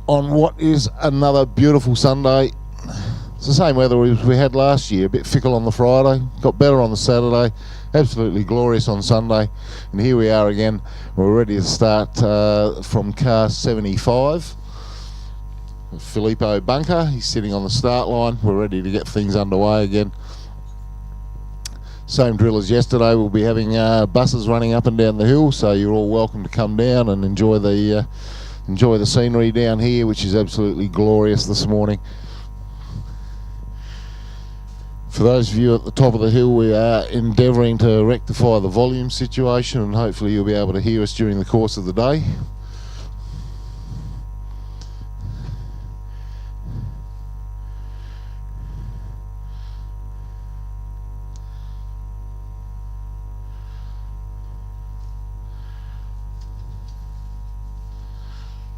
on what is another beautiful Sunday. It's the same weather as we had last year, a bit fickle on the Friday, got better on the Saturday, absolutely glorious on Sunday, and here we are again. We're ready to start from car 75. Filippo Bunker, he's sitting on the start line. We're ready to get things underway again. Same drill as yesterday. We'll be having buses running up and down the hill, so you're all welcome to come down and enjoy the scenery down here, which is absolutely glorious this morning. For those of you at the top of the hill, we are endeavouring to rectify the volume situation, and hopefully you'll be able to hear us during the course of the day.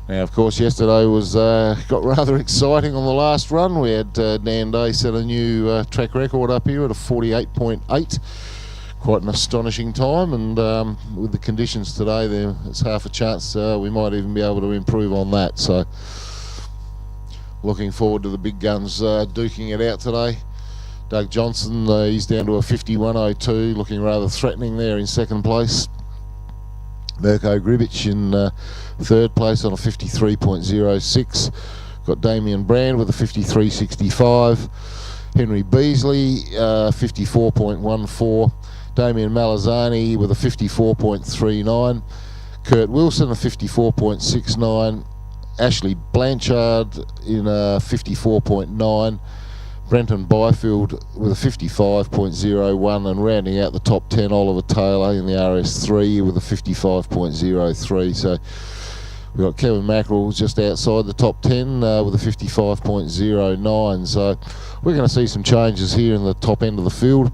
Now, of course, yesterday was got rather exciting on the last run. We had Dan Day set a new track record up here at a 48.8. Quite an astonishing time, and with the conditions today, there's half a chance we might even be able to improve on that. So, looking forward to the big guns duking it out today. Doug Johnson, he's down to a 51.02, looking rather threatening there in second place. Mirko Gribic in third place on a 53.06. Got Damien Brand with a 53.65. Henry Beasley, 54.14. Damien Malazzani with a 54.39. Kurt Wilson, a 54.69. Ashley Blanchard in a 54.9. Brenton Byfield with a 55.01, and rounding out the top 10, Oliver Taylor in the RS3 with a 55.03. So we've got Kevin Mackerel just outside the top 10 with a 55.09. So we're going to see some changes here in the top end of the field,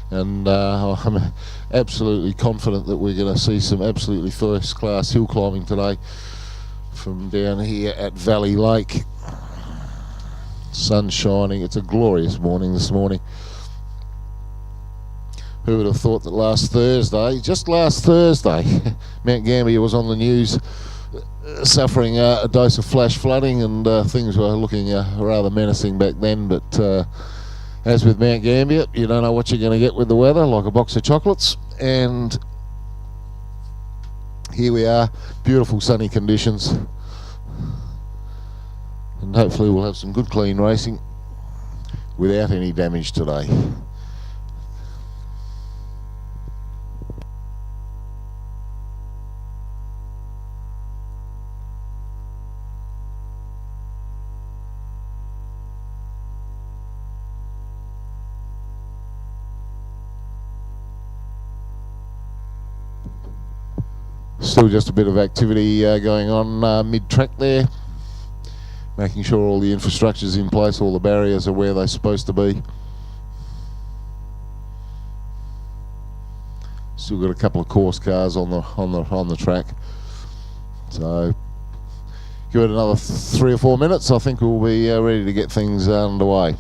and I'm absolutely confident that we're going to see some absolutely first-class hill climbing today from down here at Valley Lake. Sun shining. It's a glorious morning this morning. Who would have thought that just last Thursday, Mount Gambier was on the news suffering a dose of flash flooding, and things were looking rather menacing back then. But as with Mount Gambier, you don't know what you're going to get with the weather, like a box of chocolates. And here we are, beautiful sunny conditions. And hopefully we'll have some good clean racing without any damage today. Still just a bit of activity going on mid-track there. Making sure all the infrastructure's in place, all the barriers are where they're supposed to be. Still got a couple of course cars on the track. So give it another 3 or 4 minutes. I think we'll be ready to get things underway.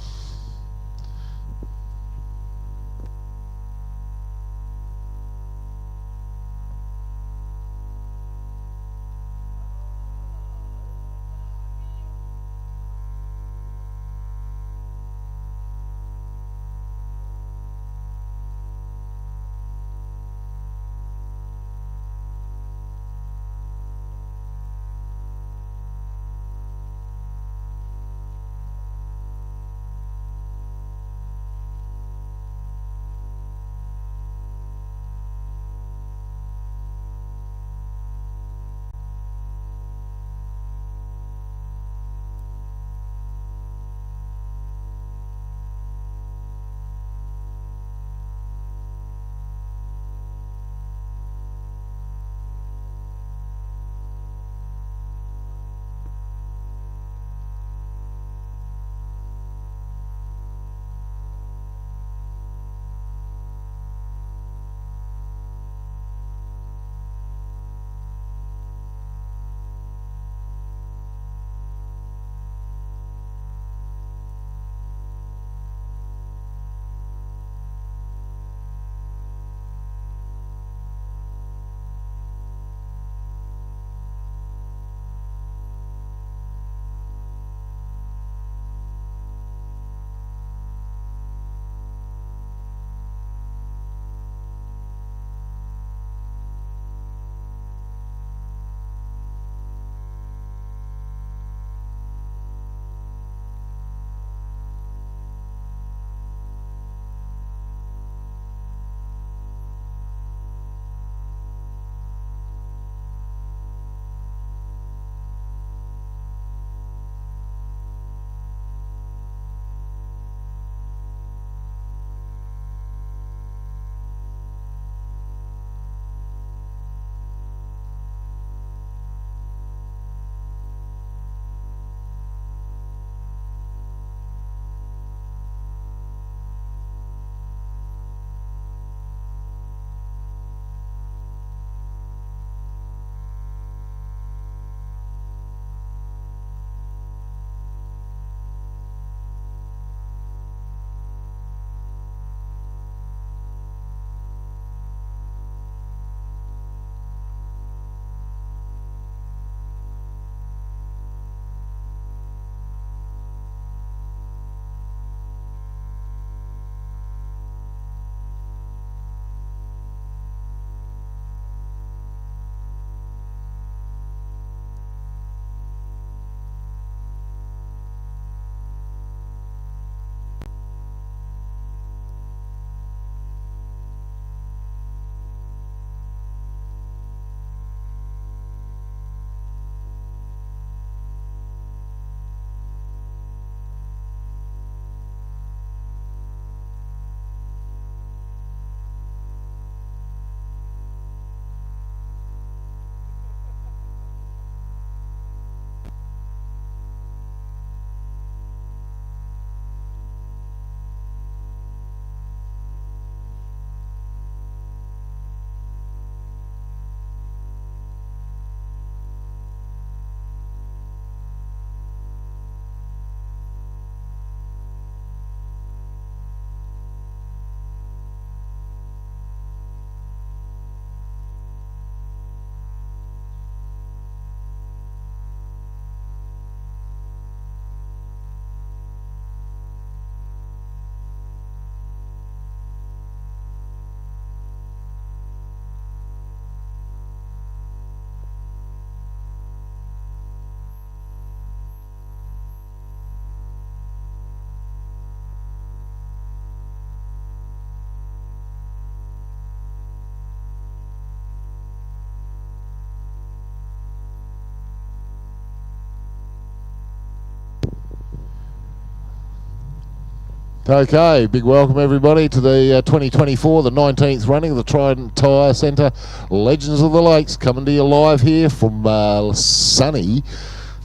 Okay, big welcome everybody to the 2024, the 19th running of the Trident Tyre Centre Legends of the Lakes, coming to you live here from sunny,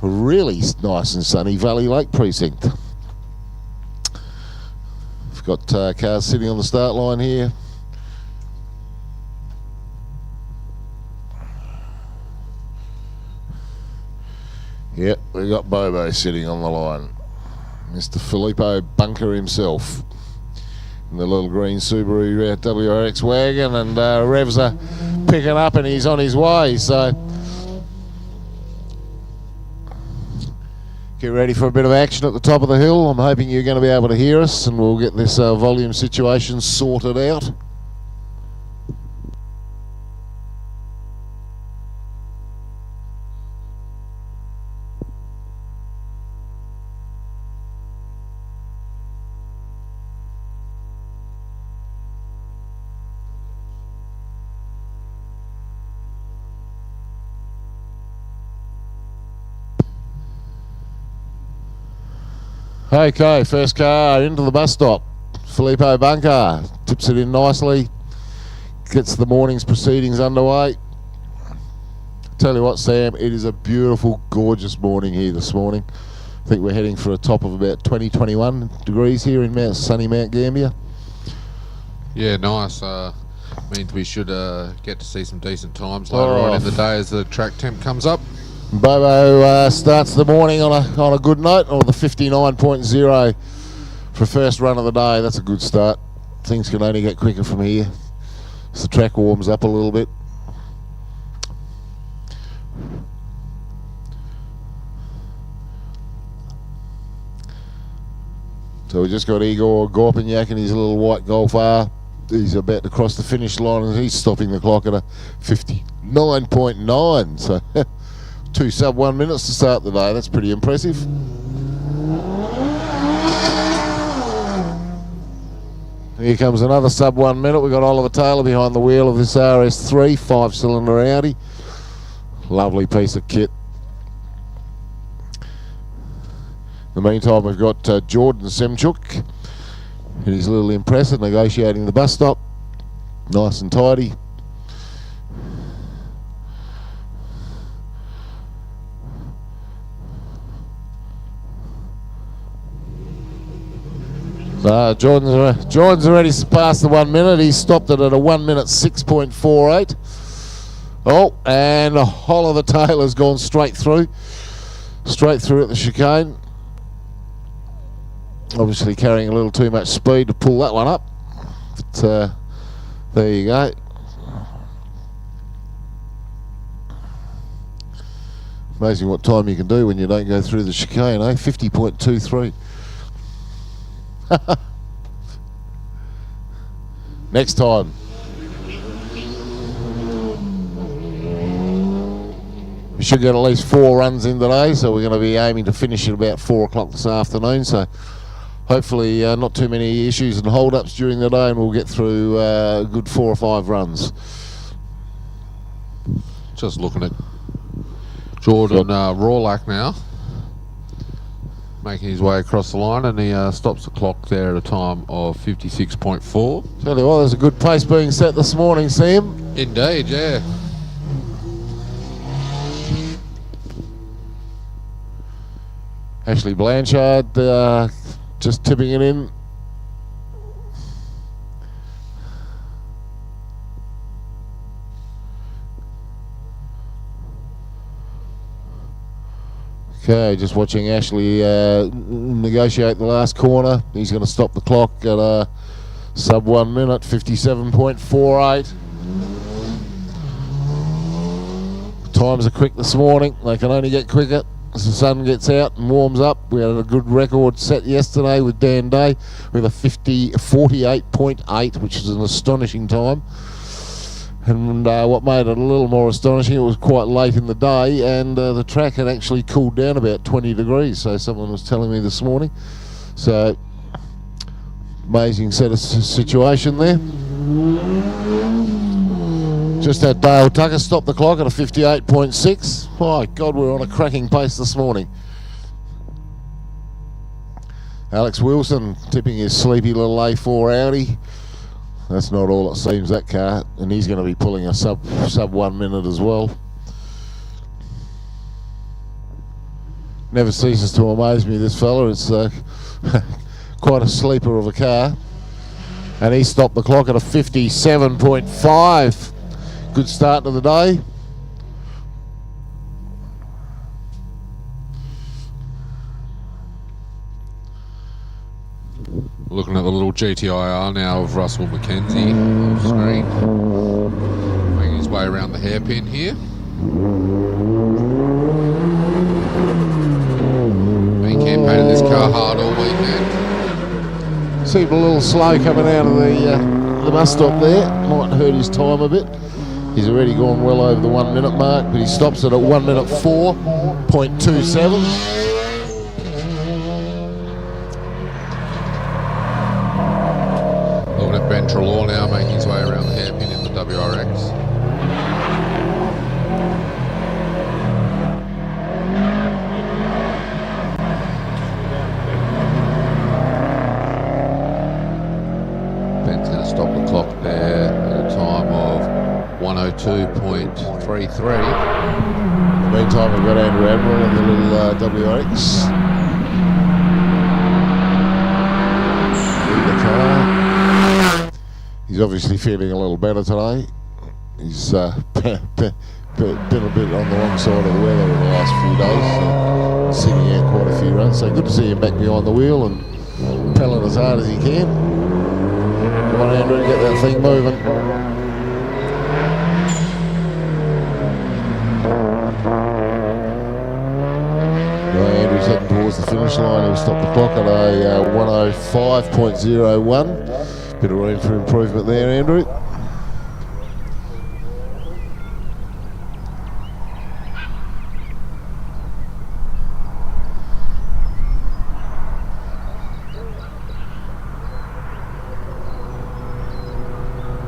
really nice and sunny Valley Lake precinct. We've got cars sitting on the start line here. Yep, we've got Bobo sitting on the line. Mr. Filippo Bunker himself in the little green Subaru WRX wagon, and revs are picking up and he's on his way, so get ready for a bit of action at the top of the hill. I'm hoping you're going to be able to hear us and we'll get this volume situation sorted out. Okay, first car into the bus stop. Filippo Bunker tips it in nicely, gets the morning's proceedings underway. Tell you what, Sam, it is a beautiful, gorgeous morning here this morning. I think we're heading for a top of about 21 degrees here in sunny Mount Gambier. Yeah, nice. Means we should get to see some decent times later on in the day as the track temp comes up. Bobo starts the morning on a good note, or the 59.0 for first run of the day. That's a good start. Things can only get quicker from here as the track warms up a little bit. So we just got Igor Gorpenyak in his little white Golf R. He's about to cross the finish line and he's stopping the clock at a 59.9. So 2 sub 1 minutes to start the day. That's pretty impressive. Here comes another sub 1 minute. We've got Oliver Taylor behind the wheel of this RS3 5-cylinder Audi. Lovely piece of kit. In the meantime, we've got Jordan Semchuk in his little Impreza negotiating the bus stop. Nice and tidy. Jordan's already surpassed the 1 minute. He's stopped it at a 1 minute 6.48. Oh, and Oliver Taylor's gone straight through at the chicane. Obviously carrying a little too much speed to pull that one up. But there you go. Amazing what time you can do when you don't go through the chicane, eh? 50.23. Next time. We should get at least 4 runs in today, so we're going to be aiming to finish at about 4 o'clock this afternoon. So hopefully not too many issues and hold-ups during the day, and we'll get through a good 4 or 5 runs. Just looking at Jordan Rawlak now, making his way across the line, and he stops the clock there at a time of 56.4. Tell you what, there's a good pace being set this morning, Sam. Indeed, yeah. Ashley Blanchard just tipping it in. Okay, just watching Ashley negotiate the last corner. He's going to stop the clock at sub 1 minute, 57.48. Times are quick this morning. They can only get quicker as the sun gets out and warms up. We had a good record set yesterday with Dan Day with a 48.8, which is an astonishing time. And what made it a little more astonishing, it was quite late in the day, and the track had actually cooled down about 20 degrees, so someone was telling me this morning. So, amazing set of situation there. Just had Dale Tucker stop the clock at a 58.6. My God, we're on a cracking pace this morning. Alex Wilson tipping his sleepy little A4 Audi. That's not all it seems, that car, and he's going to be pulling a sub 1 minute as well. Never ceases to amaze me, this fella. It's quite a sleeper of a car, and he stopped the clock at a 57.5. Good start to the day. Looking at the little GTIR now of Russell Mackenzie on screen. Making his way around the hairpin here. Been campaigning this car hard all weekend. Seemed a little slow coming out of the bus stop there. Might hurt his time a bit. He's already gone well over the 1 minute mark, but he stops it at 1 minute 4.27. Ben Trelaw now making his way around the hairpin in the WRX. Ben's going to stop the clock there at a time of 102.33. In the meantime, we've got Andrew Admiral in the little WRX. In the car. He's obviously feeling a little better today. He's been a bit on the wrong side of the weather in the last few days, so sitting out quite a few runs. So good to see him back behind the wheel and pedalling as hard as he can. Come on, Andrew, get that thing moving. Andrew's heading towards the finish line. He'll stop the clock at a 105.01. Bit of room for improvement there, Andrew.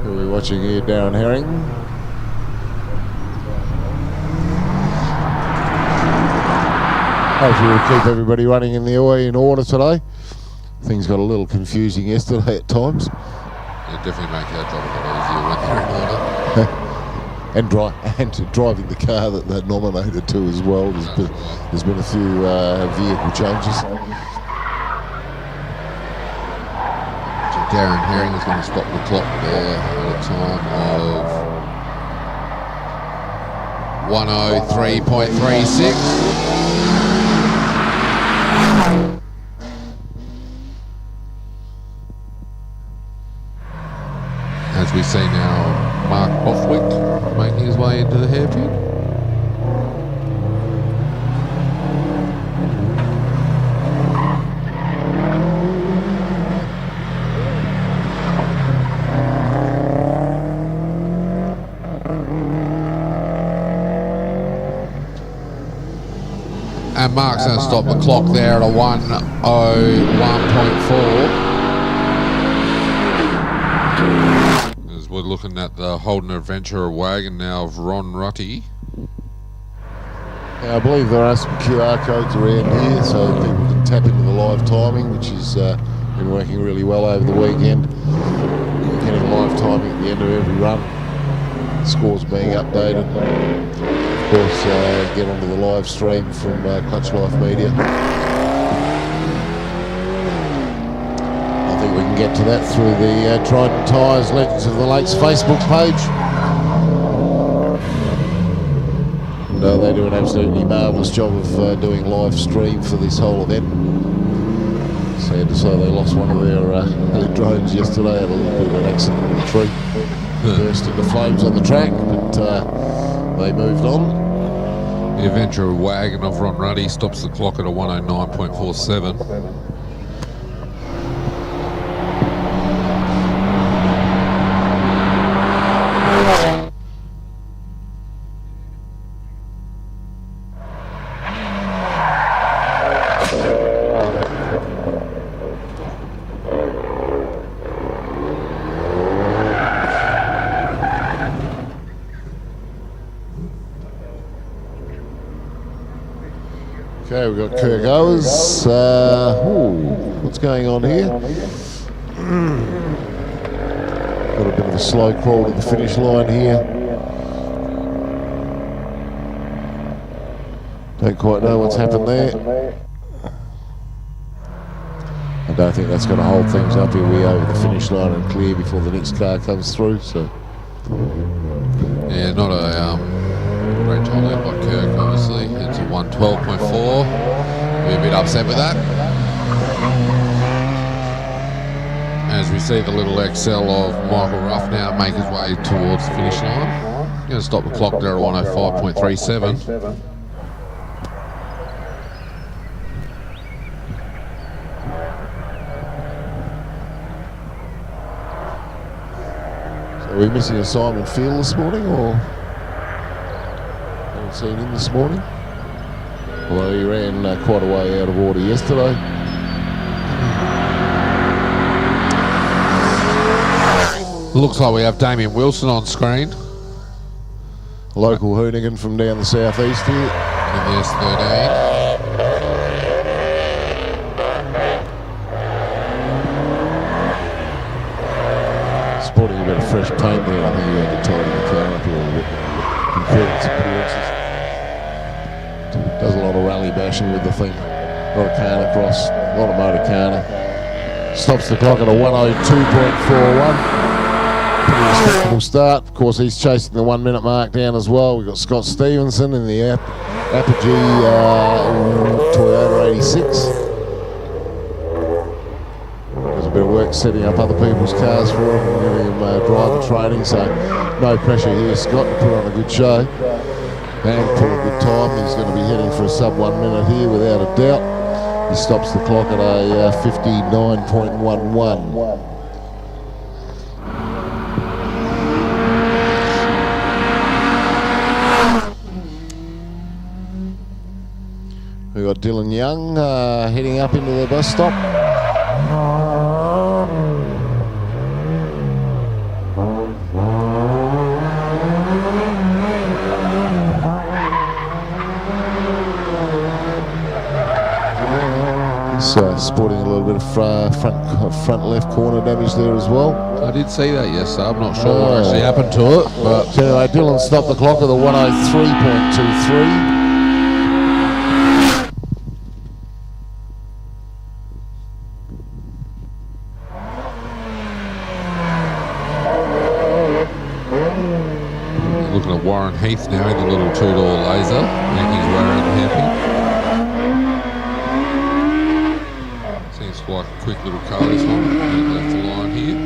Who are we watching here? Darren Herring. Hopefully we'll keep everybody running in the OE in order today. Things got a little confusing yesterday at times. It'll definitely make our job a lot easier when they're in order. and driving the car that they're nominated to as well. There's been a few vehicle changes. So Darren Herring is going to stop the clock there at a time of 103.36. As we see now, Mark Bothwick making his way into the hairpin. And Mark's going to stop the clock there at a 101.4. We're looking at the Holden Adventurer wagon now of Ron Rutty. Yeah, I believe there are some QR codes around here so people can tap into the live timing, which has been working really well over the weekend. Getting live timing at the end of every run. Scores being updated. Of course, get onto the live stream from Clutch Life Media. I think we can get to that through the Trident Tyre Legends of the Lakes Facebook page. And they do an absolutely marvellous job of doing live stream for this whole event. Sad to say they lost one of their drones yesterday, had a little bit of an accident in the tree. Burst into flames on the track, but they moved on. The Adventurer wagon of Ron Ruddy stops the clock at a 109.47. Okay, we've got Kirk Owers. What's going on here? Got a bit of a slow crawl to the finish line here. Don't quite know what's happened there. I don't think that's going to hold things up. Here we over the finish line and clear before the next car comes through. So, yeah, not a great time there by Kirk. Obviously, it's a 112.4. Be a bit upset with that. As we see the little XL of Michael Ruff now make his way towards the finish line. Going to stop the clock there at 105.37. Are we missing a Simon Field this morning, or haven't seen him this morning? Although he ran quite a way out of order yesterday. Looks like we have Damien Wilson on screen. Local hoonigan from down the southeast here. In the S13. Sporting a bit of fresh paint there. I think he had to tidy the car up a little bit. Concordance appearances. Does a lot of rally bashing with the thing. A lot of Kana cross, a lot of motor Kana. Stops the clock at a 102.41. Pretty respectable start. Of course, he's chasing the 1 minute mark down as well. We've got Scott Stevenson in the Apogee Toyota 86. There's a bit of work setting up other people's cars for him and giving him driver training, so no pressure here. Scott to put on a good show and pull a good time. He's going to be heading for a sub 1 minute here without a doubt. He stops the clock at a 59.11. We've got Dylan Young heading up into the bus stop. He's sporting a little bit of front left corner damage there as well. I did see that yesterday. I'm not sure what actually happened to it. But anyway, Dylan stopped the clock at the 103.23. Looking at Warren Heath now in the little two-door laser, making his way around happy. Seems like a quick little car this one. And left the line here.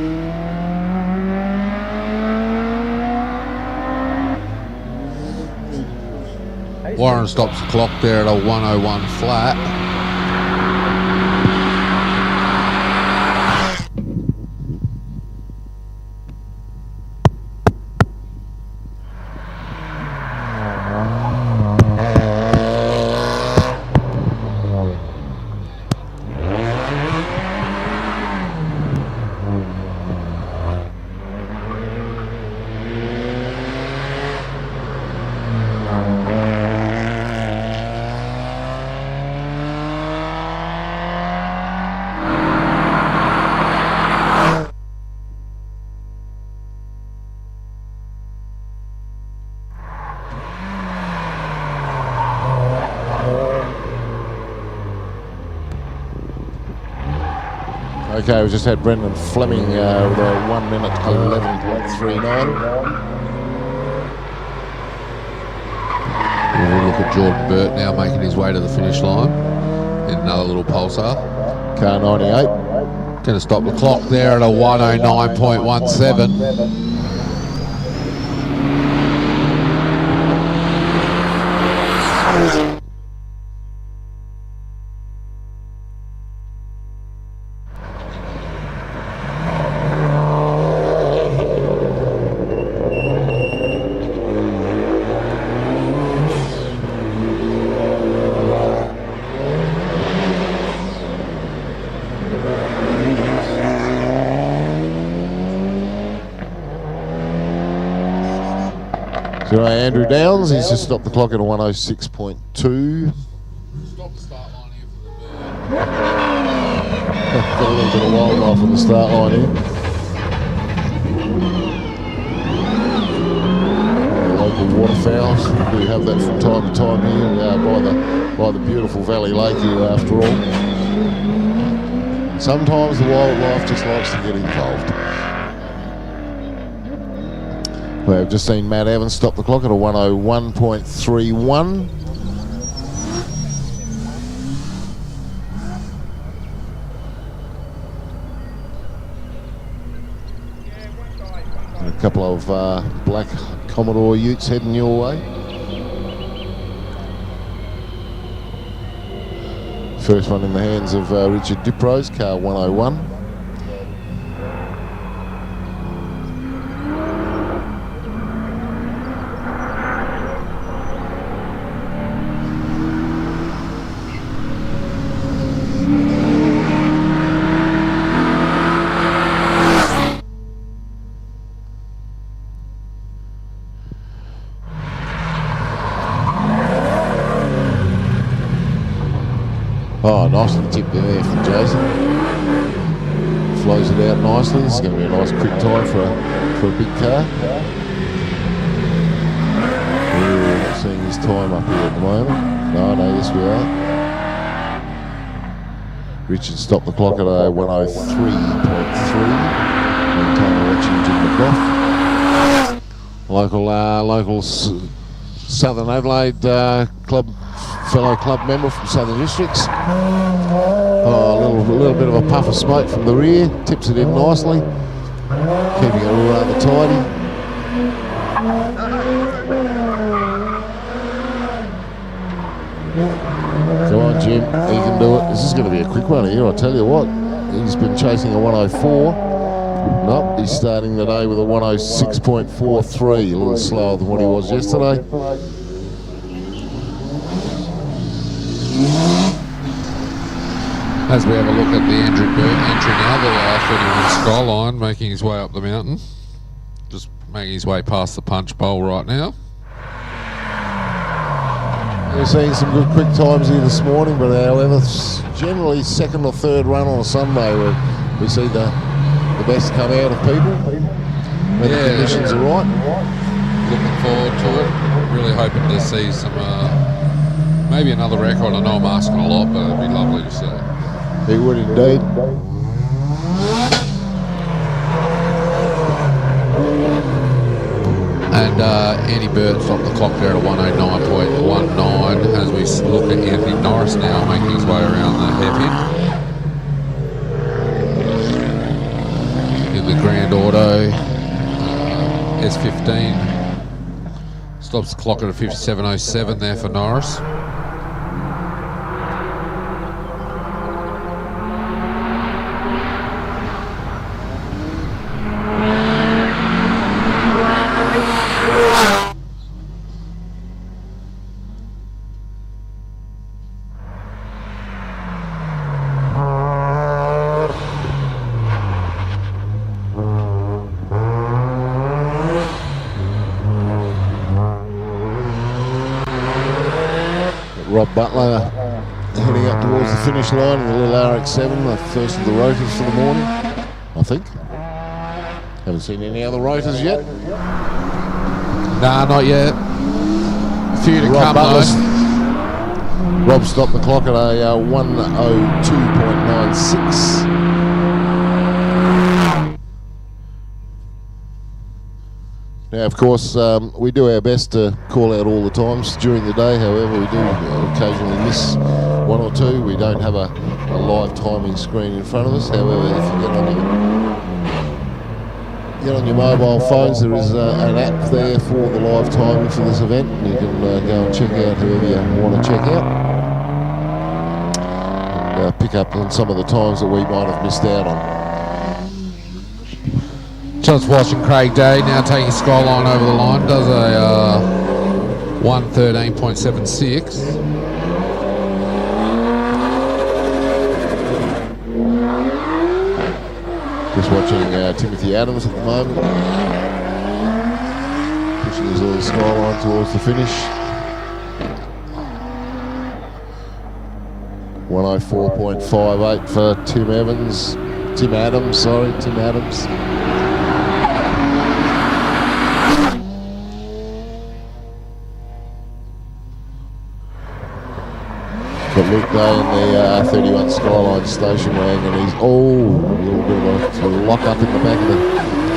Warren stops the clock there at a 101 flat. Okay, we just had Brendan Fleming with a 1 minute 11.39. We'll look at Jordan Burt now making his way to the finish line in another little pulsar. Car 98. Going to stop the clock there at a 109.17. So Andrew Downs, he's just stopped the clock at a 106.2. Stopped the got a little bit of wildlife on the start line here. Local waterfowls. We have that from time to time here by the beautiful Valley Lake here after all. Sometimes the wildlife just likes to get involved. We've just seen Matt Evans stop the clock at a 101.31. A couple of black Commodore utes heading your way. First one in the hands of Richard Diprose, car 101. Oh, nicely tipped there from Jason. Flows it out nicely. This is going to be a nice quick time for a big car. We're not seeing his time up here at the moment. No, yes we are. Richard stopped the clock at a 103.3. Maintainer watching Jim McGough. Local Southern Adelaide fellow club member from Southern Districts. Oh, a little bit of a puff of smoke from the rear, tips it in nicely, keeping it all rather tidy. Come on, Jim, he can do it. This is going to be a quick one here, I tell you what. He's been chasing a 104. Nope, he's starting the day with a 106.43, a little slower than what he was yesterday. As we have a look at the Andrew Burt entry now, the 31 Skyline, making his way up the mountain. Just making his way past the punch bowl right now. We're seeing some good quick times here this morning, but however, generally second or third run on a Sunday where we see the best come out of people when the conditions are right. Looking forward to it. Really hoping to see some, maybe another record. I know I'm asking a lot, but it'd be lovely to see. It would indeed. And Andy Burt stopped the clock there at 109.19 as we look at Anthony Norris now making his way around the hairpin. In the Grand Auto S15. Stops the clock at a 57.07 there for Norris. Rob Butler heading up towards the finish line in the little RX-7, the first of the rotors for the morning, I think. Haven't seen any other rotors yet. Nah, not yet. A few to come though. Rob stopped the clock at a 102.96. Now, of course, we do our best to call out all the times during the day. However, we do occasionally miss one or two. We don't have a live timing screen in front of us. However, if you get on your mobile phones, there is an app there for the live timing for this event. You can go and check out whoever you want to check out. And pick up on some of the times that we might have missed out on. Just watching Craig Day now taking Skyline over the line, does a 113.76. Just watching Timothy Adams at the moment, pushing his little Skyline towards the finish. 104.58 for Tim Adams. Got Luke Day in the R31 Skyline station wagon, and he's a little bit of a sort of lock up in the back of the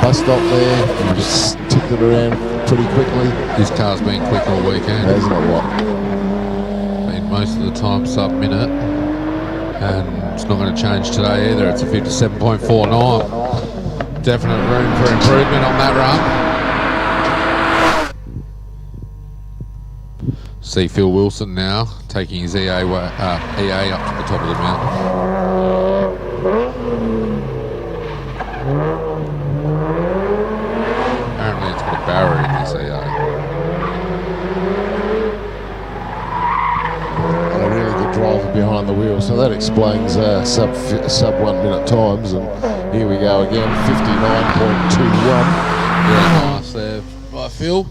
bus stop there. He just tipped it around pretty quickly. His car's been quick all weekend. Hasn't it, what? Been most of the time sub-minute, and it's not going to change today either. It's a 57.49. Definite room for improvement on that run. See Phil Wilson now taking his EA up to the top of the mountain. Apparently it's got a barrier in this EA. And a really good driver behind the wheel, so that explains sub 1 minute times. And here we go again, 59.21. Really nice there by Phil.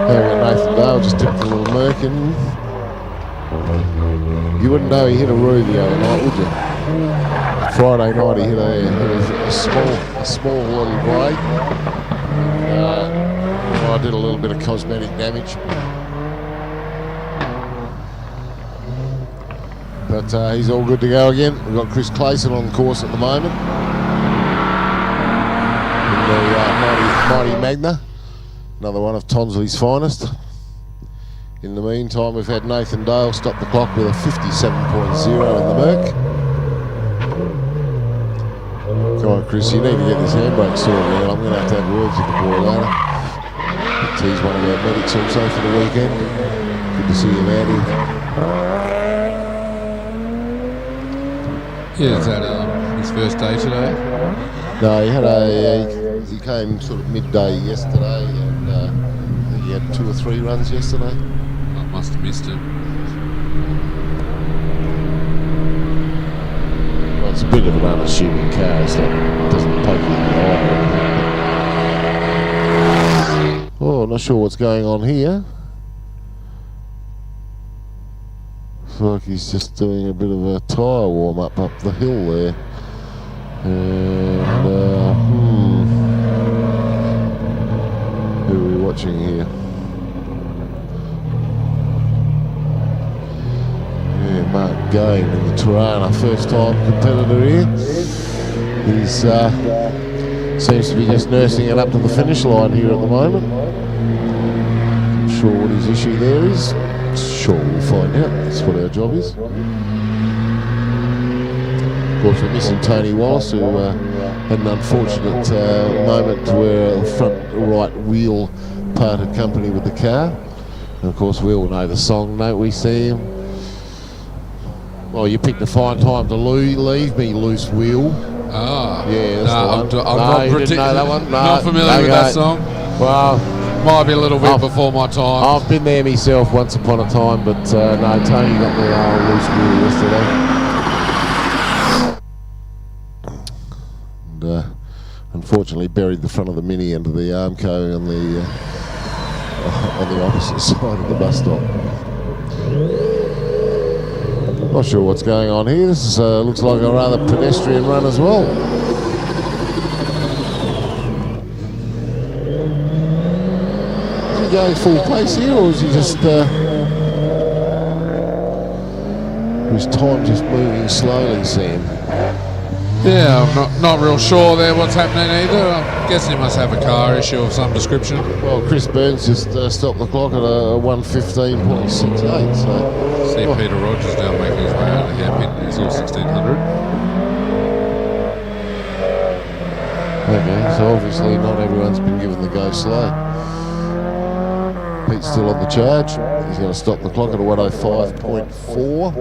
There we go, Nathan Dale just tipped a little Merkin. You wouldn't know he hit a Roo the other night, would you? Friday night he hit a small little break. I did a little bit of cosmetic damage. But he's all good to go again. We've got Chris Clayson on the course at the moment. In the mighty Magna. Another one of Tonsley's finest. In the meantime, we've had Nathan Dale stop the clock with a 57.0 in the Merc. Come on, Chris, you need to get this handbrake sorted out. I'm going to have words with the boy later. But he's one of our medics also for the weekend. Good to see him out here. Yeah, is that his first day today? No, he came sort of midday yesterday, and I think he had 2 or 3 runs yesterday. I must have missed him. Well, it's a bit of an unassuming car, so it doesn't poke you in the eye or anything. Oh, not sure what's going on here. Looks like he's just doing a bit of a tyre warm-up up the hill there. And, who are we watching here? Yeah, Mark Gain in the Tirana, first-time competitor here. He's seems to be just nursing it up to the finish line here at the moment. Not sure what his issue there is. Sure, we'll find out. That's what our job is. Of course, we're missing Tony Wallace, who had an unfortunate moment where the front right wheel parted company with the car. And of course, we all know the song, don't we, Sam? Well, you picked a fine time to leave me, loose wheel. Ah, yeah, that's the one. I'm you didn't know that one? No, not familiar with that song. Well, might be a little bit before my time. I've been there myself once upon a time, but no, Tony got the loose wheel yesterday. And unfortunately buried the front of the Mini under the Armco on the opposite side of the bus stop. Not sure what's going on here. This is, looks like a rather pedestrian run as well. Is he going full pace here, or is he just... his time just moving slowly, Sam? Yeah, I'm not real sure there what's happening either. I'm guessing he must have a car issue of some description. Well, Chris Burns just stopped the clock at a 1:15.68. So. See Peter Rogers now making his way out of the hairpin. He's all 1600. Okay, so obviously not everyone's been given the go slow. Pete's still on the charge. He's going to stop the clock at a 1:05.4.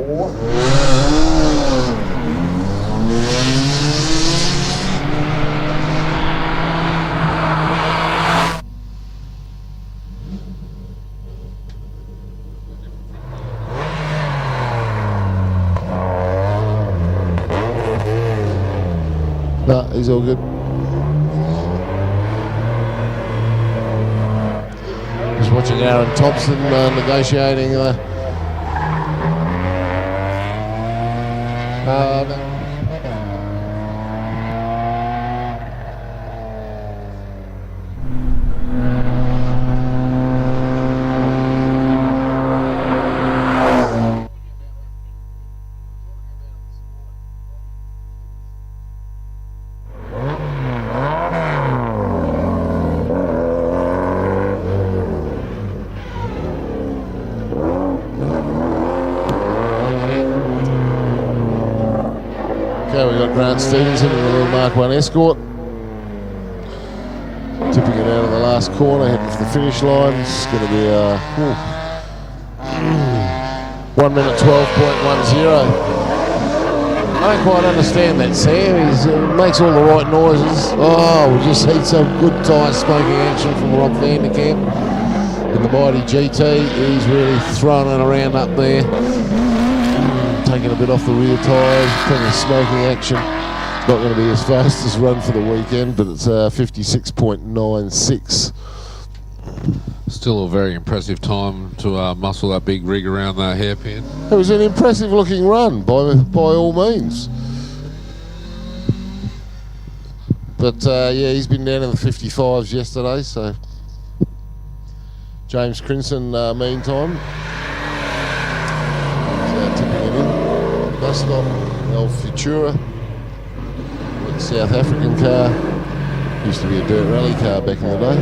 No, he's all good. Just watching watching Aaron Thompson negotiating Stevenson in the little Mark 1 Escort, tipping it out of the last corner, heading for the finish line. It's going to be 1 minute 12.10. I don't quite understand that, Sam. He makes all the right noises. Oh, we just seen some good tyre smoking action from Rob Van der Kamp in the mighty GT. He's really throwing it around up there, taking a bit off the rear tyres, plenty of smoking action. Not going to be his fastest run for the weekend, but it's 56.96. Still a very impressive time to muscle that big rig around that hairpin. It was an impressive looking run by all means. But yeah, he's been down in the 55s yesterday, so James Crinson meantime is tipping it in. Bus stop, El Futura. South African car, used to be a dirt rally car back in the day.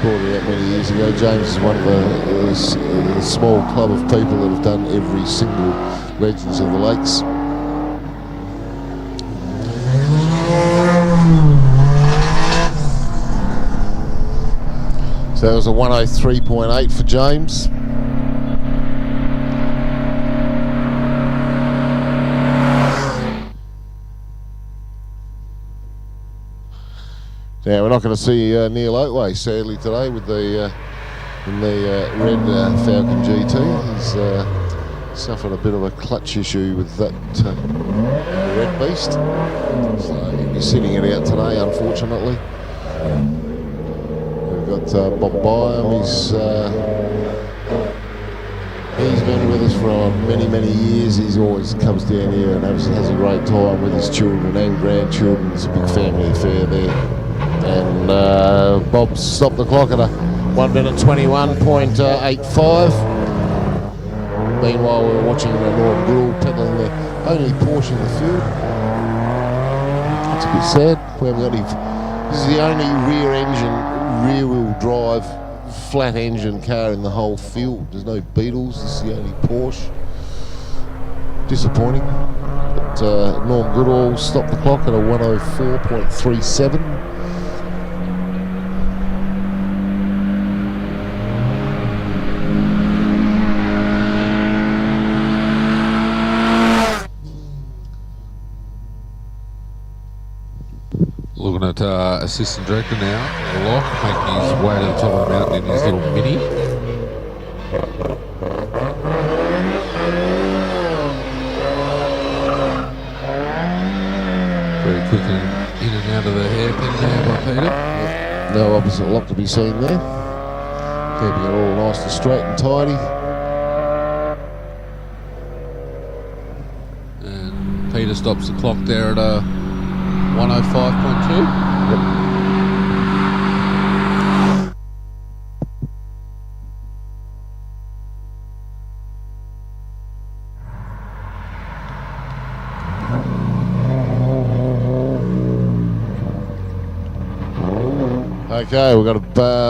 Brought it out many years ago. James is one of the small club of people that have done every single Legends of the Lakes. So that was a 103.8 for James. Now we're not going to see Neil Oatway sadly today with the in the red Falcon GT. He's suffered a bit of a clutch issue with that red beast, so he'll be sitting it out today, unfortunately. We've got Bob Byam. He's been with us for many years. He's always comes down here and has a great time with his children and grandchildren. It's a big family affair there. And Bob stopped the clock at a 1 minute 21.85. Meanwhile, we were watching Norm Goodall peddling the only Porsche in the field. It's a bit sad. We haven't got any. This is the only rear-wheel drive, flat engine car in the whole field. There's no Beetles. This is the only Porsche. Disappointing. But Norm Goodall stopped the clock at a 104.37. Looking at assistant director now, Locke, making his way to the top of the mountain in his little Mini. Very quick in and out of the hairpin there by Peter. No opposite lock to be seen there. Keeping it all nice and straight and tidy. And Peter stops the clock there at a 105.2. Yep. Okay, we've got a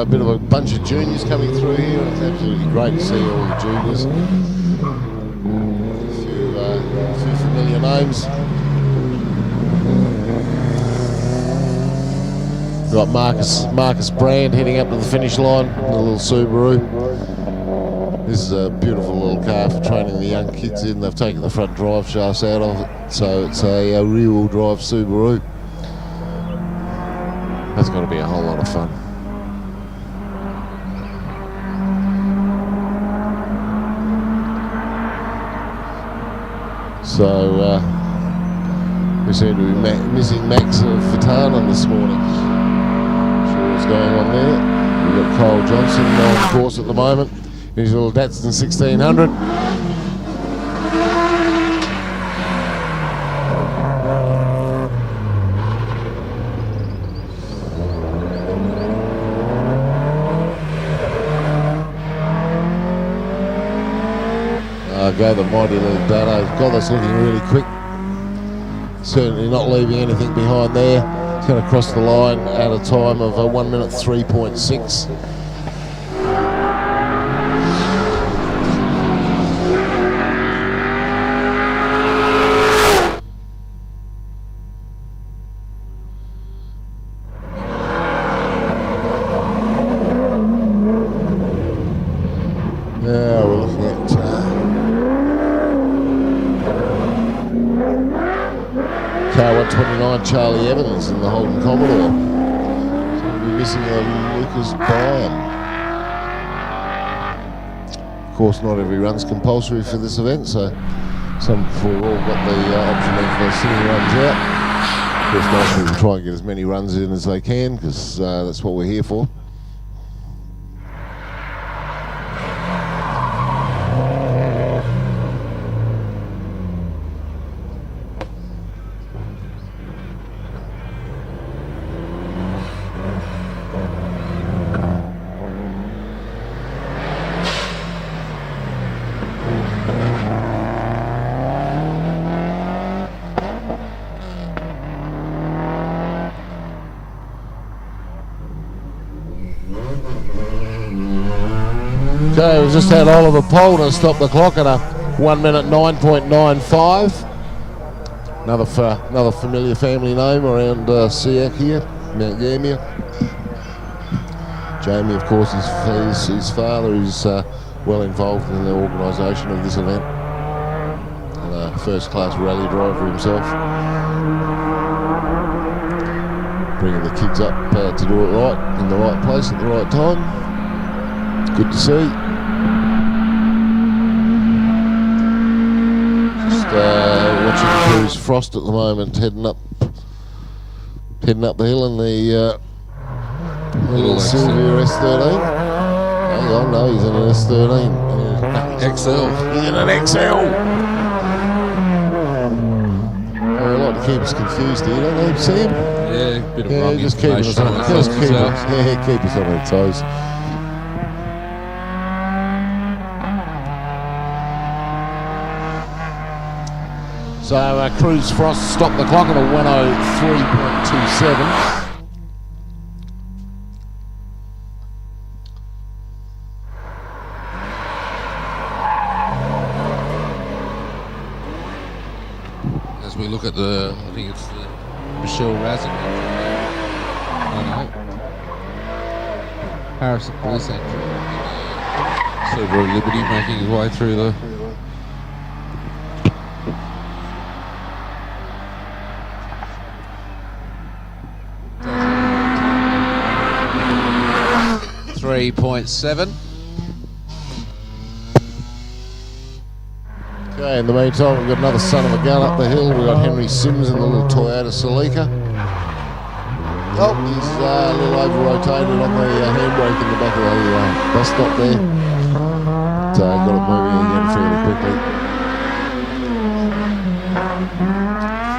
bit of a bunch of juniors coming through here. It's absolutely great to see all the juniors. A few familiar names. We've got Marcus Brand heading up to the finish line in a little Subaru. This is a beautiful little car for training the young kids in. They've taken the front drive shafts out of it, so it's a rear-wheel drive Subaru. That's got to be a whole lot of fun. So we seem to be missing Max Vitanen this morning. Not sure what's going on there. We've got Kyle Johnson on course at the moment. His little Datsun 1600. Go the mighty little Dano. God, that's looking really quick. Certainly not leaving anything behind there. It's going to cross the line at a time of 1 minute 3.6. Now we're looking at car 129, Charlie Evans in the Holden Commodore. So we'll be missing Lucas Byam. Of course, not every run's compulsory for this event, so some we've all got the option of sitting runs out. Of course, most people try and get as many runs in as they can, because that's what we're here for. Okay, we've just had Oliver Poulter stop the clock at a 1 minute 9.95. Another familiar family name around SEAC here, Mount Gambier. Jamie, of course, his father is well involved in the organisation of this event. And a first-class rally driver himself. Bringing the kids up to do it right, in the right place at the right time. Good to see. Just watching Cruz Frost at the moment, heading up the hill in the little Silvia S13. Hang on, no, he's in an S13. XL. He's in an XL. I like to keep us confused here, don't they? See him? Yeah, bit of wrong just keep us on our toes. So Cruz Frost stopped the clock at a 103.27. As we look at the, I think it's the Michelle Razin. Harrison Bliss entry. Silver Liberty making his way through the 3.7. Okay, in the meantime, we've got another son of a gun up the hill. We've got Henry Sims in the little Toyota Celica. Oh, he's a little over-rotated on the handbrake in the back of the bus stop there. So got it moving again fairly quickly.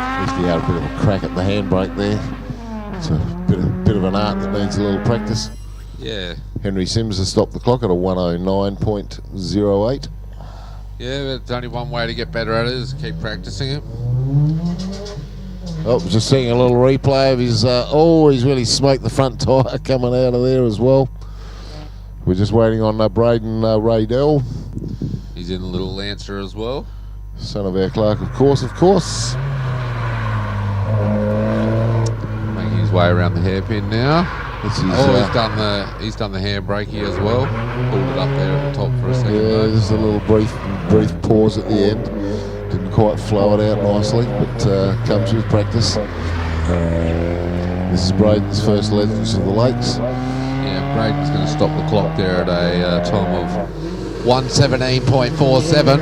At least he had a bit of a crack at the handbrake there. It's a bit of an art that needs a little practice. Yeah. Henry Sims has stopped the clock at a 109.08. Yeah, but it's only one way to get better at it is keep practicing it. Oh, just seeing a little replay of his, he's really smoked the front tyre coming out of there as well. We're just waiting on Braden Raydell. He's in a little Lancer as well. Son of our Clark, of course. Making his way around the hairpin now. He's done the handbrakey as well. Pulled it up there at the top for a second. Yeah, just a little brief pause at the end. Didn't quite flow it out nicely, but comes with practice. This is Braden's first Legends of the Lakes. Yeah, Braden's going to stop the clock there at a time of 1:17.47.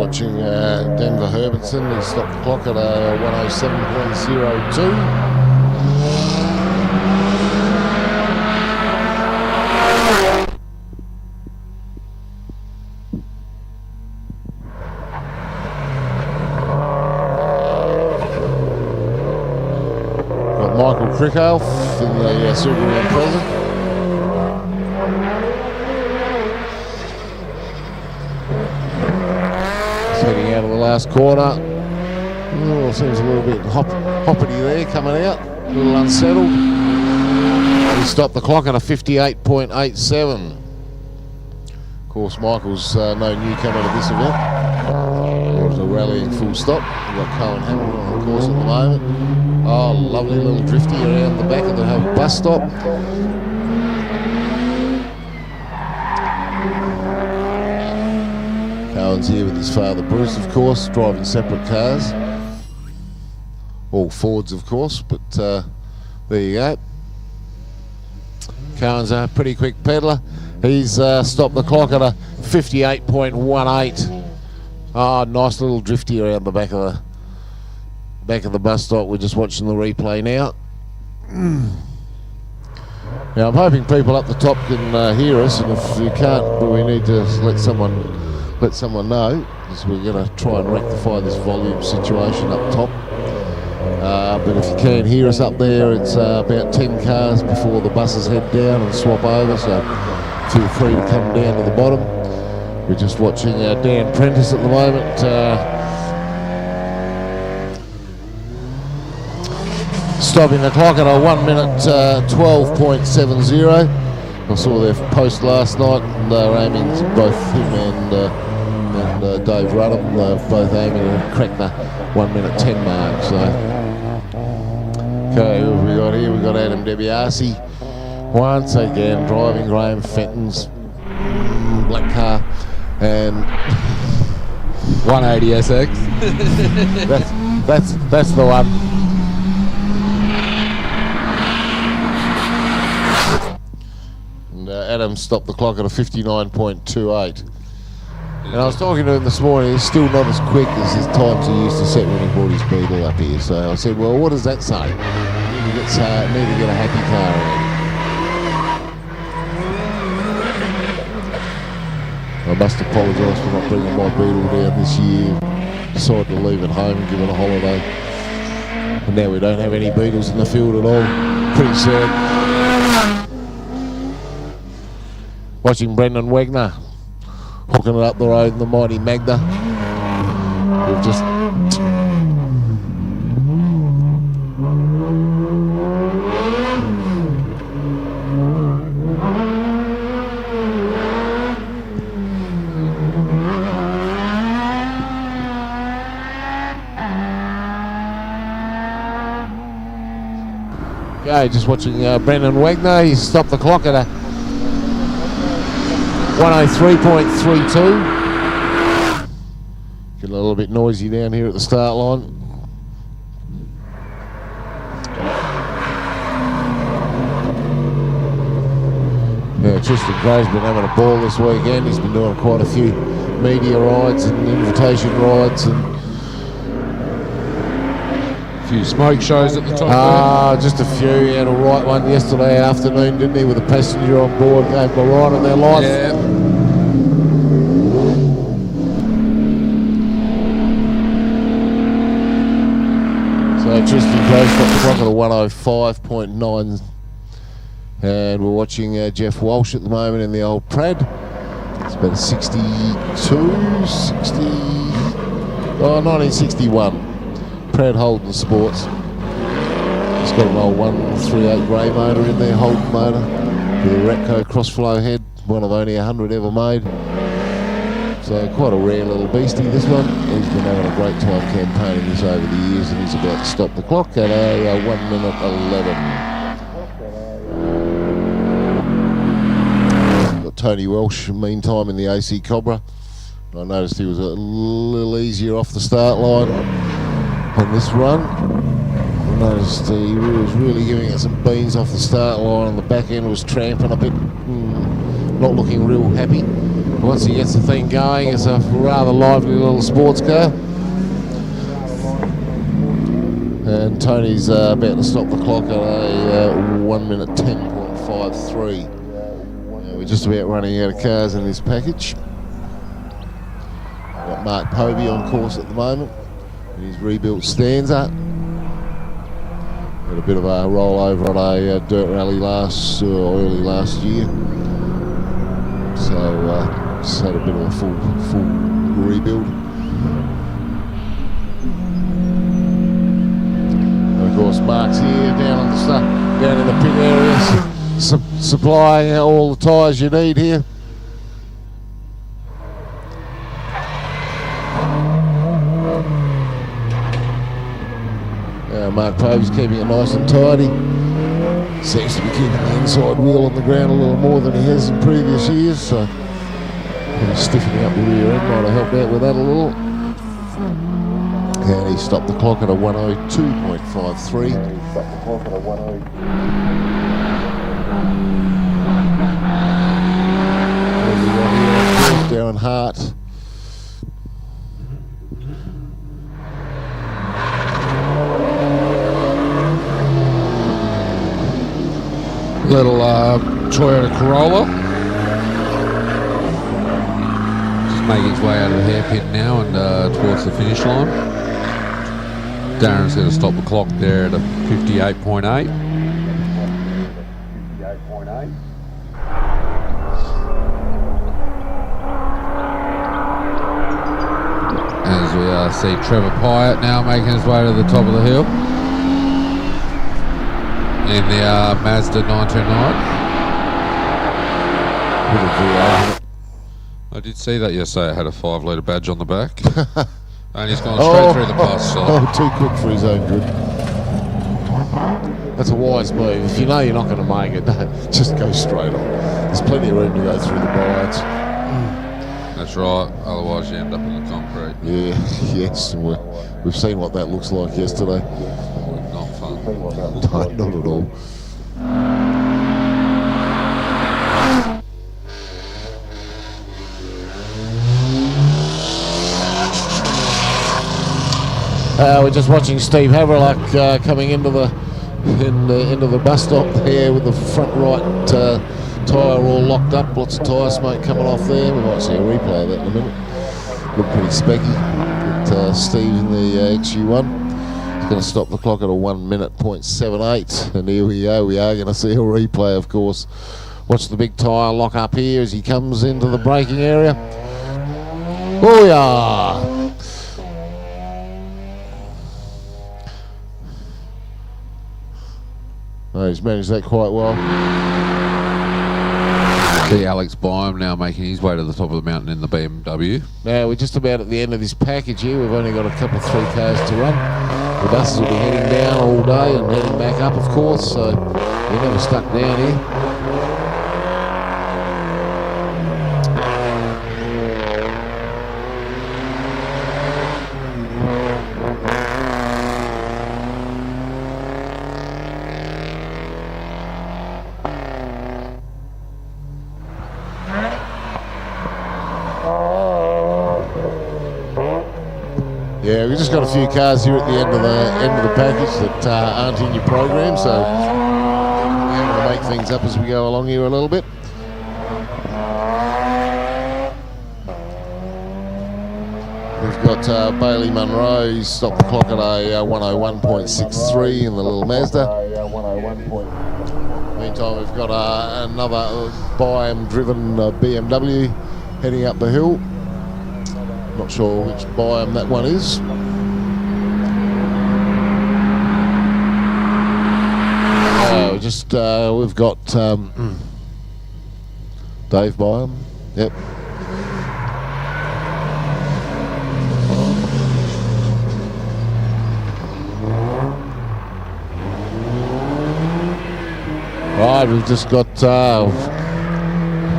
watching Denver Herbertson. He stopped the clock at a 107.02. Michael Crickalf in the Silver Round present. He's heading out of the last corner. Oh, seems a little bit hoppity there coming out. A little unsettled. He stopped the clock at a 58.87. Of course, Michael's no newcomer to this event. It was a rallying full stop. We've got Cohen Hamilton on the course at the moment. Oh, lovely little drifty around the back of the bus stop. Cohen's here with his father Bruce, of course, driving separate cars. All Fords, of course, but there you go. Cohen's a pretty quick peddler. He's stopped the clock at a 58.18. Oh, nice little drifty around the back of the bus stop. We're just watching the replay now. Now I'm hoping people up the top can hear us, and if you can't, we need to let someone know, because we're going to try and rectify this volume situation up top. But if you can hear us up there, it's about 10 cars before the buses head down and swap over, so feel free to come down to the bottom. We're just watching Dan Prentice at the moment. Stopping the clock at a 1 minute 12.70. I saw their post last night, and they're aiming, both him and Dave Ruddham, both aiming to crack the 1 minute 10 mark. So, okay, who have we got here? We've got Adam DeBiase once again driving Graham Fenton's black car, and 180 SX. that's the one. And Adam stopped the clock at a 59.28. And I was talking to him this morning. He's still not as quick as his times he used to set when he brought his Beetle up here. So I said, well, what does that say? Need to get a happy car in. I must apologise for not bringing my Beetle down this year. Decided to leave it home and give it a holiday. And now we don't have any Beetles in the field at all. Pretty sad. Watching Brendan Wegner hooking it up the road in the mighty Magda. We've just... Okay, just watching Brendan Wagner. He's stopped the clock at a 103.32. Getting a little bit noisy down here at the start line. Yeah, Tristan Gray's been having a ball this weekend. He's been doing quite a few media rides and invitation rides and a few smoke shows at the top. Just a few. He had a right one yesterday afternoon, didn't he, with a passenger on board, gave them a ride of their life. Yeah. So Tristan Gray stopped the clock at a 105.9, and we're watching Jeff Walsh at the moment in the old Prad. It's about a 1961. Proud Holden Sports. It's got an old 138 grey motor in there, Holden motor, with a Ratco crossflow head, one of only 100 ever made. So quite a rare little beastie, this one. He's been having a great time campaigning this over the years, and he's about to stop the clock at a 1 minute 11. Got Tony Welsh, meantime, in the AC Cobra. I noticed he was a little easier off the start line on this run. I noticed he was really giving it some beans off the start line, and the back end was tramping a bit, not looking real happy. Once he gets the thing going, it's a rather lively little sports car. And Tony's about to stop the clock at a 1 minute 10.53. We're just about running out of cars in this package. Got Mark Povey on course at the moment in his rebuilt Stanza. Had a bit of a rollover on a dirt rally early last year. So just had a bit of a full rebuild. And of course, Mark's here down in the pit area, supplying all the tyres you need here. Mark Povey's keeping it nice and tidy. Seems to be keeping the inside wheel on the ground a little more than he has in previous years, so maybe stiffening up the rear end might have helped out with that a little. And he stopped the clock at a 102.53. Darren Hart. Little Toyota Corolla. Just making its way out of the hairpin now and towards the finish line. Darren's going to stop the clock there at a 58.8. As we see Trevor Pyatt now making his way to the top of the hill in the Mazda 929. I did see that yesterday. It had a 5 litre badge on the back. And he's gone straight through the bus. So. Oh, too quick for his own good. That's a wise move. If you know you're not going to make it, just go straight on. There's plenty of room to go through the brides. That's right. Otherwise you end up in the concrete. Yeah, yes. And we've seen what that looks like yesterday. Not fun. No, not at all. We're just watching Steve Haverlock coming into the bus stop there with the front right tyre all locked up. Lots of tyre smoke coming off there. We might see a replay of that in a minute. Looked pretty specky. But Steve in the XU1 is going to stop the clock at a 1 minute 0.78. And here we go. We are going to see a replay, of course. Watch the big tyre lock up here as he comes into the braking area. Oh yeah! Oh, he's managed that quite well. See Alex Byam now making his way to the top of the mountain in the BMW. Now we're just about at the end of this package here. We've only got a couple of 3 cars to run. The buses will be heading down all day and heading back up, of course, so you're never stuck down here. Yeah, we've just got a few cars here at the end of the package that aren't in your program, so we're going to make things up as we go along here a little bit. We've got Bailey Munro. He's stopped the clock at a 101.63 in the little Mazda. Meantime, we've got another Byam-driven BMW heading up the hill. Not sure which Byam that one is. We've got Dave Byam. Yep. Right, we've just got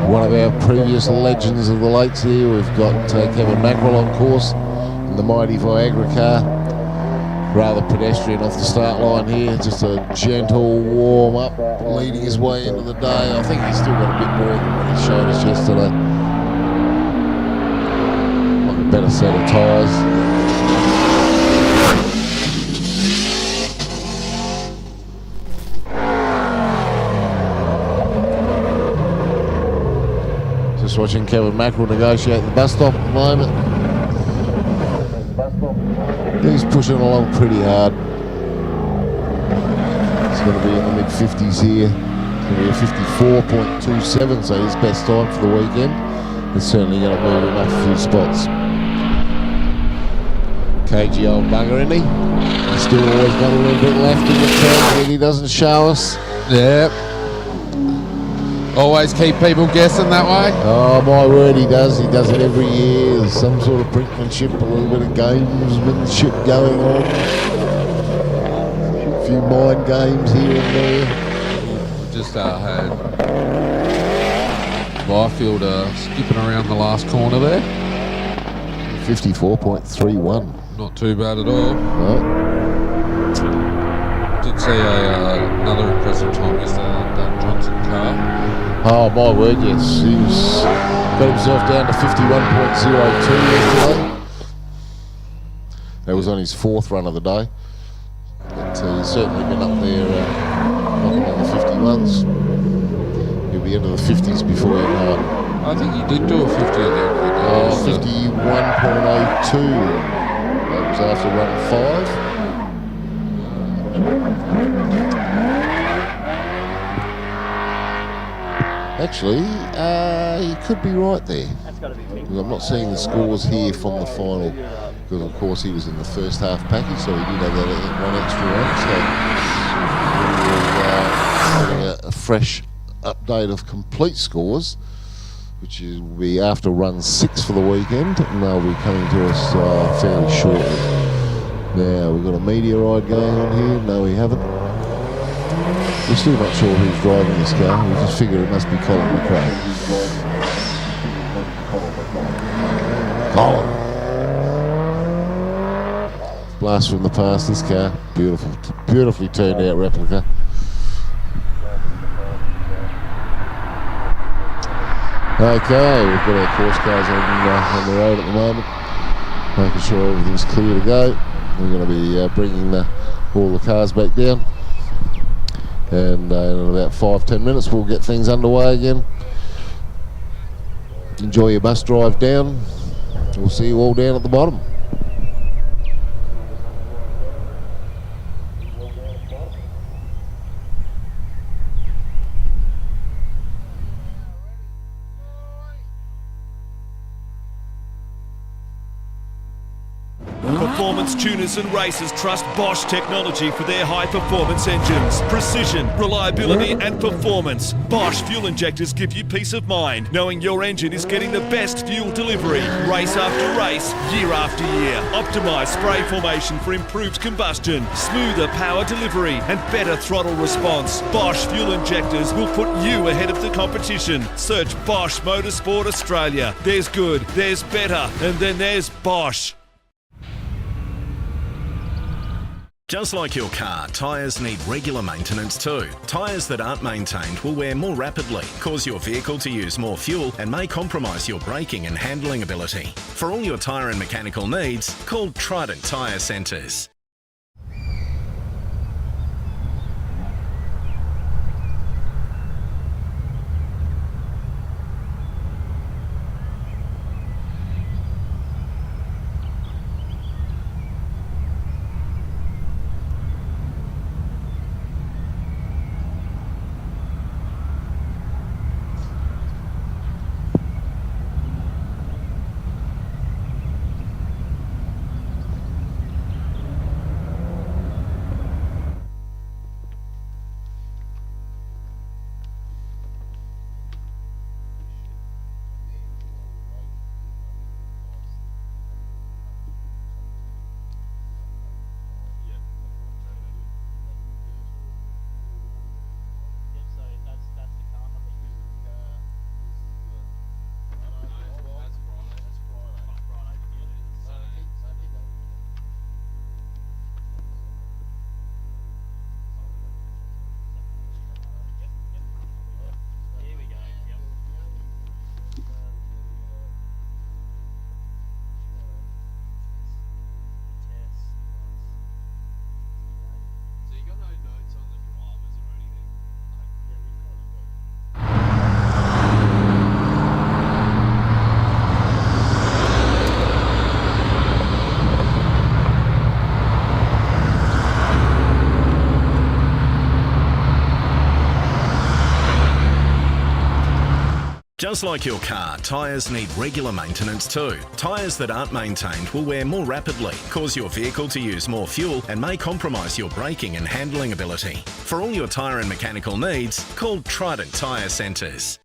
one of our previous legends of the Lakes here. We've got Kevin Mackerel on course in the mighty Viagra car. Rather pedestrian off the start line here. Just a gentle warm up, leading his way into the day. I think he's still got a bit more than what he showed us yesterday. better set of tyres. Just watching Kevin Mackerel negotiate the bus stop at the moment. He's pushing along pretty hard. It's going to be in the mid-50s here. It's going to be a 54.27, so his best time for the weekend. It's certainly going to move him up a few spots. Cagey old bugger, isn't he? He's still always got a little bit left in the tank. He doesn't show us. Yep. Always keep people guessing that way. Oh my word, he does. He does it every year. There's some sort of brinkmanship, a little bit of games with the ship going on. A few mind games here and there. Just had Byfield skipping around the last corner there. 54.31. Not too bad at all. No. Did see another impressive time yesterday on that Johnson car. Oh my word, yes. He's got himself down to 51.02 yesterday. That was on his 4th run of the day. But he's certainly been up there knocking on the 51s. He'll be into the 50s before you know it. I think he did do a 50 at the end of the day. Oh, 51.02. That was after run 5. Actually, he could be right there. Because I'm not seeing the scores here from the final. Because of course he was in the first half package, so he did have that one extra run. So we'll a fresh update of complete scores, which will be after run 6 for the weekend, and they'll be coming to us fairly shortly. Now we've got a media ride going on here. No, we haven't. We're still not sure who's driving this car. We just figure it must be Colin McRae. Colin. Blast from the past, this car. Beautiful, beautifully turned out replica. Okay, we've got our course cars on the road at the moment, making sure everything's clear to go. We're going to be bringing all the cars back down, and in about 5-10 minutes we'll get things underway again. Enjoy your bus drive down. We'll see you all down at the bottom. Performance tuners and racers trust Bosch technology for their high-performance engines. Precision, reliability and performance. Bosch fuel injectors give you peace of mind, knowing your engine is getting the best fuel delivery. Race after race, year after year. Optimised spray formation for improved combustion, smoother power delivery and better throttle response. Bosch fuel injectors will put you ahead of the competition. Search Bosch Motorsport Australia. There's good, there's better, and then there's Bosch. Just like your car, tyres need regular maintenance too. Tyres that aren't maintained will wear more rapidly, cause your vehicle to use more fuel and may compromise your braking and handling ability. For all your tyre and mechanical needs, call Trident Tyre Centres. Just like your car, tyres need regular maintenance too. Tyres that aren't maintained will wear more rapidly, cause your vehicle to use more fuel and may compromise your braking and handling ability. For all your tyre and mechanical needs, call Trident Tyre Centres.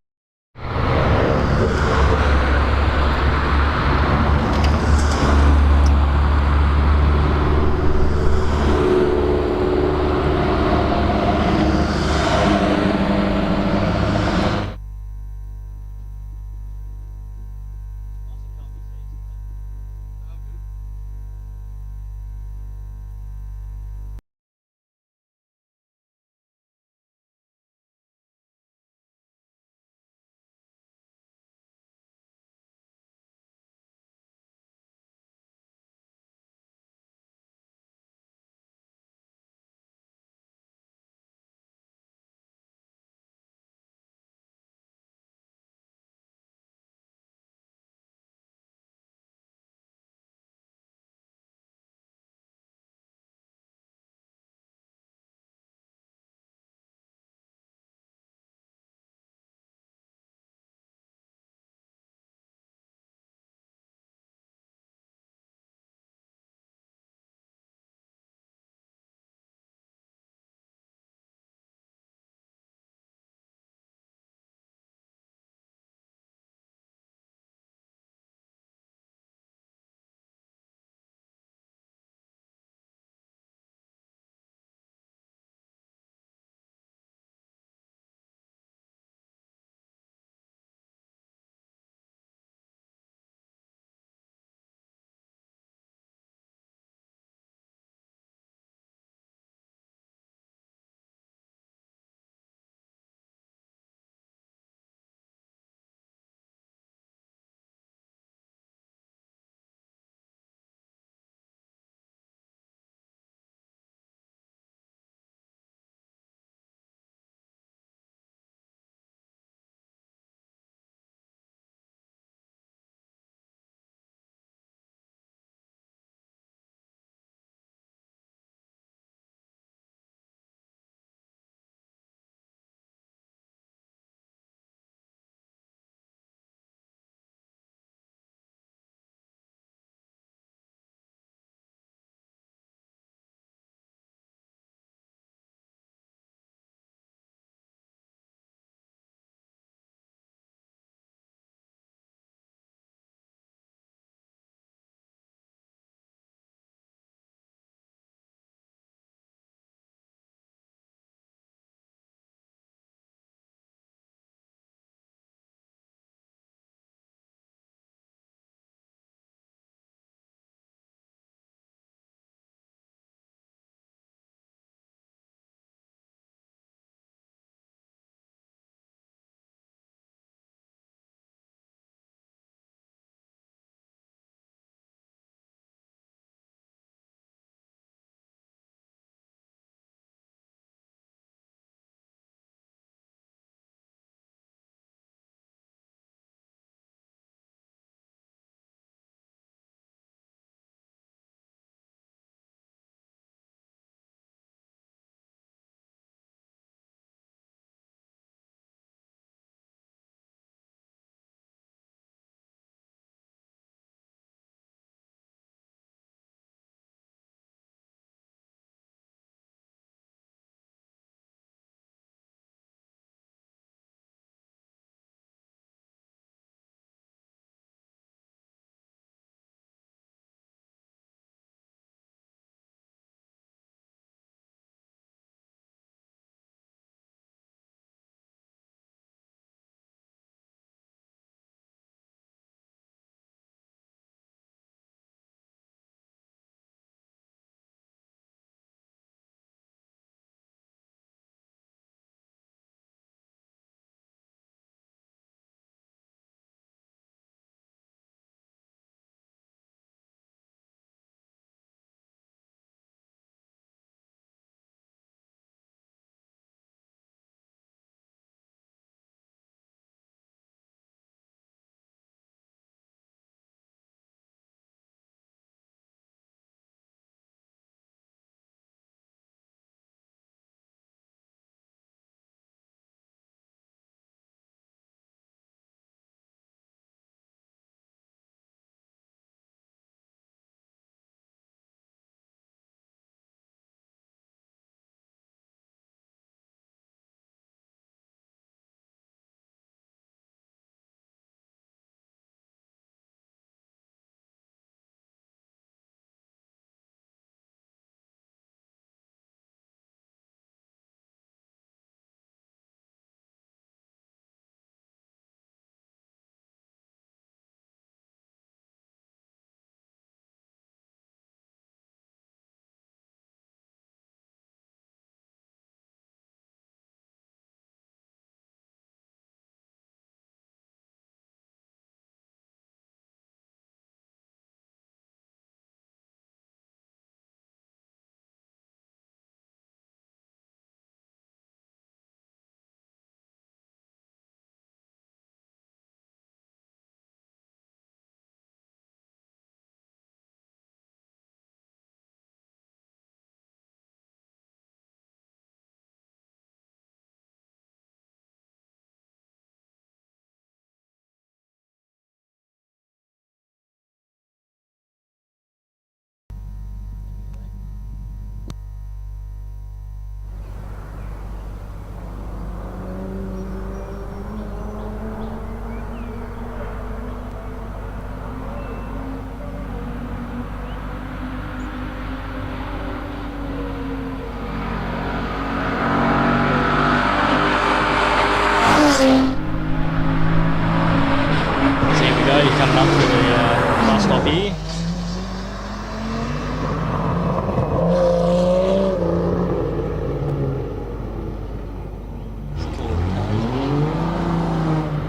up here.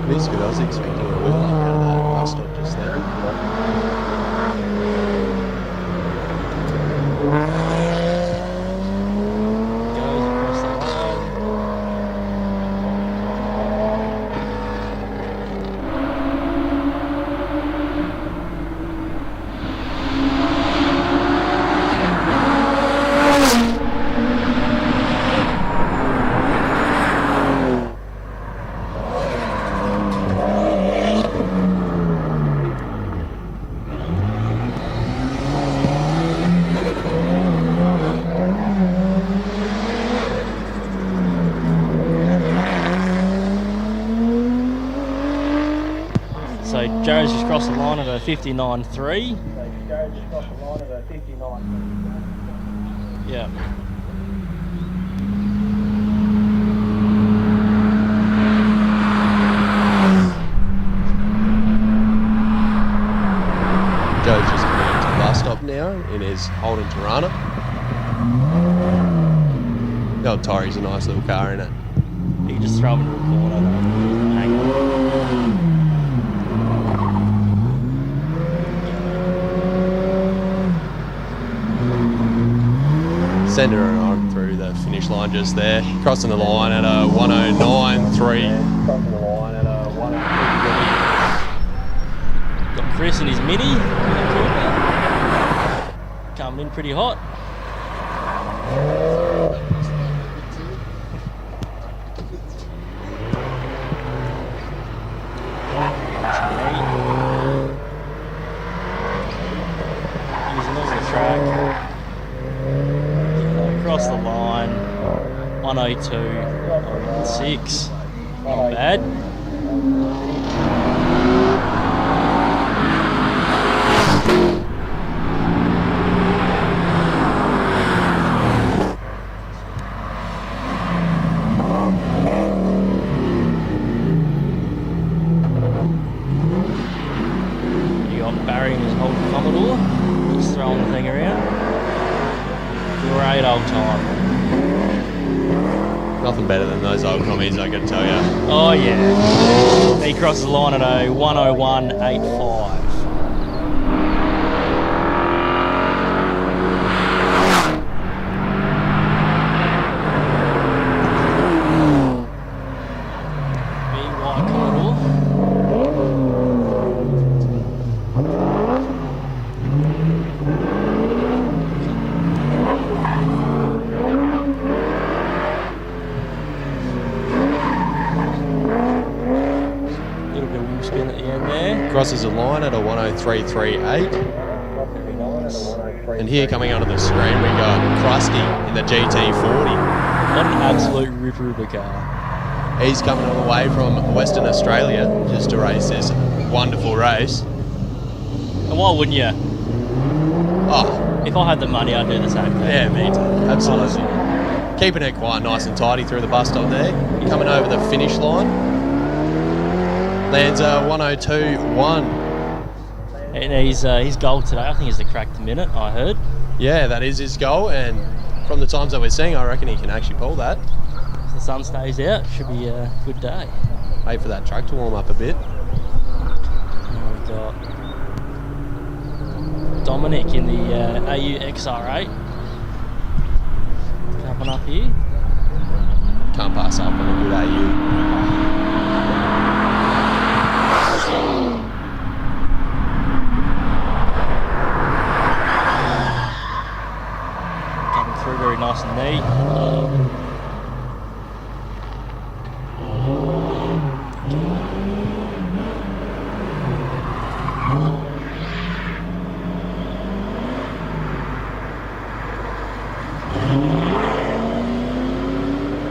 It is good. I was expecting a wheel up out of that bus stop just then. So Jared's just crossed the line at a 59.3. Yeah. Joe's just coming into the bus stop now in his Holden Tirana. The old Tyre's a nice little car, isn't it? You can just throw him into a corner. Hang on. Send her on through the finish line just there. Crossing the line at a 109.3. Got Chris and his Mini. Coming in pretty hot. Using all the track. Across the line. 102.6. Not bad. Nothing better than those old commies, I can tell you. Oh yeah. He crosses the line at a 101.85. Crosses the line at a 103.38. Very nice. And here coming onto the screen we got Krusty in the GT40. What an absolute ripper of a car. He's coming all the way from Western Australia just to race this wonderful race. And why wouldn't you? Oh, if I had the money, I'd do the same thing. Yeah, me too. Absolutely. Keeping it quite nice and tidy through the bus stop there. Coming over the finish line. Lands a 102.1. And his goal today, I think, is to crack the minute, I heard. Yeah, that is his goal, and from the times that we're seeing, I reckon he can actually pull that. If the sun stays out, should be a good day. Wait for that truck to warm up a bit. And we've got Dominic in the AU XR8. Coming up here. Can't pass up on a good AU. Very nice and neat.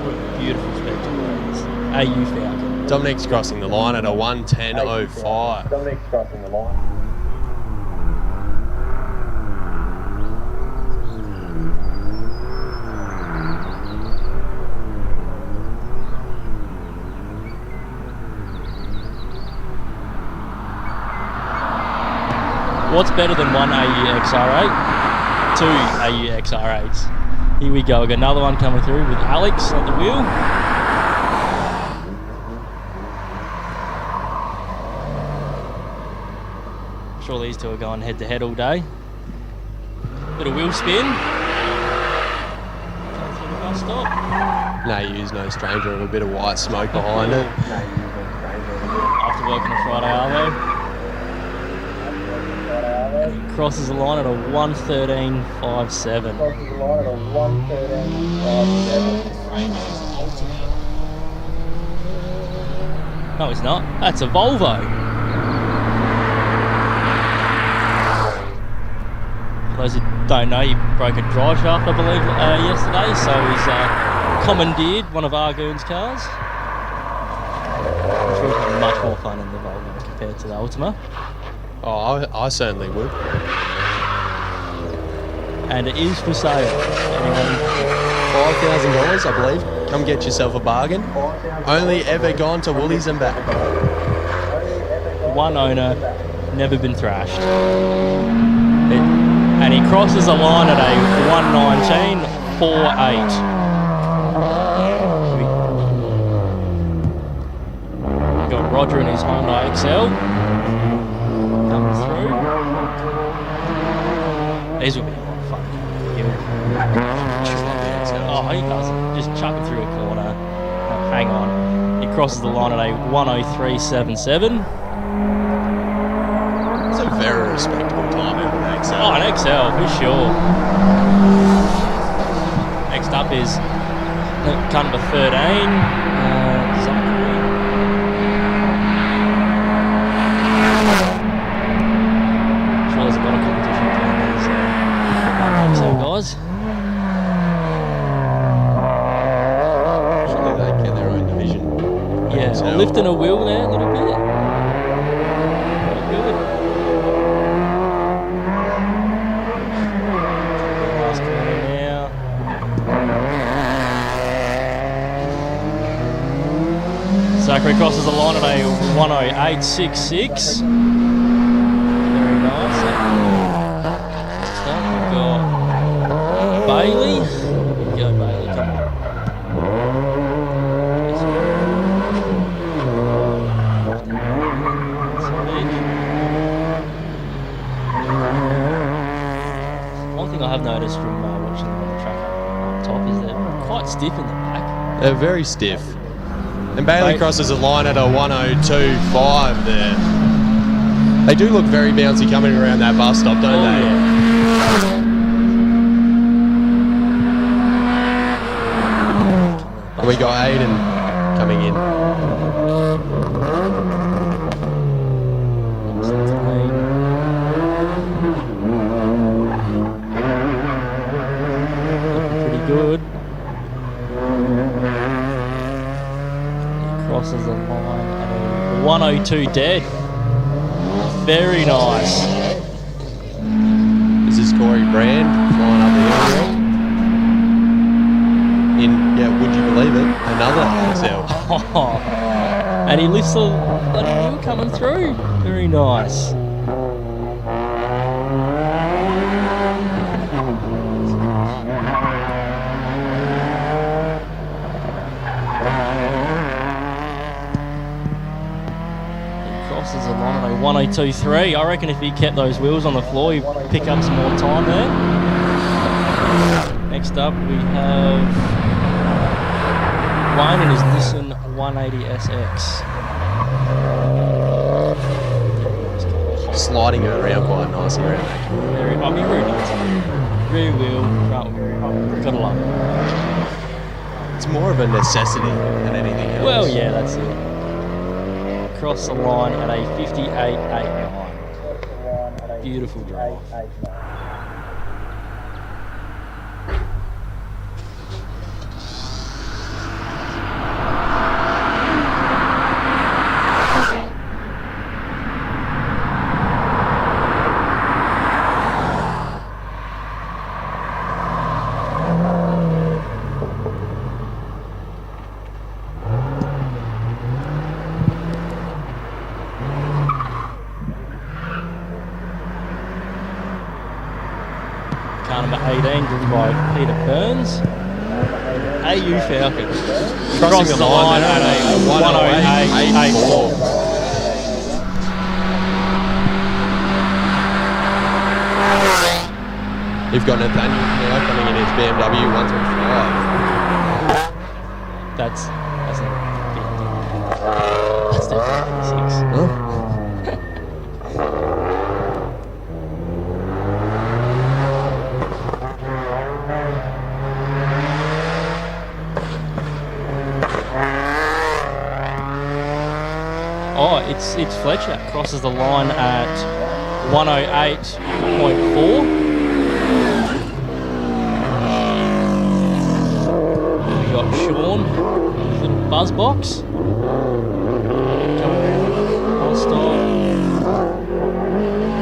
What a beautiful spectacle it is. AU Falcon. Dominic's crossing the line at a 110.05. Dominic's crossing the line. What's better than one AU XR8? Two AU XR8s. Here we go. We got another one coming through with Alex at the wheel. I'm sure these two are going head to head all day. Bit of wheel spin. Coming through the bus stop. NAU's no stranger of a bit of white smoke behind it. After working a Friday Arvo. And he crosses the line at a 1:13.57. No, it's not. That's a Volvo. For those who don't know, he broke a drive shaft, I believe, yesterday, so he's commandeered one of Argoon's cars. I'm sure he's had much more fun in the Volvo compared to the Ultima. Oh, I certainly would. And it is for sale. Anyone? $5,000, I believe. Come get yourself a bargain. Only ever gone to Woolies and back. One owner, never been thrashed. And he crosses the line at a 1:19.48. We got Roger in his Honda XL coming through. These will be a lot of fun. Oh, he doesn't. Just chuck it through a corner. No, hang on. He crosses the line at a 1:03.77. It's a very respectable time in an XL. Oh, an XL, for sure. Next up is car number 13. Zachary. Sure there's a lot of competition between these XL guys. Surely they get their own division. Yeah, XL. lifting a wheel there a little bit. Good. Last corner now. Zachary crosses the line at a 1:08.66. Very nice. Next up we've got Bailey. Here we go, Bailey, come on. One thing I have noticed from watching them on the track up top is they're quite stiff in the back. They're very stiff. And Bailey crosses the line at a 1:02.5 there. They do look very bouncy coming around that bus stop, don't they? Yeah. And we got Aiden coming in. Pretty good. He crosses the line at a 1:02 dead. Very nice. This is Corey Brand flying up the hill. In, yeah, would you believe it, another XL. And he lifts the wheel coming through. Very nice. Crosses the line at a 1:02.3. I reckon if he kept those wheels on the floor, he'd pick up some more time there. Next up, we have Wayne and his Nissan 180 SX. Sliding her around quite nicely around that. I'll be really nice. Rear wheel, front wheel. Gotta love it. It's more of a necessity than anything else. Well, yeah, that's it. Across the line at a 58.89. Beautiful drive. number 18, driven by Peter Burns. AU Falcon. Crossing the line at a 108.84. You've got Nathaniel now coming in his BMW 135. That's definitely 56. Huh? Oh, it's Fletcher. Crosses the line at 108.4. We got Sean, little buzz box. Coming around full stop.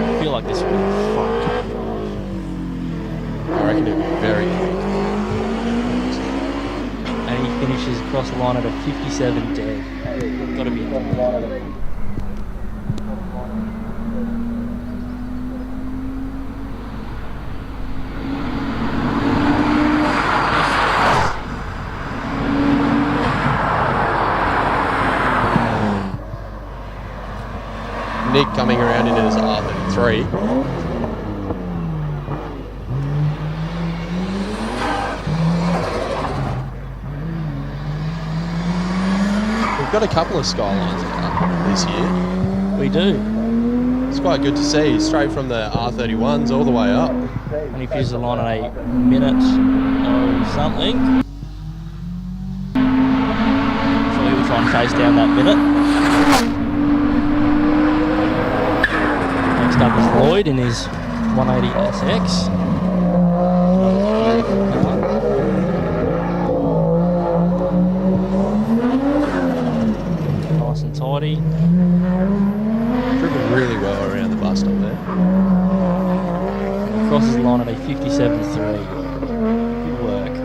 I feel like this will be a fun car drive. I reckon it'll be very quick. And he finishes across the line at a 57 dead. Got to be. Nick coming around into his R33. We've got a couple of Skylines out this year. We do. It's quite good to see, straight from the R31s all the way up. And he finishes the line at a minute or something. So he will try and chase down that minute. Next up is Lloyd in his 180 SX. Nice and tidy. Driven really well around the bus stop there. Crosses the line at a 57.3. Good work.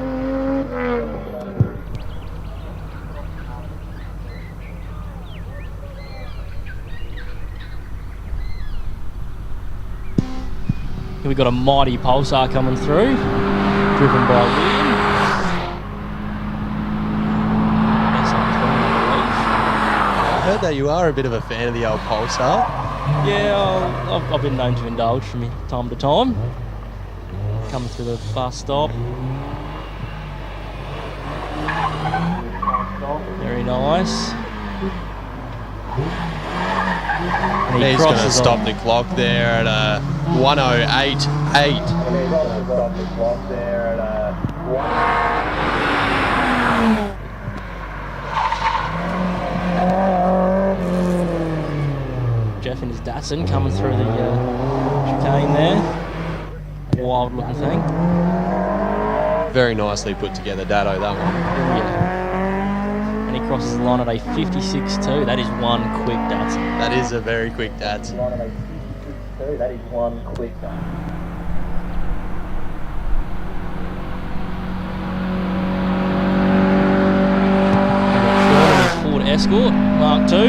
Here we've got a mighty Pulsar coming through, driven by William. I heard that you are a bit of a fan of the old Pulsar. Yeah, I've been known to indulge from time to time. Coming through the bus stop. Very nice. And He's going to crosses stop on. the clock there at a 108.8. Jeff and his Datsun coming through the chicane there. Wild looking thing. Very nicely put together, Dado, that one. Yeah. And he crosses the line at a 56.2. That is one quick Datsun. That is a very quick Dats. That is one quick one. Ford Escort Mark II.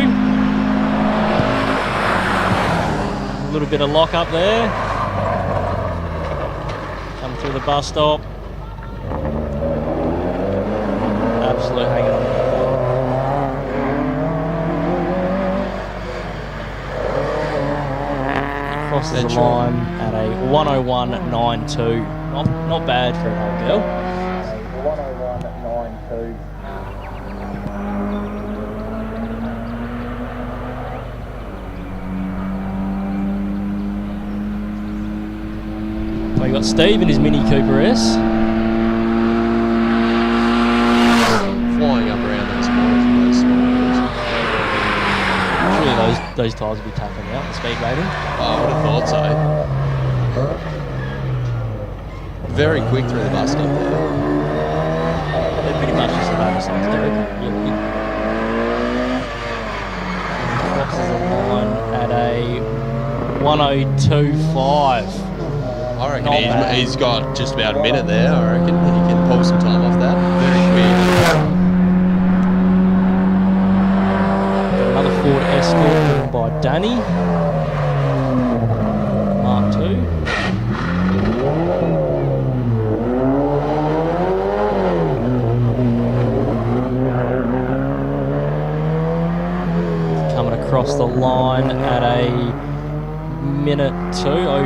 A little bit of lock up there. Coming through the bus stop. Absolute hanging on. Crosses the line at a 101.92. Not bad for an old girl. 101.92. We got Steve in his Mini Cooper S. Flying up around those corners with those small wheels. Surely those tyres will be tapping out the speed rating. Oh, I would have thought so. Very quick through the bus stop there. They're pretty much just an oversized Derek. Crosses the line at a 102.5. I reckon Not bad. he's got just about a minute there. I reckon he can pull some time off that. Very quick. Got another Ford Escort driven by Danny. Mark II. across the line at a minute 2:04.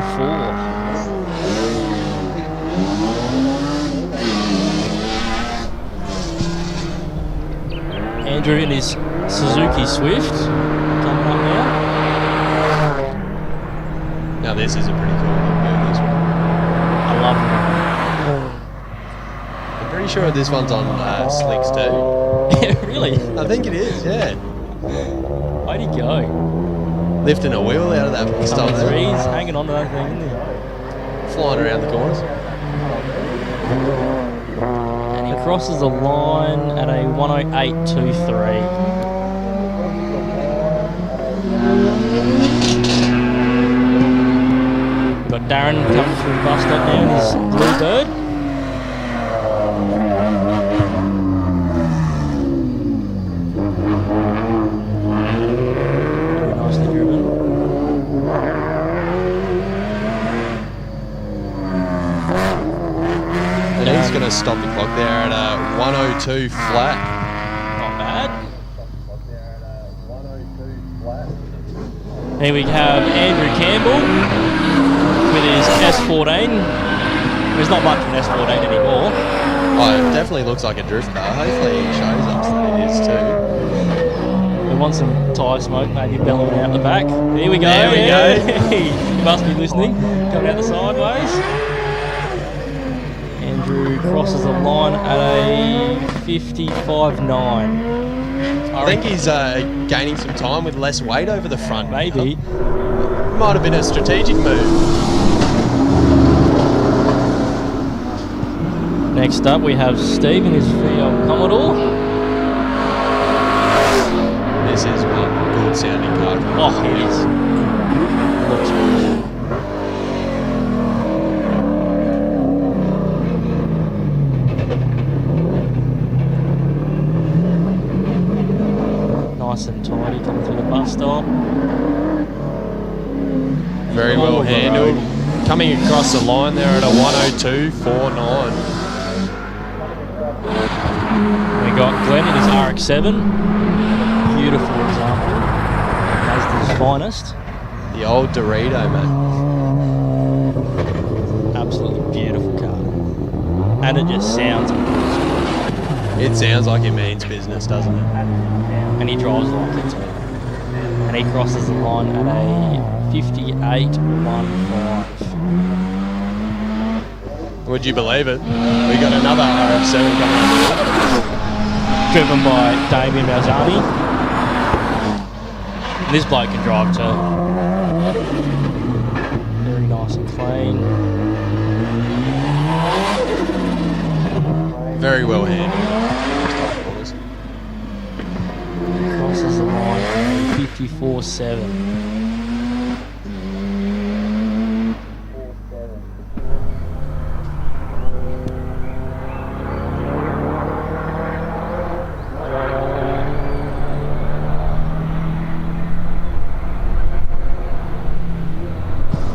Andrew in his Suzuki Swift coming up now. Now this is a pretty cool look, this one. I love it. I'm pretty sure this one's on slicks too. Really? I think it is, yeah. Where'd he go? Lifting a wheel out of that pistol Couple there. threes, hanging on to that thing, isn't he? Flying around the corners. And he crosses the line at a 1:08.23. We've got Darren coming through the bus stop now in his Bluebird. Very nicely driven. And he's going to stop the clock there at a 1:02 flat. Not bad. Here we have Andrew Campbell with his S14. There's not much of an S14 anymore. Oh, it definitely looks like a drift car. Hopefully it shows us that it is too. We want some tyre smoke, maybe bellowing out the back. Here we go. There we go. You must be listening. Coming out the sideways. Andrew crosses the line at a 55.9. I think he's gaining some time with less weight over the front. Maybe. Might have been a strategic move. Next up, we have Steve in his Fiat Commodore. This is one good sounding car. Oh, it is. Looks good. Nice and tidy coming through the bus stop. Very well handled. Coming across the line there at a 1:02.49. We got Glenn in his RX-7. Beautiful example. Mazda's finest. The old Dorito, mate. Absolutely beautiful car. And it just sounds amazing. It sounds like it means business, doesn't it? And he drives like it too. And he crosses the line at a 58.15. Would you believe it? We got another RF7 coming up. Driven by Damien Malzani. This bloke can drive too. Very nice and clean. Very well handled. Crosses the line at 54.7.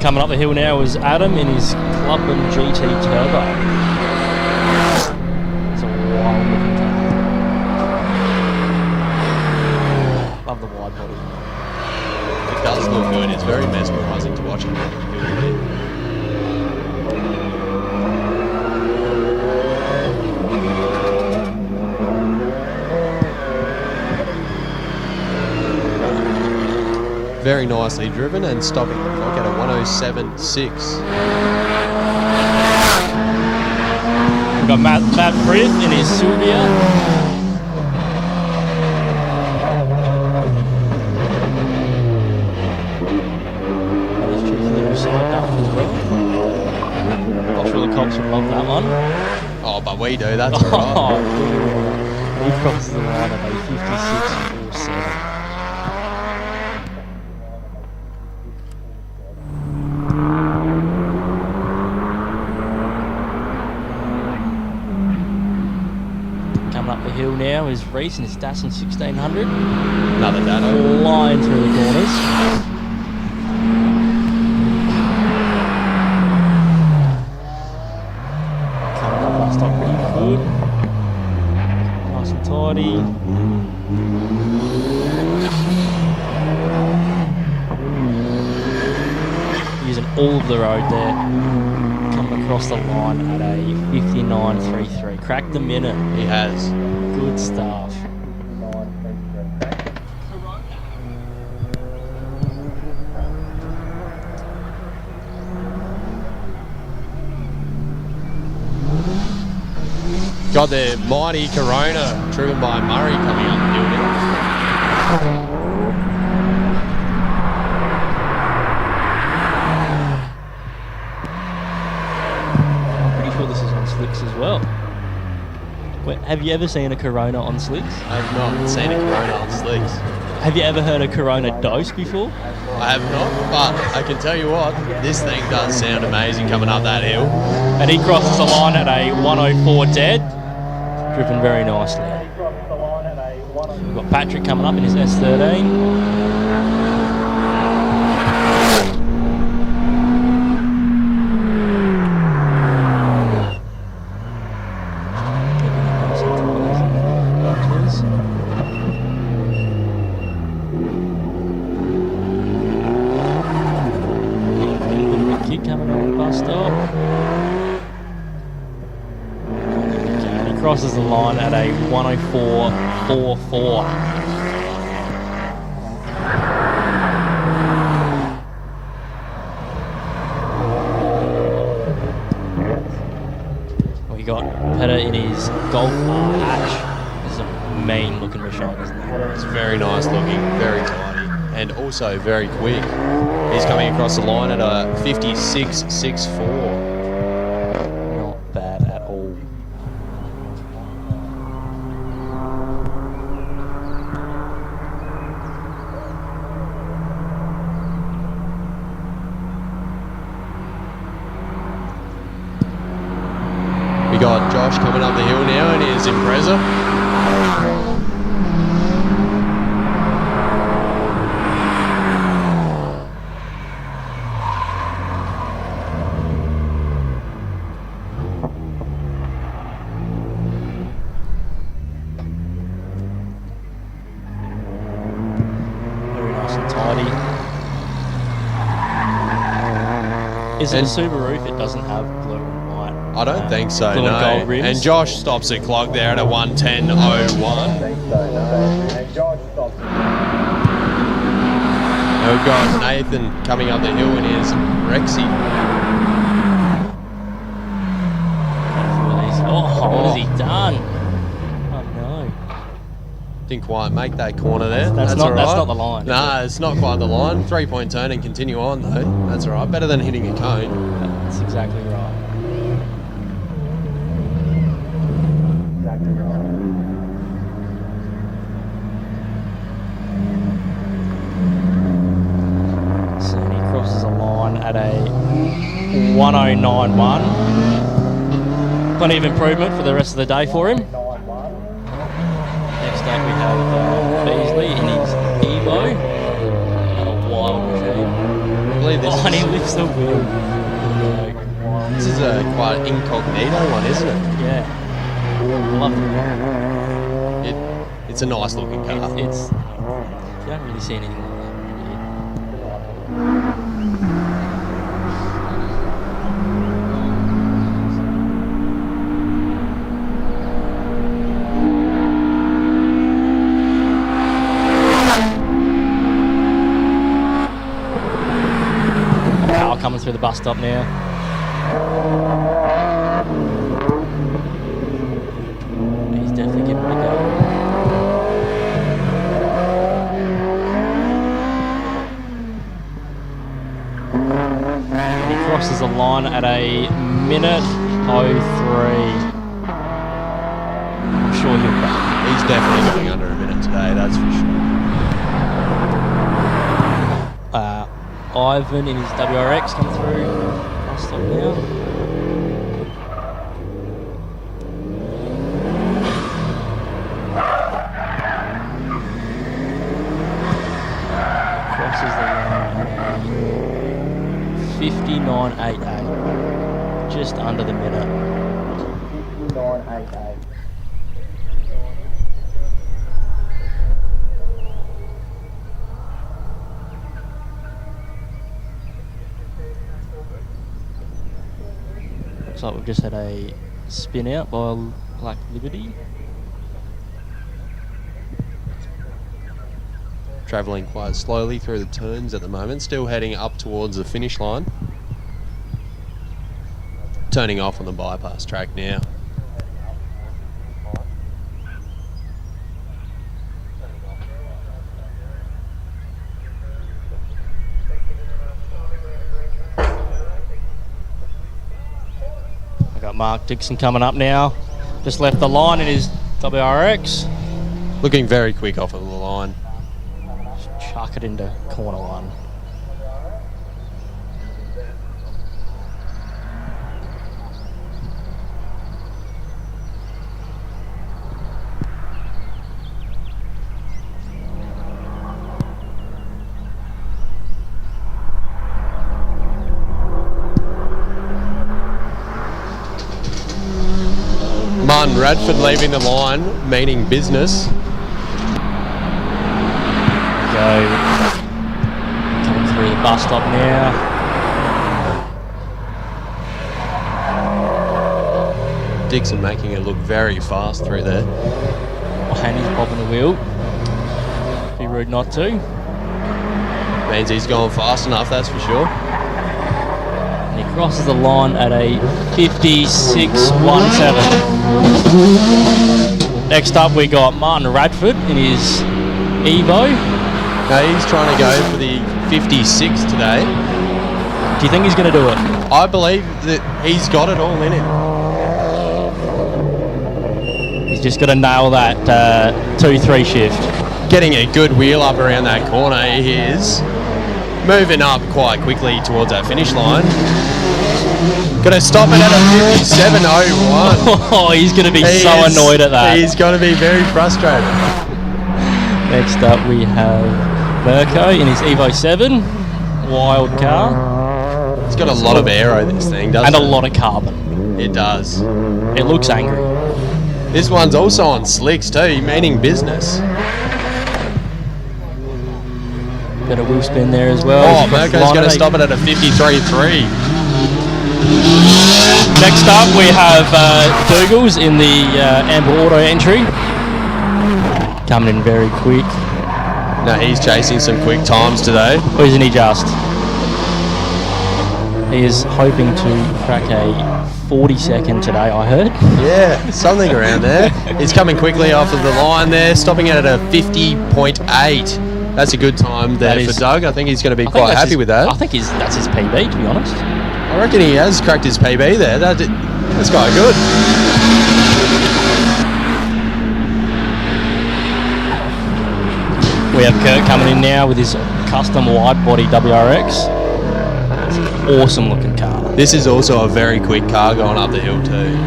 Coming up the hill now is Adam in his Clubman GT Turbo. It's a wild looking car. Love the wide body. It does look good. It's very mesmerising to watch it. Very nicely driven and stopping the clock at a 1:07.6. We've got Matt Frith in his Silvia. I'm sure the cops would love that one. Oh, but we do, that's alright. He crosses the line at a 56.47. Coming up the hill now is Reese in his Datsun 1600. Another Dano. Flying through the corners. Stop pretty good. Nice and tidy. all of the road there. Coming across the line at a 59.33. Cracked the minute. He has. Good stuff. Got the mighty Corona driven by Murray coming up the hill now. Pretty sure this is on slicks as well. Wait, have you ever seen a Corona on slicks? I have not seen a Corona on slicks. Have you ever heard a Corona dose before? I have not, but I can tell you what, this thing does sound amazing coming up that hill. And he crosses the line at a 104 dead. Driven very nicely. We've got Patrick coming up in his S13. Kid coming on the bus stop. Crosses the line at a 104.44. We got Petter in his Golf hatch. This is a mean looking machine, isn't it? It's very nice looking, very tidy, and also very quick. He's coming across the line at a 56.64. Not bad at all. We got Josh coming up the hill now in his Impreza. Very nice and tidy. Is it a Subaru if it doesn't have blue and white? I don't think so, blue no. and gold rims? And Josh stops it clogged there at a 110.01. And we've got Nathan coming up the hill in his Rexy. Oh, what has he done? Oh no. Didn't quite make that corner there. That's all not right. that's not the line. Nah, it's not quite the line. 3-point turn and continue on though. That's all right. Better than hitting a cone. That's exactly right. So he crosses a line at a 109.1. Plenty of improvement for the rest of the day for him. Next up we have Beasley in his Evo. What a wild machine. I believe this Oh, and he lifts the wheel. This is a quite incognito one, isn't it? Yeah. Love it. It's a nice looking car. It's you don't really see anything like that. Power coming through the bus stop now. He's definitely giving it a go. And he crosses the line at a minute 03. I'm sure he'll crack. He's definitely going under a minute today, that's for sure. Ivan in his WRX come through. I'll stop now. Crosses the line. 59.88. Just under the minute. 59.88. like we've just had a spin out by Black Liberty. Travelling quite slowly through the turns at the moment, still heading up towards the finish line. Turning off on the bypass track now. I got Mark Dixon coming up now. Just left the line in his WRX. Looking very quick off of the line. Chuck it into corner one. Martin Radford leaving the line, meaning business. Go. Coming through the bus stop now. Dixon making it look very fast through there. And he's popping the wheel. Be rude not to. Means he's going fast enough, that's for sure. And he crosses the line at a 56.17. Next up we got Martin Radford in his Evo. Now he's trying to go for the 56 today. Do you think he's going to do it? I believe that he's got it all in him. He's just got to nail that 2-3 shift. Getting a good wheel up around that corner. He is moving up quite quickly towards that finish line. Going to stop it at a 57.01. Oh, he's going to be so annoyed at that. He's going to be very frustrated. Next up we have Mirko in his Evo 7. Wild car. It's got a lot of aero, this thing, doesn't it? And a lot of carbon. It does. It looks angry. This one's also on slicks too, meaning business. Got a wheel spin there as well. Oh, Mirko's going to stop it at a 53.3. Next up we have Dougals in the Amber Auto entry. Coming in very quick. No, he's chasing some quick times today. Or isn't he just? He is hoping to crack a 42nd today, I heard. Yeah, something around there. He's coming quickly off of the line there, stopping it at a 50.8. That's a good time there for Doug. I think he's going to be quite happy with that. I think that's his PB, to be honest. I reckon he has cracked his PB there. That's quite good. We have Kurt coming in now with his custom wide body WRX. It's an awesome looking car. This is also a very quick car going up the hill too.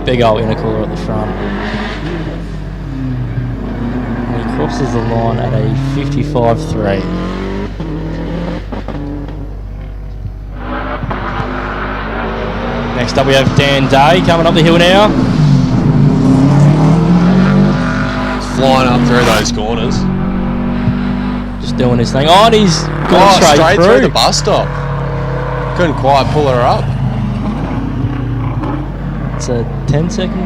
Big old intercooler at the front. And he crosses the line at a 55.3. Next up we have Dan Day coming up the hill now. Flying up through those corners. Just doing his thing. Oh, and he's gone straight through the bus stop. Couldn't quite pull her up. It's a 10-second.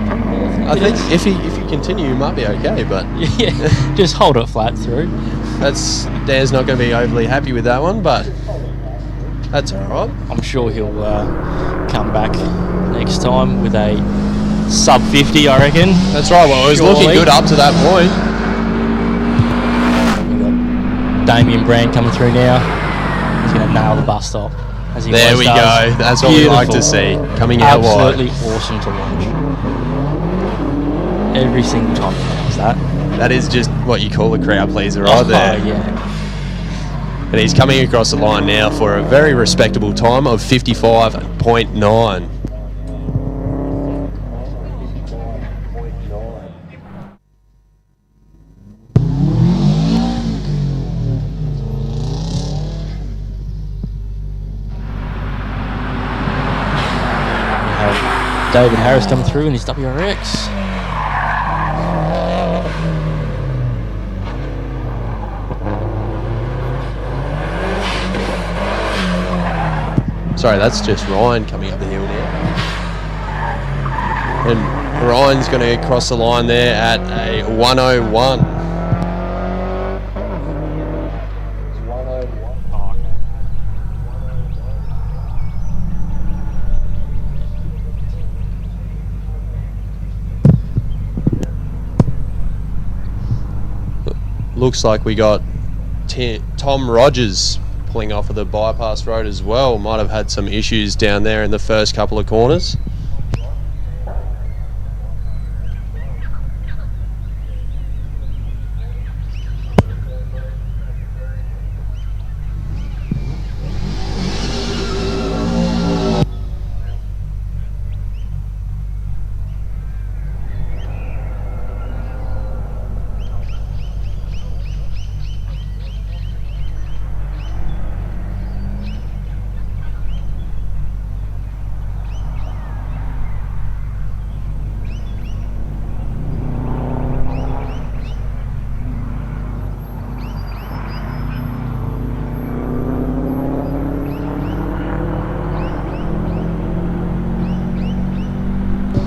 I think if you continue, you might be okay, but yeah, just hold it flat through. Dan's not going to be overly happy with that one, but that's all right. I'm sure he'll come back next time with a sub 50, I reckon. That's right. Well, it was looking good up to that point. We've got Damien Brand coming through now. He's going to nail the bus stop. There we go. That's what we like to see. Coming out wide. Absolutely awesome to watch. Every single time he nails that. That is just what you call a crowd pleaser right there. Oh, yeah. And he's coming across the line now for a very respectable time of 55.9. David Harris coming through in his WRX. sorry, that's just Ryan coming up the hill now. And Ryan's going to cross the line there at a 101. Looks like we got Tom Rogers pulling off of the bypass road as well. Might have had some issues down there in the first couple of corners.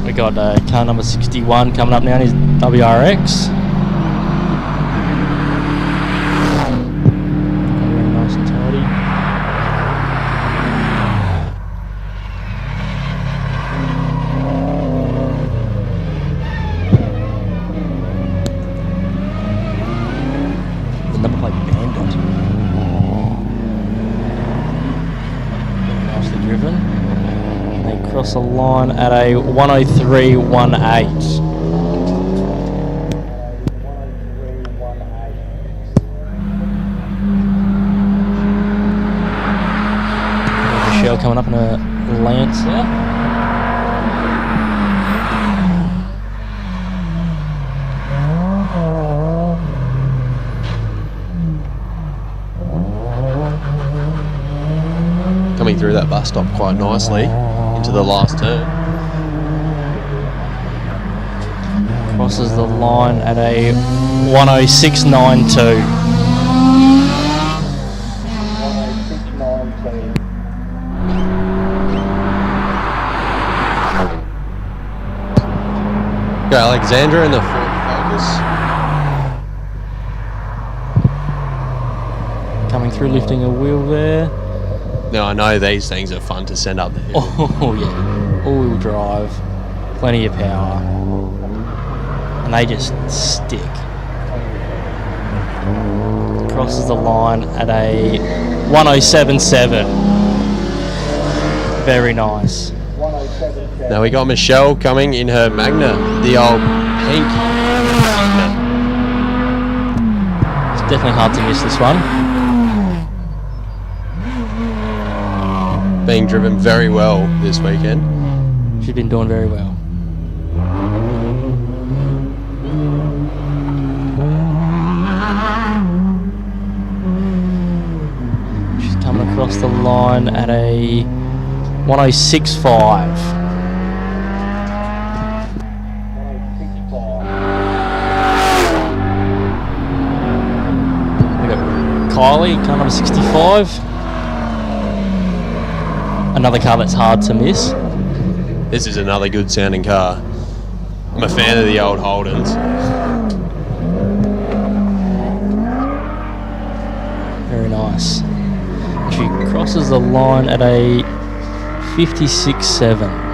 We got car number 61 coming up now in his WRX. Very nice and tidy. The number plate Bandit. Very nicely driven. They cross the line at a 103.18. Michelle coming up in a Lancer. Coming through that bus stop quite nicely into the last turn. Crosses the line at a 106.92. Go Alexandra in the Ford Focus. Coming through, lifting a wheel there. Now I know these things are fun to send up the hill. Oh yeah, all-wheel drive, plenty of power, and they just stick. Crosses the line at a 107.7. Very nice. Now we got Michelle coming in her Magna, the old pink Magna. It's definitely hard to miss this one. Being driven very well this weekend. She's been doing very well. She's coming across the line at a 106.5. We got Kylie, car number 65. Another car that's hard to miss. This is another good sounding car. I'm a fan of the old Holdens. Very nice. She crosses the line at a 56.7.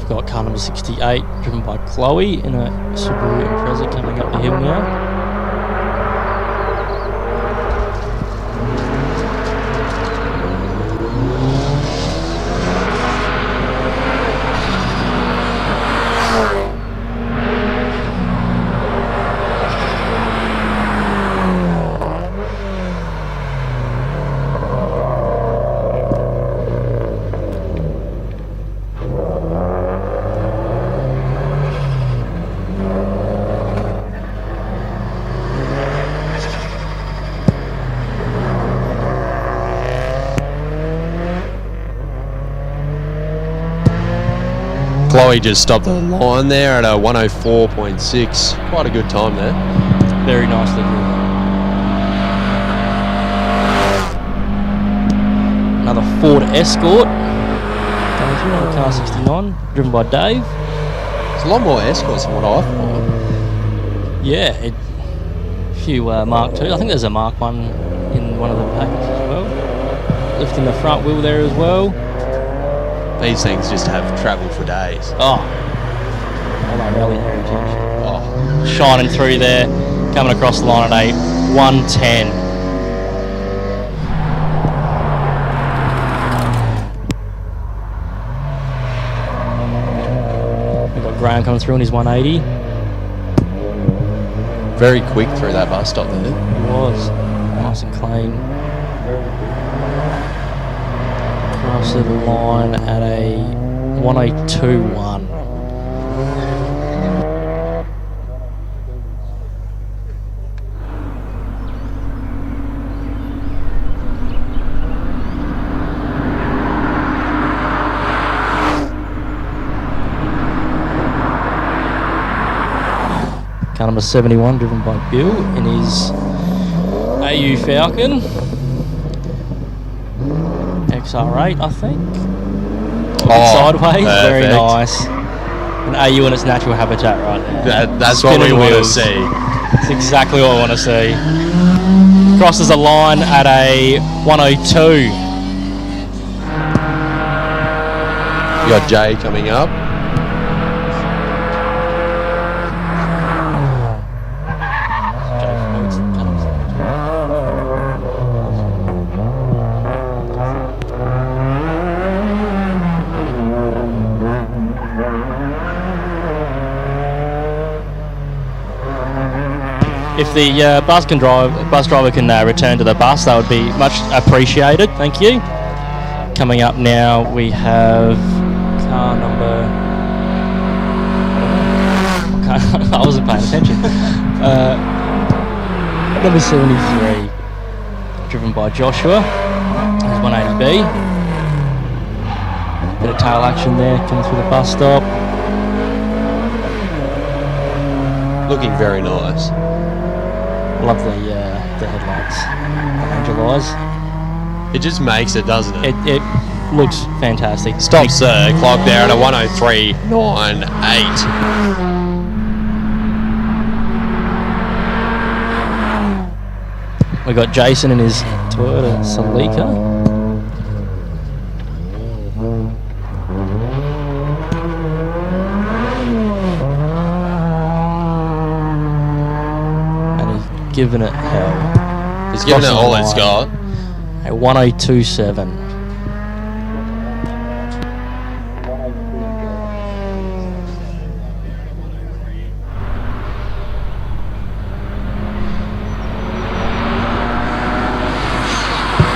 Got car number 68 driven by Chloe in a Subaru Impreza coming up the hill now. Chloe just stopped the line there at a 104.6. Quite a good time there. Very nicely driven. Another Ford Escort. Coming through on the car 69, driven by Dave. There's a lot more Escorts than what I thought. Yeah, a few Mark II. I think there's a Mark 1 in one of the packets as well. Lifting the front wheel there as well. These things just have travel for days. Oh, my rally heritage. Oh, shining through there, coming across the line at a 110. We've got Graham coming through in his 180. Very quick through that bus stop there. It was nice and clean. Across the line at a 102.1. Car number 71, driven by Bill in his AU Falcon. XR8, I think. Sideways, perfect. very nice. An AU in its natural habitat right there. That's what we want to see. That's exactly what I want to see. Crosses the line at a 102. You got Jay coming up. If the bus driver can return to the bus, that would be much appreciated. Thank you. Coming up now, we have car number. I wasn't paying attention. Number 73, driven by Joshua. His 180B. Bit of tail action there, coming through the bus stop. Looking very nice. Love the headlights, angel eyes. It just makes it, doesn't it? It looks fantastic. Stops the clock there at a 103.98. We got Jason in his Toyota Celica. Giving it hell. He's giving it all it's got. A 102.7.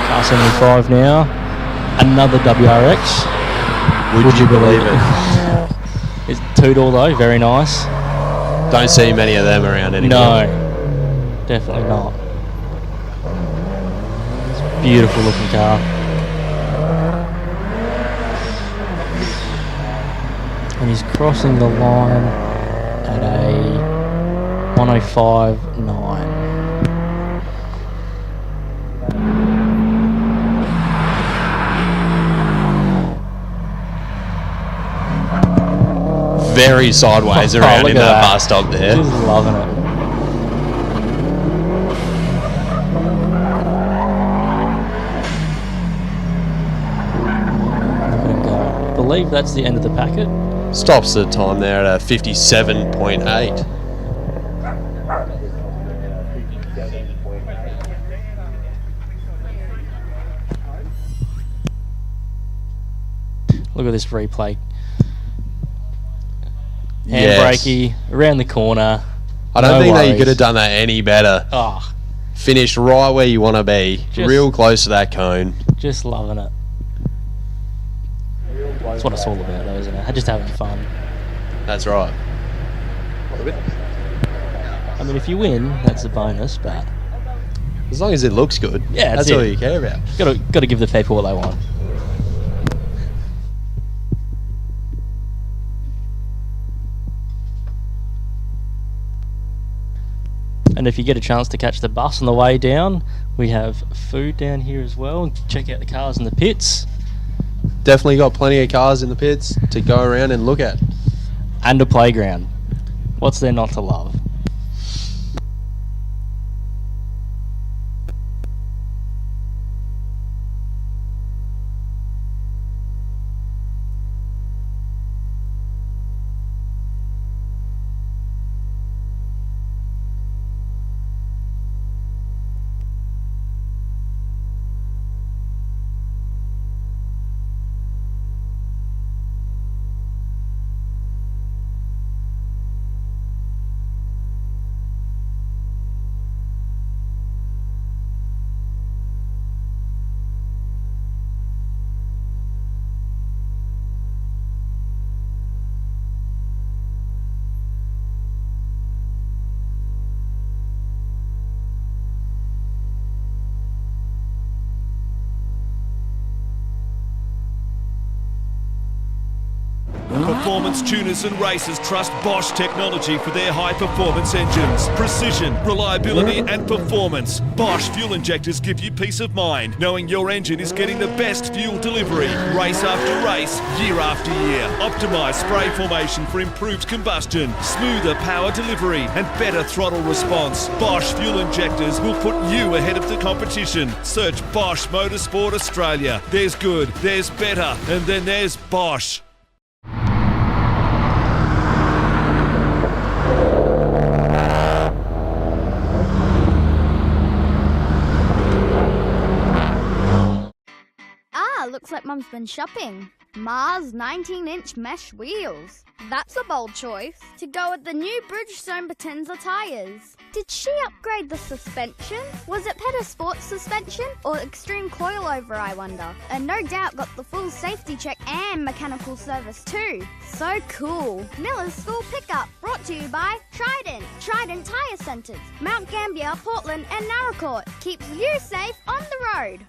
Car 75 now. Another WRX. Would you believe it? It's two-door though, very nice. Don't see many of them around anymore. No. Definitely not. It's a beautiful looking car. And he's crossing the line at a 105.9. Very sideways around in that bus stop there. Just loving it. I believe that's the end of the packet. Stops the time there at a 57.8. Look at this replay. Handbrakey, around the corner. I don't think that you could have done that any better. Oh, Finished right where you want to be, real close to that cone. just loving it. That's what it's all about, though, isn't it? Just having fun. That's right. I mean, if you win, that's a bonus, but As long as it looks good, yeah, that's all you care about. Got to give the people what they want. And if you get a chance to catch the bus on the way down, we have food down here as well. Check out the cars in the pits. Definitely got plenty of cars in the pits to go around and look at. And a playground. What's there not to love? Performance tuners and racers trust Bosch technology for their high-performance engines. Precision, reliability and performance. Bosch fuel injectors give you peace of mind, knowing your engine is getting the best fuel delivery. Race after race, year after year. Optimised spray formation for improved combustion, smoother power delivery and better throttle response. Bosch fuel injectors will put you ahead of the competition. Search Bosch Motorsport Australia. There's good, there's better, and then there's Bosch. Looks like Mum's been shopping. Mars 19-inch mesh wheels. That's a bold choice to go with the new Bridgestone Potenza tyres. Did she upgrade the suspension? Was it Peta Sports suspension or extreme coilover, I wonder? And no doubt got the full safety check and mechanical service too. So cool. Miller's School Pickup, brought to you by Trident Tyre Centres, Mount Gambier, Portland and Naracoorte. Keeps you safe on the road.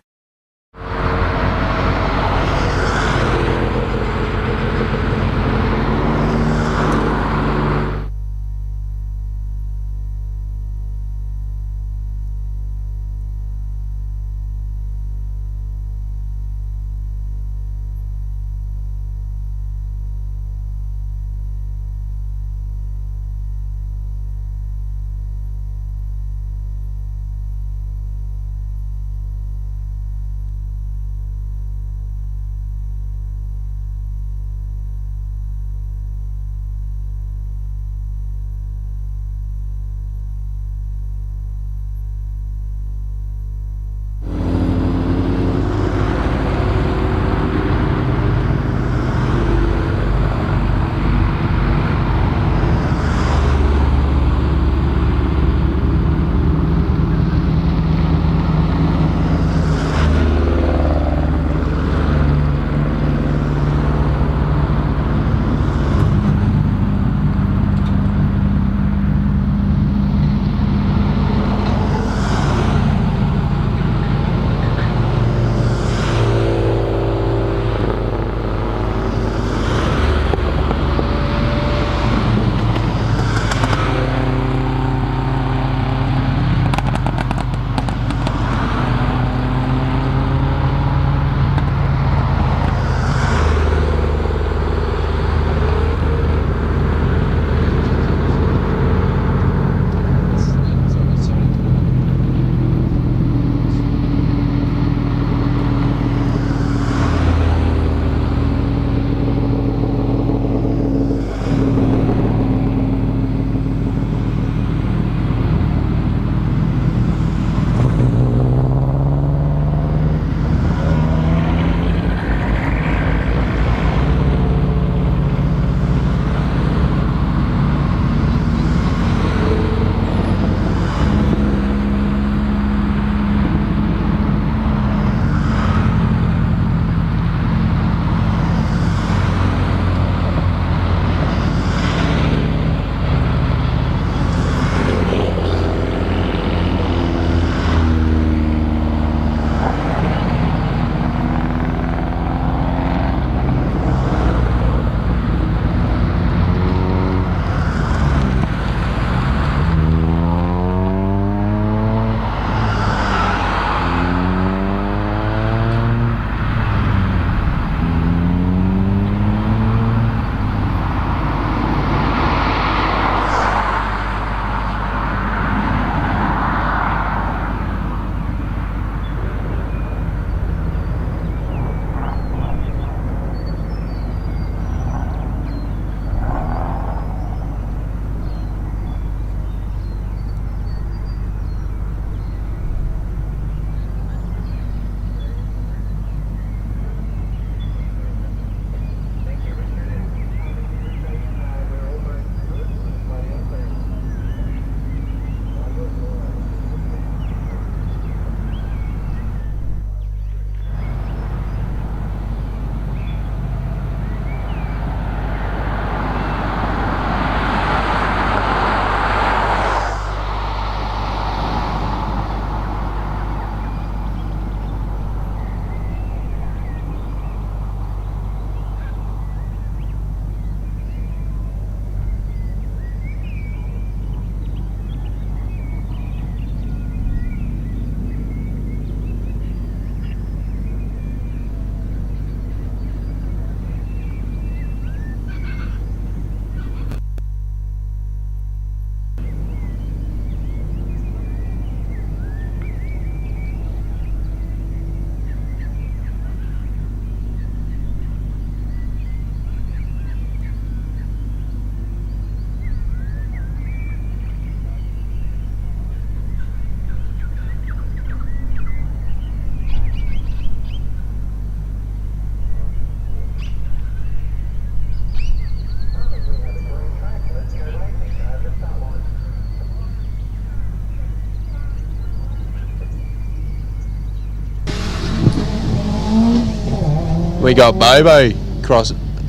We got Bobo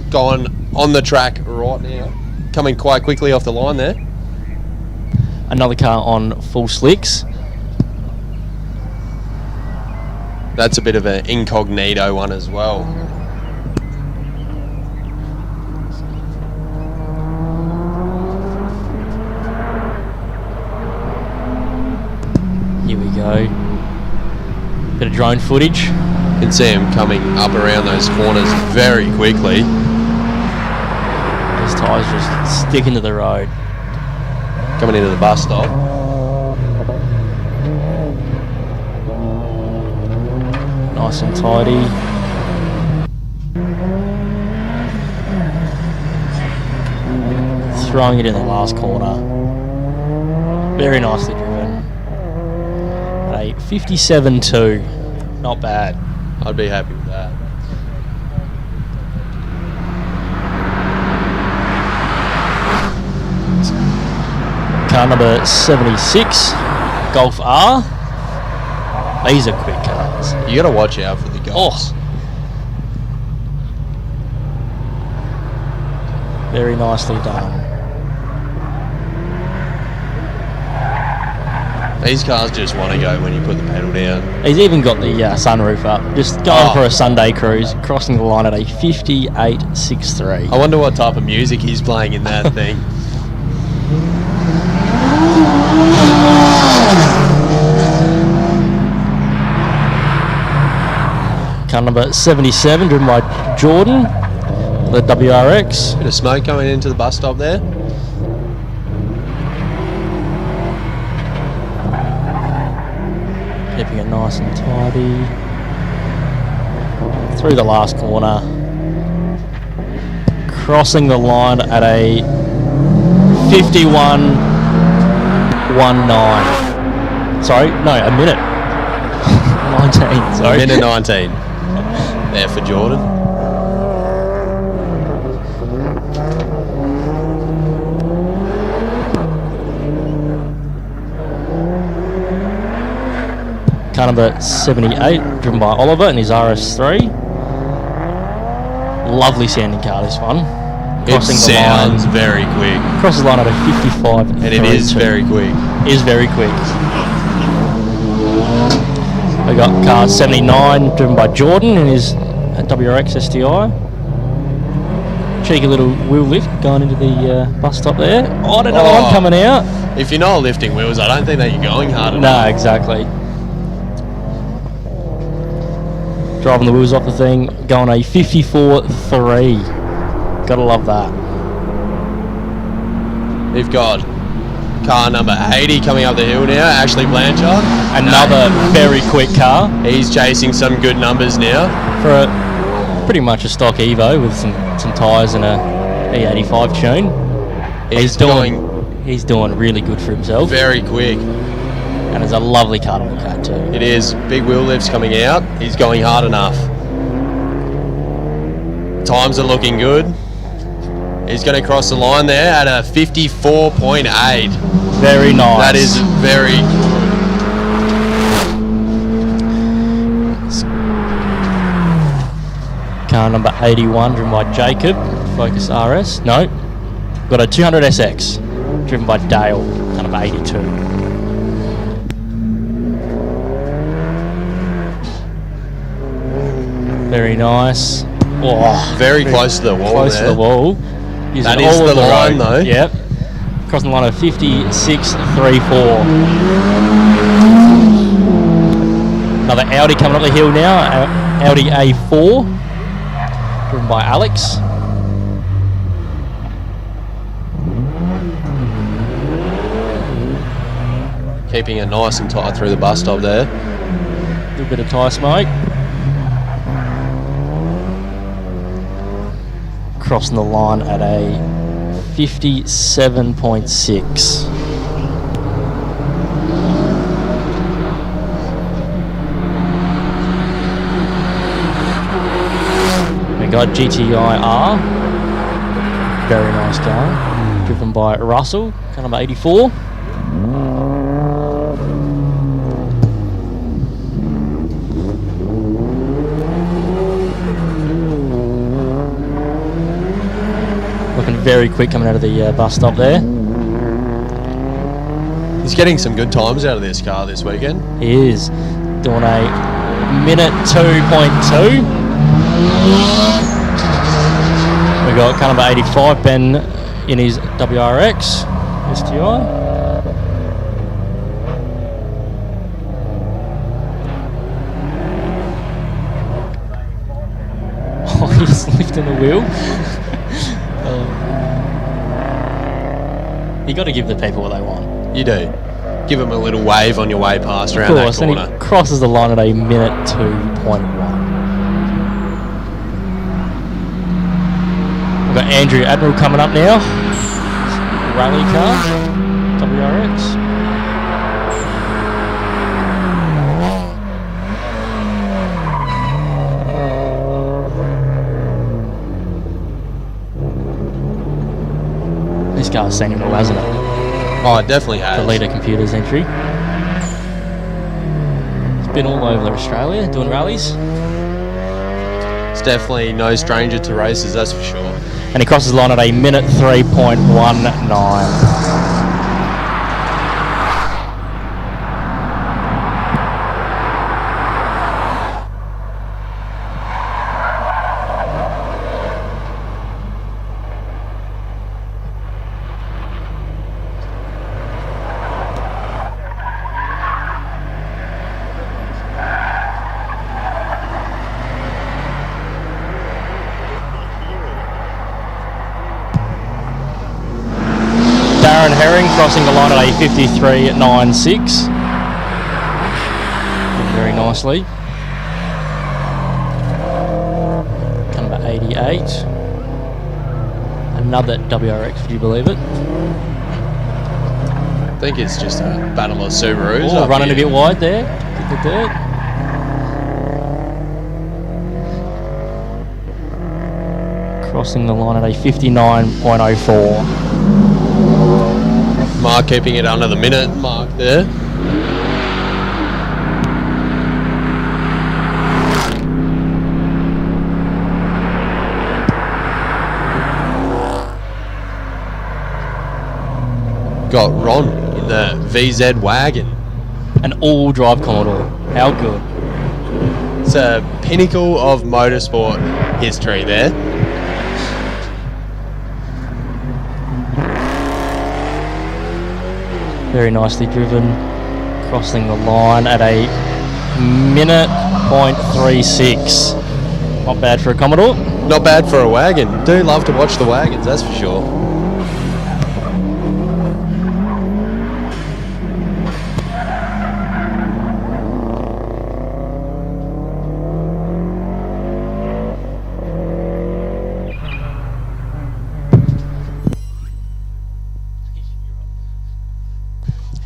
going on the track right now. Coming quite quickly off the line there. Another car on full slicks. That's a bit of an incognito one as well. Here we go. Bit of drone footage. You can see him coming up around those corners very quickly. His tyres just sticking to the road. Coming into the bus stop. Nice and tidy. Throwing it in the last corner. Very nicely driven. At a 57.2. Not bad. I'd be happy with that. Car number 76, Golf R. These are quick cars. You got to watch out for the Golfs. Very nicely done. These cars just want to go when you put the pedal down. He's even got the sunroof up. Just going for a Sunday cruise, crossing the line at a 58.63. I wonder what type of music he's playing in that thing. Car number 77, driven by Jordan, the WRX. Bit of smoke going into the bus stop there. Keeping it nice and tidy. Through the last corner. Crossing the line at a 51.19. Sorry, no, a minute. 19, sorry. Minute 19. There for Jordan. Car number 78, driven by Oliver and his RS3. Lovely sounding car, this one. It sounds very quick. Crosses the line at a 55. And it is very quick. It is very quick. We got car 79, driven by Jordan and his WRX STI. Cheeky little wheel lift going into the bus stop there. Oh, and another one coming out. If you're not lifting wheels, I don't think that you're going hard enough. No, exactly. Driving the wheels off the thing, going a 54.3. Gotta love that. We've got car number 80 coming up the hill now, Ashley Blanchard. Another very quick car. He's chasing some good numbers now. For a pretty much a stock Evo with some tyres and a E85 tune. He's doing really good for himself. Very quick. And it's a lovely car to look at too. It is. Big wheel lifts coming out. He's going hard enough. Times are looking good. He's going to cross the line there at a 54.8. Very nice. That is very good. Car number 81, driven by Jacob, Focus RS. No, got a 200 SX, driven by Dale, car number 82. Very nice. Oh, very close to the wall. Close there. to the wall. That is the line though. Yep. Crossing the line of 56.34. Another Audi coming up the hill now. Audi A4. Driven by Alex. Keeping it nice and tight through the bus stop there. A little bit of tyre smoke. Crossing the line at a 57.6. We got GTI R. Very nice car. Driven by Russell, car number 84. very quick coming out of the bus stop there. He's getting some good times out of this car this weekend. He is doing a minute 2.2. We got car number 85, Ben, in his WRX STI. Oh, he's lifting the wheel. You got to give the people what they want. You do. Give them a little wave on your way past Of around that course, corner. and he crosses the line at a minute 2.1. We've got Andrew Admiral coming up now. Rally car, WRX. This car's seen him all, hasn't it? Oh, it definitely has. The leader computer's entry. It's been all over Australia doing rallies. It's definitely no stranger to races, that's for sure. And he crosses the line at a minute 3.19. Crossing the line at a 53.96. Very nicely. Number 88. Another WRX, would you believe it? I think it's just a battle of Subarus. Oh, running a bit wide there. Get the dirt. Crossing the line at a 59.04. Mark keeping it under the minute mark there. Got Ron in the VZ wagon. An all-drive Commodore. How good. It's a pinnacle of motorsport history there. Very nicely driven, crossing the line at a minute 0.36. Not bad for a Commodore. Not bad for a wagon. Do love to watch the wagons, that's for sure.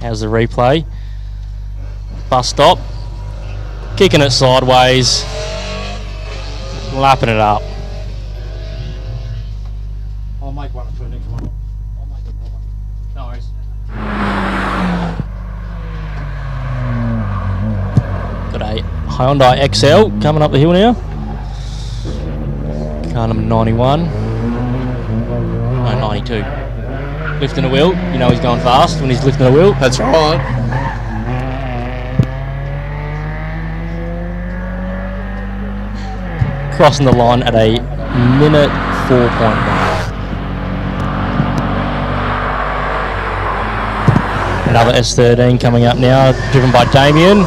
How's the replay? Bus stop. Kicking it sideways. Lapping it up. I'll make one for the next one. I'll make it one. No worries. Got a Hyundai XL coming up the hill now. Car number 91. No, 92. Lifting a wheel, you know he's going fast when he's lifting a wheel. That's right. Crossing the line at a minute 4.1. Another S13 coming up now, driven by Damien,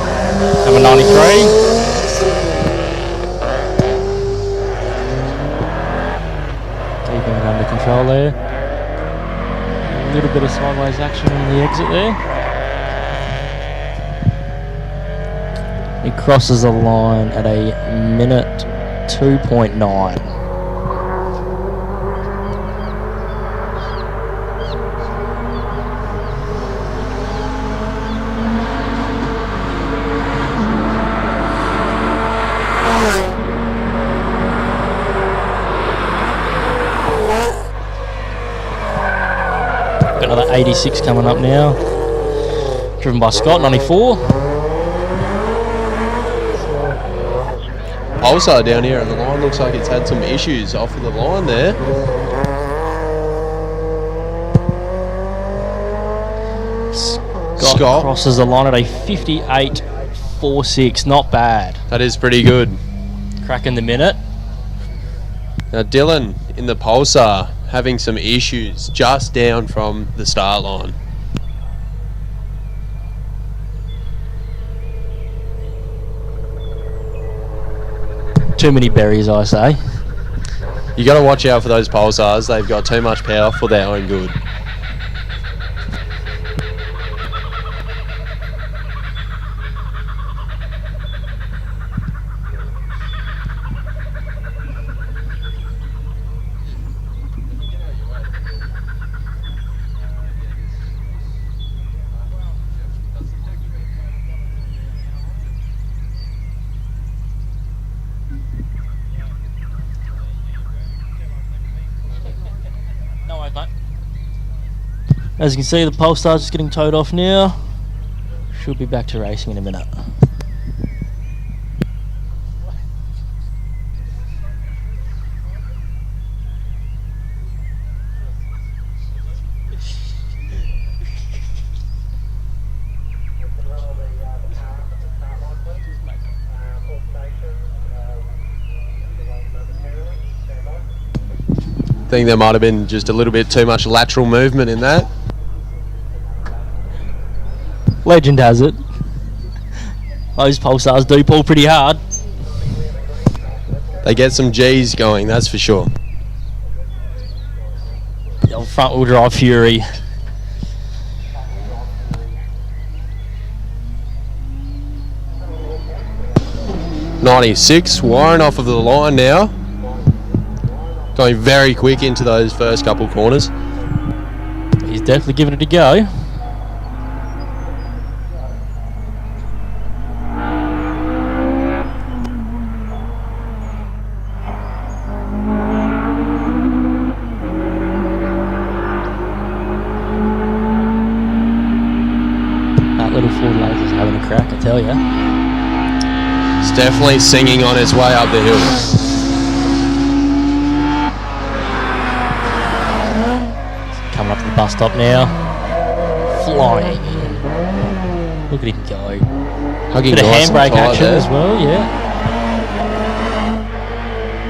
number 93. Keeping it under control there. A little bit of sideways action on the exit there. He crosses the line at a minute 2.9. Got another 86 coming up now. Driven by Scott, 94. Pulsar down here at the line looks like it's had some issues off of the line there. Scott. Crosses the line at a 58.46. Not bad. That is pretty good. Cracking the minute. Now Dylan in the Pulsar having some issues just down from the start line. Too many berries, I say. You got to watch out for those Pulsars. They've got too much power for their own good. As you can see, the Polestar's just getting towed off now. Should be back to racing in a minute. I think there might have been just a little bit too much lateral movement in that. Legend has it. Those Pulsars do pull pretty hard. They get some G's going, that's for sure. The old front wheel drive Fury. '96, wiring off of the line now. Going very quick into those first couple corners. He's definitely giving it a go. That little Ford Laser's having a crack, I tell ya. It's definitely singing on his way up the hill. Coming up to the bus stop now. Flying in. Look at him go. Hugging Bit of nice and handbrake tight action there. as well, yeah.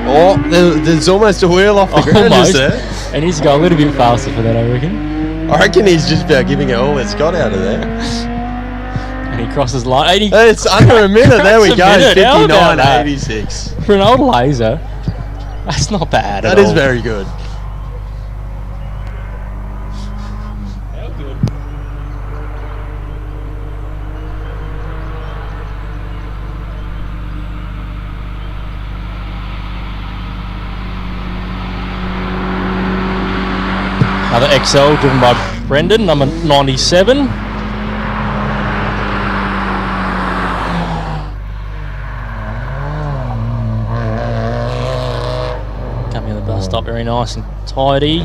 Oh, there's almost a wheel off the ground just there. And he's got a little bit faster for that, I reckon. I reckon he's just about giving it all it's got out of there. And he crosses the line. It's under a minute. There we go. Minute. How about that? 59.86. For an old laser, that's not bad That at is all. very good. How good. Another XL driven by Brendan, number 97. Coming in the bus stop, very nice and tidy.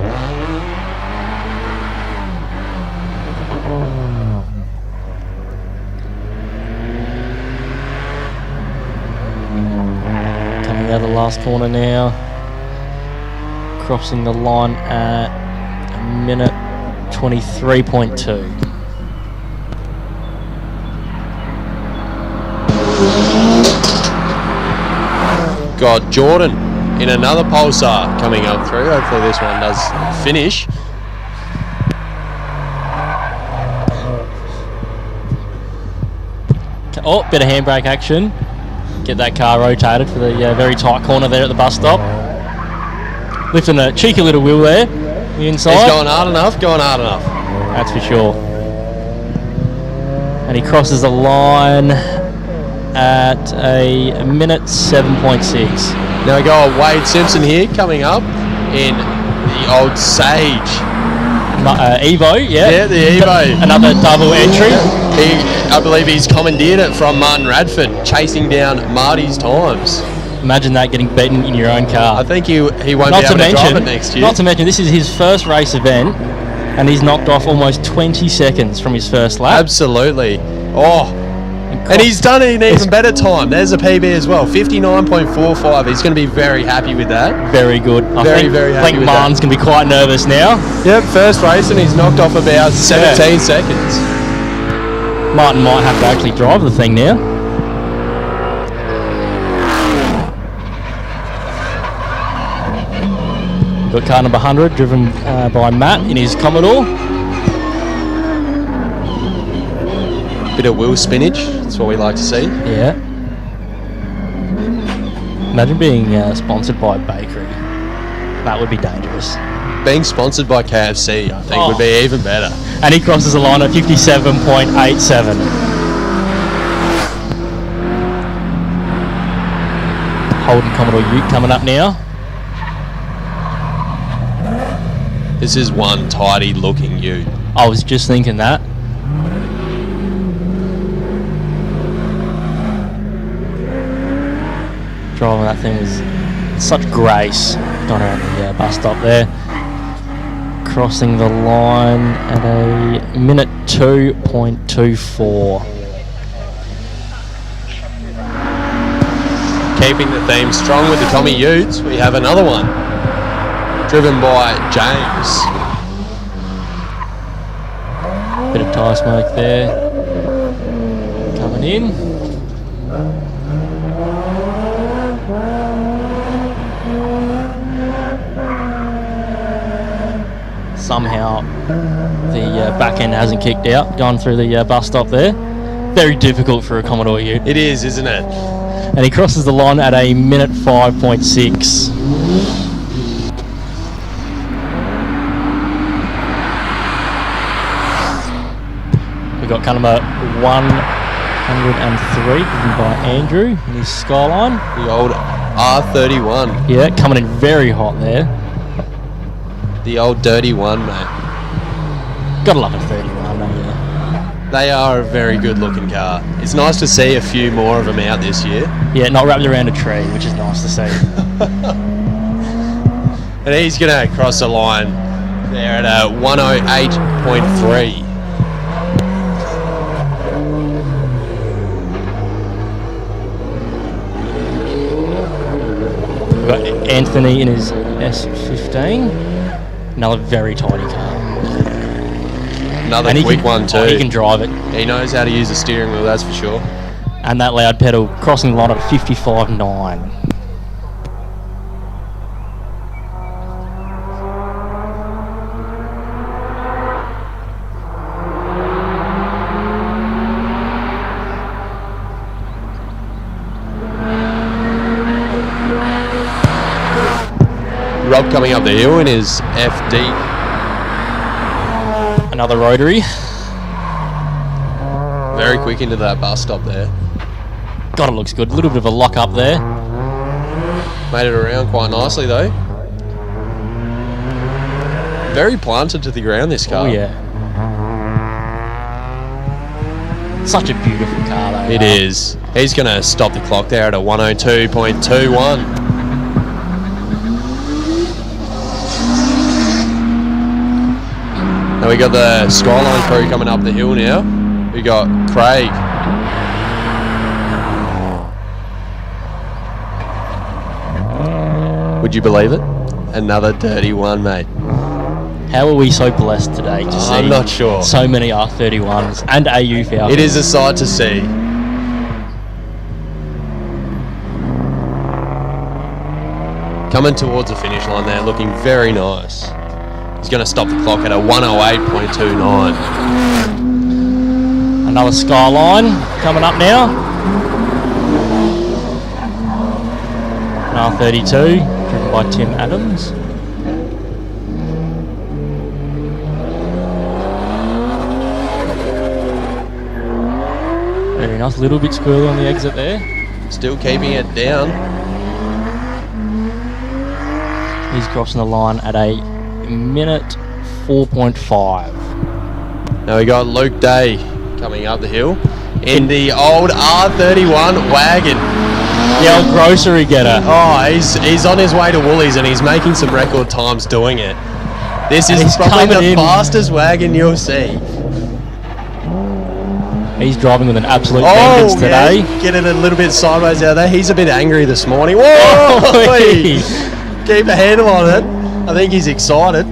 Coming out of the last corner now. Crossing the line at a minute 23.2. Got Jordan in another Pulsar coming up through. Hopefully this one does finish. Oh, bit of handbrake action. Get that car rotated for the very tight corner there at the bus stop. Lifting a cheeky little wheel there. The inside. He's going hard enough, That's for sure. And he crosses the line at a minute 7.6. Now we got Wade Simpson here coming up in the old Sage. Evo, yeah. Yeah, the Evo. Another double entry. I believe he's commandeered it from Martin Radford, chasing down Marty's times. Imagine that getting beaten in your own car. I think he won't be able to drive it next year. Not to mention, this is his first race event, and he's knocked off almost 20 seconds from his first lap. Absolutely. Oh, and he's done an even better time. There's a PB as well, 59.45. He's going to be very happy with that. Very good. Very happy I think with Martin's going to be quite nervous now. Yep, first race, and he's knocked off about 17 seconds. Martin might have to actually drive the thing now. Got car number 100 driven by Matt in his Commodore. Bit of wheel spinach, that's what we like to see. Yeah. Imagine being sponsored by a bakery. That would be dangerous. Being sponsored by KFC, I think, would be even better. And he crosses the line at 57.87. Holden Commodore Ute coming up now. This is one tidy looking ute. I was just thinking that. Driving that thing was such grace. Gone around the bus stop there. Crossing the line at a minute 2.24. Keeping the theme strong with the Tommy Utes, we have another one. Driven by James. Bit of tyre smoke there. Coming in. Somehow the back end hasn't kicked out, gone through the bus stop there. Very difficult for a Commodore Ute. It is, isn't it? And he crosses the line at a minute 5.6. We've got car number 103 driven by Andrew in his Skyline. The old R31. Yeah, coming in very hot there. The old dirty one, mate. Gotta love a 31, don't you? They are a very good looking car. It's nice to see a few more of them out this year. Yeah, not wrapped around a tree, which is nice to see. And he's going to cross the line there at a 108.3. We've got Anthony in his S15. Another very tidy car. Another quick one too. Oh, he can drive it. He knows how to use the steering wheel, that's for sure. And that loud pedal crossing the line at 55.9. Rob coming up the hill in his FD. Another rotary. Very quick into that bus stop there. God, it looks good. A little bit of a lock up there. Made it around quite nicely though. Very planted to the ground, this car. Oh yeah. Such a beautiful car though. It is. He's going to stop the clock there at a 102.21. Now we got the Skyline crew coming up the hill now. We got Craig. Would you believe it? Another dirty one, mate. How are we so blessed today to see? I'm not sure. So many R31s and AU Falcons. It is a sight to see. Coming towards the finish line there, looking very nice. He's going to stop the clock at a 108.29. Another Skyline coming up now. An R32 driven by Tim Adams. Very nice, a little bit squirrely on the exit there. Still keeping it down. He's crossing the line at a minute 4.5. Now we got Luke Day coming up the hill in the old R31 wagon. The old grocery getter. Oh, he's on his way to Woolies and he's making some record times doing it. This is probably the fastest wagon you'll see. He's driving with an absolute vengeance today. Yeah, getting a little bit sideways out there. He's a bit angry this morning. Whoa! Keep a handle on it. I think he's excited.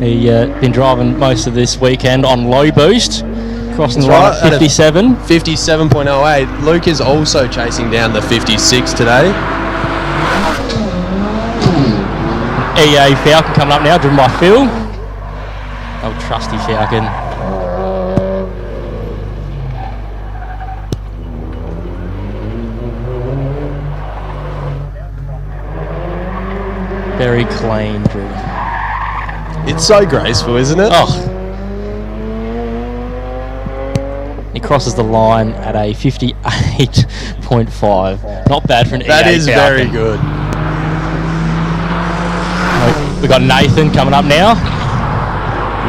He's been driving most of this weekend on low boost. Crossing the line at 57. 57.08. Luke is also chasing down the 56 today. EA Falcon coming up now, driven by Phil. Oh, trusty Falcon. Very clean driven. It's so graceful, isn't it? Oh. He crosses the line at a 58.5. Not bad for an That EA is Falcon. very good. We've got Nathan coming up now.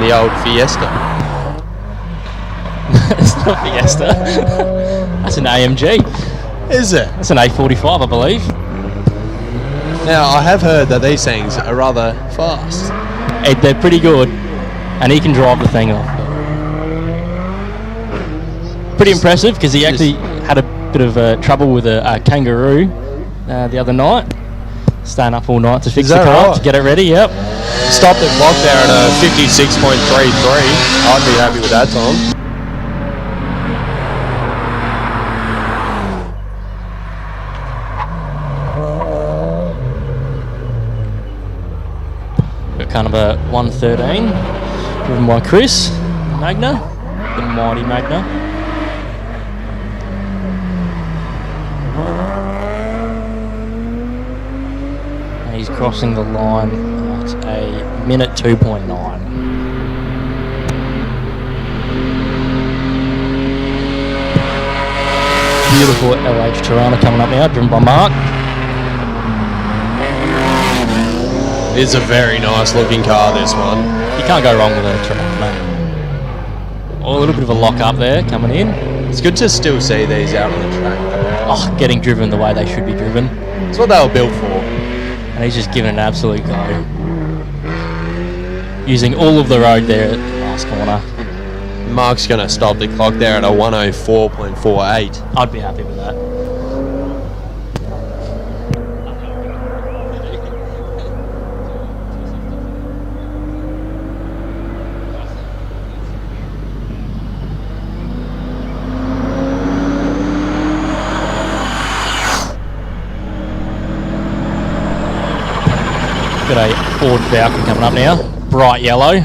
The old Fiesta. It's not Fiesta. That's an AMG. Is it? That's an A45, I believe. Now, I have heard that these things are rather fast. They're pretty good, and he can drive the thing off. Pretty impressive, because he actually had a bit of trouble with a kangaroo the other night. Staying up all night to fix the car, right? to get it ready, yep. Stopped the clock there at a 56.33. I'd be happy with that, Tom. Got kind of a 113, driven by Chris Magna, the mighty Magna. He's crossing the line at a minute 2.9. Beautiful LH Tirana coming up now, driven by Mark. It's a very nice looking car, this one. You can't go wrong with a track, mate. Oh, a little bit of a lock up there coming in. It's good to still see these out on the track, though. Oh, getting driven the way they should be driven. That's what they were built for. And he's just giving an absolute go. Using all of the road there at the last corner. Mark's going to stop the clock there at a 104.48. I'd be happy with that. Got a Ford Falcon coming up now, bright yellow,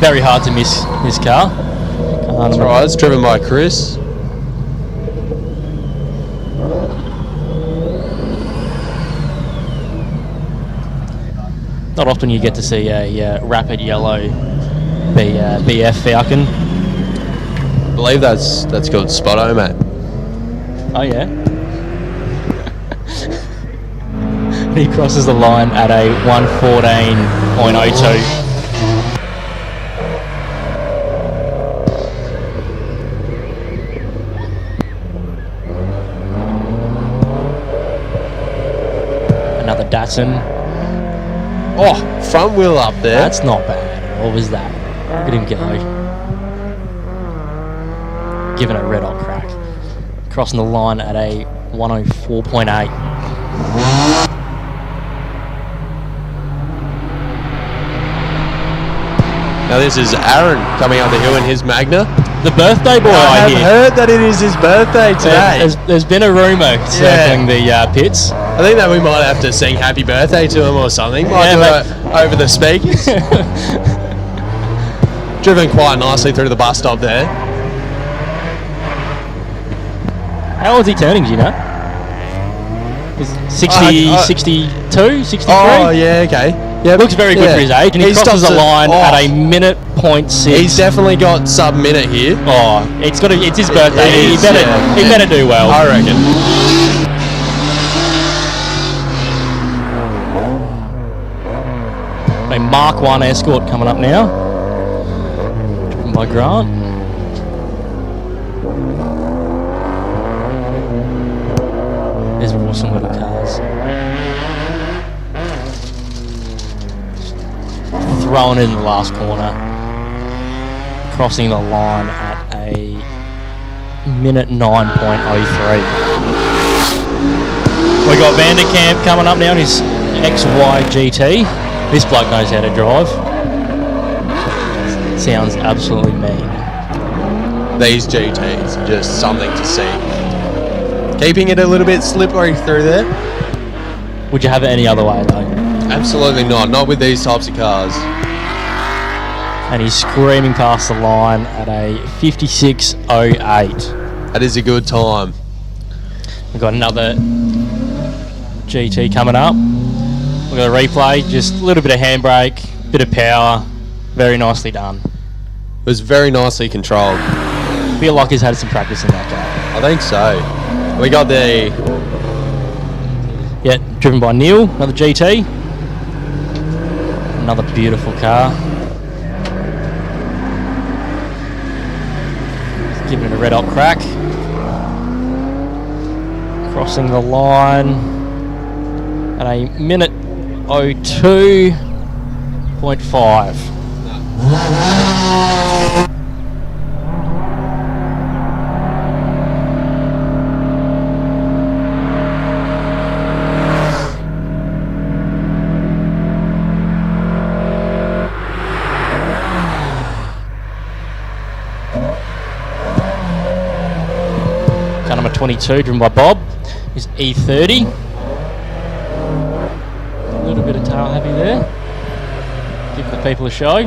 very hard to miss this car. That's right, it's driven by Chris. Not often you get to see a rapid yellow BF Falcon. I believe that's called Spotto, mate. Oh yeah. He crosses the line at a 114.02. Another Datsun. Oh, front wheel up there. That's not bad. What was that? Look at him go. Giving it a red hot crack. Crossing the line at a 104.8. Now this is Aaron coming up the hill in his Magna. The birthday boy, I I have hear. heard that it is his birthday today. There's been a rumour circling the pits. I think that we might have to sing happy birthday to him or something. Might do it over the speakers. Driven quite nicely through the bus stop there. How old is he turning, do you know? Is 60, 62, 63? Oh, yeah, okay. Yeah, looks very good for his age, and he crosses the line at a minute .6. He's definitely got sub-minute here. Oh, it's his birthday. He better do well. I reckon. A Mark 1 Escort coming up now, driven by Grant. These are awesome little cars. Throwing in the last corner, crossing the line at a minute 9.03. We got Vanderkamp coming up now in his XY GT. This bloke knows how to drive. Sounds absolutely mean. these GTs are just something to see. Keeping it a little bit slippery through there. Would you have it any other way though? Absolutely not with these types of cars. And he's screaming past the line at a 56.08. That is a good time. We've got another GT coming up. We've got a replay, just a little bit of handbrake, bit of power, very nicely done. It was very nicely controlled. I feel like he's had some practice in that car. I think so. We got the... Yeah, driven by Neil, another GT. Another beautiful car. Giving it a red hot crack. Crossing the line at a minute 02.5. Car number 22, driven by Bob, is E30. A little bit of tail heavy there. Give the people a show.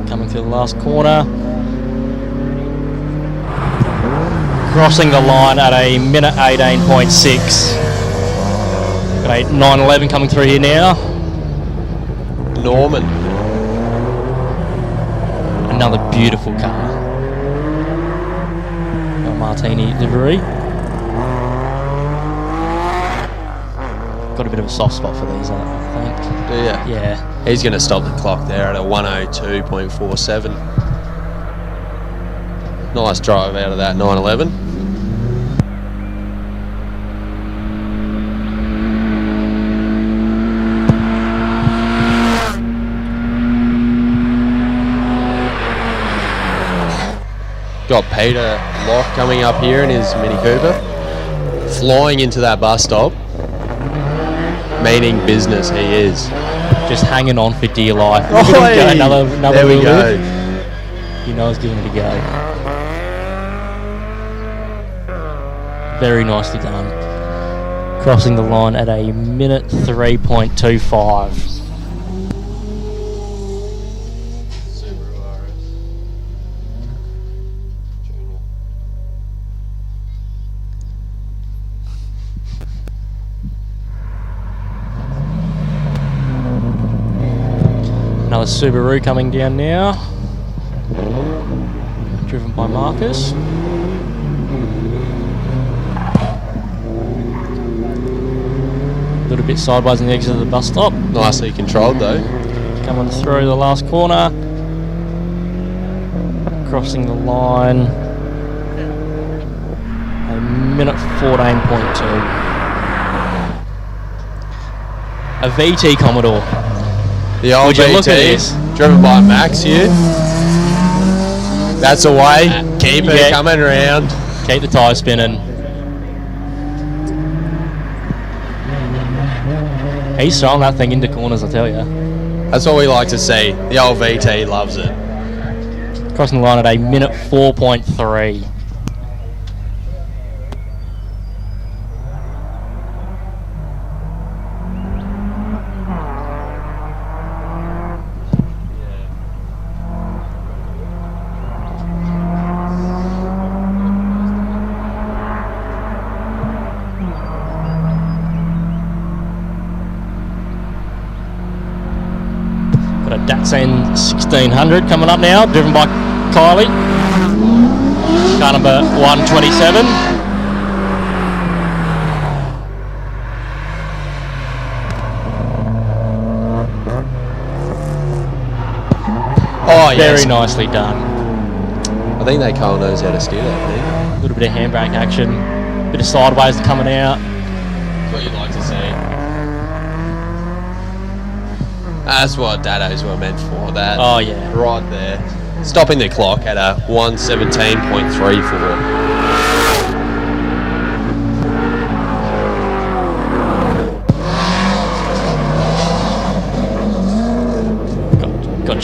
Coming to the last corner. Crossing the line at a minute 18.6. Got a 911 coming through here now. Norman. Another beautiful car. A Martini livery. Got a bit of a soft spot for these, I think. Do you? Yeah. He's going to stop the clock there at a 102.47. Nice drive out of that 911. Got Peter Locke coming up here in his Mini Cooper, flying into that bus stop, meaning business he is. Just hanging on for dear life. Oh, hey. Another there we go. You know he's giving it a go. Very nicely done. Crossing the line at a minute 3.25. Another Subaru coming down now, driven by Marcus. A little bit sideways on the exit of the bus stop. Nicely controlled though. Coming through the last corner, crossing the line, a minute 14.2. A VT Commodore. The old Would you look at VT, this? driven by Max here. That's away. Keep it coming around. Keep the tyre spinning. He's throwing that thing into corners, I tell you. That's what we like to see. The old VT loves it. Crossing the line at a minute 4.3. Datsun 1600 coming up now, driven by Kylie. Car number 127. Oh, yes. Very nicely done. I think that Cole knows how to steer that thing. A little bit of handbrake action, bit of sideways coming out. What you'd like to see. That's what dados were meant for. That. Oh yeah. Right there. Stopping the clock at a 117.34.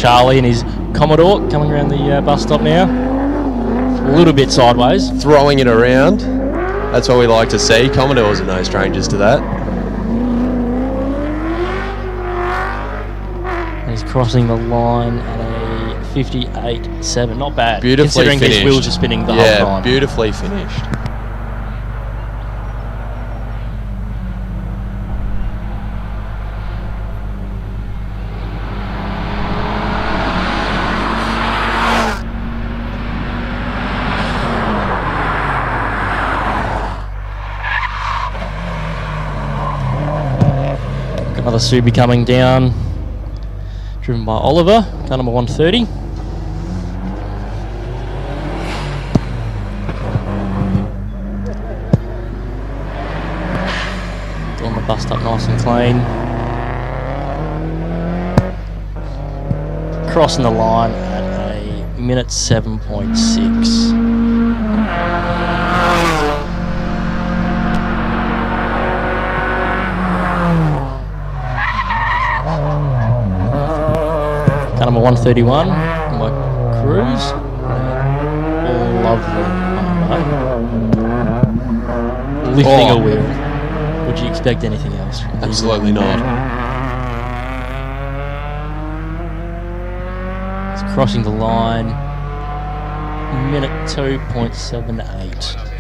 Charlie and his Commodore coming around the bus stop now. A little bit sideways. Throwing it around. That's what we like to see. Commodores are no strangers to that. He's crossing the line at a 58.7. Not bad. Beautifully considering finished. his wheels are spinning the whole Yeah, time. beautifully finished. Another Subi coming down, driven by Oliver, car number 130. On the bus stop nice and clean. Crossing the line at a minute 7.6. Car number 131, my Cruise. Lovely Momo. Lifting a wheel. Would you expect anything else? Absolutely not. It's crossing the line. Minute 2.78.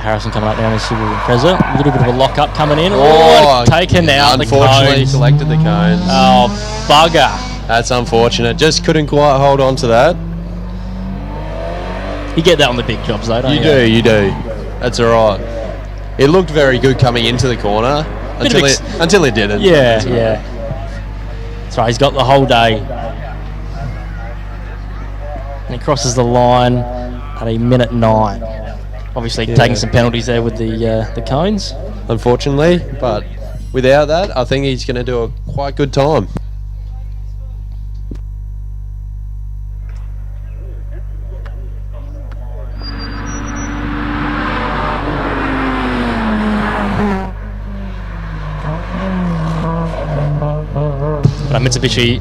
Harrison coming up now in his Subaru Impreza. A little bit of a lock-up coming in. Taken out the cones. Unfortunately, collected the cones. Oh, bugger. That's unfortunate. Just couldn't quite hold on to that. You get that on the big jobs, though, don't you? You do. That's all right. It looked very good coming into the corner until it didn't. Yeah, yeah. That's right, he's got the whole day. And he crosses the line at a minute 9. Obviously taking some penalties there with the cones. Unfortunately, but without that, I think he's going to do a quite good time. But a Mitsubishi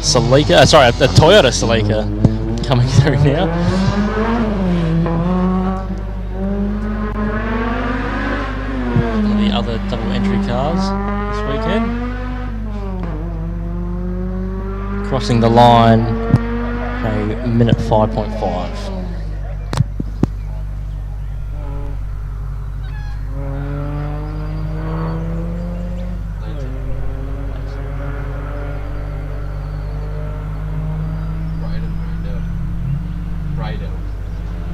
Celica, a Toyota Celica coming through now. Other double entry cars this weekend. Crossing the line a minute 5.5.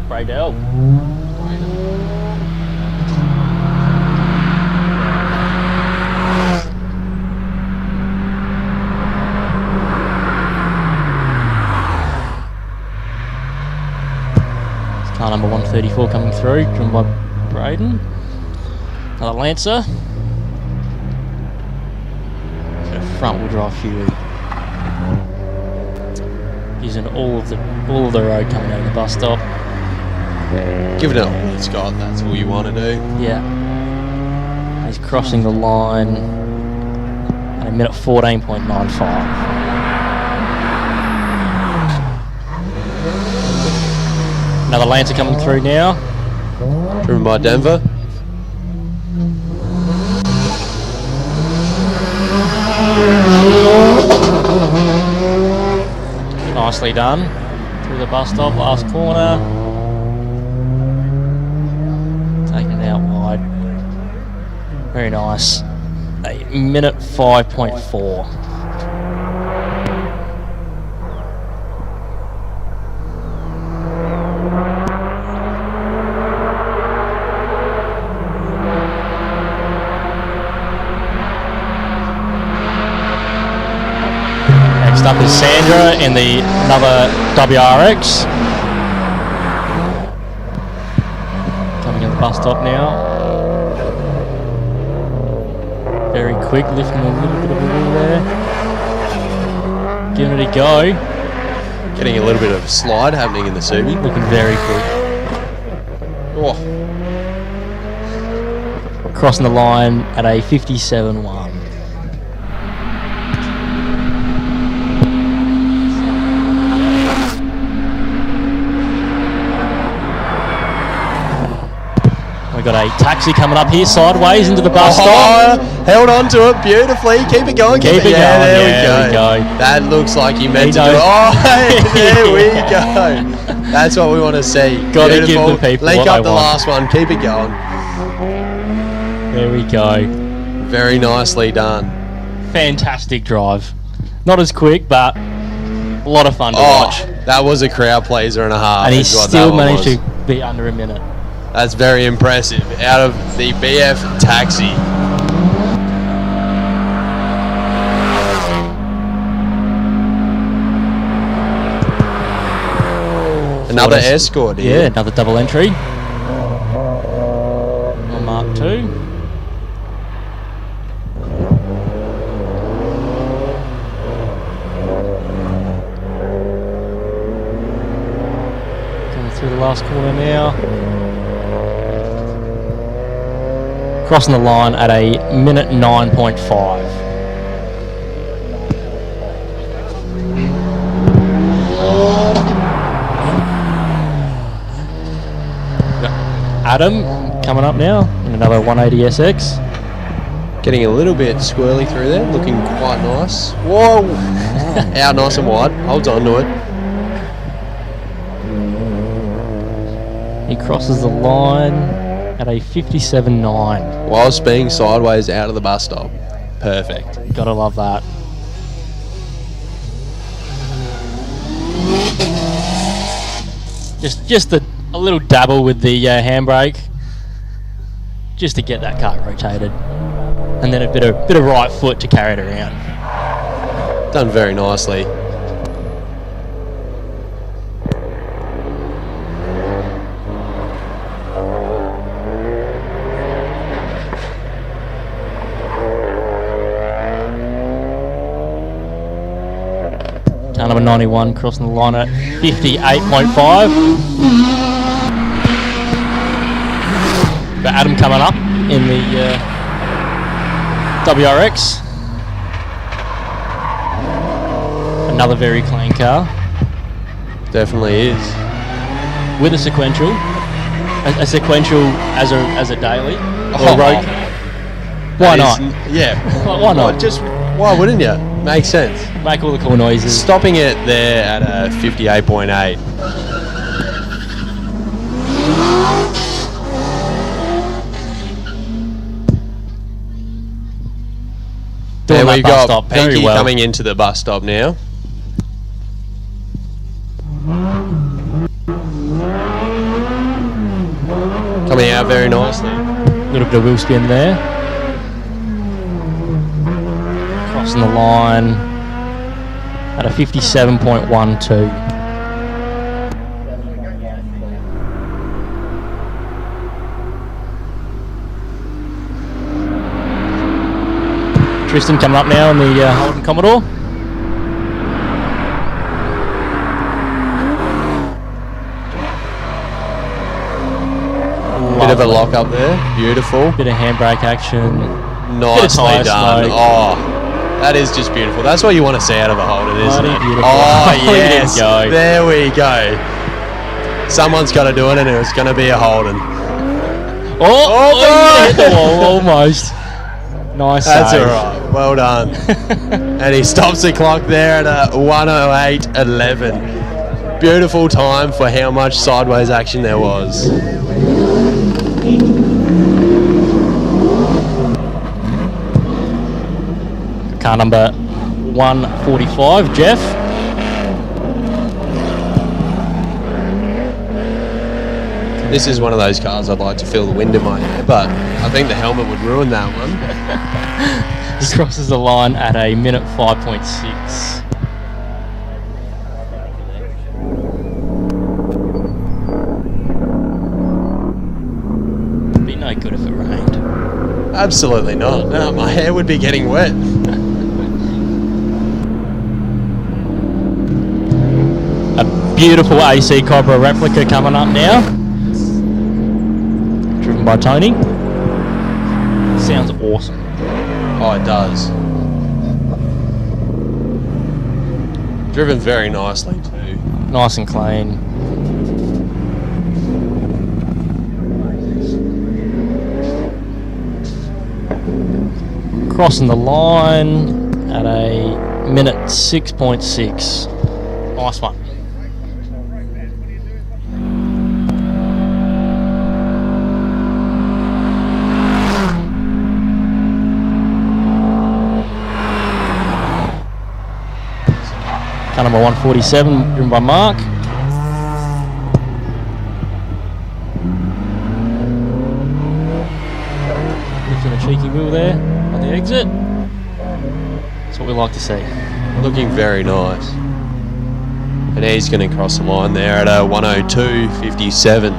Braydell. Car number 134 coming through, driven by Braden. Another Lancer. A front wheel drive Huey. Using all of the road coming out of the bus stop. Give it up, Scott. That's all you want to do. Yeah. He's crossing the line at a minute 14.95. Another Lancer coming through now. Driven by Denver. Nicely done. Through the bus stop, last corner. Taking it out wide. Very nice. A minute 5.4. Next up is Sandra in another WRX. Coming in the bus stop now. Very quick, lifting a little bit of a wheel there. Giving it a go. Getting a little bit of slide happening in the Subi. Looking very quick. Oh, Crossing the line at a 57.1. We've got a taxi coming up here sideways into the bus stop. held on to it beautifully. Keep it going. Keep it going. There we go. That looks like you meant to do it. Oh, there we go. That's what we want to see. Got to give the people Link what up they the want. last one. Keep it going. There we go. Very nicely done. Fantastic drive. Not as quick, but a lot of fun to watch. That was a crowd pleaser and a half. And he is what still that one managed was. to be under a minute. That's very impressive. Out of the BF taxi. Another escort here. Yeah, another double entry. On Mark 2. Coming through the last corner now. Crossing the line at a minute 9.5. Adam coming up now in another 180 SX. Getting a little bit squirrely through there, looking quite nice. Whoa! Out nice and wide, holds on to it. He crosses the line at a 57.9. Whilst being sideways out of the bus stop. Perfect. Gotta love that. Just a little dabble with the handbrake, just to get that car rotated, and then a bit of right foot to carry it around. Done very nicely. Car number 91 crossing the line at 58.5. But Adam coming up in the WRX. Another very clean car. Definitely is. With a sequential. A sequential as a daily. Or road. Why not? Yeah. Why not? Why wouldn't you? Makes sense. Make all the cool noises. Stopping it there at a 58.8. There we go. Pinky coming into the bus stop now. Coming out very nicely. A little bit of wheel spin there. Crossing the line at a 57.12. Tristan coming up now in the Holden Commodore. Bit of a lock up there. Beautiful. Bit of handbrake action. Nicely done. Oh, that is just beautiful. That's what you want to see out of a Holden, isn't it? Beautiful. Oh, yes. There we go. Someone's got to do it, and it's going to be a Holden. Almost. Nice. That's save. all right. Well done. And he stops the clock there at a 1:08.11. Beautiful time for how much sideways action there was. Car number 145, Jeff. This is one of those cars I'd like to feel the wind in my hair, but I think the helmet would ruin that one. He crosses the line at a minute 5.6. Be no good if it rained. Absolutely not. No, my hair would be getting wet. beautiful AC Cobra replica coming up now. Driven by Tony. Sounds awesome. Oh, it does. Driven very nicely too. Nice and clean. Crossing the line at a minute 6.6. Nice one. Car number 147, driven by Mark. Lifting a cheeky wheel there on the exit. That's what we like to see. Looking very nice. And he's going to cross the line there at a 102.57.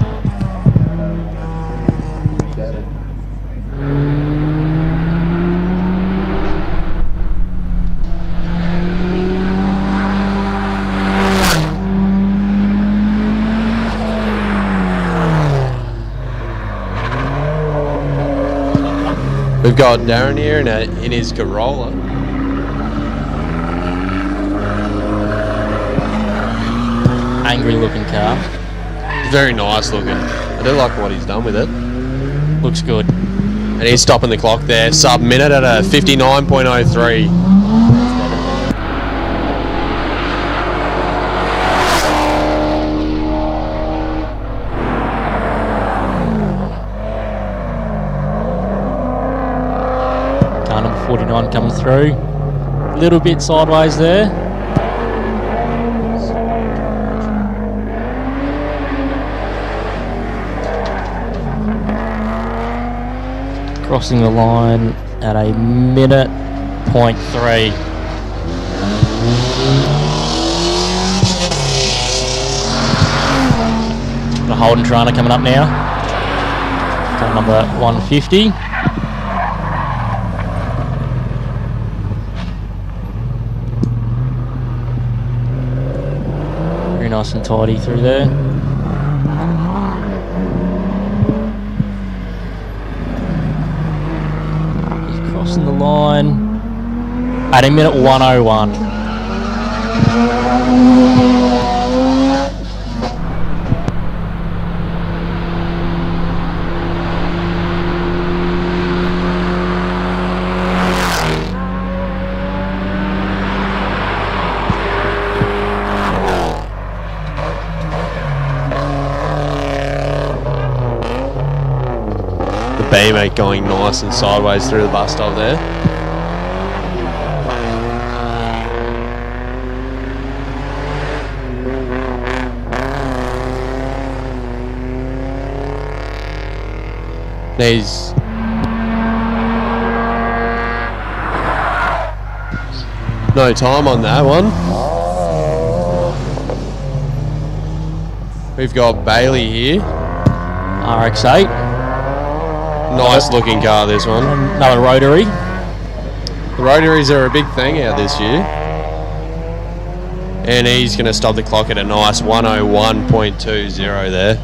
We've got Darren here in his Corolla. Angry looking car. Very nice looking. I do like what he's done with it. Looks good. And he's stopping the clock there, sub-minute at a 59.03. Car number 49 coming through. Little bit sideways there. Crossing the line at a minute .3. The Holden Toronto coming up now. Car number 150. Very nice and tidy through there. Crossing the line at a minute 101. The Beamer going nice and sideways through the bus stop there. There's no time on that one. We've got Bailey here. RX-8. Nice looking car, this one. Another rotary. The rotaries are a big thing out this year. And he's going to stop the clock at a nice 101.20 there.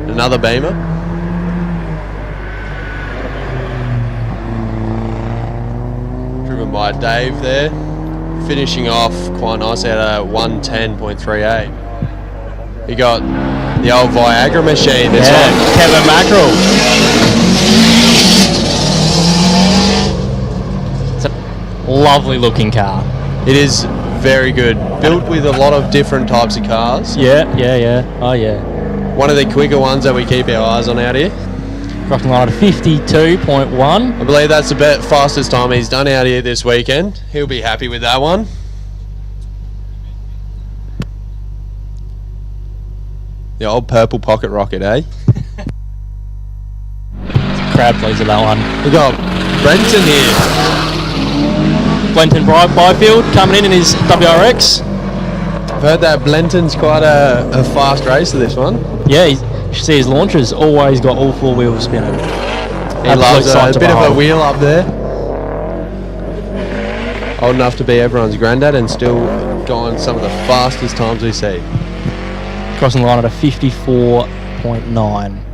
Another Beamer. Driven by Dave there. Finishing off quite nice at a 110.38. You got the old Viagra machine. This one. Kevin Mackerel. It's a lovely looking car. It is very good. Built with a lot of different types of cars. Yeah. Oh yeah. One of the quicker ones that we keep our eyes on out here. Crossing line at 52.1. I believe that's the fastest time he's done out here this weekend. He'll be happy with that one. The old purple pocket rocket, eh? Crowd pleaser, that one. We've got Brenton here. Blenton Byfield coming in his WRX. I've heard that Blenton's quite a fast racer, this one. Yeah, you should see his launchers. Always got all 4 wheels spinning. He loves a bit of a wheel up there. Old enough to be everyone's granddad and still going some of the fastest times we see. Crossing the line at a 54.9.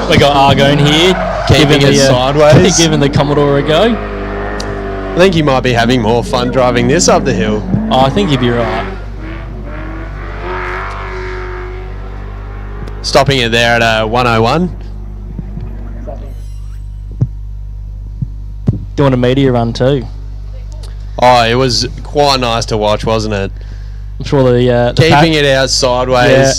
We got Argone here, keeping it sideways, giving the Commodore a go. I think he might be having more fun driving this up the hill. Oh, I think you'd be right. Stopping it there at a 101. Doing a media run too. Oh, it was quite nice to watch, wasn't it? I'm sure the keeping it out sideways. Yeah.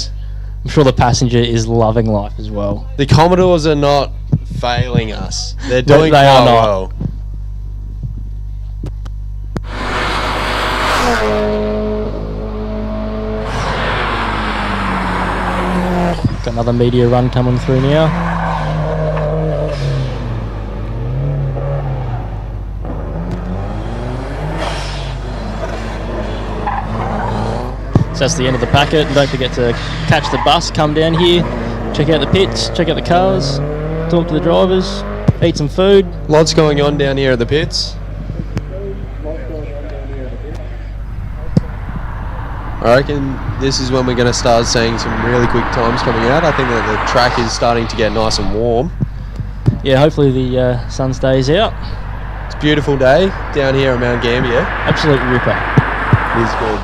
I'm sure the passenger is loving life as well. The Commodores are not failing us. They're doing quite well. Got another media run coming through now. So that's the end of the packet. Don't forget to catch the bus, come down here, check out the pits, check out the cars, talk to the drivers, eat some food. Lots going on down here at the pits. I reckon this is when we're going to start seeing some really quick times coming out. I think that the track is starting to get nice and warm. Yeah, hopefully the sun stays out. It's a beautiful day down here at Mount Gambier. Absolute ripper. It is good.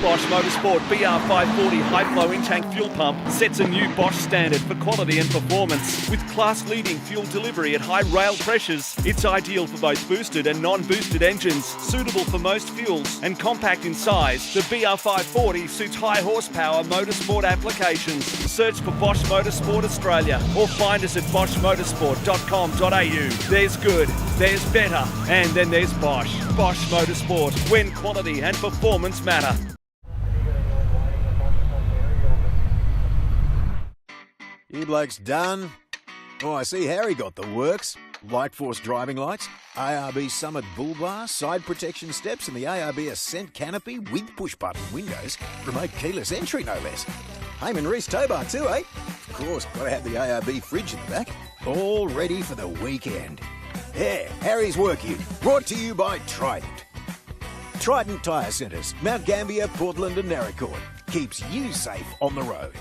Bosch Motorsport BR540 high-flow in-tank fuel pump sets a new Bosch standard for quality and performance. With class-leading fuel delivery at high rail pressures, it's ideal for both boosted and non-boosted engines, suitable for most fuels, and compact in size. The BR540 suits high horsepower motorsport applications. Search for Bosch Motorsport Australia or find us at boschmotorsport.com.au. There's good, there's better, and then there's Bosch. Bosch Motorsport, when quality and performance matter. You blokes done? Oh, I see Harry got the works. Light Force driving lights, ARB Summit bull bar, side protection steps and the ARB Ascent canopy with push-button windows, remote keyless entry no less. Heyman Reese tow bar too, eh? Of course, gotta have the ARB fridge in the back. All ready for the weekend. Yeah, Harry's Work You, brought to you by Trident. Trident Tyre Centres, Mount Gambier, Portland and Naracoorte. Keeps you safe on the road.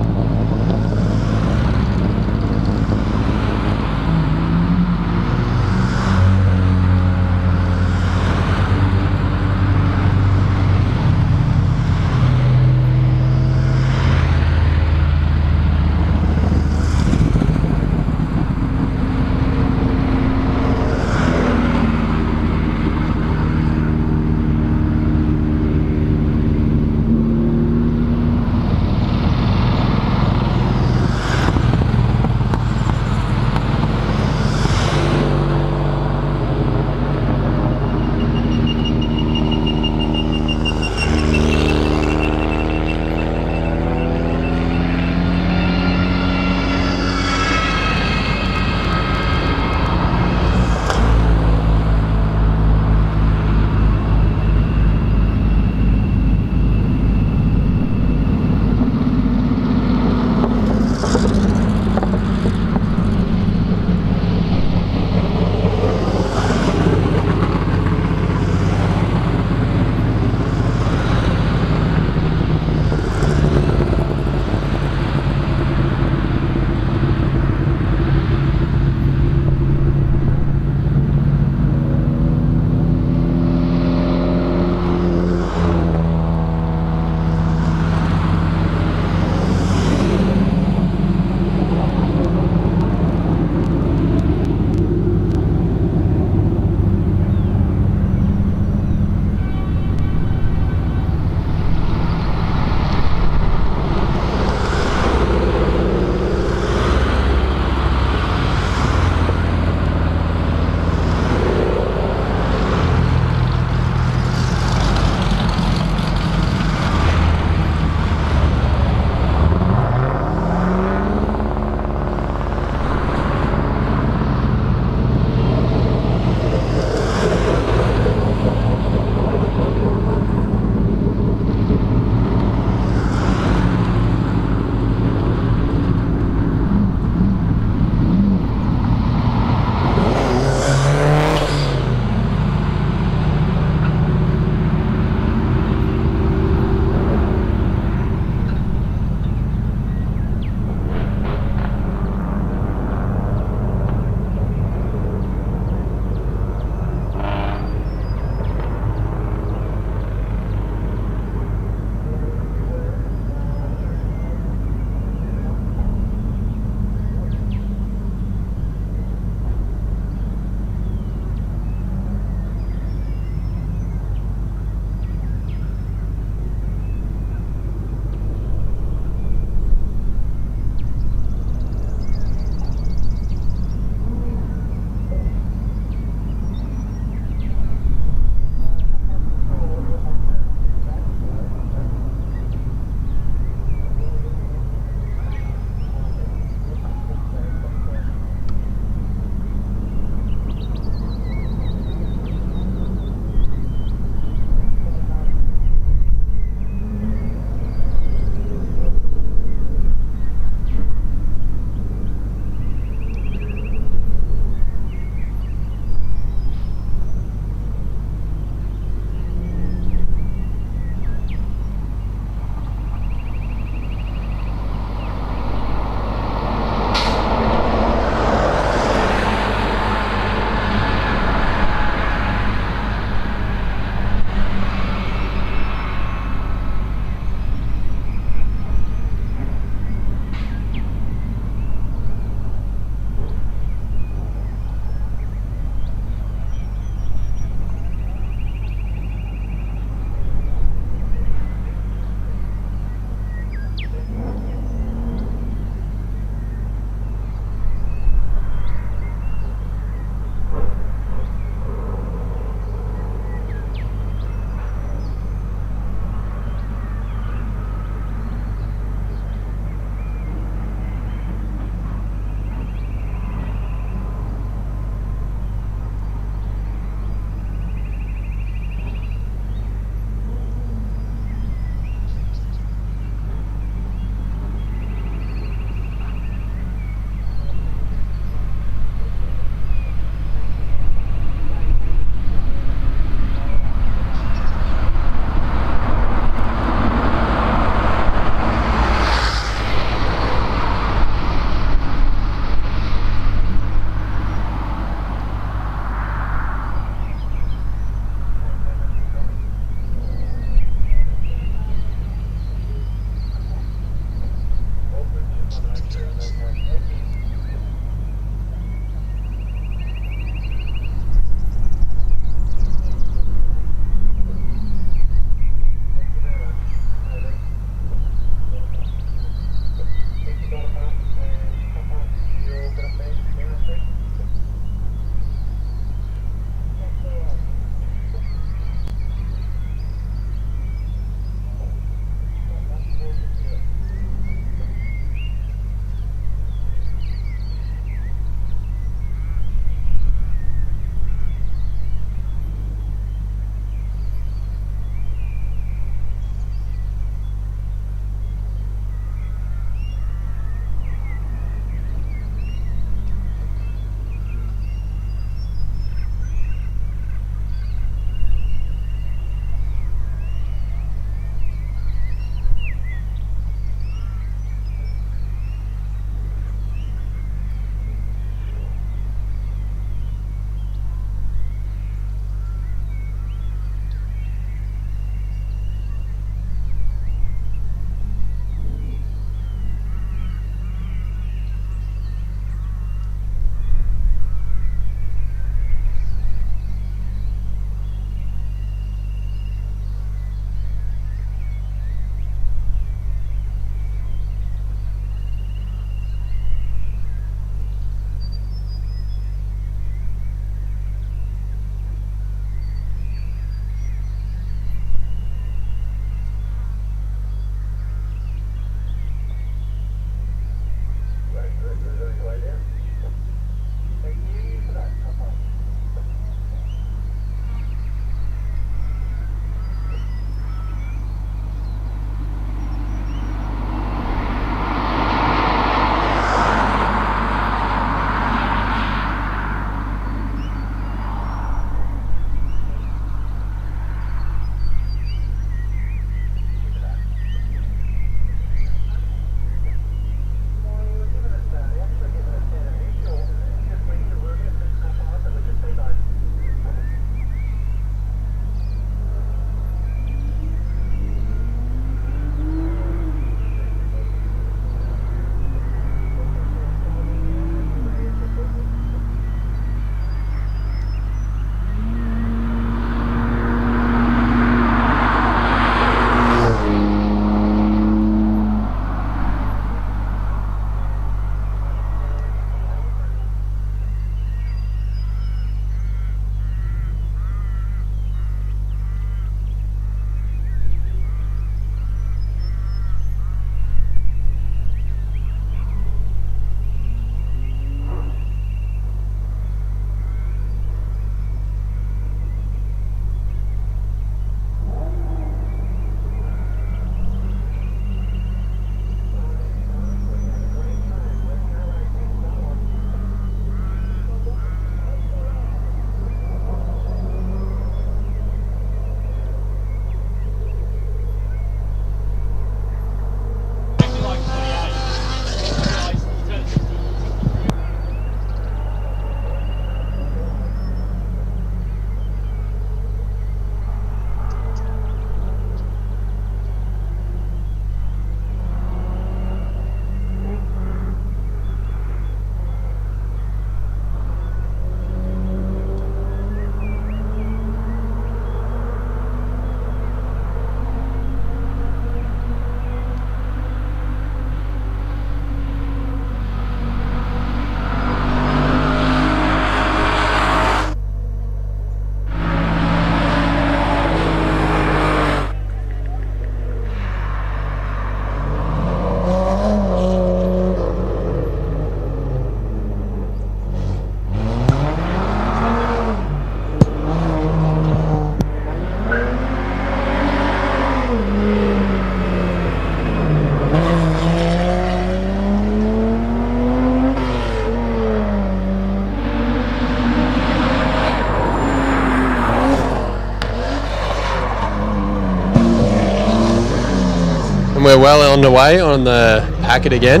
we're well on the way on the packet again.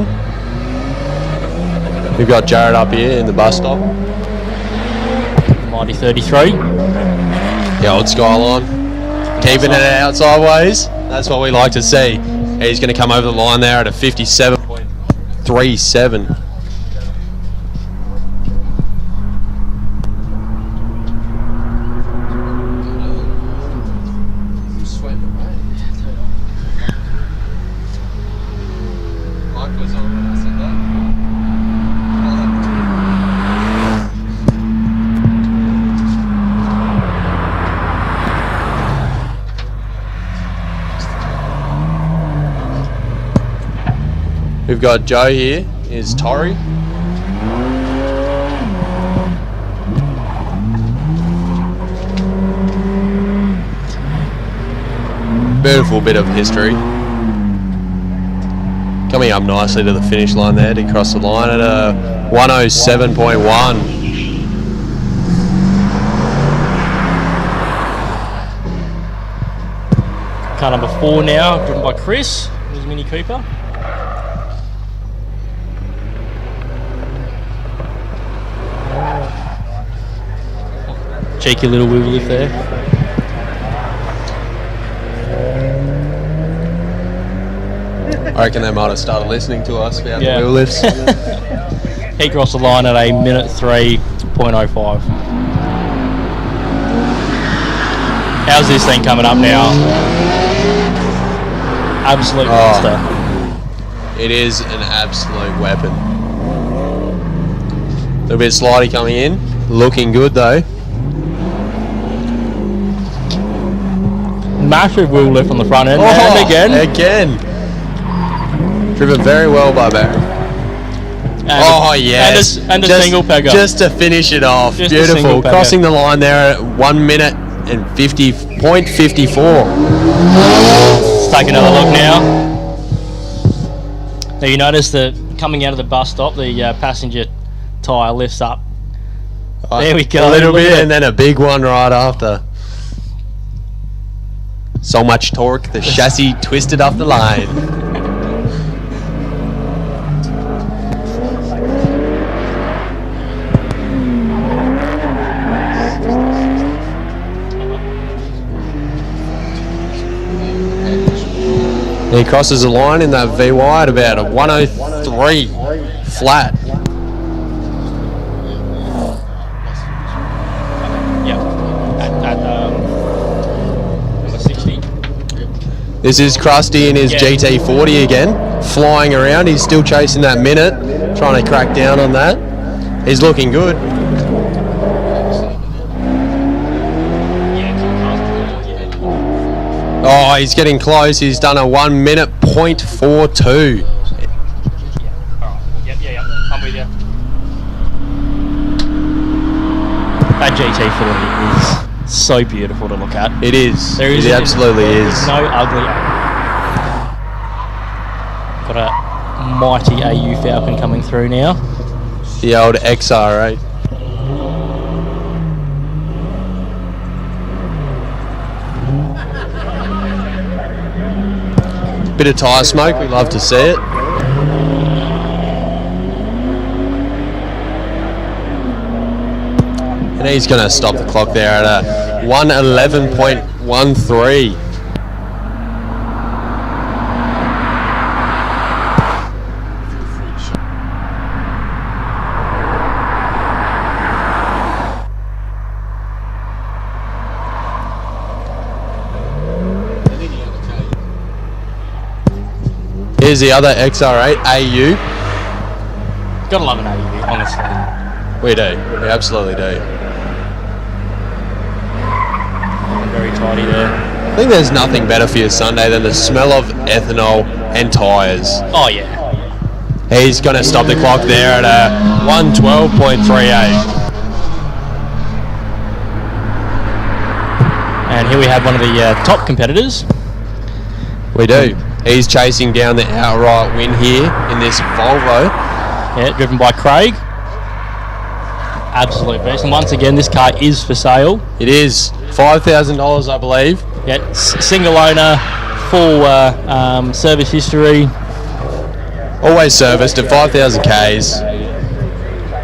We've got Jared up here in the bus stop. Mighty 33. The old Skyline. Keeping it out sideways. That's what we like to see. He's going to come over the line there at a 57.37. We've got Joe here, is Torrey. Beautiful bit of history. Coming up nicely to the finish line there to cross the line at a 107.1. Car number 4 now, driven by Chris, his Mini Cooper. Cheeky little wheel lift there. I reckon they might have started listening to us about the wheel lifts. He crossed the line at a minute 3.05. How's this thing coming up now? Absolute monster. It is an absolute weapon. A little bit slidey coming in. Looking good though. Massive wheel lift on the front end. And again. Driven very well by Barry. Yes. And a single pegger. Just to finish it off. Just beautiful. Crossing the line there at 1 minute and 50.54. Let's take another look now. Now you notice that coming out of the bus stop, the passenger tyre lifts up. There we go. A little bit and then a big one right after. So much torque, the chassis twisted off the line. He crosses the line in that VY at about a 103 flat. This is Krusty in his GT40 again, flying around. He's still chasing that minute, trying to crack down on that. He's looking good. Oh, he's getting close. He's done a 1 minute .42. Yep. I'm with you. That GT40 is so beautiful to look at. It is. It absolutely is. No ugly. Got a mighty AU Falcon coming through now. The old XR8. Bit of tyre smoke, we love to see it. And he's going to stop the clock there at a 111.13. Here's the other XR8 AU. Gotta love an AU, honestly. We do. We absolutely do. Very tidy there. I think there's nothing better for your Sunday than the smell of ethanol and tyres. Oh yeah. He's going to stop the clock there at a 112.38. And here we have one of the top competitors. We do. He's chasing down the outright win here in this Volvo. Yeah, driven by Craig. Absolute beast. And once again, this car is for sale. It is. $5,000, I believe. Yeah, single owner, full service history. Always serviced at 5,000 Ks.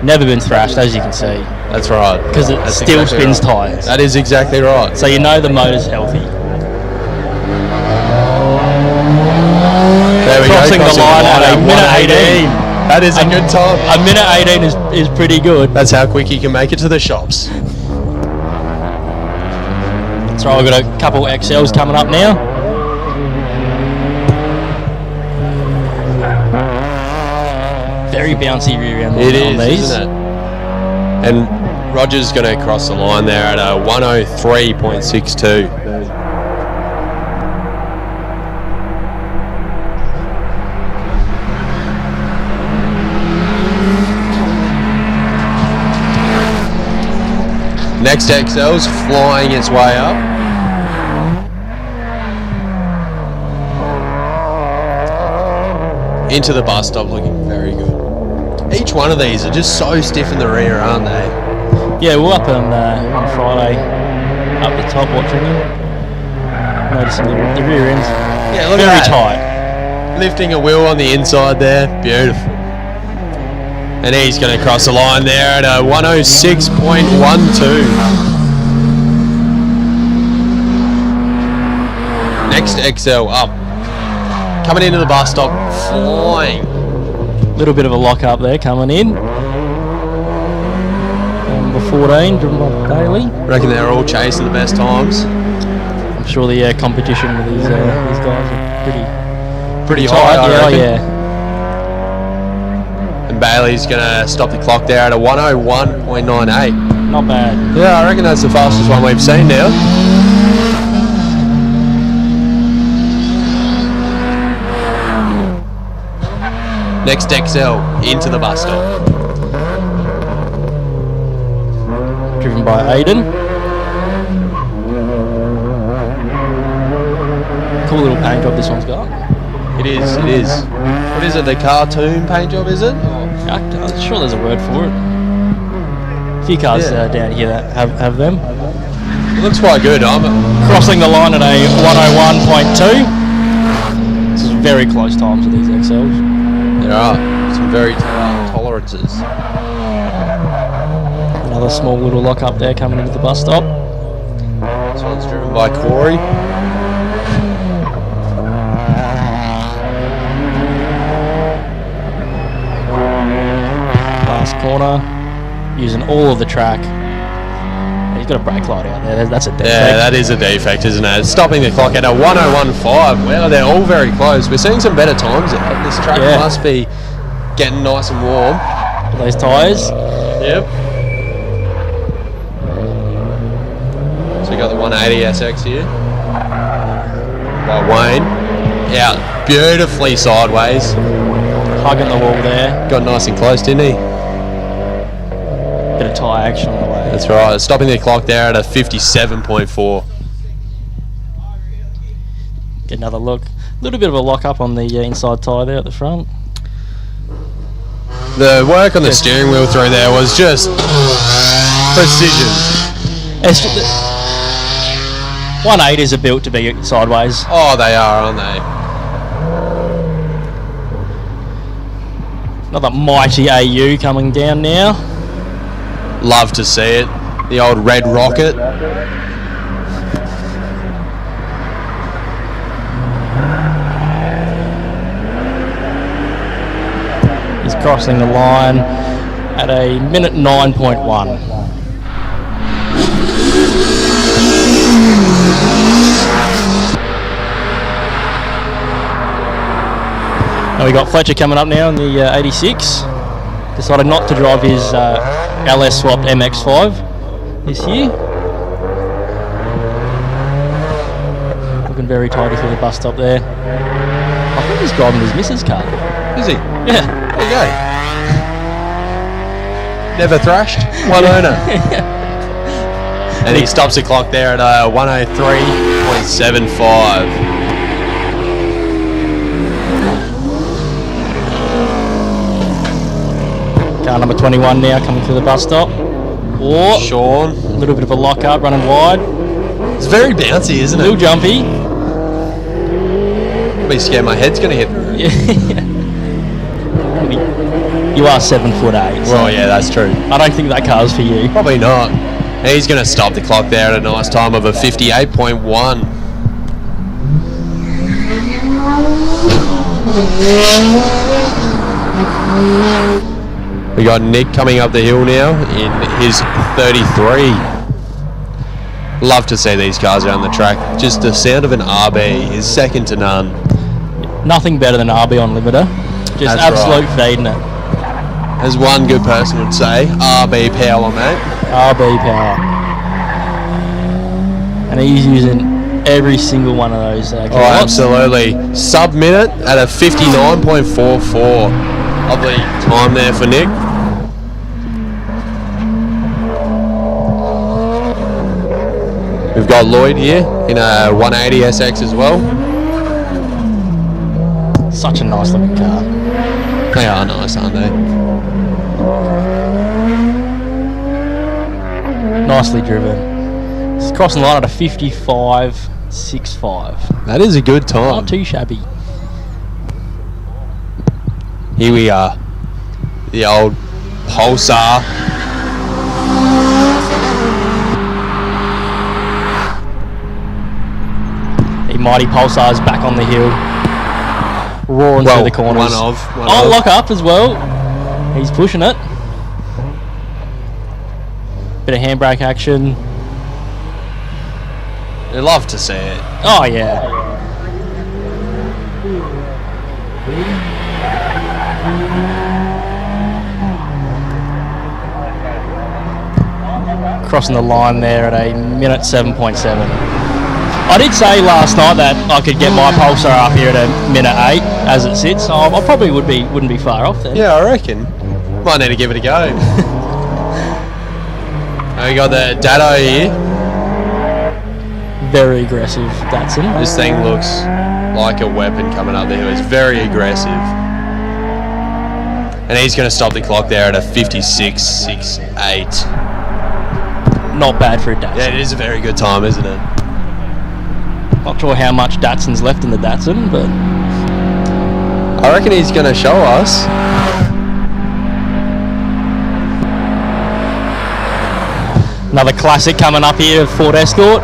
Never been thrashed, as you can see. That's right. Because it still exactly spins right. tyres. That is exactly right. So you know the motor's healthy. There we Crossing go. the line at a minute 18. That is a good time. A minute 18 is pretty good. That's how quick you can make it to the shops. That's right, we've got a couple XLs coming up now. Very bouncy rear end It on is, these. isn't it? And Roger's going to cross the line there at a 103.62. Next XL's flying its way up. Into the bus stop, looking very good. Each one of these are just so stiff in the rear, aren't they? Yeah, we're up on Friday, up the top watching them. Noticing the rear ends. Yeah, look very at that. tight. Lifting a wheel on the inside there, beautiful. And he's going to cross the line there at a 106.12. Next XL up. Coming into the bus stop, flying. Little bit of a lock up there coming in. Number 14, driven by Bailey. Reckon they're all chasing the best times. I'm sure the competition with these guys are Pretty tight. high, I reckon. Yeah. And Bailey's going to stop the clock there at a 101.98. Not bad. Yeah, I reckon that's the fastest one we've seen now. Next XL into the bus stop. Driven by Aiden. Cool little paint job this one's got. It is, it is. What is it, the cartoon paint job, is it? I'm sure there's a word for it. A few cars down here that have them. It looks quite good. Crossing the line at a 101.2. This is very close times with these XLs. There are some very tight tolerances. Another small little lock up there coming into the bus stop. This one's driven by Corey. Last corner, using all of the track. He's got a brake light out there. That's a defect. Yeah, that is a defect, isn't it? It's stopping the clock at a 101.5. Well, they're all very close. We're seeing some better times out. This track must be getting nice and warm. Those tyres. Yep. So we got the 180 SX here by Wayne. Out beautifully sideways. Hugging the wall there. Got nice and close, didn't he? Bit of tyre action on the way. That's right. Stopping the clock there at a 57.4. Get another look. A little bit of a lock up on the inside tyre there at the front. The work on the steering wheel through there was just precision. 180s are built to be sideways. Oh, they are, aren't they? Another mighty AU coming down now. Love to see it. The old red rocket. He's crossing the line at a minute 9.1. Now we got Fletcher coming up now in the 86. Decided not to drive his LS swapped MX-5 this year. Looking very tidy through the bus stop there. I think he's driving his missus' car. Is he? Yeah. There you go. Never thrashed. One owner. And he stops the clock there at 103.75. Car number 21 now coming through the bus stop. Oh, Sean. A little bit of a lock up, running wide. It's very bouncy, isn't A it? little jumpy. I'll be scared my head's going to hit the roof. You are 7'8". So Well, yeah, that's true. I don't think that car's for you. Probably not. He's going to stop the clock there at a nice time of a 58.1. We got Nick coming up the hill now in his 33. Love to see these cars around the track. Just the sound of an RB is second to none. Nothing better than RB on limiter. Just That's absolute feeding it. As one good person would say, RB power, mate. RB power. And he's using every single one of those. Oh, absolutely. Sub-minute at a 59.44. Lovely time there for Nick. We've got Lloyd here in a 180 SX as well. Such a nice looking car. They are nice, aren't they? Nicely driven. It's crossing the line at a 55.65. That is a good time. Not too shabby. Here we are. The old Pulsar. The mighty Pulsar's back on the hill. Roaring through the corners. One of. Lock up as well. He's pushing it. Bit of handbrake action. I'd love to see it. Oh, yeah. Crossing the line there at a minute 7.7. I did say last night that I could get my Pulsar up here at a minute 8 as it sits, so I probably wouldn't be far off then. Yeah, I reckon. Might need to give it a go. We got the Datto here. Very aggressive Datsun. This thing looks like a weapon coming up the hill. It's very aggressive. And he's going to stop the clock there at a 56.68. Not bad for a Datsun. Yeah, it is a very good time, isn't it? Not sure how much Datsun's left in the Datsun, but I reckon he's going to show us. Another classic coming up here, Ford Escort.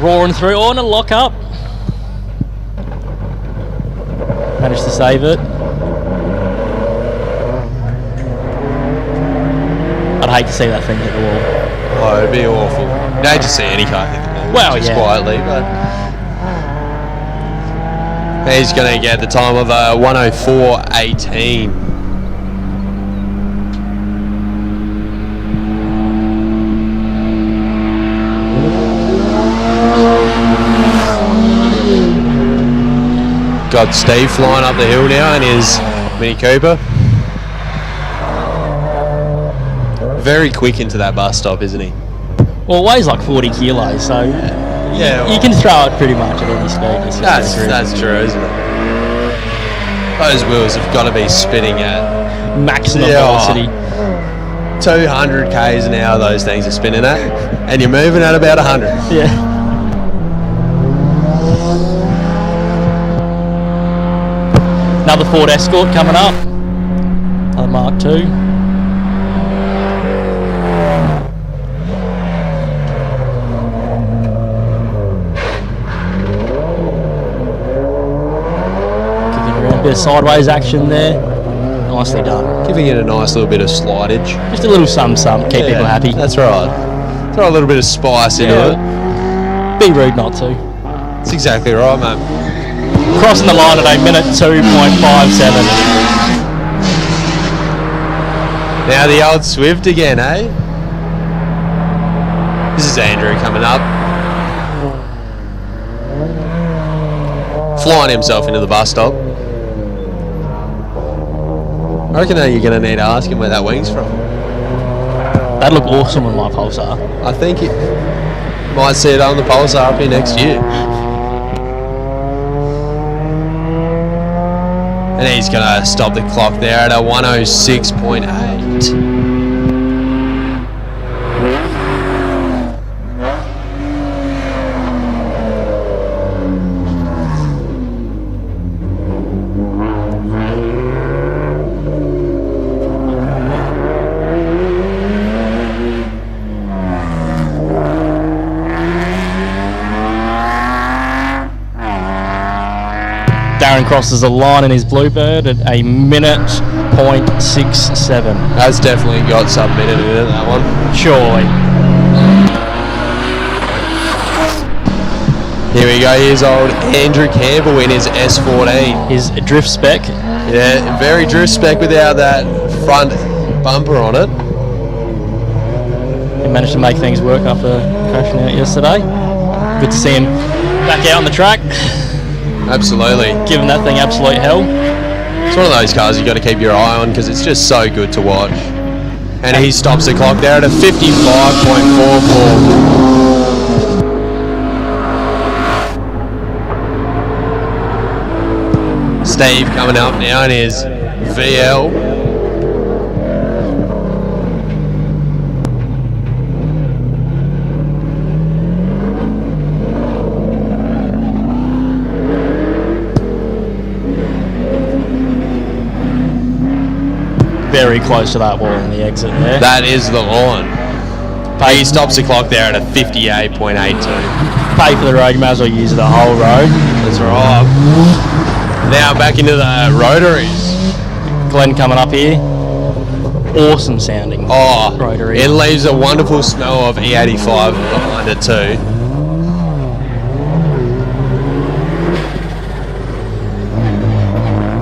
Roaring through on a lock up. Managed to save it. I'd hate to see that thing hit the wall. Oh, it'd be awful. You'd hate to see any car hit the wall. Well, just yeah. quietly, but he's going to get the time of 104.18. Got Steve flying up the hill now in his Mini Cooper. Very quick into that bus stop, isn't he? Well, it weighs like 40 kilos, so Yeah, you can throw it pretty much at any speed. That's true, isn't it? Those wheels have got to be spinning at maximum velocity. 200 k's an hour those things are spinning at, and you're moving at about 100. Yeah. Another Ford Escort coming up. Another Mark II. Bit of sideways action there. Nicely done. Giving it a nice little bit of slidage. Just a little sum, keep people happy. That's right. Throw a little bit of spice into it. Be rude not to. That's exactly right, mate. Crossing the line at a minute 2.57. Now the old Swift again, eh? This is Andrew coming up. Flying himself into the bus stop. I reckon that you're going to need to ask him where that wing's from. That'd look awesome on my Pulsar. I think it might see it on the Pulsar up here next year. And he's going to stop the clock there at a 106.8. crosses the line in his Bluebird at a minute .67. That's definitely got sub-minute in it, that one. Surely. Here we go, here's old Andrew Campbell in his S14. His drift spec. Yeah, very drift spec without that front bumper on it. He managed to make things work after crashing out yesterday. Good to see him back out on the track. Absolutely. Giving that thing absolute hell. It's one of those cars you got to keep your eye on because it's just so good to watch. And he stops the clock there at a 55.44. Steve coming up now in his VL. Very close to that wall in the exit there. That is the line. He stops the clock there at a 58.82. Pay for the road, you might as well use the whole road. That's right. Now back into the rotaries. Glenn coming up here. Awesome sounding rotary. It leaves a wonderful smell of E85 behind it too.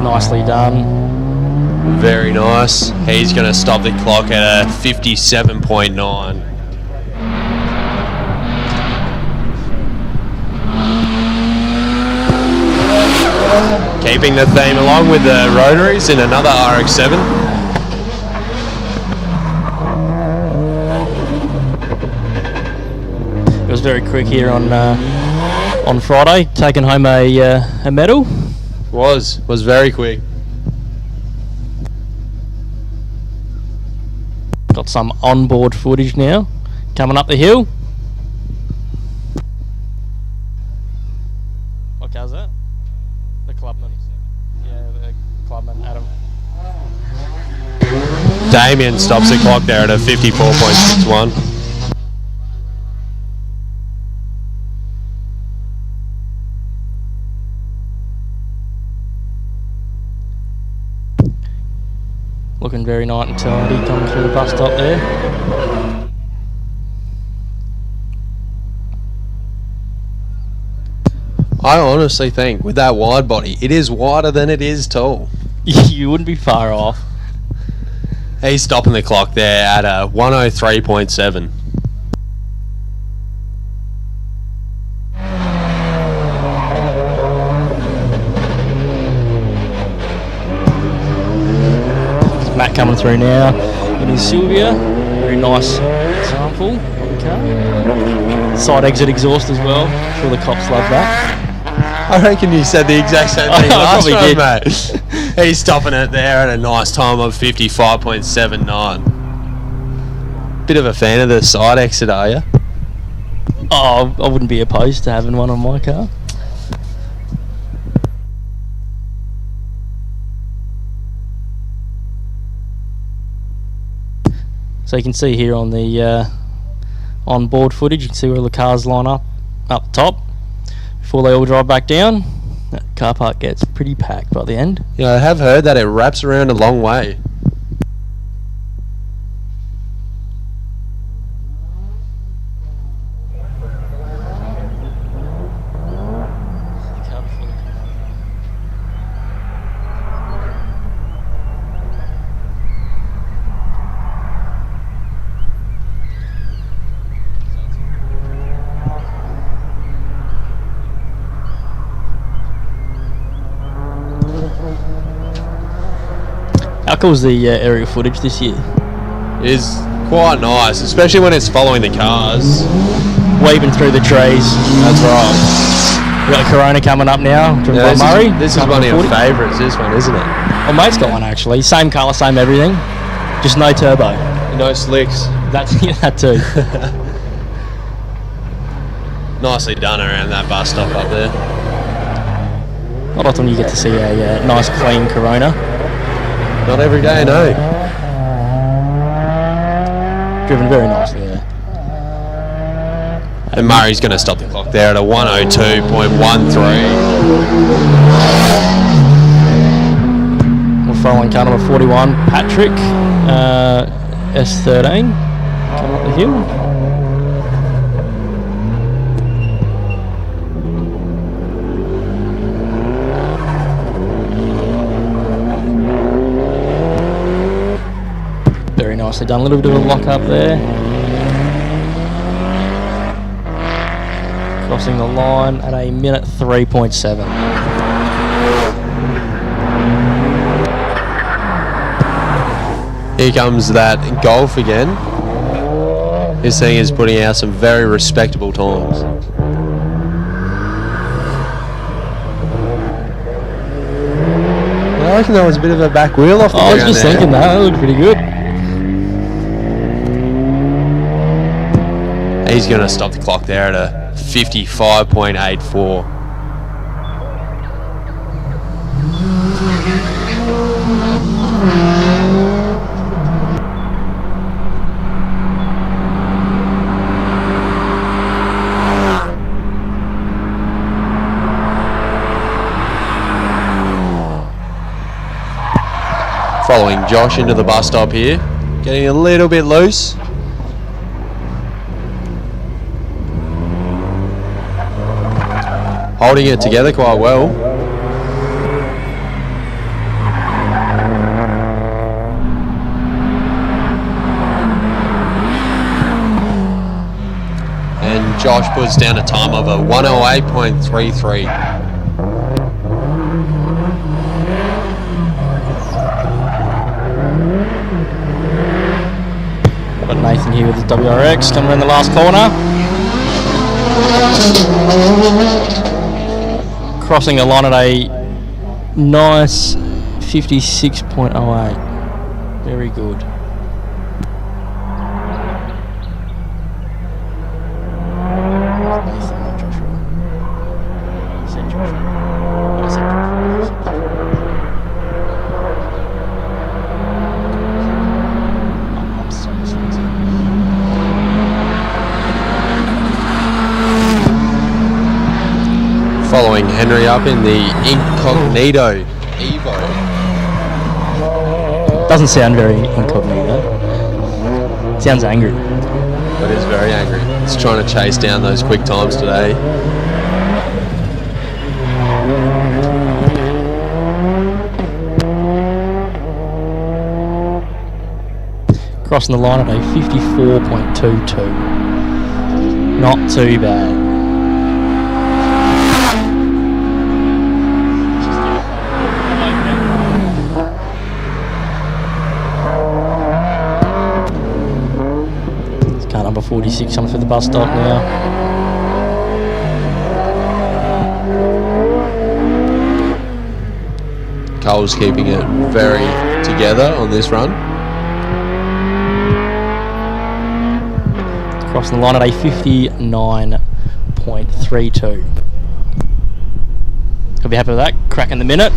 Nicely done. Very nice. He's going to stop the clock at a 57.9. Keeping the theme along with the rotaries in another RX-7. It was very quick here on Friday, taking home a medal. Was very quick. Got some onboard footage now, coming up the hill. What car's that? The Clubman. Yeah, the Clubman, Adam. Damien stops the clock there at a 54.61. Looking very nice and tidy coming through the bus stop there. I honestly think with that wide body, it is wider than it is tall. You wouldn't be far off. He's stopping the clock there at a 103.7. Matt coming through now in his Sylvia. Very nice example of the car. Side exit exhaust as well. I'm sure the cops love that. I reckon you said the exact same thing last probably time, did. mate. He's stopping it there at a nice time of 55.79. Bit of a fan of the side exit, are you? Oh, I wouldn't be opposed to having one on my car. So you can see here on the on-board footage, you can see where the cars line up the top before they all drive back down. That car park gets pretty packed by the end. Yeah, I have heard that it wraps around a long way. How cool is the aerial footage this year? Is quite nice, especially when it's following the cars. Weaving through the trees. That's right. We've got the Corona coming up now, driven Yeah, by Murray. this is one of your favourites, this one, isn't it? Oh, mate's got one actually. Same colour, same everything. Just no turbo. No slicks. That's that too. Nicely done around that bus stop up there. Not often you get to see a nice clean Corona. Not every day, no. Driven very nicely there. And Murray's going to stop the clock there at a 102.13. following car number 41, Patrick, S13, coming up the hill. Very nicely done, a little bit of a lock up there. Crossing the line at a minute 3.7. Here comes that Golf again. This thing is putting out some very respectable times. I reckon that was a bit of a back wheel off the ground. I was just thinking that looked pretty good. He's going to stop the clock there at a 55.84. Following Josh into the bus stop here, getting a little bit loose. Holding it together quite well. And Josh puts down a time of a 108.33. Got Nathan here with his WRX coming around the last corner. Crossing the line at a nice 56.08. Very good. Following Henry up in the Incognito Evo. Doesn't sound very incognito. Sounds angry. But it's very angry. It's trying to chase down those quick times today. Crossing the line at a 54.22. Not too bad. Number 46 coming through the bus stop now. Cole's keeping it very together on this run. Crossing the line at a 59.32. Could be happy with that. Cracking the minute.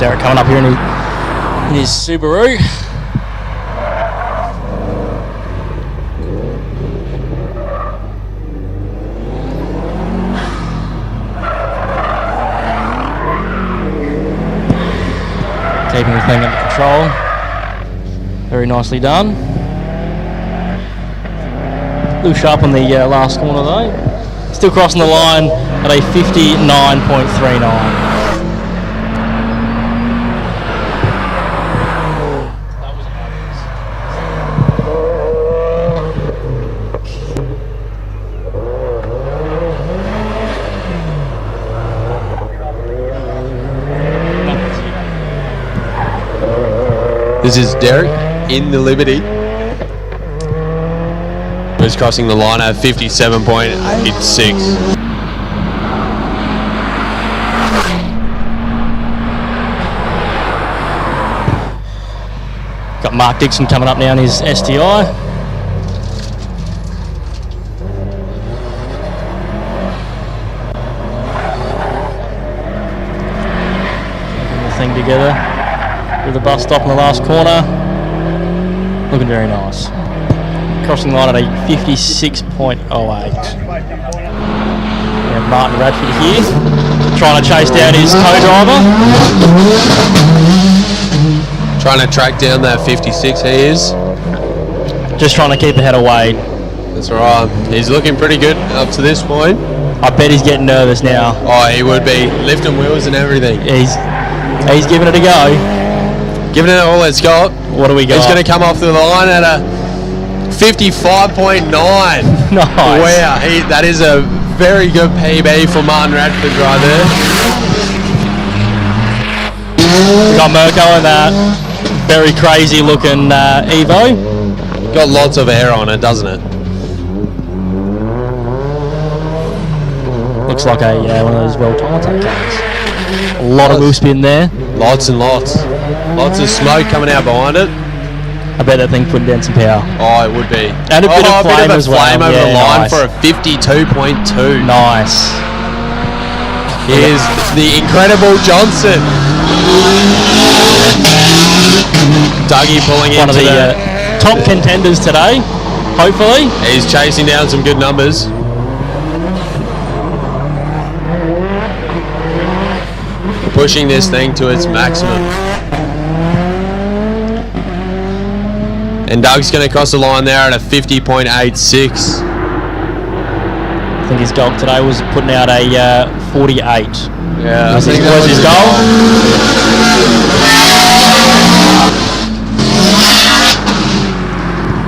Derek coming up here in his Subaru. Keeping the thing under control. Very nicely done. A little sharp on the last corner though. Still crossing the line at a 59.39. This is Derek in the Liberty. Who's crossing the line at 57.86. Got Mark Dixon coming up now in his STI. Thing together with the bus stop in the last corner. Looking very nice. Crossing the line at a 56.08. Yeah, Martin Radford here, trying to chase down his co-driver. Trying to track down that 56 he is. Just trying to keep ahead of Wade. That's right. He's looking pretty good up to this point. I bet he's getting nervous now. Oh, he would be. Lifting wheels and everything. He's giving it a go. Giving it all it's got. What do we got? He's going to come off the line at a 55.9. Nice. Wow, that is a very good PB for Martin Radford right there. We got Mirko in that very crazy looking Evo. Got lots of air on it, doesn't it? Looks like one of those well-timed cars. A lot of wheel spin there. Lots and lots. Lots of smoke coming out behind it. I bet that thing putting down some power. Oh, it would be. And a bit of flame as well. Flame over the line nice. for a 52.2. Nice. Here's the incredible Johnson. Dougie pulling One into of the top contenders today, hopefully. He's chasing down some good numbers. Pushing this thing to its maximum. And Doug's going to cross the line there at a 50.86. I think his goal today was putting out a 48. Yeah, was his goal.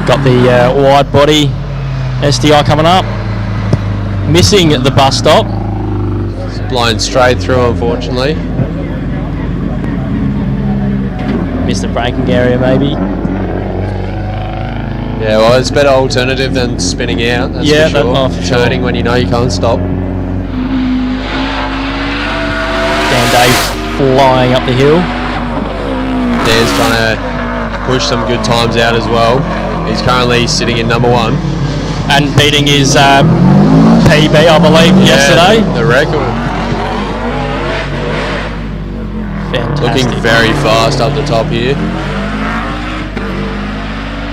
Got the wide body SDI coming up. Missing the bus stop. It's blown straight through, unfortunately. Missed the braking area, maybe. Yeah, well, it's a better alternative than spinning out. That's yeah, for sure. for sure. Turning when you know you can't stop. Dan Dave flying up the hill. Dan's trying to push some good times out as well. He's currently sitting in number 1. And beating his PB, I believe, yesterday. The record. Fantastic. Looking very fast up the top here.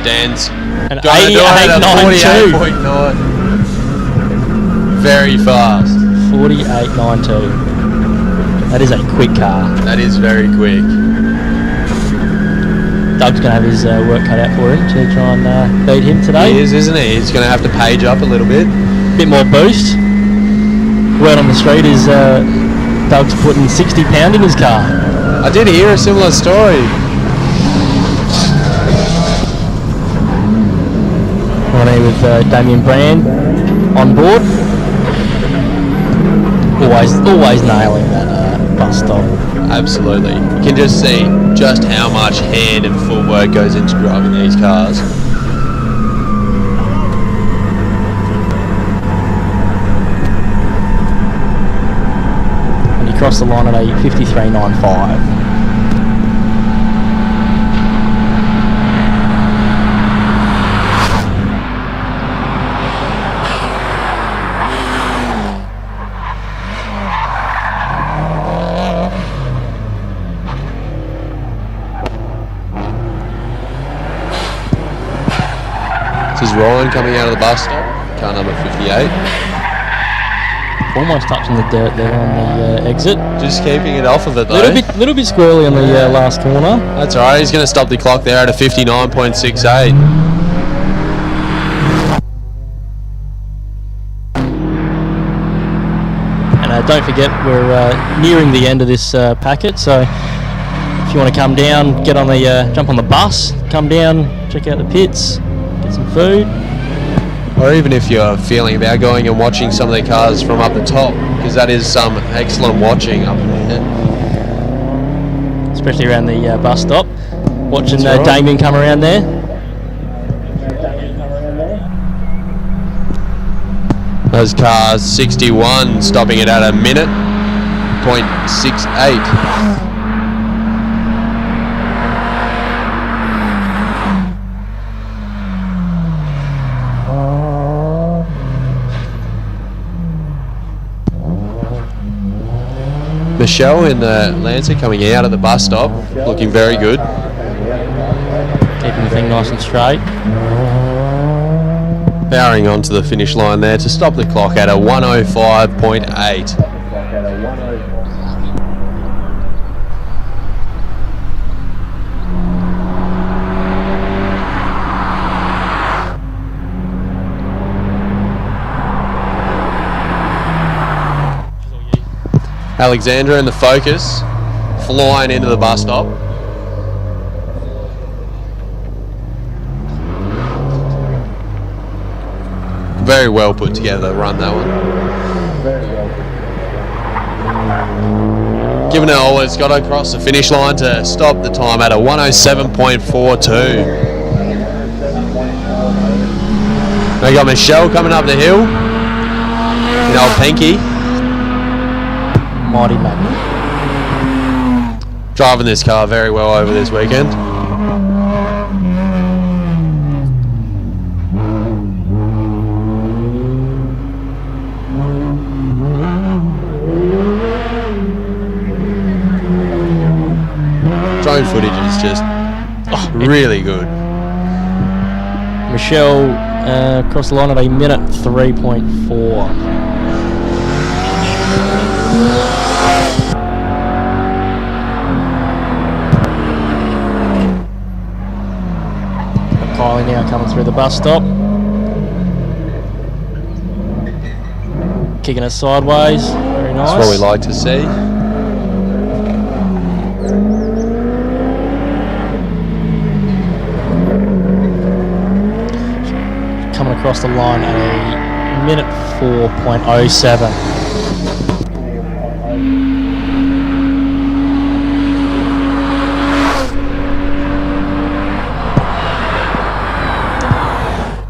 Dan's an got to do it at 48.92. 48.9. Very fast. 48.92. That is a quick car. That is very quick. Doug's going to have his work cut out for him to try and beat him today. He is, isn't he? He's going to have to page up a little bit. Bit more boost. Word on the street is Doug's putting 60 pound in his car. I did hear a similar story. Running with Damien Brand on board. Always nailing that bus stop. Absolutely. You can just see just how much hand and footwork goes into driving these cars. And he crossed the line at a 53.95. This is Ryan coming out of the bus stop, car number 58. Almost touching the dirt there on the exit. Just keeping it off of it though. Little bit squirrely on the last corner. That's alright, he's going to stop the clock there at a 59.68. And don't forget, we're nearing the end of this packet, so if you want to come down, get on the jump on the bus, come down, check out the pits, get some food. Or even if you're feeling about going and watching some of the cars from up the top, because that is some excellent watching up there. Especially around the bus stop. Watching right. Damien come around there. Those cars, 61, stopping it at a minute, 0.68. Michelle in the Lancer coming out of the bus stop, looking very good. Keeping the thing nice and straight. Powering on to the finish line there to stop the clock at a 105.8. Alexandra in the Focus, flying into the bus stop. Very well put together run, that one. Giving it all it's got across the finish line to stop the time at a 107.42. We got Michelle coming up the hill in old Pinky. Mighty Magnet. Driving this car very well over this weekend. Drone footage is just really good. Michelle across the line at a minute 3.4. Kylie now coming through the bus stop. Kicking it sideways. Very nice. That's what we like to see. Coming across the line at a minute 4.07.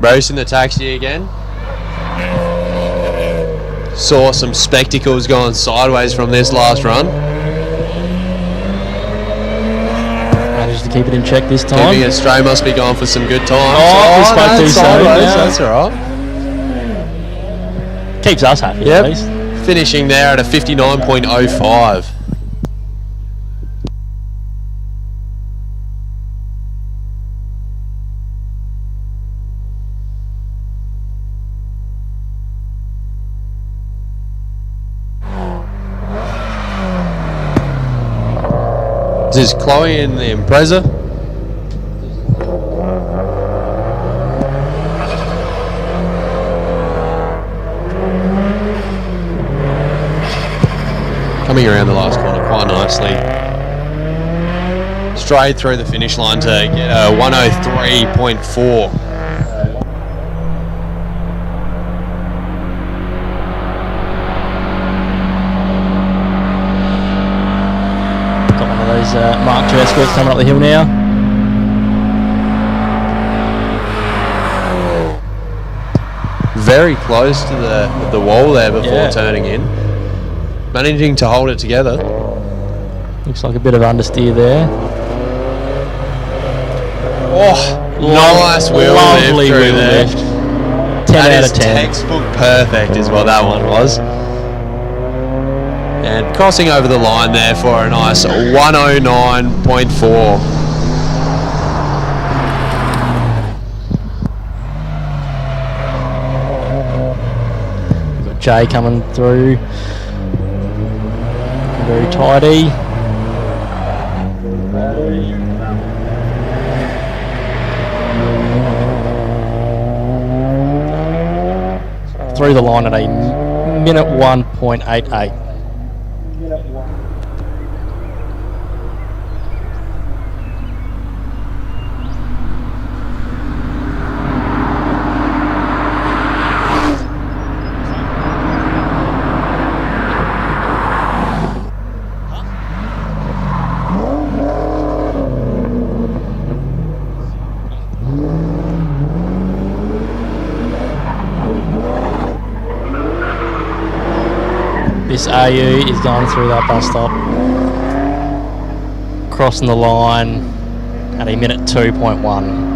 Rose in the taxi again. Saw some spectacles going sideways from this last run. Managed to keep it in check this time. Keeping it straight, must be going for some good times. Oh, spoke too soon. Sideways, Yeah. that's alright. Keeps us happy Yep. at least. Finishing there at a 59.05. This is Chloe in the Impreza. Coming around the last corner quite nicely. Straight through the finish line to get a 103.4. Mark II Escorts coming up the hill now. Very close to the wall there before turning in. Managing to hold it together. Looks like a bit of understeer there. Oh, nice wheel lift through there. 10 out of 10. Textbook perfect is what that one was. And crossing over the line there for a nice 109.4. We've got Jay coming through. Very tidy. Through the line at a minute 1.88. This AU is going through that bus stop, crossing the line at a minute 2.1.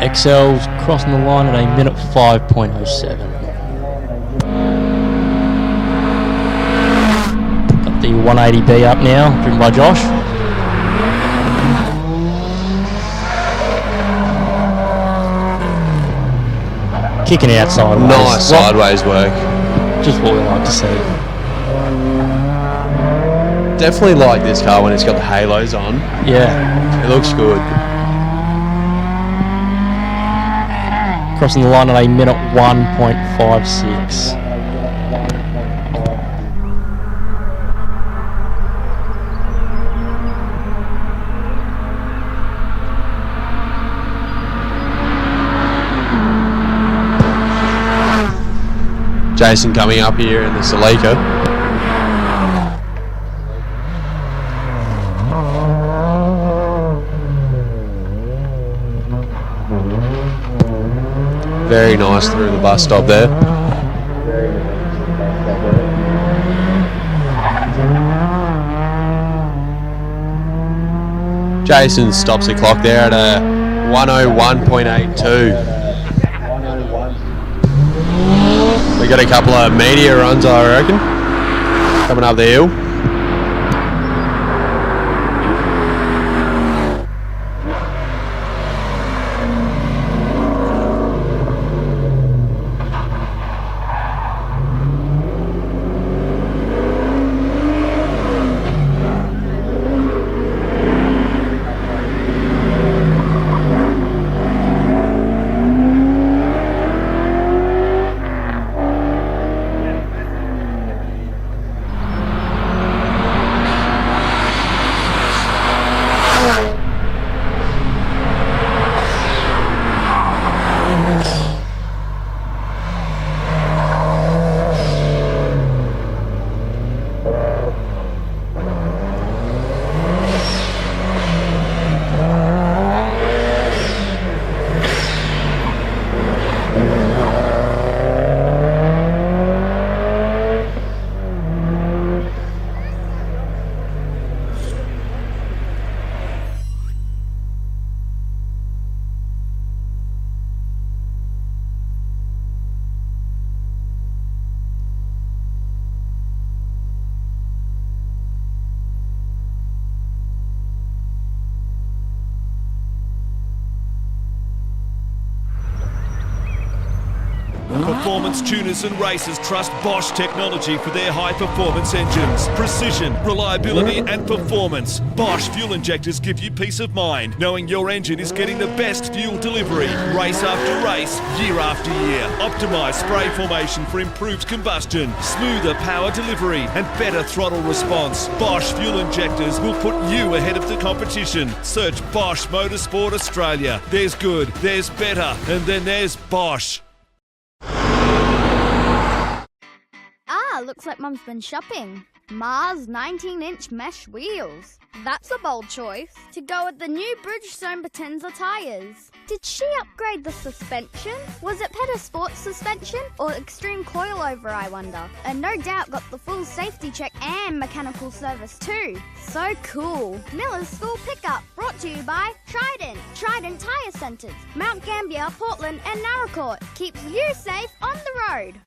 XL's crossing the line at a minute 5.07. Got the 180B up now, driven by Josh. Kicking out sideways. Nice sideways work. Just what we like to see. Definitely like this car when it's got the halos on. Yeah. It looks good. Crossing the line at a minute 1.56. Jason coming up here in the Celica. Very nice through the bus stop there. Jason stops the clock there at a 101.82. We got a couple of media runs, I reckon, coming up the hill. Performance tuners and racers trust Bosch technology for their high-performance engines. Precision, reliability and performance. Bosch fuel injectors give you peace of mind, knowing your engine is getting the best fuel delivery. Race after race, year after year. Optimised spray formation for improved combustion, smoother power delivery and better throttle response. Bosch fuel injectors will put you ahead of the competition. Search Bosch Motorsport Australia. There's good, there's better, and then there's Bosch. Looks like Mum's been shopping. Mars 19-inch mesh wheels. That's a bold choice to go with the new Bridgestone Potenza tyres. Did she upgrade the suspension? Was it Peta Sports suspension or extreme coilover, I wonder? And no doubt got the full safety check and mechanical service too. So cool. Miller's School Pickup, brought to you by Trident Tyre Centre, Mount Gambier, Portland and Naracoorte. Keeps you safe on the road.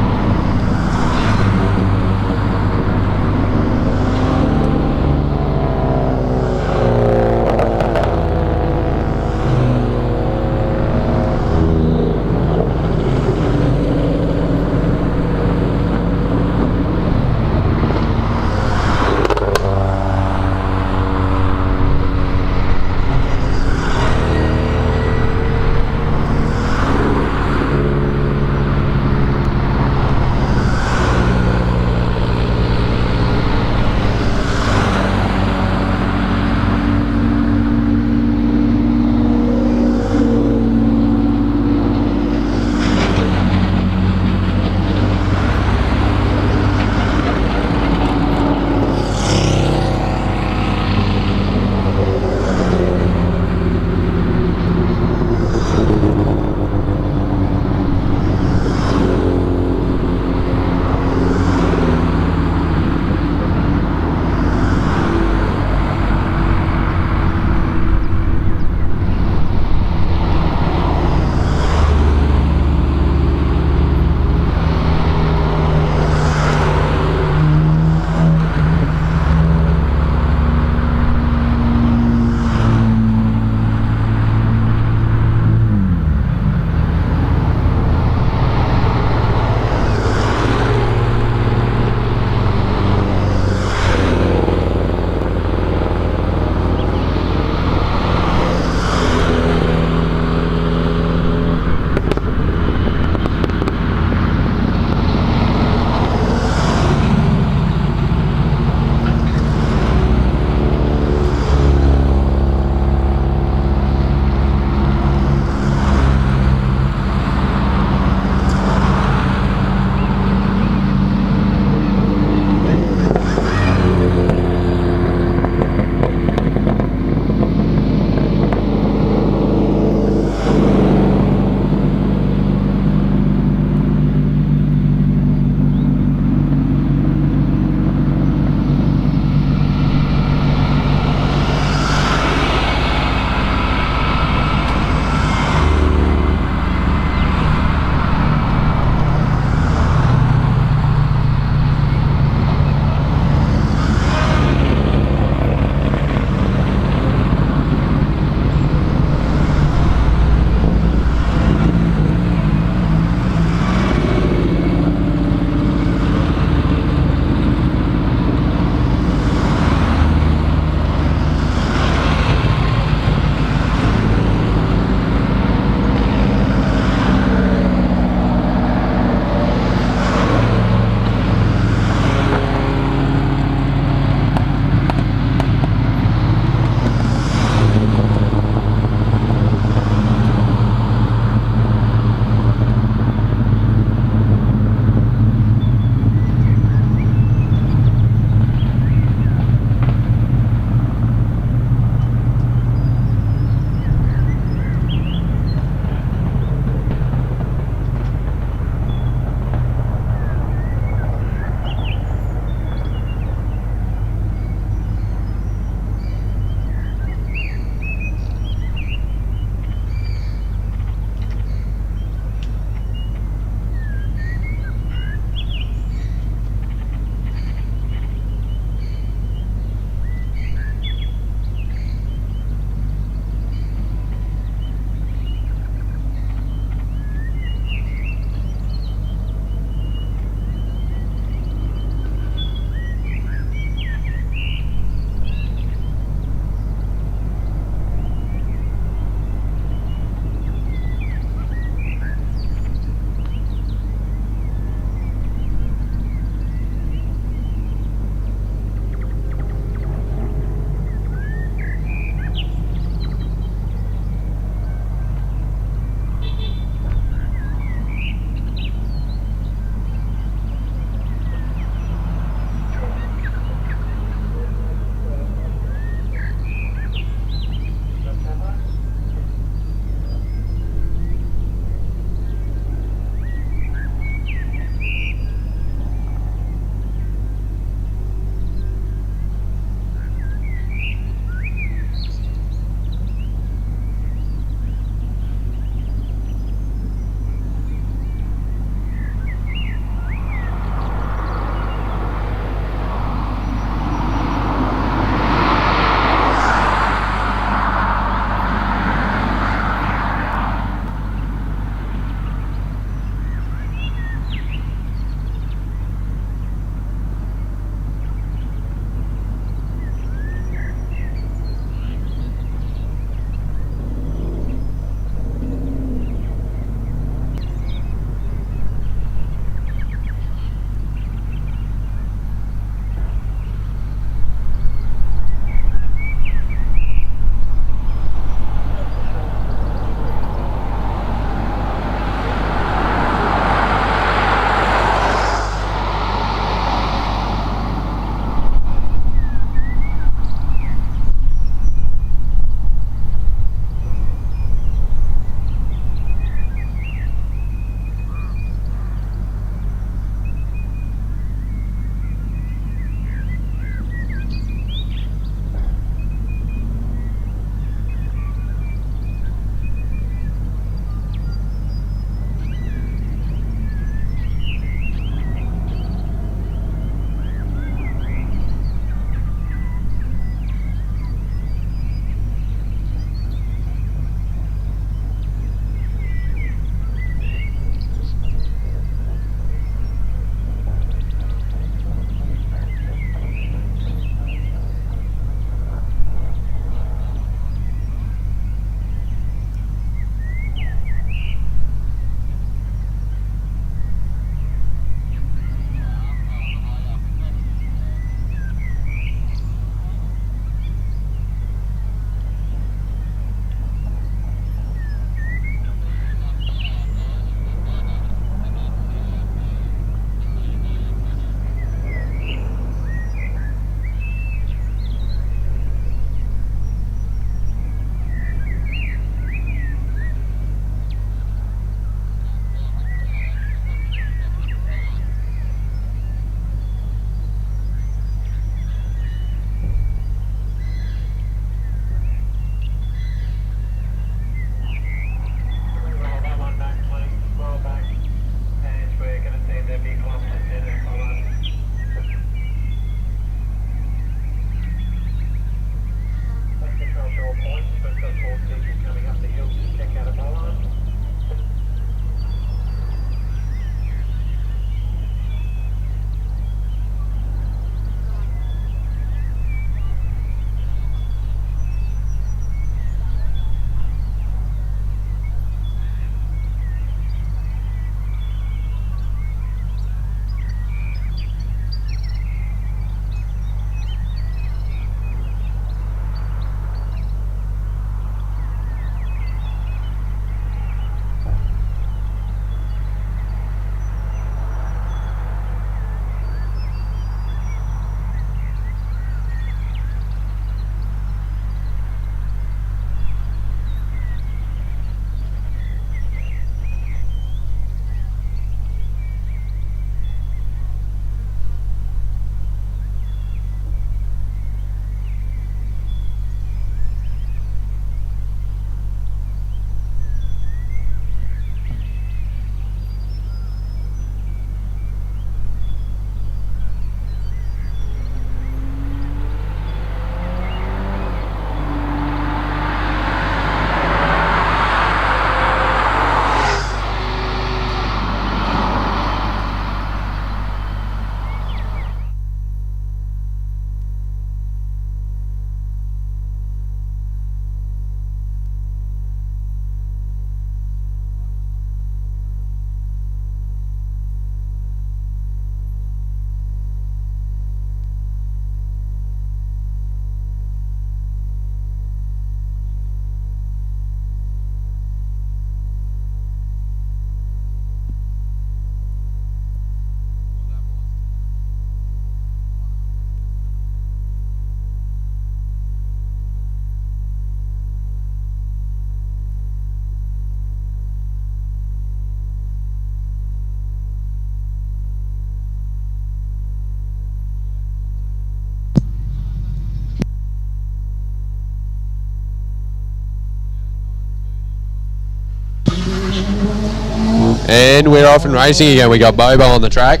And we're off and racing again. We got Bobo on the track.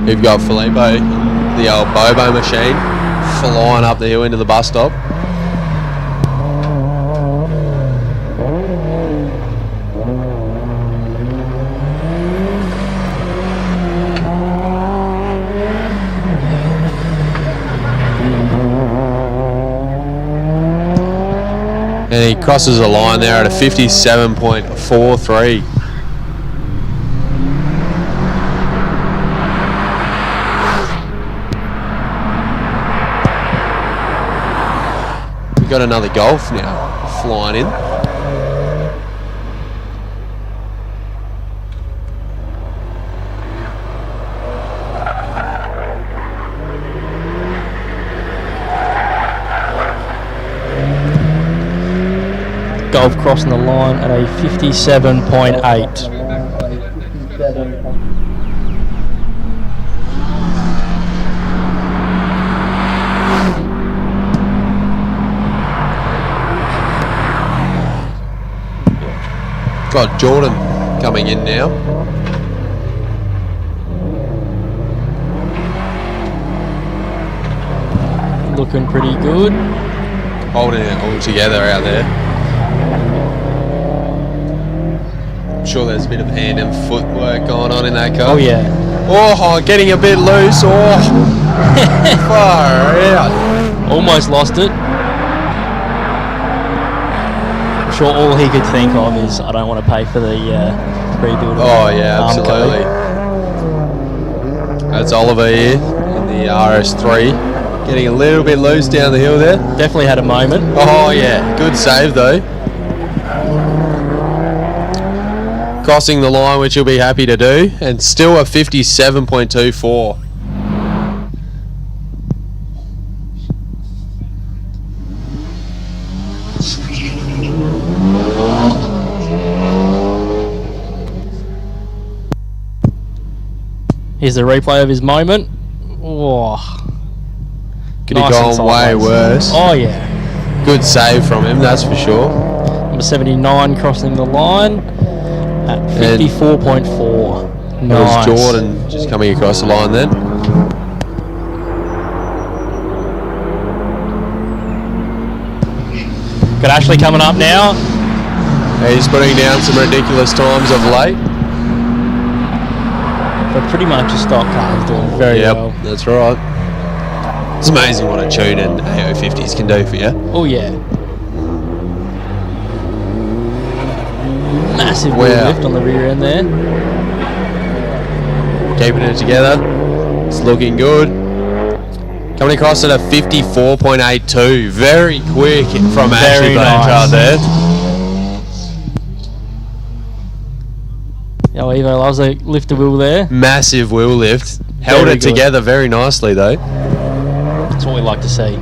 We've got Filippo, the old Bobo machine, flying up the hill into the bus stop. And he crosses the line there at a 57.43. Got another Golf now flying in. Golf crossing the line at a 57.8. Got Jordan coming in now. Looking pretty good. Holding it all together out there. I'm sure there's a bit of hand and footwork going on in that car. Oh yeah. Oh, getting a bit loose. Oh, far out. Almost lost it. Sure, all he could think of is I don't want to pay for the pre-build. Oh yeah, absolutely. That's Oliver here in the RS3, getting a little bit loose down the hill there. Definitely had a moment. Oh yeah, good save though. Crossing the line, which he'll be happy to do, and still a 57.24. Here's the replay of his moment. Oh, could have gone way worse. Oh yeah. Good save from him, that's for sure. Number 79 crossing the line at 54.4. That Nice. was Jordan just coming across the line then. Got Ashley coming up now. He's putting down some ridiculous times of late. But pretty much a stock car is doing very well. Yep, that's right. It's amazing what a tune and AO50s can do for you. Oh yeah. Massive wheel lift on the rear end there. Keeping it together. It's looking good. Coming across at a 54.82. Very quick from Ashley Blanchard there. Oh, Evo loves a lift the wheel there. Massive wheel lift. Held it together very nicely though. That's what we like to see.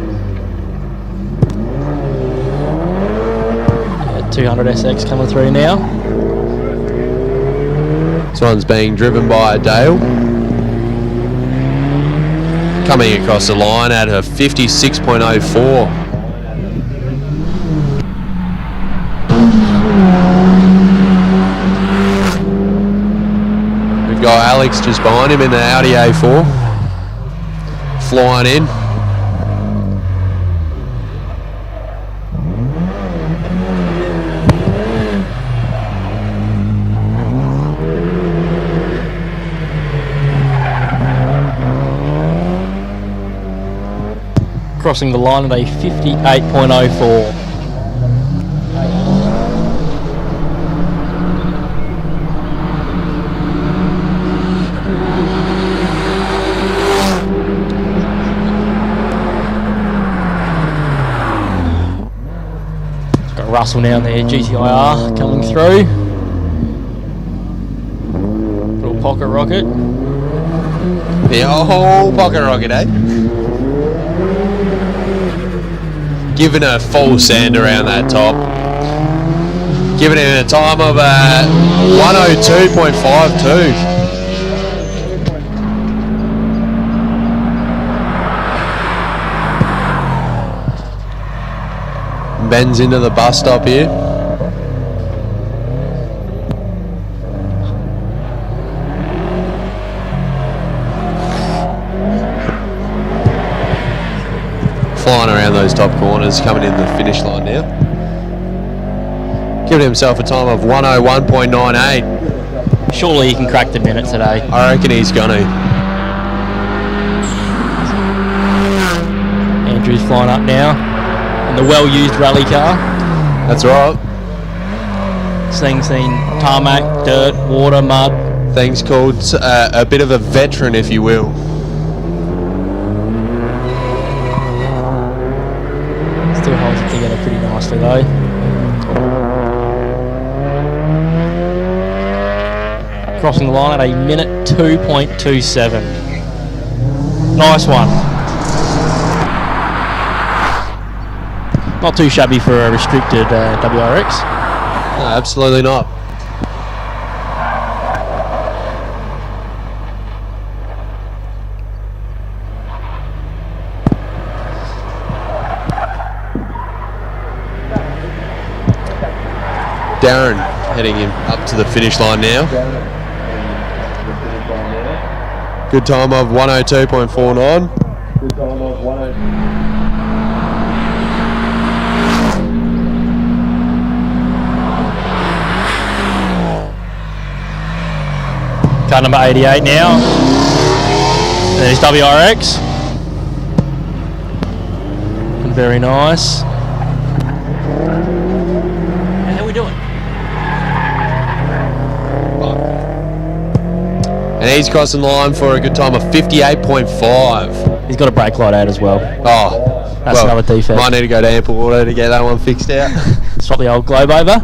200 SX coming through now. This one's being driven by Dale. Coming across the line at a 56.04. We've got Alex just behind him in the Audi A4. Flying in. Crossing the line at a 58.04. Got Russell now in there, GTIR coming through. Pocket rocket. The whole pocket rocket, eh? Giving a full sand around that top. Giving it a time of 102.52. Bends into the bus stop here. Flying around those top corners, coming in the finish line now. Giving himself a time of 101.98. Surely he can crack the minute today. I reckon he's gonna. Andrew's flying up now in the well-used rally car. That's right. This thing's seen tarmac, dirt, water, mud. Thing's called a bit of a veteran, if you will. Still holds it together pretty nicely though. Crossing the line at a minute 2.27. Nice one. Not too shabby for a restricted WRX. No, absolutely not. Darren heading him up to the finish line now. Good time of 102.49. Car number 88 now. There's WRX. Very nice. How are we doing? And he's crossing the line for a good time of 58.5. He's got a brake light out as well. Oh, that's another defect. Might need to go to Ample Auto to get that one fixed out. Swap the old globe over.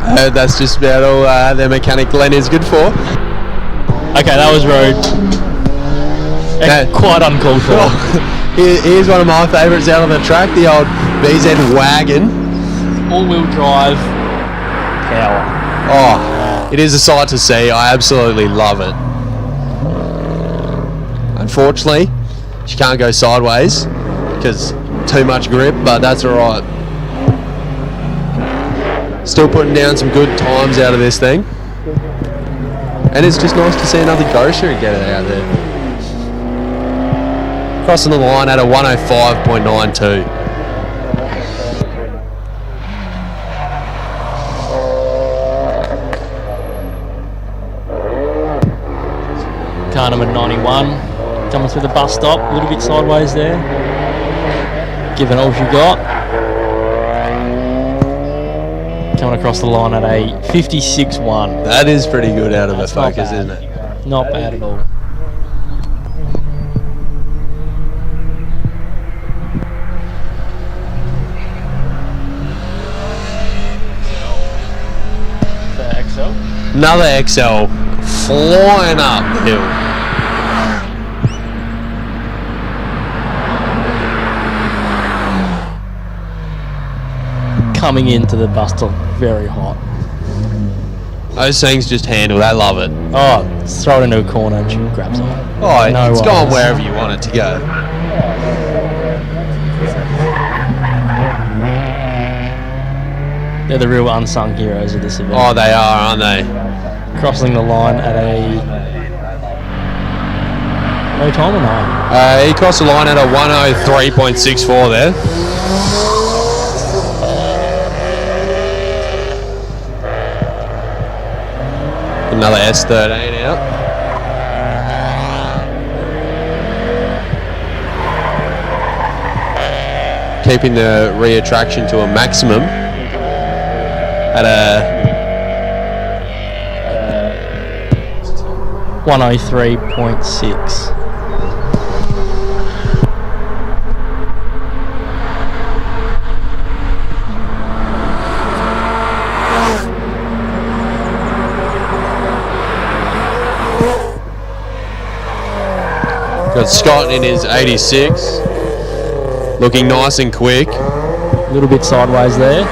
I heard that's just about all their mechanic Glenn is good for. Okay, that was rude. Quite uncalled for. Here's one of my favourites out on the track, the old BZ wagon. All-wheel drive power. Oh, it is a sight to see. I absolutely love it. Unfortunately, she can't go sideways because too much grip, but that's alright. Still putting down some good times out of this thing. And it's just nice to see another Gosher get it out there. Crossing the line at a 105.92. Car number 91 coming through the bus stop, a little bit sideways there. Giving all she got. Coming across the line at a 56.1. That is pretty good out of a Focus, isn't it? Not bad at all. Another XL flying up the hill. Coming into the bus stop very hot. Those things just handle, I love it. Oh, just throw it into a corner and she grabs it. Oh, no it's gone wherever you want it to go. They're the real unsung heroes of this event. Oh, they are, aren't they? Crossing the line at a... no time or no? He crossed the line at a 103.64 there. Another S13 out. Keeping the rear traction to a maximum at a 103.6. Got Scott in his 86. Looking nice and quick. A little bit sideways there.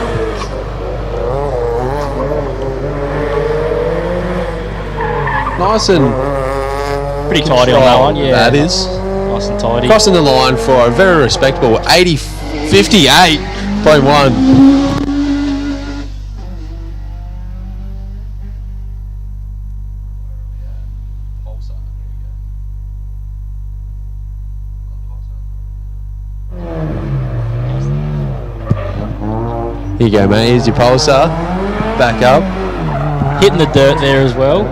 Nice and pretty tidy on that one, yeah. That is. Nice and tidy. Crossing the line for a very respectable 58.1. Here you go, mate. Here's your pulsar. Back up. Hitting the dirt there as well.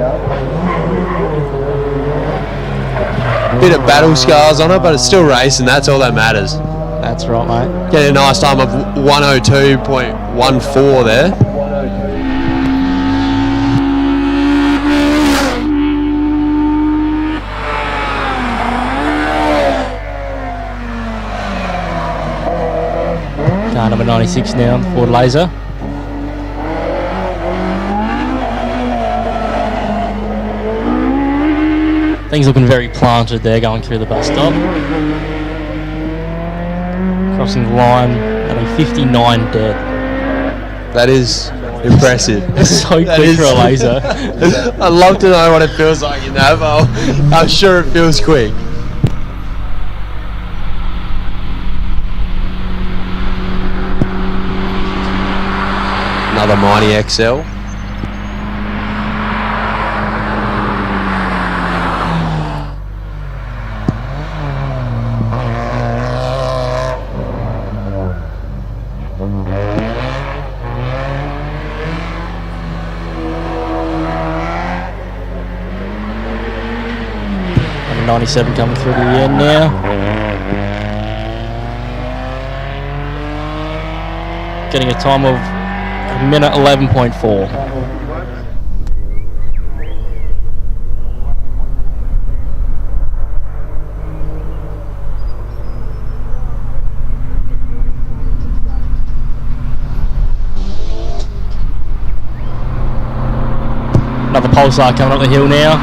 Bit of battle scars on it, but it's still racing. That's all that matters. That's right, mate. Getting a nice time of 102.14 there. Car number 96 now, Ford Laser. Things looking very planted there going through the bus stop. Crossing the line at a 59 dead. That is impressive. So quick for a laser. I'd love to know what it feels like in that, but I'm sure it feels quick. Another Mighty XL. And 97 coming through to the end now. Getting a time of a minute 11.4. Another Pulsar coming up the hill now,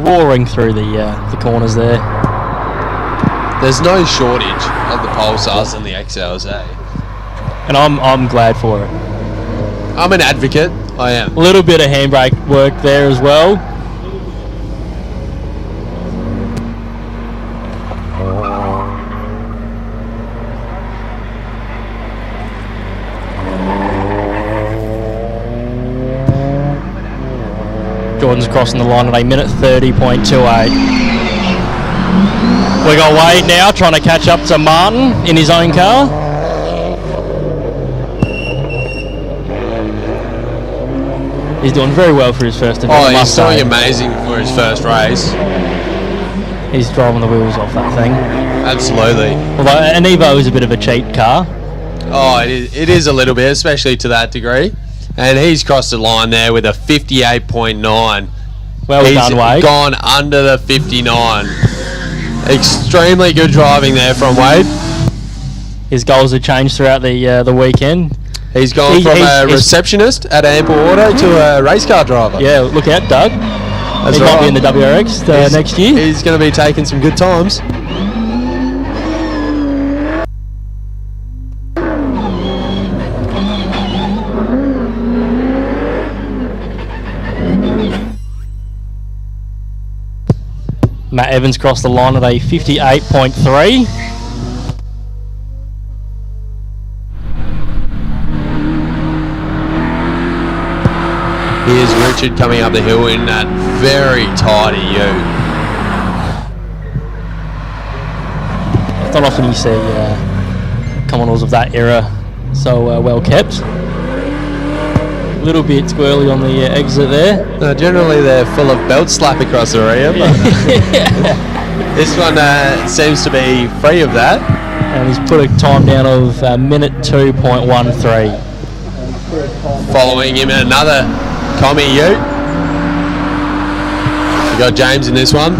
roaring through the corners there. There's no shortage of the Pulsars and the XLs, eh? And I'm glad for it. I'm an advocate. I am. A little bit of handbrake work there as well. Jordan's crossing the line at a minute 30.28. We got Wade now trying to catch up to Martin in his own car. He's doing very well for his first event. Oh, he's doing amazing for his first race. He's driving the wheels off that thing. Absolutely. Although an Evo is a bit of a cheat car. Oh, it is a little bit, especially to that degree. And he's crossed the line there with a 58.9. Well done, Wade. He's gone under the 59. Extremely good driving there from Wade. His goals have changed throughout the weekend. He's gone from a receptionist at Ample Auto to a race car driver. Yeah, look out, Doug. He might be in the WRX next year. He's going to be taking some good times. Matt Evans crossed the line at a 58.3. Here's Richard coming up the hill in that very tidy ute. It's not often you see Commodores of that era so well kept. A little bit squirrely on the exit there. No, generally they're full of belt slap across the rear, but this one seems to be free of that. And he's put a time down of minute 2.13. Following him in another Commie ute. We got James in this one.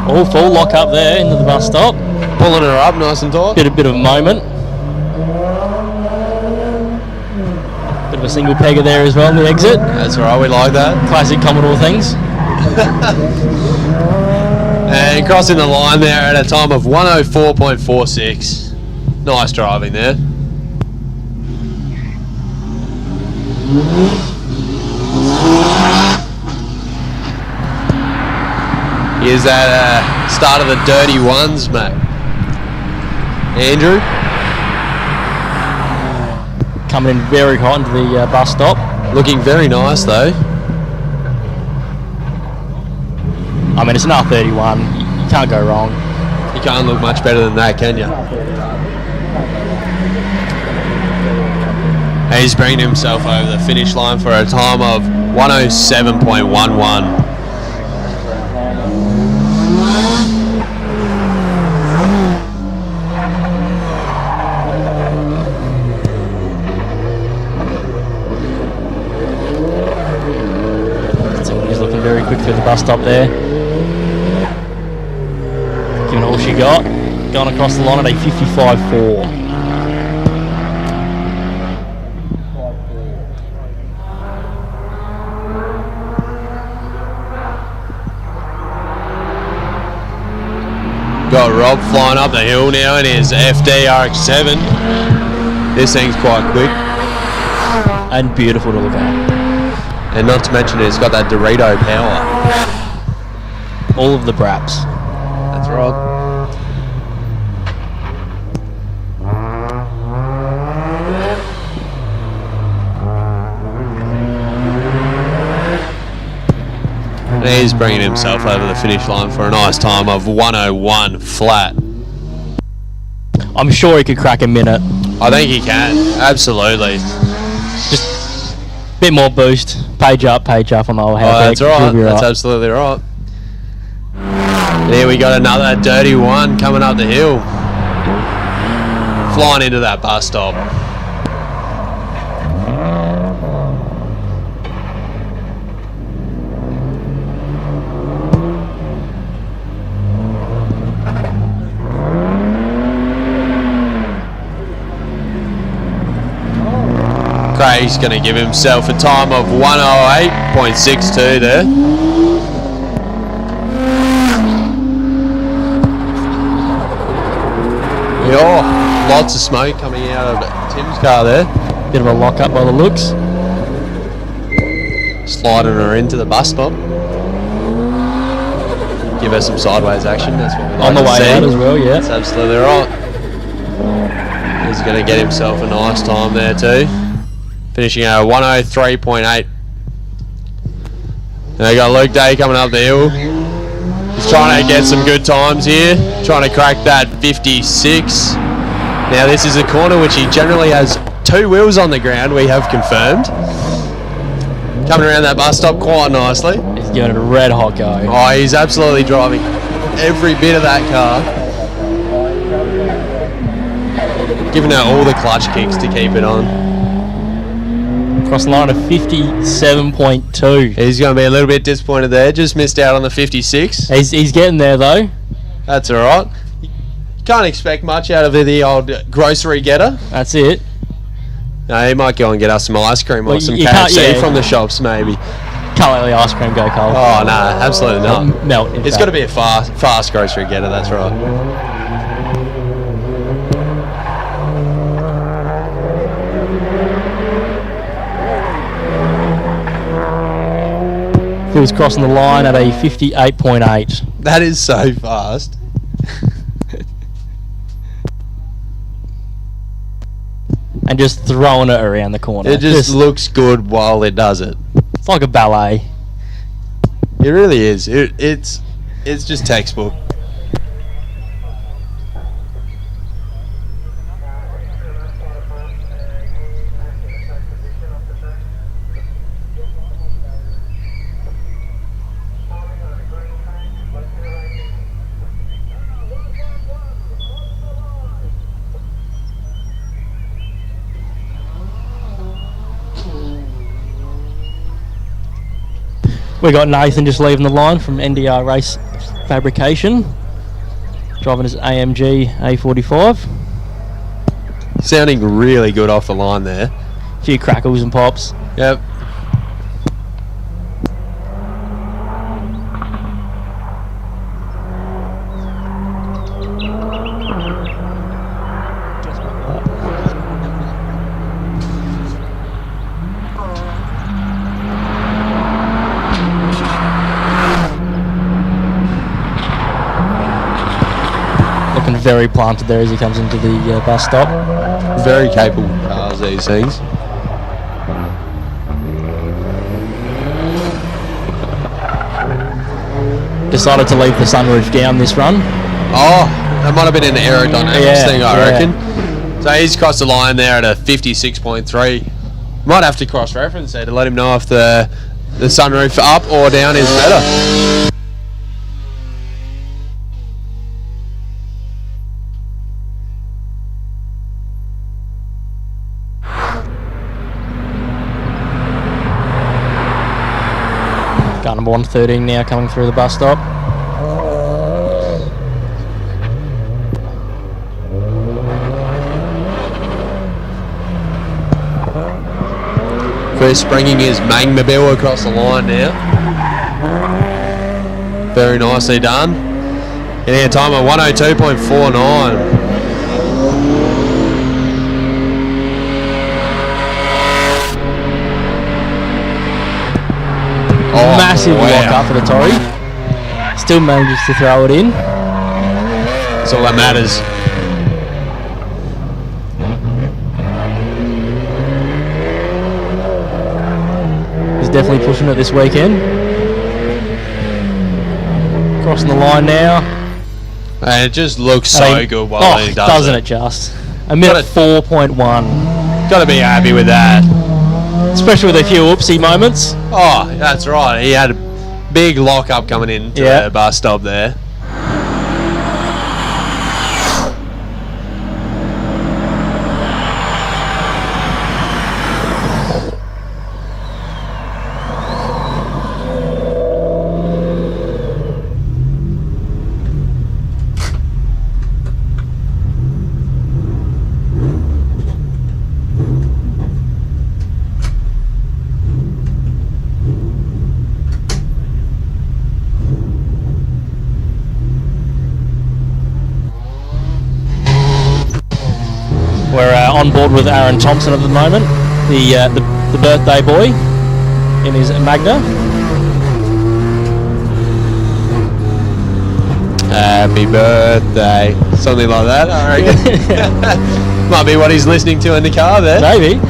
All full lock up there into the bus stop. Pulling her up nice and tight. Bit of moment. Bit of a single pegger there as well in the exit. That's all right, we like that. Classic Commodore things. And crossing the line there at a time of 104.46. Nice driving there. Here's that start of the dirty ones, mate. Andrew? Coming in very hot into the bus stop. Looking very nice though. I mean, it's an R31. You can't go wrong. You can't look much better than that, can you? He's bringing himself over the finish line for a time of 107.11. He's looking very quick through the bus stop there. Giving all she got. Going across the line at a 55.4. Got Rob flying up the hill now in his FD RX-7. This thing's quite quick. And beautiful to look at. And not to mention it's got that Dorito power. All of the Braps. That's right. And he's bringing himself over the finish line for a nice time of 101 flat. I'm sure he could crack a minute. I think he can, absolutely. Just a bit more boost. Page up on the old house. That's right. That's absolutely right. There we got another dirty one coming up the hill. Flying into that bus stop. Craig's going to give himself a time of 108.62 there. Oh, lots of smoke coming out of Tim's car there. Bit of a lock up by the looks. Sliding her into the bus stop. Give her some sideways action. That's what we like on the to way see. out as well, yeah. That's absolutely right. He's going to get himself a nice time there too. Finishing at 103.8. And they got Luke Day coming up the hill. He's trying to get some good times here. Trying to crack that 56. Now this is a corner which he generally has two wheels on the ground, we have confirmed. Coming around that bus stop quite nicely. He's giving it a red hot go. Oh, he's absolutely driving every bit of that car. Giving her all the clutch kicks to keep it on. Across the line of 57.2. He's going to be a little bit disappointed there. Just missed out on the 56. He's getting there though. That's all right. You can't expect much out of the old grocery getter. That's it. No, he might go and get us some ice cream or some you can't- KFC yeah. from the shops maybe. Can't let the ice cream go cold. Oh, no, absolutely not. Melt. It's got to be a fast grocery getter, that's right. Phil's crossing the line at a 58.8. That is so fast. And just throwing it around the corner. It just looks good while it does it. It's like a ballet. It really is. It's just textbook. We got Nathan just leaving the line from NDR Race Fabrication, driving his AMG A45. Sounding really good off the line there. few crackles and pops. Yep. Looking very planted there as he comes into the bus stop. Very capable cars, these things. Decided to leave the sunroof down this run. Oh, that might have been an aerodynamics thing, I yeah. reckon. So he's crossed the line there at a 56.3. Might have to cross-reference there to let him know if the sunroof up or down is better. Car number 113 now coming through the bus stop. First bringing his Magmobile across the line now. Very nicely done. Getting a time of 102.49. Oh, Massive wow. lock up for the Tory. Still manages to throw it in. That's all that matters. He's definitely pushing it this weekend. Crossing the line now. And it just looks so good while he does doesn't it just? A minute 4.1. Gotta be happy with that. Especially with a few oopsie moments. Oh, that's right. He had a big lock-up coming in to the bus stop there. We're on board with Aaron Thompson at the moment, the birthday boy in his Magna. Happy birthday. Something like that, I reckon. Might be what he's listening to in the car there. Maybe.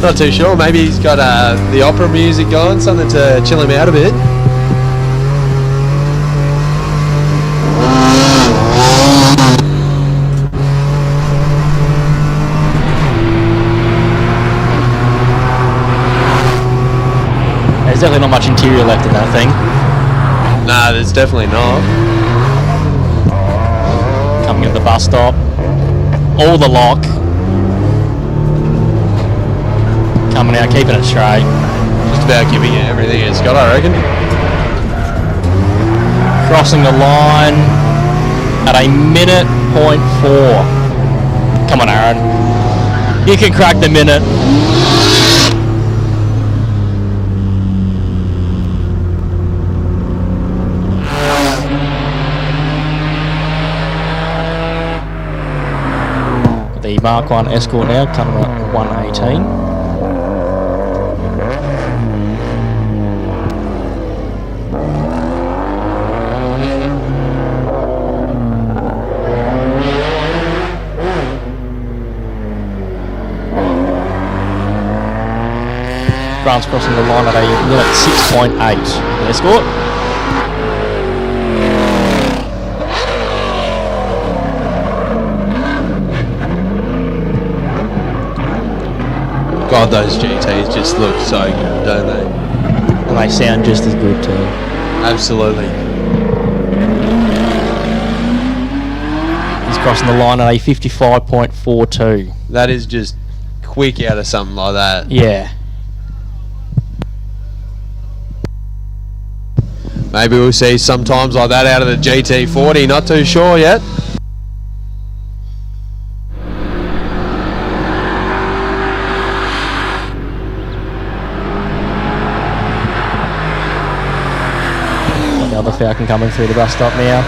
Not too sure. Maybe he's got the opera music going, something to chill him out a bit. There's definitely not much interior left in that thing. Nah, there's definitely not. Coming at the bus stop. All the lock. Coming out, keeping it straight. Just about giving it everything it's got, I reckon. Crossing the line at a minute .4. Come on, Aaron. You can crack the minute. The Mark 1 Escort now coming at 118. Grant's crossing the line at a minute 6.8. Escort. God, those GTs just look so good, don't they? And they sound just as good too. Absolutely. He's crossing the line at a 55.42. That is just quick out of something like that. Yeah. Maybe we'll see some times like that out of the GT40, not too sure yet. Another Falcon coming through the bus stop now.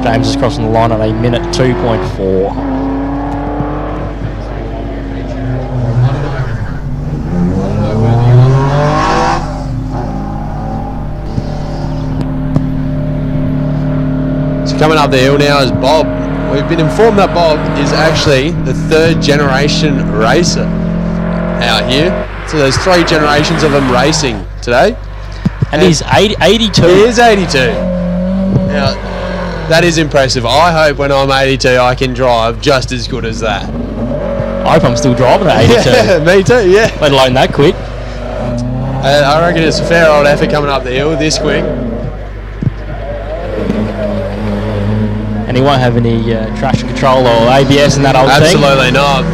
James is crossing the line at a minute 2.4. Coming up the hill now is Bob. We've been informed that Bob is actually the 3rd generation racer out here. So there's 3 generations of him racing today. And he's 82. He is 82. Now, that is impressive. I hope when I'm 82 I can drive just as good as that. I hope I'm still driving at 82. Yeah, me too, yeah. Let alone that quick. I reckon it's a fair old effort coming up the hill this quick. And he won't have any traction control or ABS and that old thing. Absolutely not.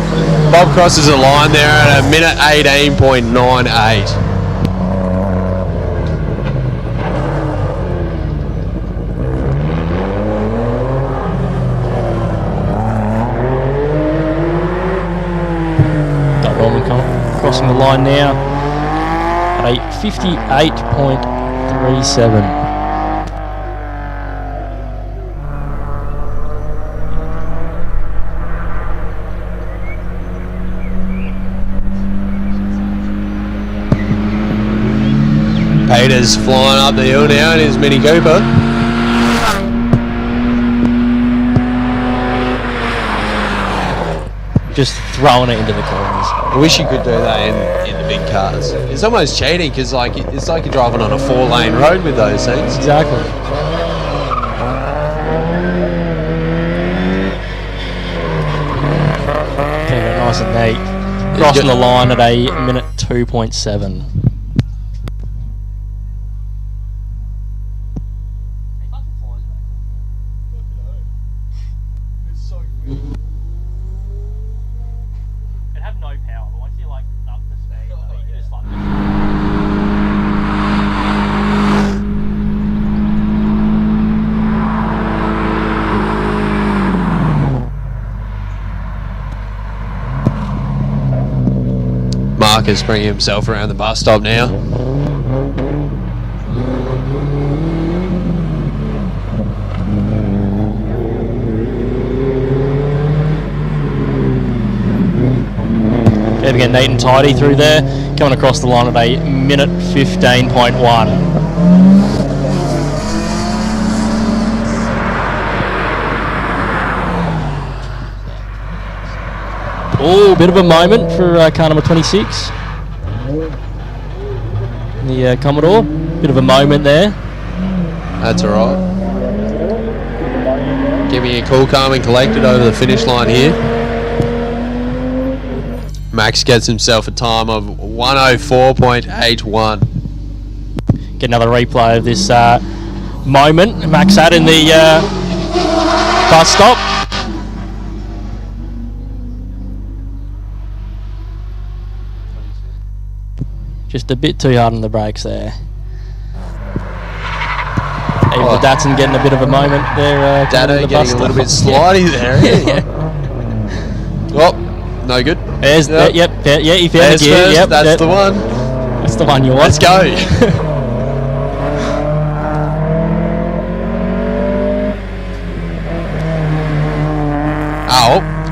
Bob crosses the line there at a minute 18.98. Got Norman crossing the line now at a 58.37. Peter's flying up the hill now in his Mini Cooper. Just throwing it into the corners. I wish you could do that in the big cars. It's almost cheating because it's like you're driving on a 4-lane road with those things. Exactly. Keeping it nice and neat. Crossing the line at a minute 2.7. Marcus bringing himself around the bus stop now. Keeping it neat and tidy through there. Coming across the line at a minute 15.1. Oh, bit of a moment for car number 26. The Commodore. Bit of a moment there. That's alright. Giving a cool, calm and collected over the finish line here. Max gets himself a time of 104.81. Get another replay of this moment Max had in the bus stop. Just a bit too hard on the brakes there. Even the Datsun getting a bit of a moment there. Dado the getting a little bit slidey there. Yeah. Oh, no good. There's Yep. yeah, he found the gear. First, Yep, that's the one. That's the one you want. Let's go.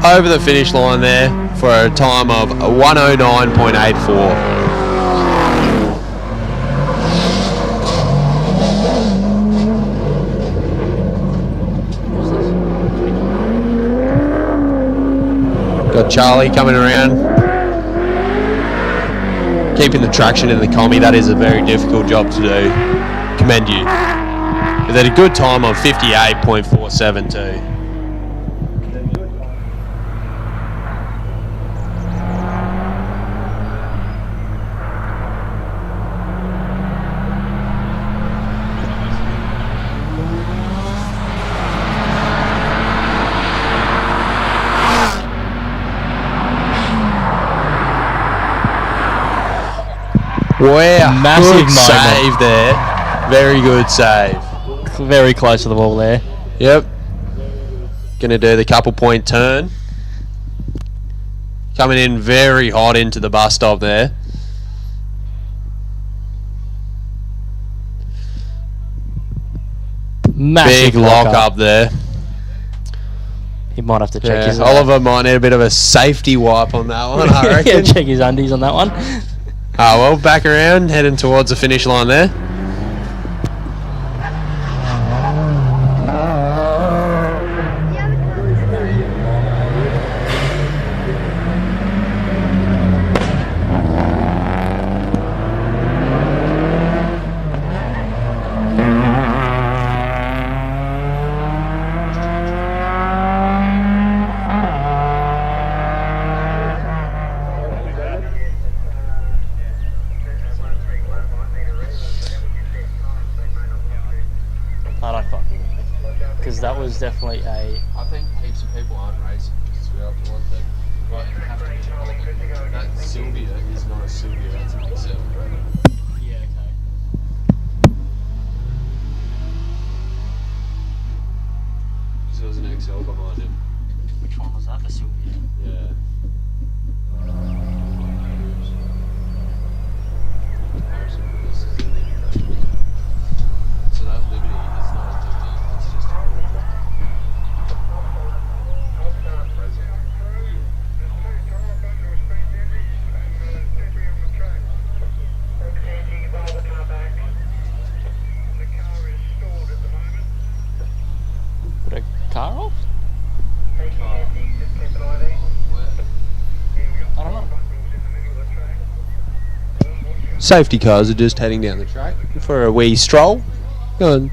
Over the finish line there for a time of 109.84. Got Charlie coming around, keeping the traction in the combi. That is a very difficult job to do. Commend you. But at a good time of 58.47 too. Wow, massive good moment. save there. Very good save. very close to the wall there. Yep. Gonna do the couple point turn. Coming in very hot into the bus stop there. Massive Big lock up there. He might have to check his... Oliver might need a bit of a safety wipe on that one, I reckon. Yeah, check his undies on that one. Oh, well, back around, heading towards the finish line there. That was definitely a... I think heaps of people aren't racing just to go up to one thing. But you have to be that Sylvia is not a Sylvia, that's an Excel. Yeah, okay. So there was an Excel behind him. Which one was that? The Sylvia? Yeah. So that Liberty is not a Liberty, it's just a Put a car off? I don't know. Safety cars are just heading down the track for a wee stroll. Go and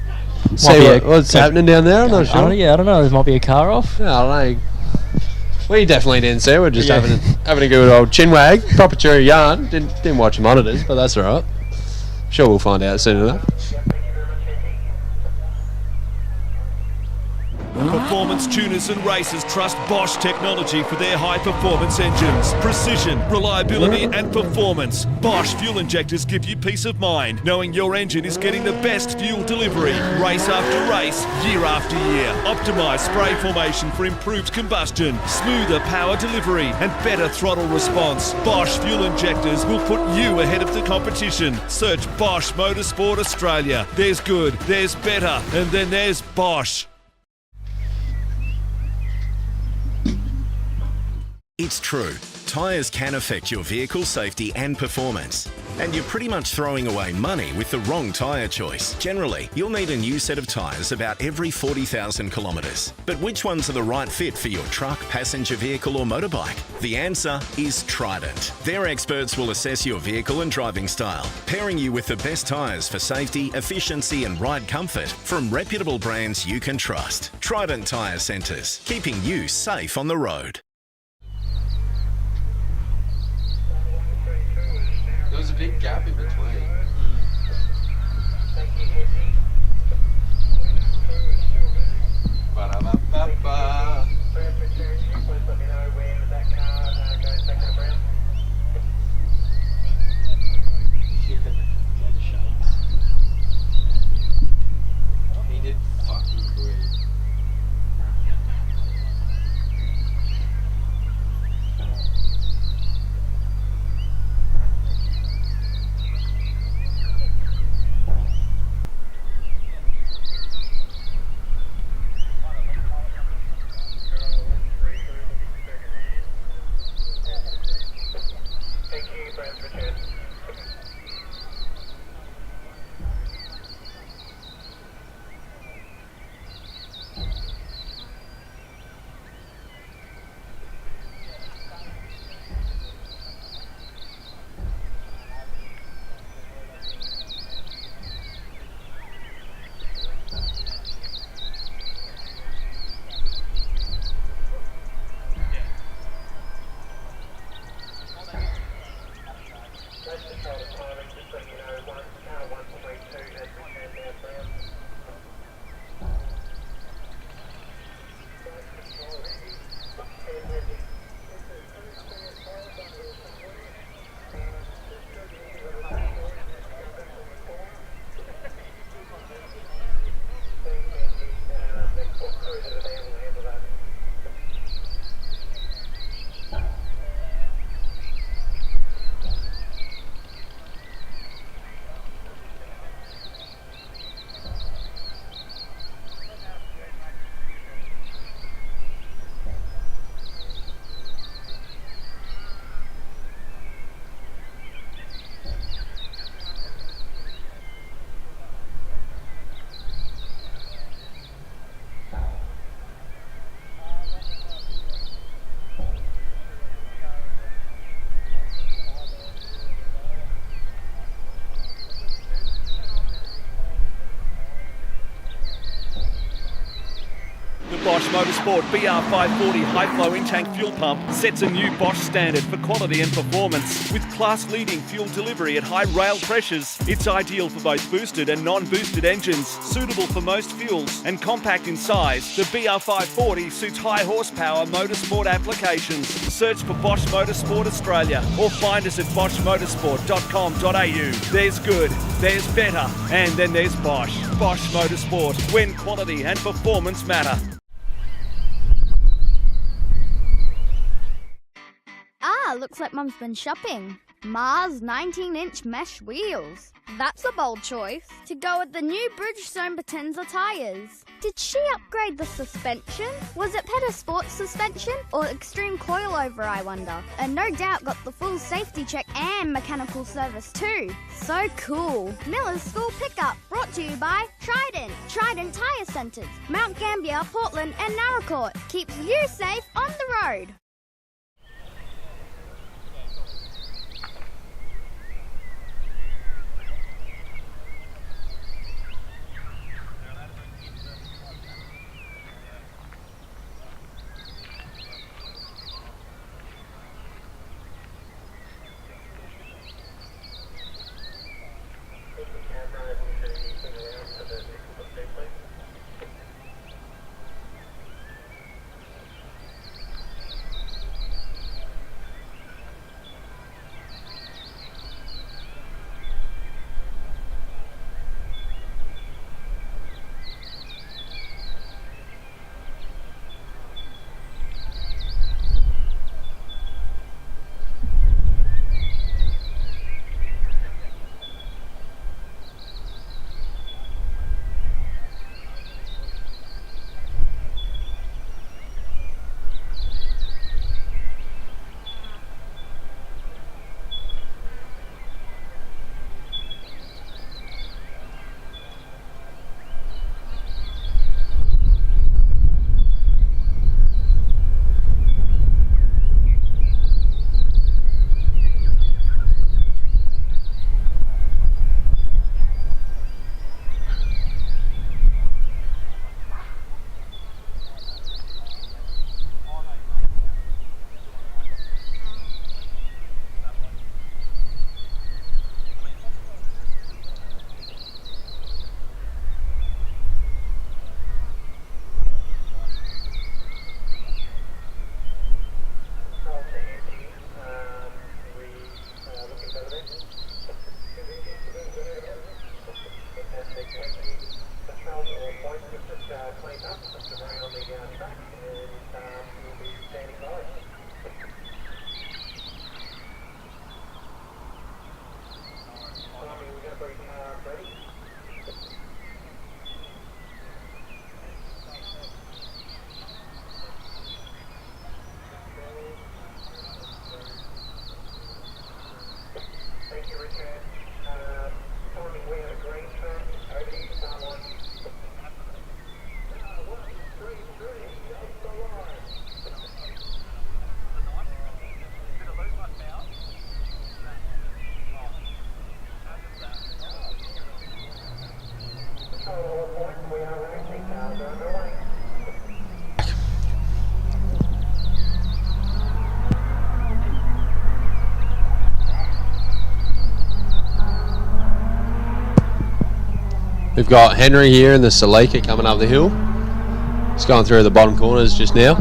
see what's happening down there. I'm not sure. I don't know. There might be a car off. No, I don't know. We definitely didn't see it. We're just having a good old chinwag. Proper cherry yarn. Didn't watch the monitors, but that's alright. Sure we'll find out soon enough. Performance tuners and racers trust Bosch technology for their high-performance engines. Precision, reliability and performance. Bosch fuel injectors give you peace of mind, knowing your engine is getting the best fuel delivery. Race after race, year after year. Optimised spray formation for improved combustion, smoother power delivery and better throttle response. Bosch fuel injectors will put you ahead of the competition. Search Bosch Motorsport Australia. There's good, there's better, and then there's Bosch. It's true, tyres can affect your vehicle's safety and performance. And you're pretty much throwing away money with the wrong tyre choice. Generally, you'll need a new set of tyres about every 40,000 kilometres. But which ones are the right fit for your truck, passenger vehicle or motorbike? The answer is Trident. Their experts will assess your vehicle and driving style, pairing you with the best tyres for safety, efficiency and ride comfort from reputable brands you can trust. Trident Tyre Centres, keeping you safe on the road. There was a big gap in between. Ba-da-ba-ba-ba. He did fucking great. Bosch Motorsport BR540 high-flow in-tank fuel pump sets a new Bosch standard for quality and performance. With class-leading fuel delivery at high rail pressures, it's ideal for both boosted and non-boosted engines, suitable for most fuels, and compact in size. The BR540 suits high horsepower motorsport applications. Search for Bosch Motorsport Australia or find us at boschmotorsport.com.au. There's good, there's better, and then there's Bosch. Bosch Motorsport, when quality and performance matter. Looks like Mum's been shopping. Mars 19-inch mesh wheels. That's a bold choice to go with the new Bridgestone Potenza tyres. Did she upgrade the suspension? Was it Peta Sports suspension or extreme coilover, I wonder? And no doubt got the full safety check and mechanical service too. So cool. Miller's School Pickup, brought to you by Trident Tyre Centres, Mount Gambier, Portland and Naracoorte. Keeps you safe on the road. We've got Henry here in the Salika coming up the hill. He's going through the bottom corners just now.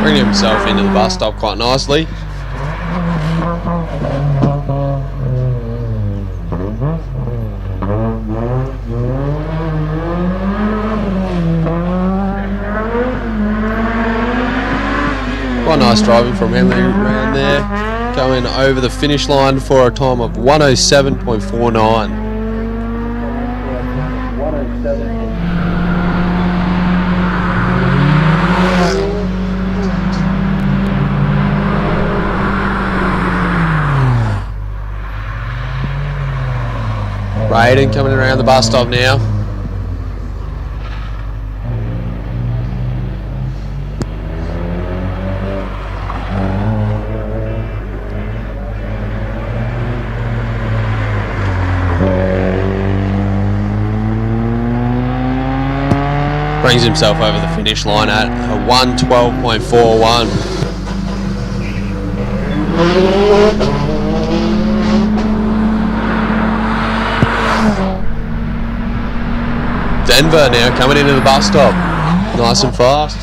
Bringing himself into the bus stop quite nicely. Quite nice driving from Henley around there. Going over the finish line for a time of 107.49. Raiden coming around the bus stop now. Brings himself over the finish line at a 112.41. Denver now coming into the bus stop, nice and fast.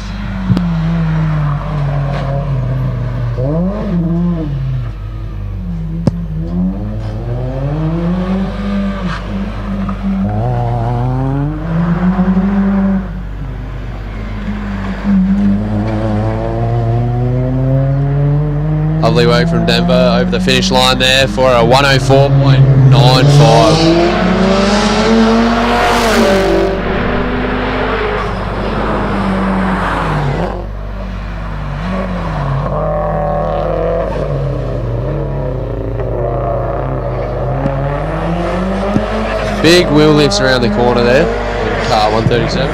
Lovely work from Denver over the finish line there for a 104.95. Big wheel lifts around the corner there in car 137.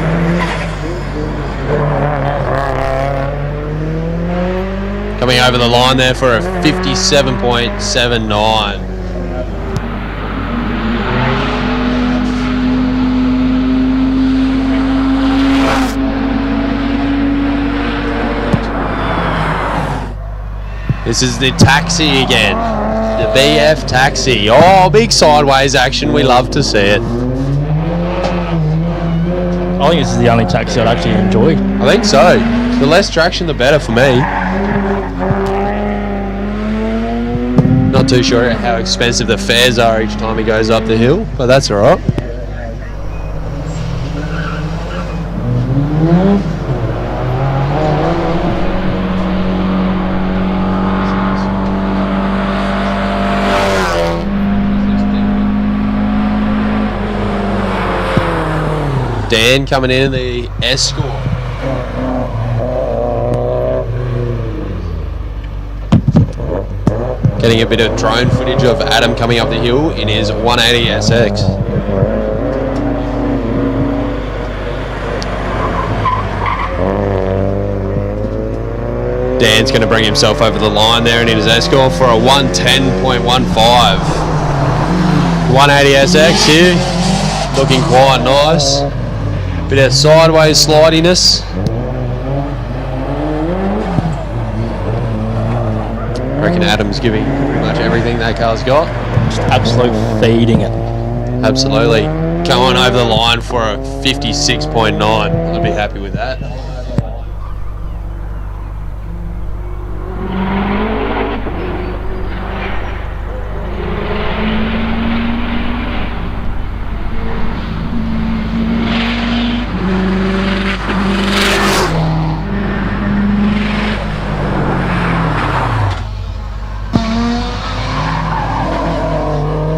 Coming over the line there for a 57.79. This is the taxi again. The BF taxi. Oh, big sideways action. We love to see it. I think this is the only taxi I'd actually enjoy. I think so. The less traction, the better for me. Not too sure how expensive the fares are each time he goes up the hill, but that's alright. Dan coming in the Escort. Getting a bit of drone footage of Adam coming up the hill in his 180 SX. Dan's going to bring himself over the line there in his Escort for a 110.15. 180 SX here, looking quite nice. Bit of sideways slidiness. I reckon Adam's giving pretty much everything that car's got. Just absolute feeding it. Absolutely. Going over the line for a 56.9. I'd be happy with that.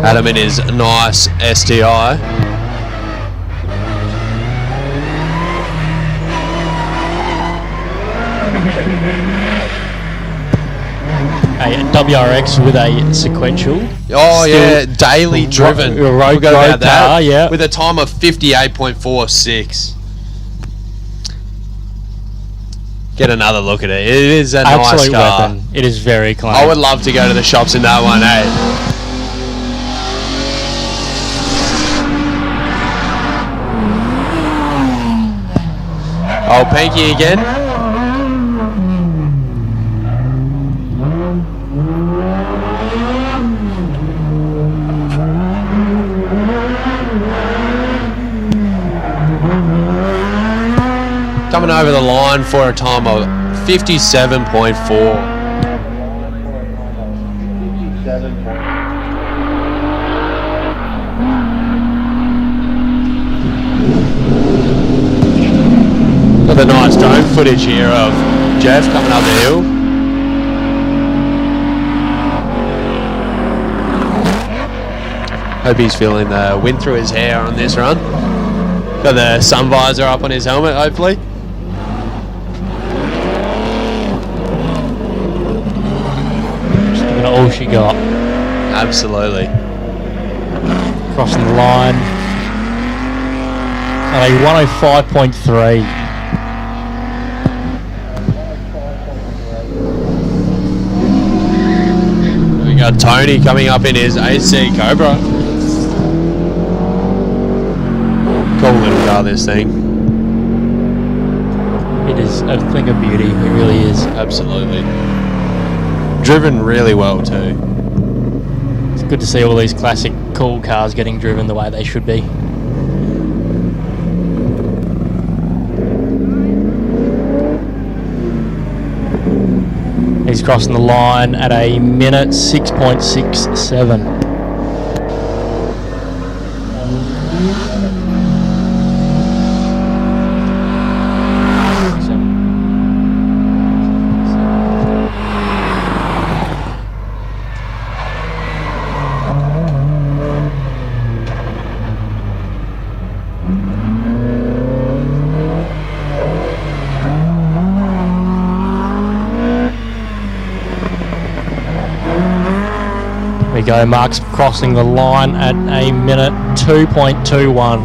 Adam in his nice STI. A WRX with a sequential. Oh yeah, daily driven. Road car, yeah. With a time of 58.46. Get another look at it. It is a nice car. Weapon. It is very clean. I would love to go to the shops in that one, eh? Oh, Pinky again. Coming over the line for a time of 57.4. Got the nice drone footage here of Jeff coming up the hill. Hope he's feeling the wind through his hair on this run. Got the sun visor up on his helmet, hopefully. Just giving it all she got. Absolutely. Crossing the line. And a 105.3. We got Tony coming up in his AC Cobra. Cool little car, this thing. It is a thing of beauty. It really is. Absolutely. Driven really well too. It's good to see all these classic cool cars getting driven the way they should be. He's crossing the line at a minute 6.67. Go. Mark's crossing the line at a minute 2.21.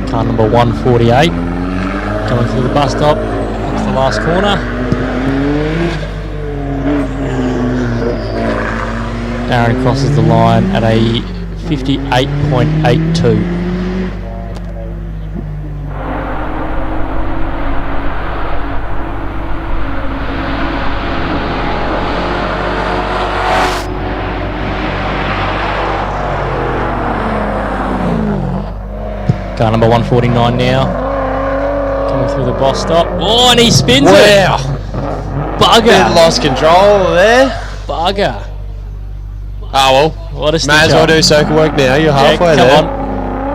Car number 148 coming through the bus stop. That's the last corner. Aaron crosses the line at a 58.82. Car number 149 now. Coming through the boss stop. Oh, and he spins it! Wow! Bugger! Lost control there. Bugger! Oh well, what a may as well do circle work now. You're halfway come there. on,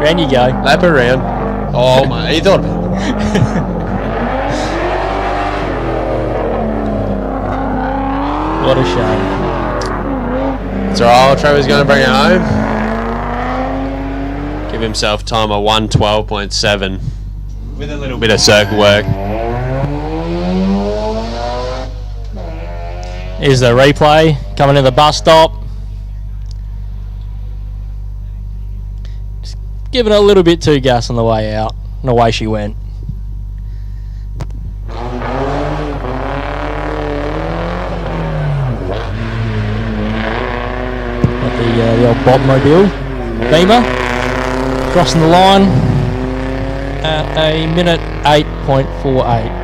round you go. Lap around. Oh my, he thought. What a shame. It's alright. Trevor's going to bring it home. Give himself time of 112.7 with a little bit of circle work. Here's the replay coming to the bus stop. Giving it a little bit too gas on the way out, and away she went. Got the old Bobmobile Beamer crossing the line at a minute 8.48.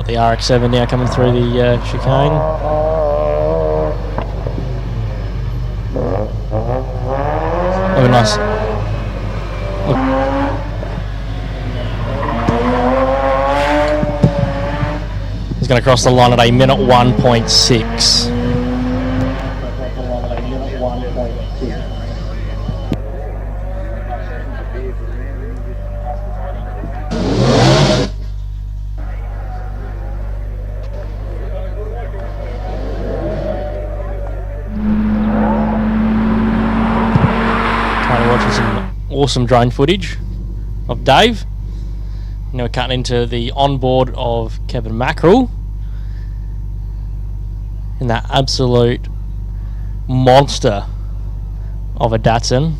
The RX-7 now coming through the chicane. Oh, nice. Look. He's going to cross the line at a minute 1.6. Awesome drone footage of Dave. Now we're cutting into the onboard of Kevin Mackerel in that absolute monster of a Datsun,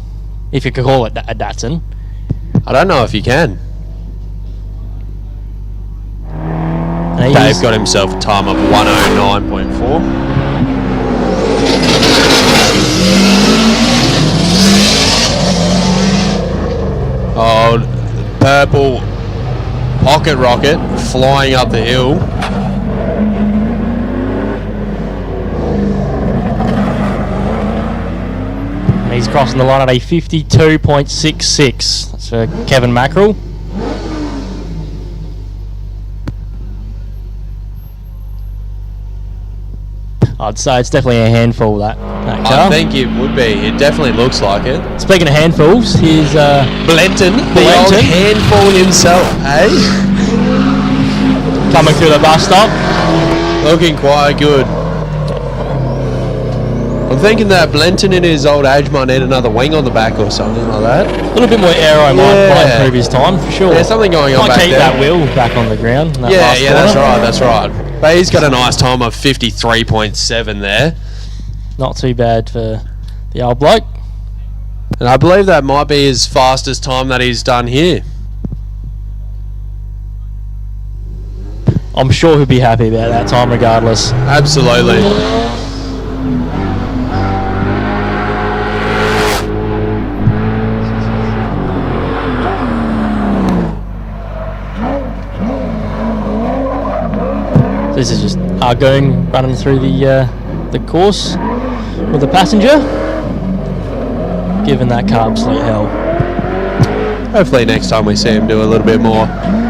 if you could call it a Datsun. I don't know if you can. And Dave got himself a time of 109.4. Oh, purple pocket rocket flying up the hill. He's crossing the line at a 52.66. That's for Kevin Mackerel. I'd say it's definitely a handful, that car. I think it would be. It definitely looks like it. Speaking of handfuls, here's Blenton, the old handful himself, eh? Coming through the bus stop. Looking quite good. I'm thinking that Blenton in his old age might need another wing on the back or something like that. A little bit more aero might improve his time, for sure. Yeah, something going on back there. Might keep that wheel back on the ground. Yeah, that's right. But he's got a nice time of 53.7 there. Not too bad for the old bloke. And I believe that might be his fastest time that he's done here. I'm sure he'll be happy about that time regardless. Absolutely. This is just Argoon running through the course with the passenger, giving that car absolute hell. Hopefully next time we see him do a little bit more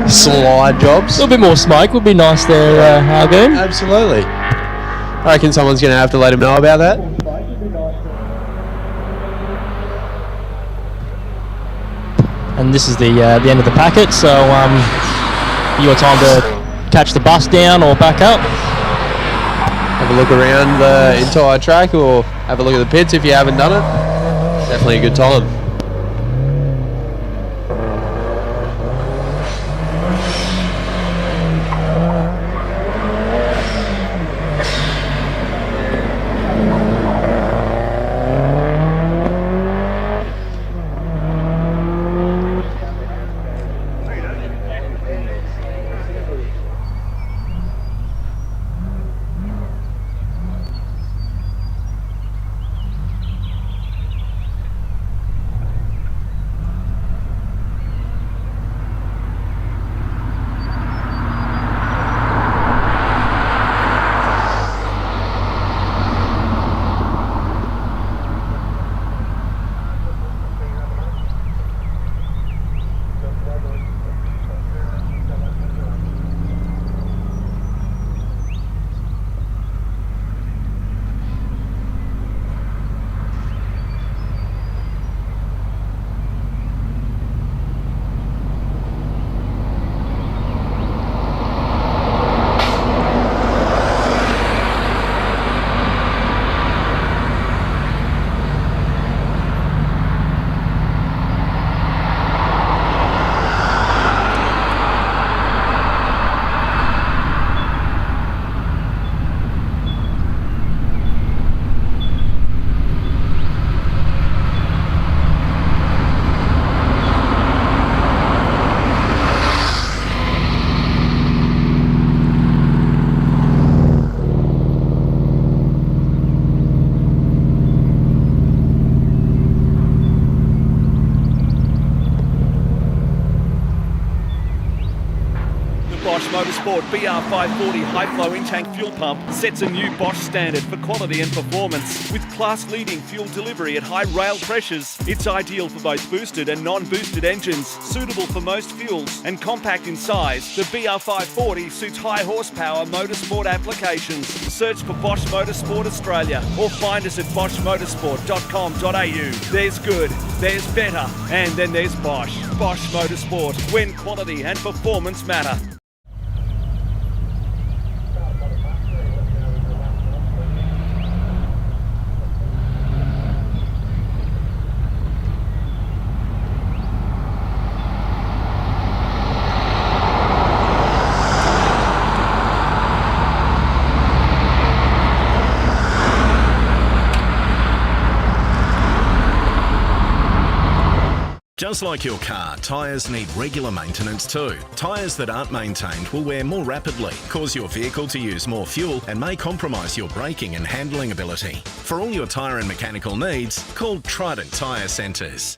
slide jobs. A little bit more smoke would be nice there, Argoon. Absolutely. I reckon someone's going to have to let him know about that. And this is the end of the packet, so your time to catch the bus down or back up. Have a look around the entire track or have a look at the pits if you haven't done it. Definitely a good time. Bosch Motorsport BR540 high-flow in-tank fuel pump sets a new Bosch standard for quality and performance. With class-leading fuel delivery at high rail pressures, it's ideal for both boosted and non-boosted engines, suitable for most fuels, and compact in size. The BR540 suits high horsepower motorsport applications. Search for Bosch Motorsport Australia or find us at boschmotorsport.com.au. There's good, there's better, and then there's Bosch. Bosch Motorsport, when quality and performance matter. Just like your car, tyres need regular maintenance too. Tyres that aren't maintained will wear more rapidly, cause your vehicle to use more fuel and may compromise your braking and handling ability. For all your tyre and mechanical needs, call Trident Tyre Centres.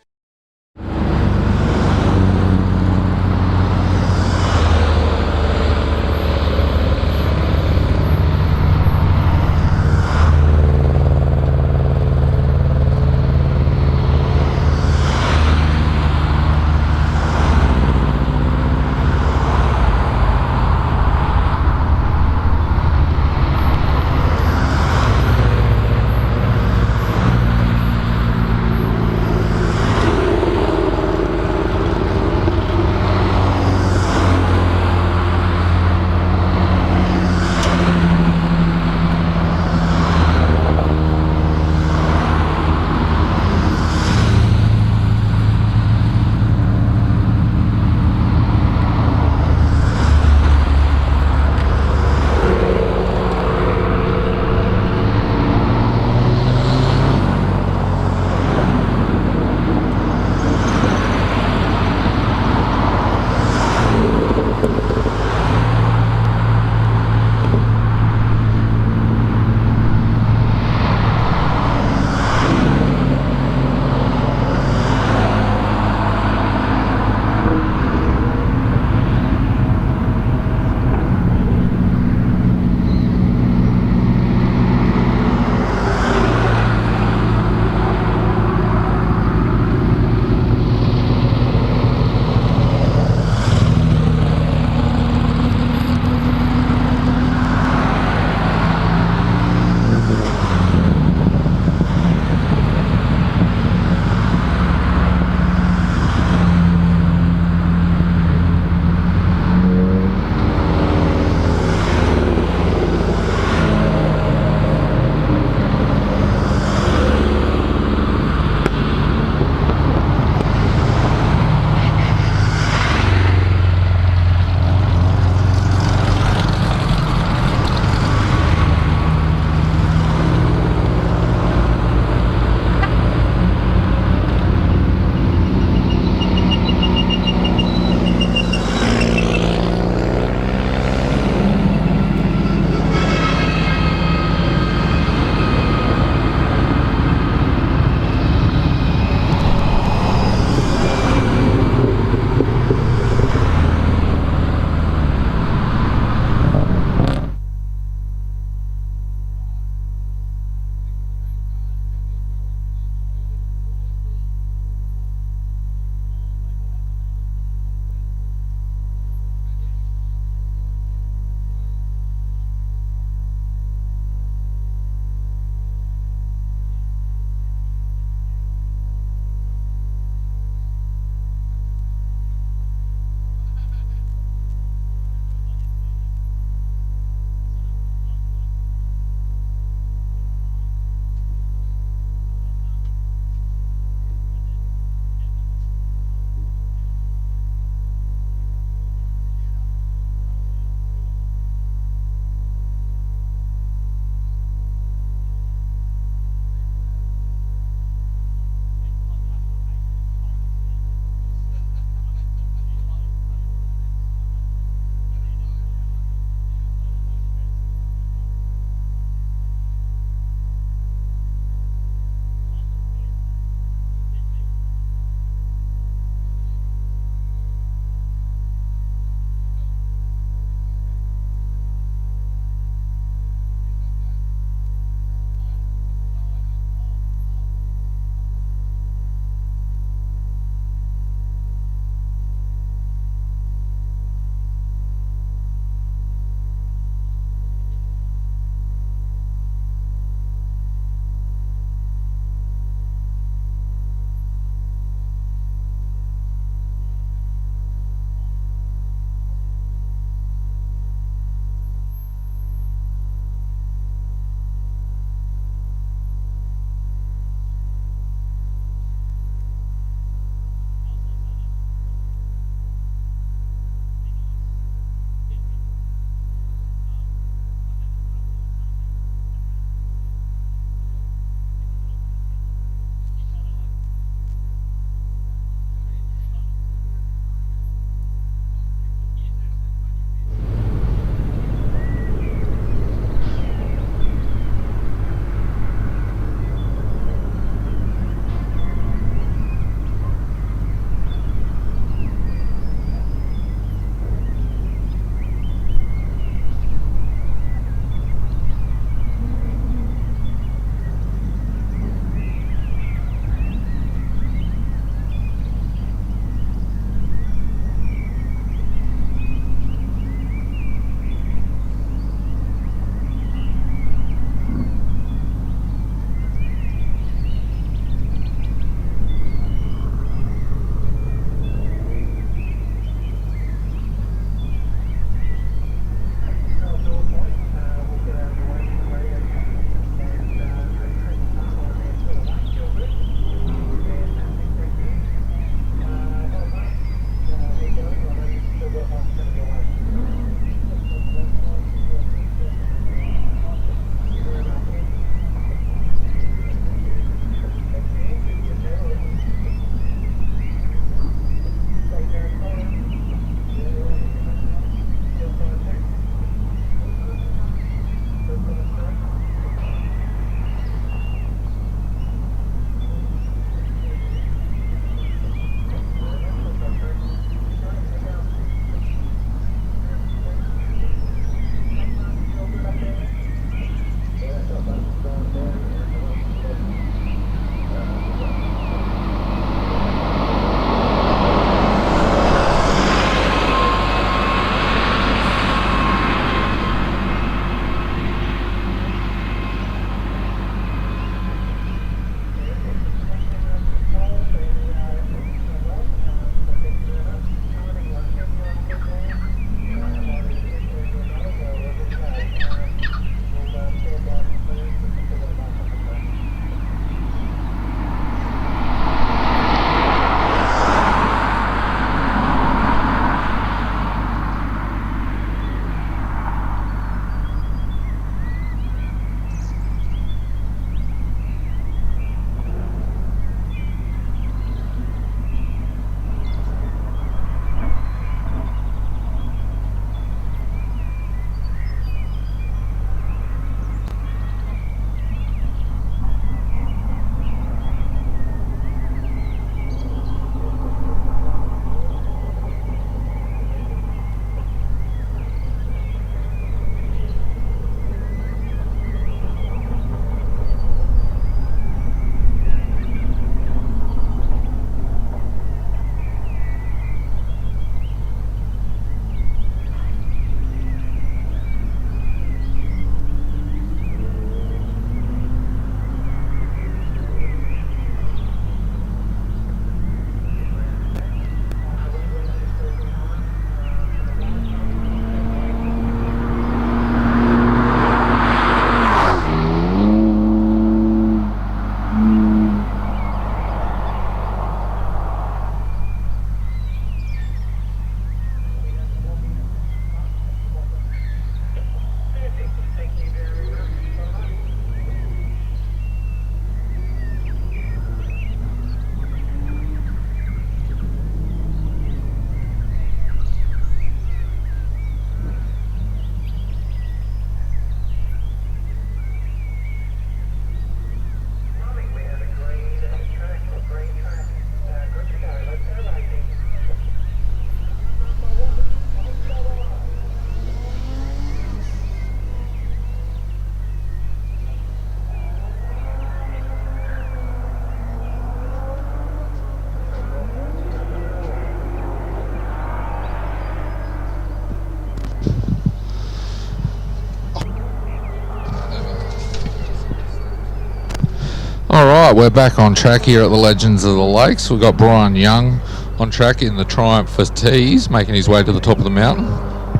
All right, we're back on track here at the Legends of the Lakes. We've got Brian Young on track in the Triumph for Tees, making his way to the top of the mountain.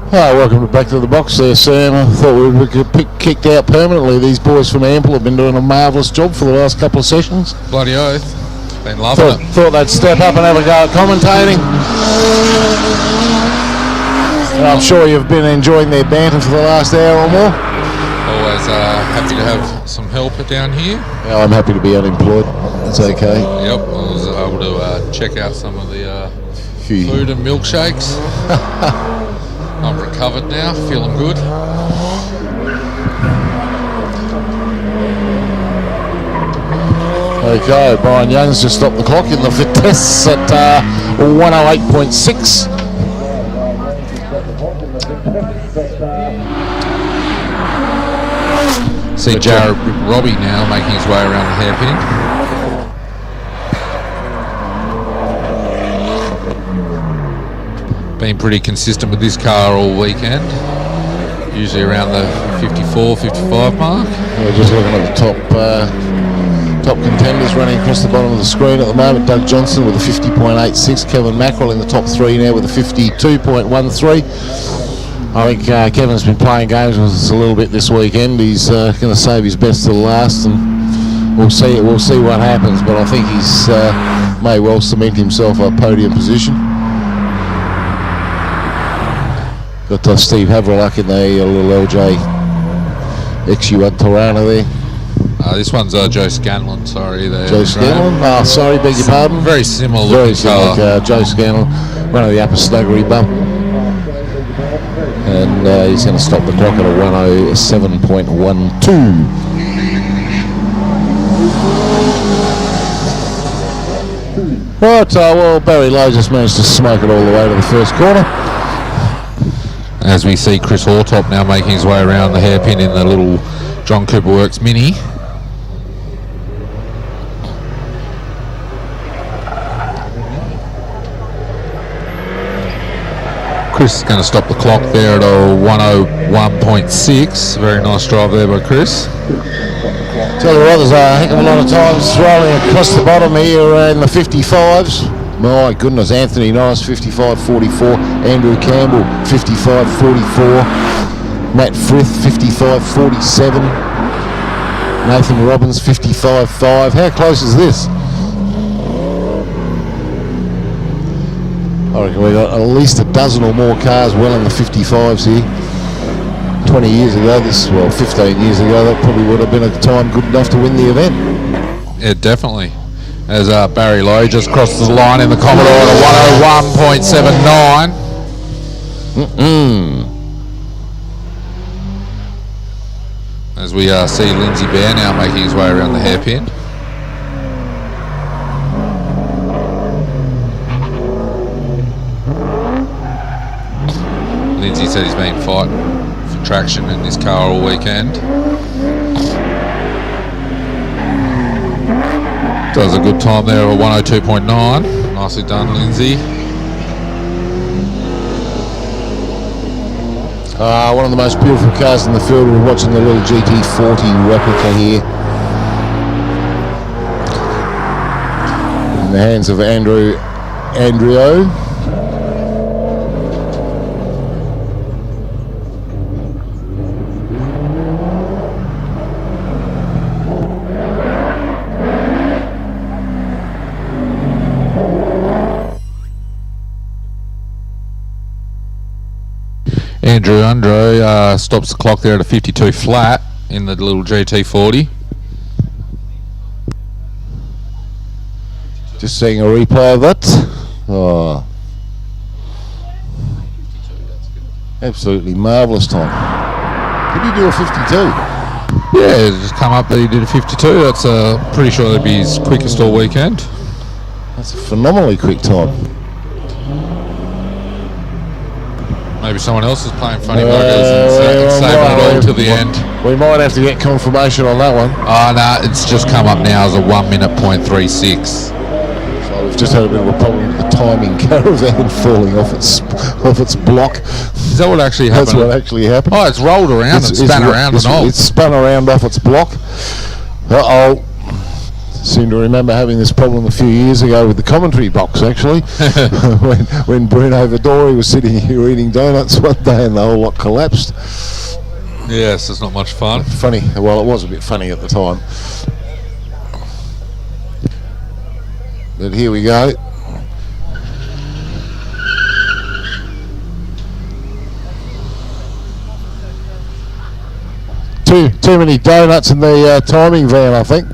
Hi, welcome back to the box there, Sam. I thought we would get kicked out permanently. These boys from Ample have been doing a marvellous job for the last couple of sessions. Bloody oath. Been loving it. Thought they'd step up and have a go at commentating. And I'm sure you've been enjoying their banter for the last hour or more. Always happy to have some help down here. Yeah, I'm happy to be unemployed. It's okay. Yep, I was able to check out some of the food and milkshakes. I'm recovered now, feeling good. Okay, Brian Young's just stopped the clock in the Vitesse at 108.6. See Jared Robbie now making his way around the hairpin. Been pretty consistent with this car all weekend. Usually around the 54, 55 mark. We're just looking at the top contenders running across the bottom of the screen at the moment. Doug Johnson with a 50.86. Kevin Mackerel in the top three now with a 52.13. I think Kevin's been playing games with us a little bit this weekend. He's going to save his best to the last, and we'll see what happens. But I think he's may well cement himself a podium position. Got Steve Havrelak in the little LJ XU1 Torana there. This one's Joe Scanlon, sorry. Joe Scanlon? Oh, sorry, beg your pardon. Very similar Very looking car. Joe Scanlon, running the upper snuggery bump. And he's going to stop the clock at a 107.12. Right, well, Barry Lowe just managed to smoke it all the way to the first corner. As we see Chris Hortop now making his way around the hairpin in the little John Cooper Works Mini. Chris is going to stop the clock there at a 101.6. Very nice drive there by Chris. Tell you what, there's a heck of a lot of times rolling across the bottom here in the 55s. My goodness, Anthony Nice, 55.44. Andrew Campbell, 55.44. Matt Frith, 55.47. Nathan Robbins, 55.5. How close is this? I reckon we've got at least a dozen or more cars well in the 55s here. 20 years ago, 15 years ago, that probably would have been a time good enough to win the event. Yeah, definitely. As Barry Lowe just crosses the line in the Commodore at 101.79. As we see Lindsay Bear now making his way around the hairpin. Lindsay said he's been fighting for traction in this car all weekend. Does a good time there of 102.9. Nicely done, Lindsay. One of the most beautiful cars in the field. We're watching the little GT40 replica here. In the hands of Andrew Andrew stops the clock there at a 52 flat in the little GT40. Just seeing a replay of that. Oh, absolutely marvellous time. Did he do a 52? Yeah, just come up that he did a 52. That's pretty sure that'd be his quickest all weekend. That's a phenomenally quick time. Maybe someone else is playing funny buggers and saving it all to the end. We might have to get confirmation on that one. Oh no, it's just come up now as a 1:36. So we've just had a bit of a problem with the timing caravan falling off its block. Is that what actually happened? That's what actually happened. Oh, it's rolled around and spun around and all. It's spun around off its block. Uh-oh. Seem to remember having this problem a few years ago with the commentary box, actually. when Bruno Vidori was sitting here eating donuts one day and the whole lot collapsed. Yes, it's not much fun. Funny. Well, it was a bit funny at the time. But here we go. Too many donuts in the timing van, I think.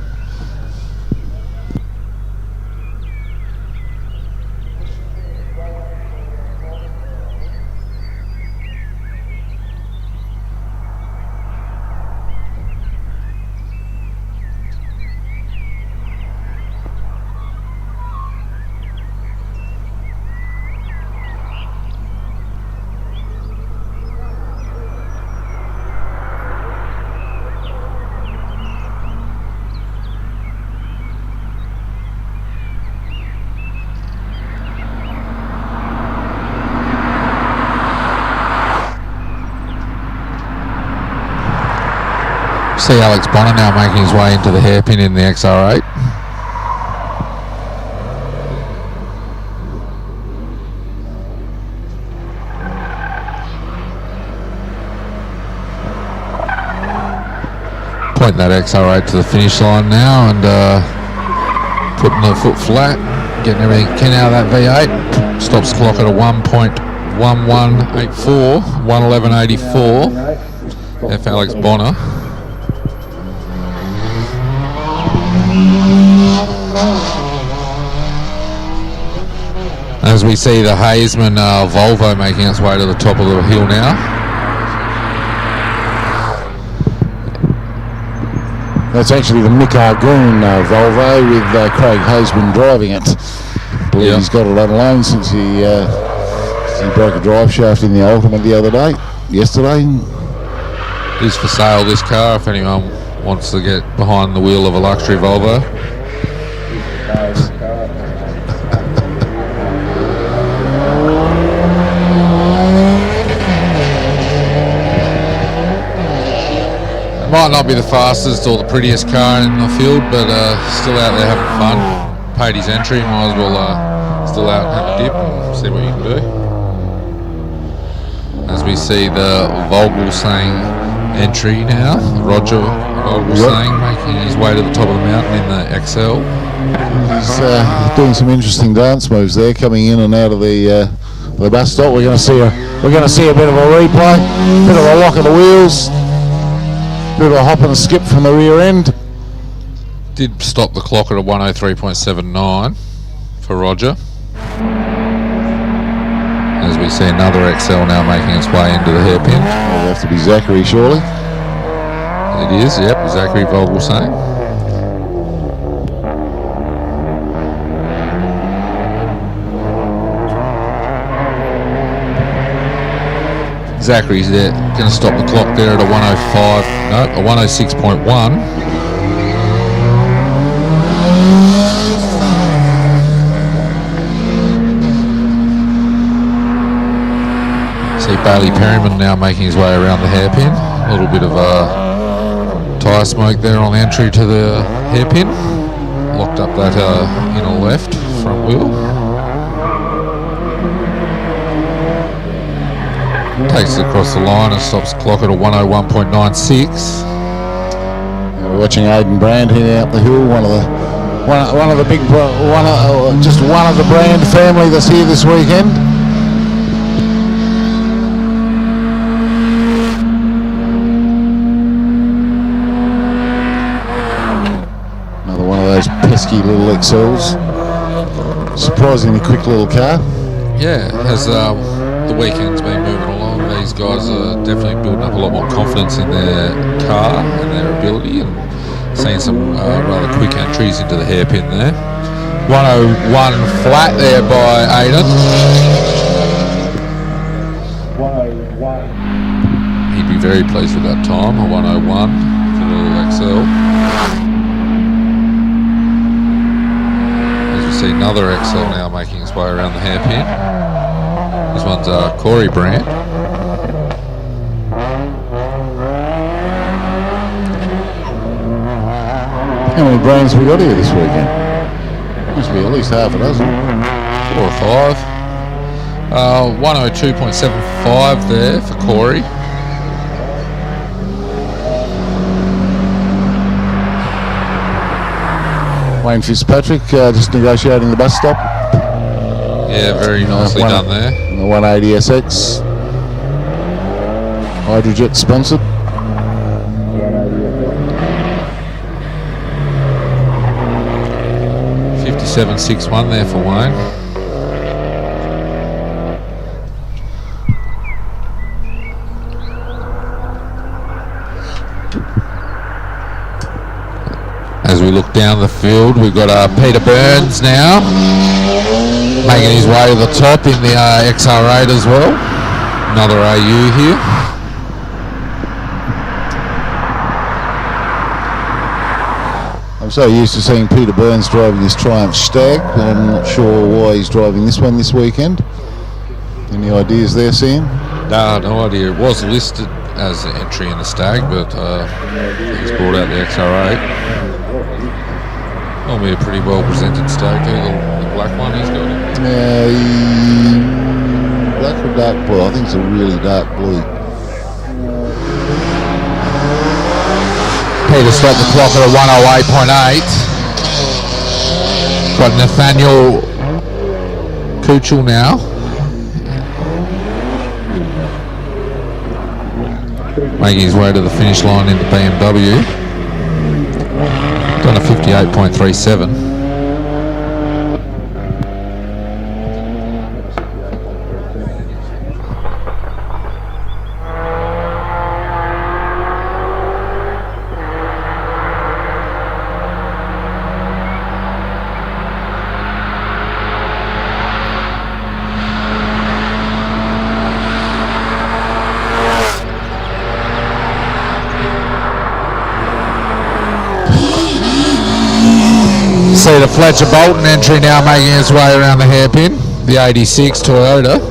See Alex Bonner now making his way into the hairpin in the XR8. Pointing that XR8 to the finish line now and putting the foot flat, getting everything can out of that V8. Stops the clock at a 1.1184, 111.84. F. Alex Bonner. As we see the Hazeman Volvo making its way to the top of the hill now. That's actually the Mick Argoon Volvo with Craig Hazeman driving it. I believe he's got it on loan since he broke a drive shaft in the Ultimate the other day, yesterday. It is for sale, this car, if anyone wants to get behind the wheel of a luxury Volvo. Might not be the fastest or the prettiest car in the field, but still out there having fun. Paid his entry, might as well still out and have a dip and see what you can do. As we see the Vogelsang entry now, Roger Vogelsang making his way to the top of the mountain in the XL. He's doing some interesting dance moves there, coming in and out of the bus stop. We're going to see a bit of a replay, bit of a lock of the wheels. Bit of a hop and a skip from the rear end. Did stop the clock at a 103.79 for Roger. As we see another XL now making its way into the hairpin. It'll have to be Zachary, surely. It is, yep, Zachary Vogelsang. Zachary's there, going to stop the clock there at a 106.1. See Bailey Perryman now making his way around the hairpin. A little bit of tyre smoke there on the entry to the hairpin. Locked up that inner left front wheel. Takes it across the line and stops the clock at a 101.96. We're watching Aidan Brand heading up the hill. One of the Brand family that's here this weekend. Another one of those pesky little XLs. Surprisingly quick little car. Yeah, as the weekend's been moving along, these guys are definitely building up a lot more confidence in their car and their ability, and seeing some rather quick entries into the hairpin there. 101 flat there by Aidan. 101. He'd be very pleased with that time, a 101 for the little XL. As we see another XL now making its way around the hairpin. This one's Corey Brandt. How many brands have we got here this weekend? Must be at least half a dozen. 4 or 5. 102.75 there for Corey. Wayne Fitzpatrick just negotiating the bus stop. Yeah, very nicely done there. The 180SX. Hydrojet sponsored. $57.61 there for Wayne. As we look down the field, we've got Peter Burns now making his way to the top in the XR8 as well. Another AU here. I'm so used to seeing Peter Burns driving his Triumph Stag, but I'm not sure why he's driving this one this weekend. Any ideas there, Sam? No idea. It was listed as an entry in the Stag, but he's brought out the XR8. Normally a pretty well presented Stag too, the black one he's got. Yeah, black or dark blue? I think it's a really dark blue. Peter stopped the clock at a 108.8. Got Nathaniel Kuchel now. Making his way to the finish line in the BMW. Done a 58.37. See the Fletcher Bolton entry now making its way around the hairpin, the 86 Toyota.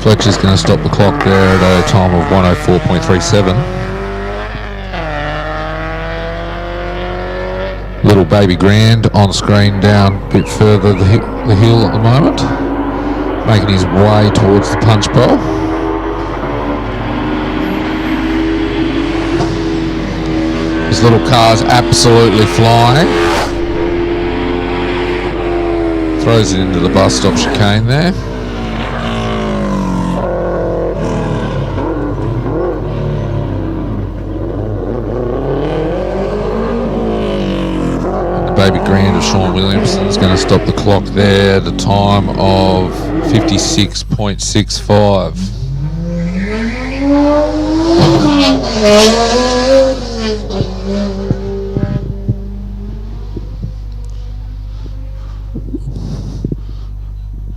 Fletcher's going to stop the clock there at a time of 104.37. Little Baby Grand on screen down a bit further the hill at the moment, making his way towards the punch bowl. This little car's absolutely flying. Throws it into the bus stop chicane there. The Baby Grand of Sean Williamson is going to stop the clock there at a time of 56.65.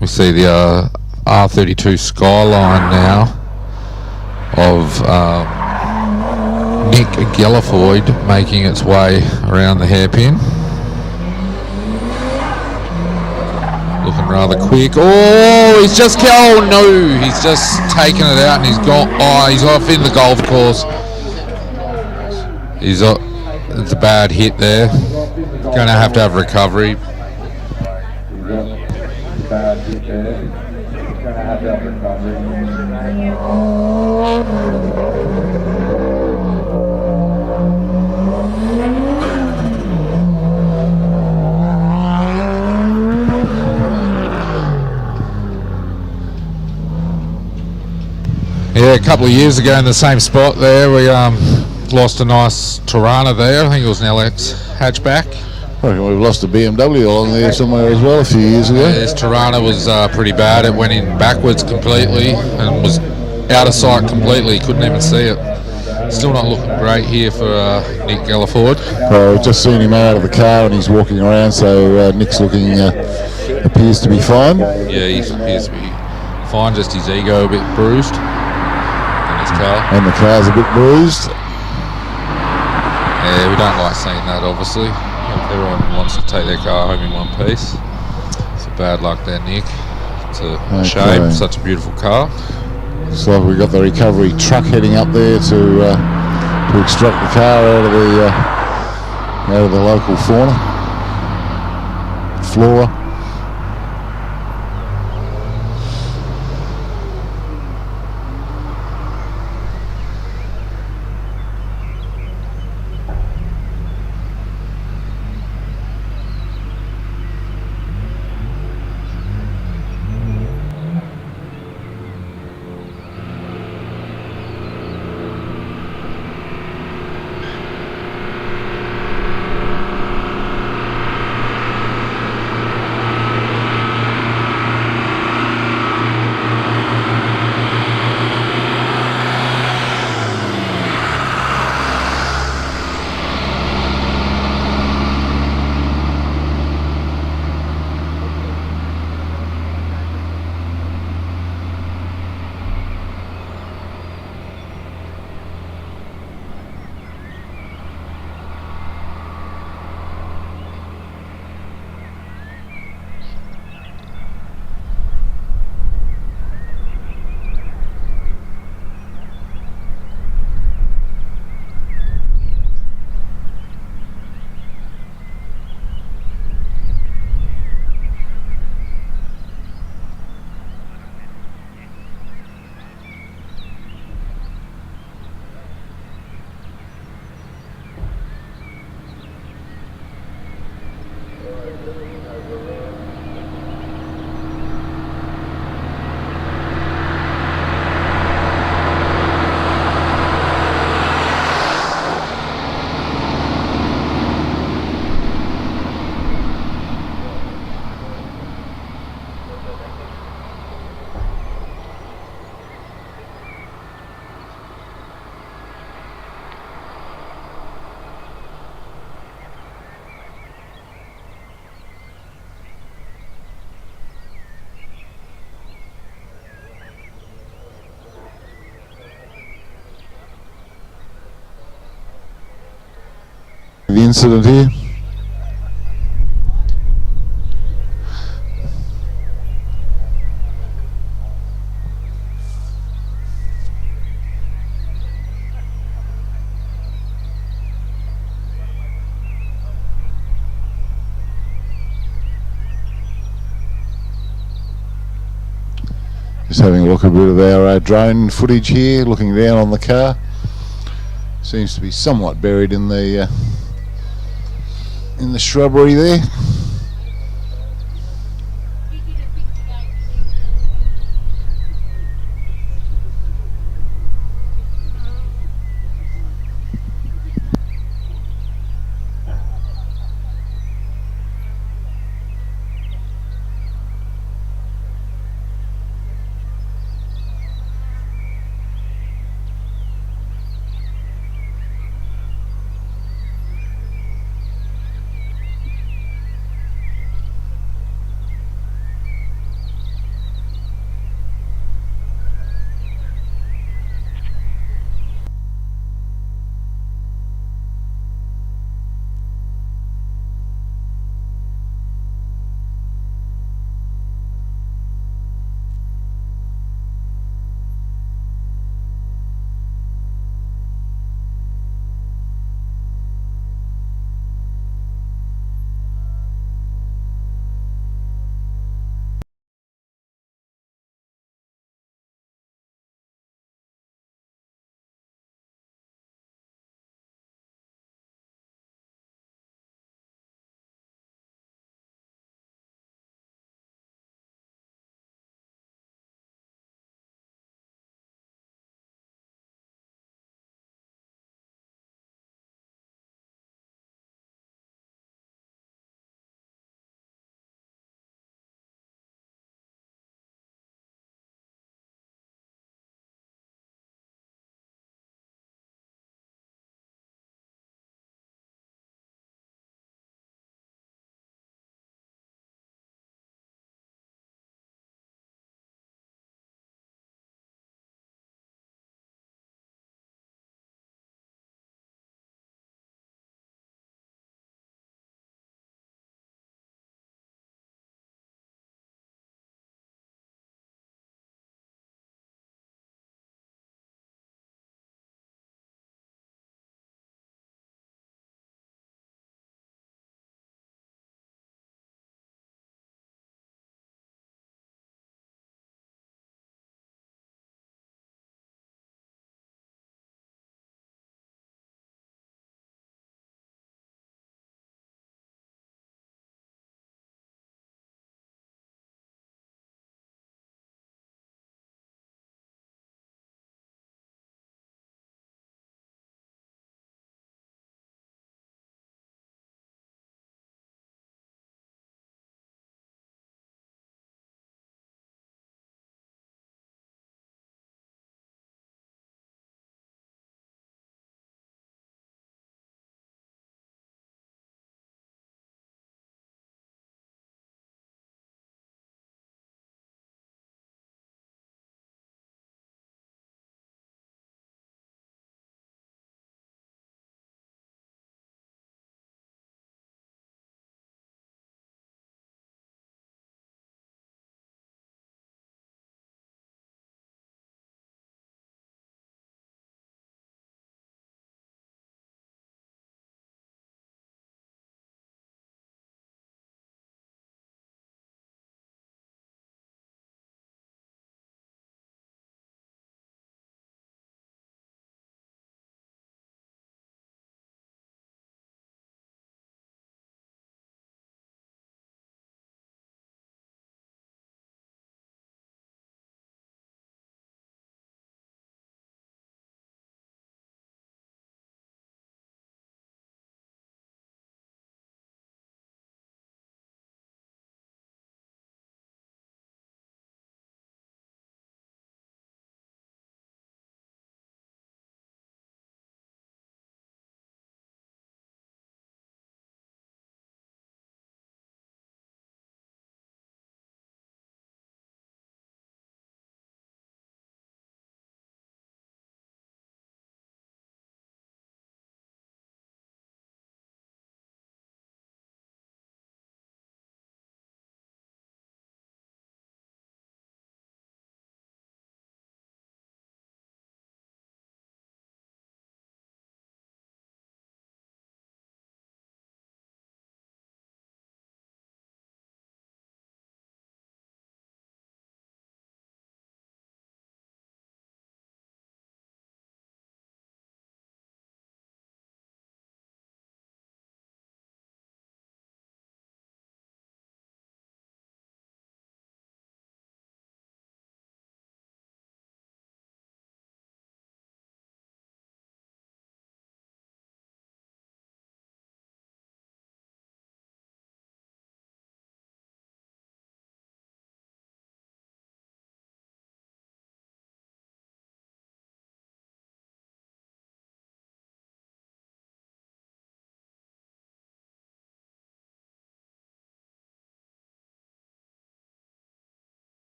We see the R32 Skyline now of Nick Gellifoyd making its way around the hairpin. Looking rather quick. Oh, he's just he's just taken it out and he's gone. Oh, he's off in the golf course. It's a bad hit there. Going to have recovery. Yeah, a couple of years ago in the same spot there, we lost a nice Tirana there. I think it was an LX hatchback. I reckon we've lost a BMW along there somewhere as well a few years ago. Yeah, this Tirana was pretty bad. It went in backwards completely and was out of sight completely. Couldn't even see it. Still not looking great here for Nick Gellifoyd. We've just seen him out of the car and he's walking around, so Nick's looking, appears to be fine. Yeah, he appears to be fine, just his ego a bit bruised in his car. And the car's a bit bruised. Yeah, we don't like seeing that, obviously. Everyone wants to take their car home in one piece. So bad luck there, Nick. It's a shame, such a beautiful car. Looks like we've got the recovery truck heading up there to extract the car out of the local flora. The incident here. Just having a look at a bit of our drone footage here, looking down on the car. Seems to be somewhat buried in the shrubbery there.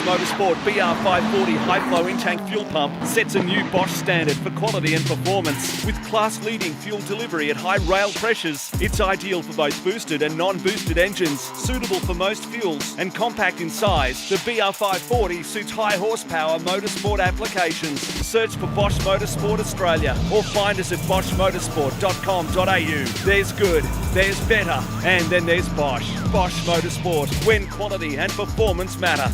Motorsport BR540 high-flow in-tank fuel pump sets a new Bosch standard for quality and performance. With class-leading fuel delivery at high rail pressures, it's ideal for both boosted and non-boosted engines, suitable for most fuels, and compact in size. The BR540 suits high horsepower motorsport applications. Search for Bosch Motorsport Australia or find us at boschmotorsport.com.au. There's good, there's better, and then there's Bosch. Bosch Motorsport, when quality and performance matter.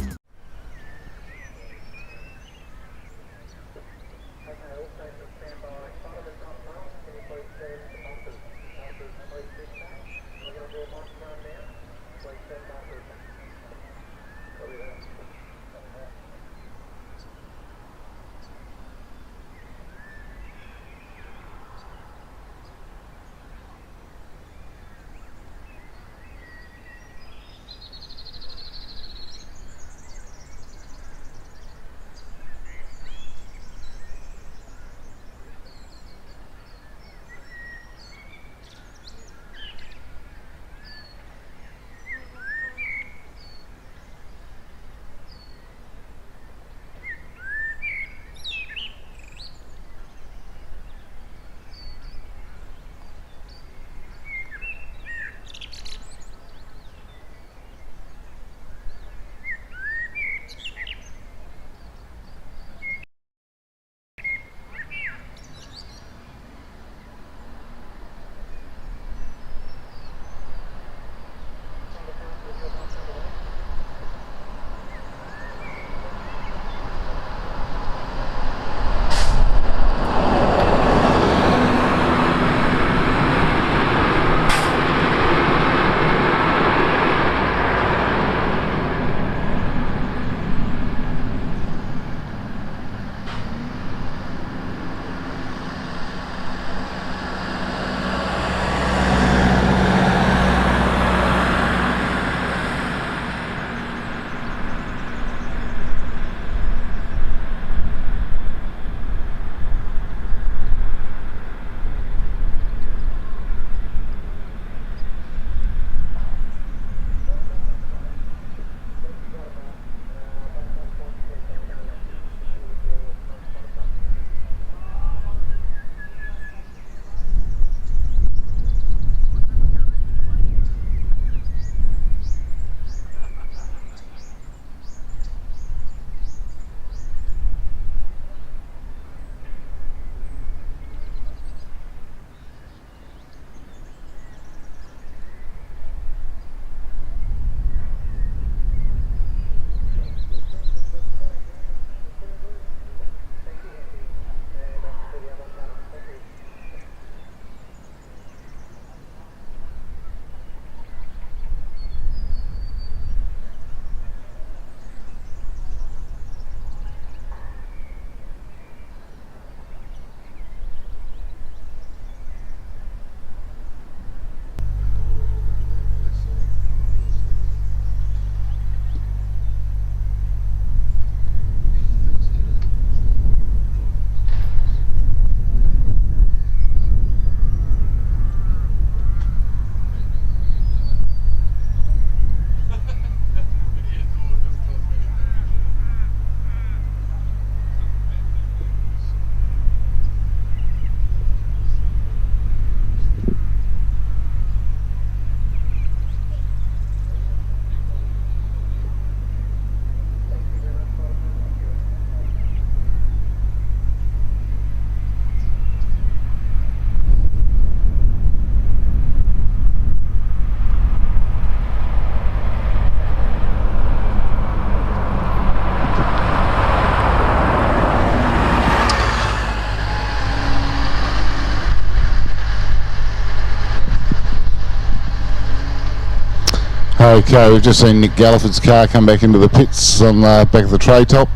Okay, we've just seen Nick Galliford's car come back into the pits on the back of the tray top.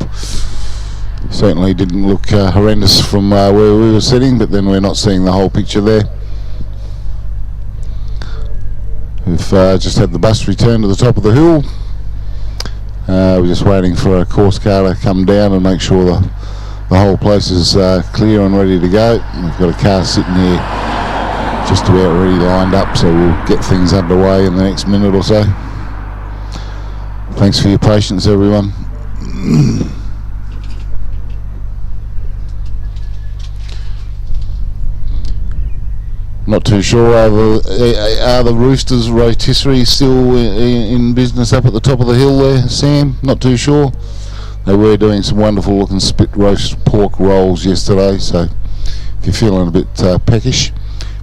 Certainly didn't look horrendous from where we were sitting, but then we're not seeing the whole picture there. We've just had the bus return to the top of the hill. We're just waiting for a course car to come down and make sure the whole place is clear and ready to go. We've got a car sitting here just about ready lined up, so we'll get things underway in the next minute or so. Thanks for your patience, everyone. Not too sure, are the Roosters rotisserie still in business up at the top of the hill there, Sam? Not too sure. They were doing some wonderful looking spit roast pork rolls yesterday, so if you're feeling a bit peckish,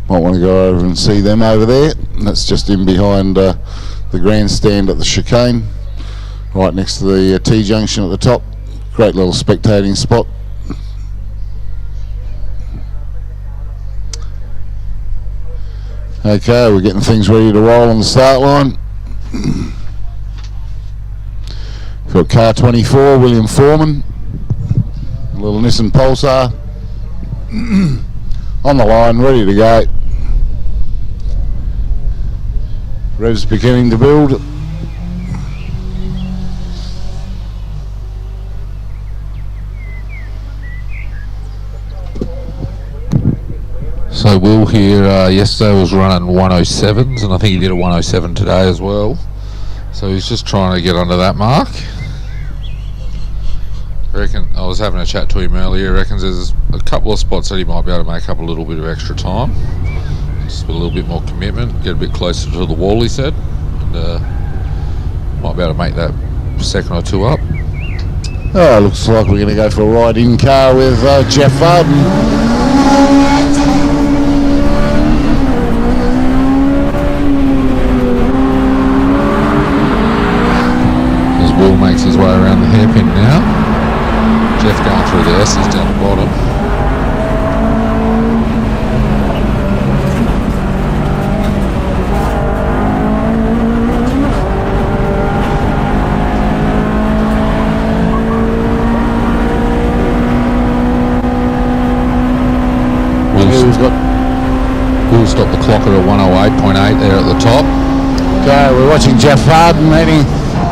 might want to go over and see them over there. That's just in behind the grandstand at the chicane, right next to the T-junction at the top. Great little spectating spot. Okay, we're getting things ready to roll on the start line. We've got car 24, William Foreman, a little Nissan Pulsar, on the line, ready to go. Revs beginning to build. So Will here yesterday was running 107s, and I think he did a 107 today as well. So he's just trying to get under that mark. I reckon, I was having a chat to him earlier, reckons there's a couple of spots that he might be able to make up a little bit of extra time. Just with a little bit more commitment, get a bit closer to the wall, he said. And might be able to make that second or two up. Oh, looks like we're going to go for a ride in car with Jeff Varden. Will makes his way around the hairpin now. Jeff going through the S's down the bottom. We'll stop the clock at a 108.8 there at the top. Okay, we're watching Jeff Varden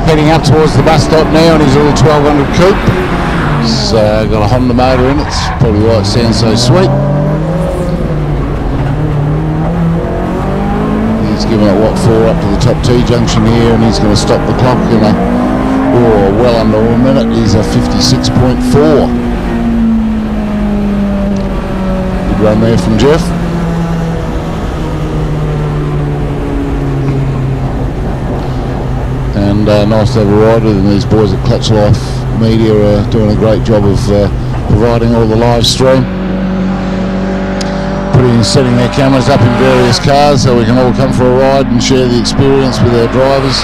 heading up towards the bus stop now in his little 1200 coupe. It's got a Honda motor in it. It's probably why it sounds so sweet. He's giving it what, 4 up to the top T junction here, and he's going to stop the clock in well under a minute. He's a 56.4. Good run there from Jeff. And nice to have a ride with them. These boys at Clutch Life Media are doing a great job of providing all the live stream, setting their cameras up in various cars so we can all come for a ride and share the experience with our drivers.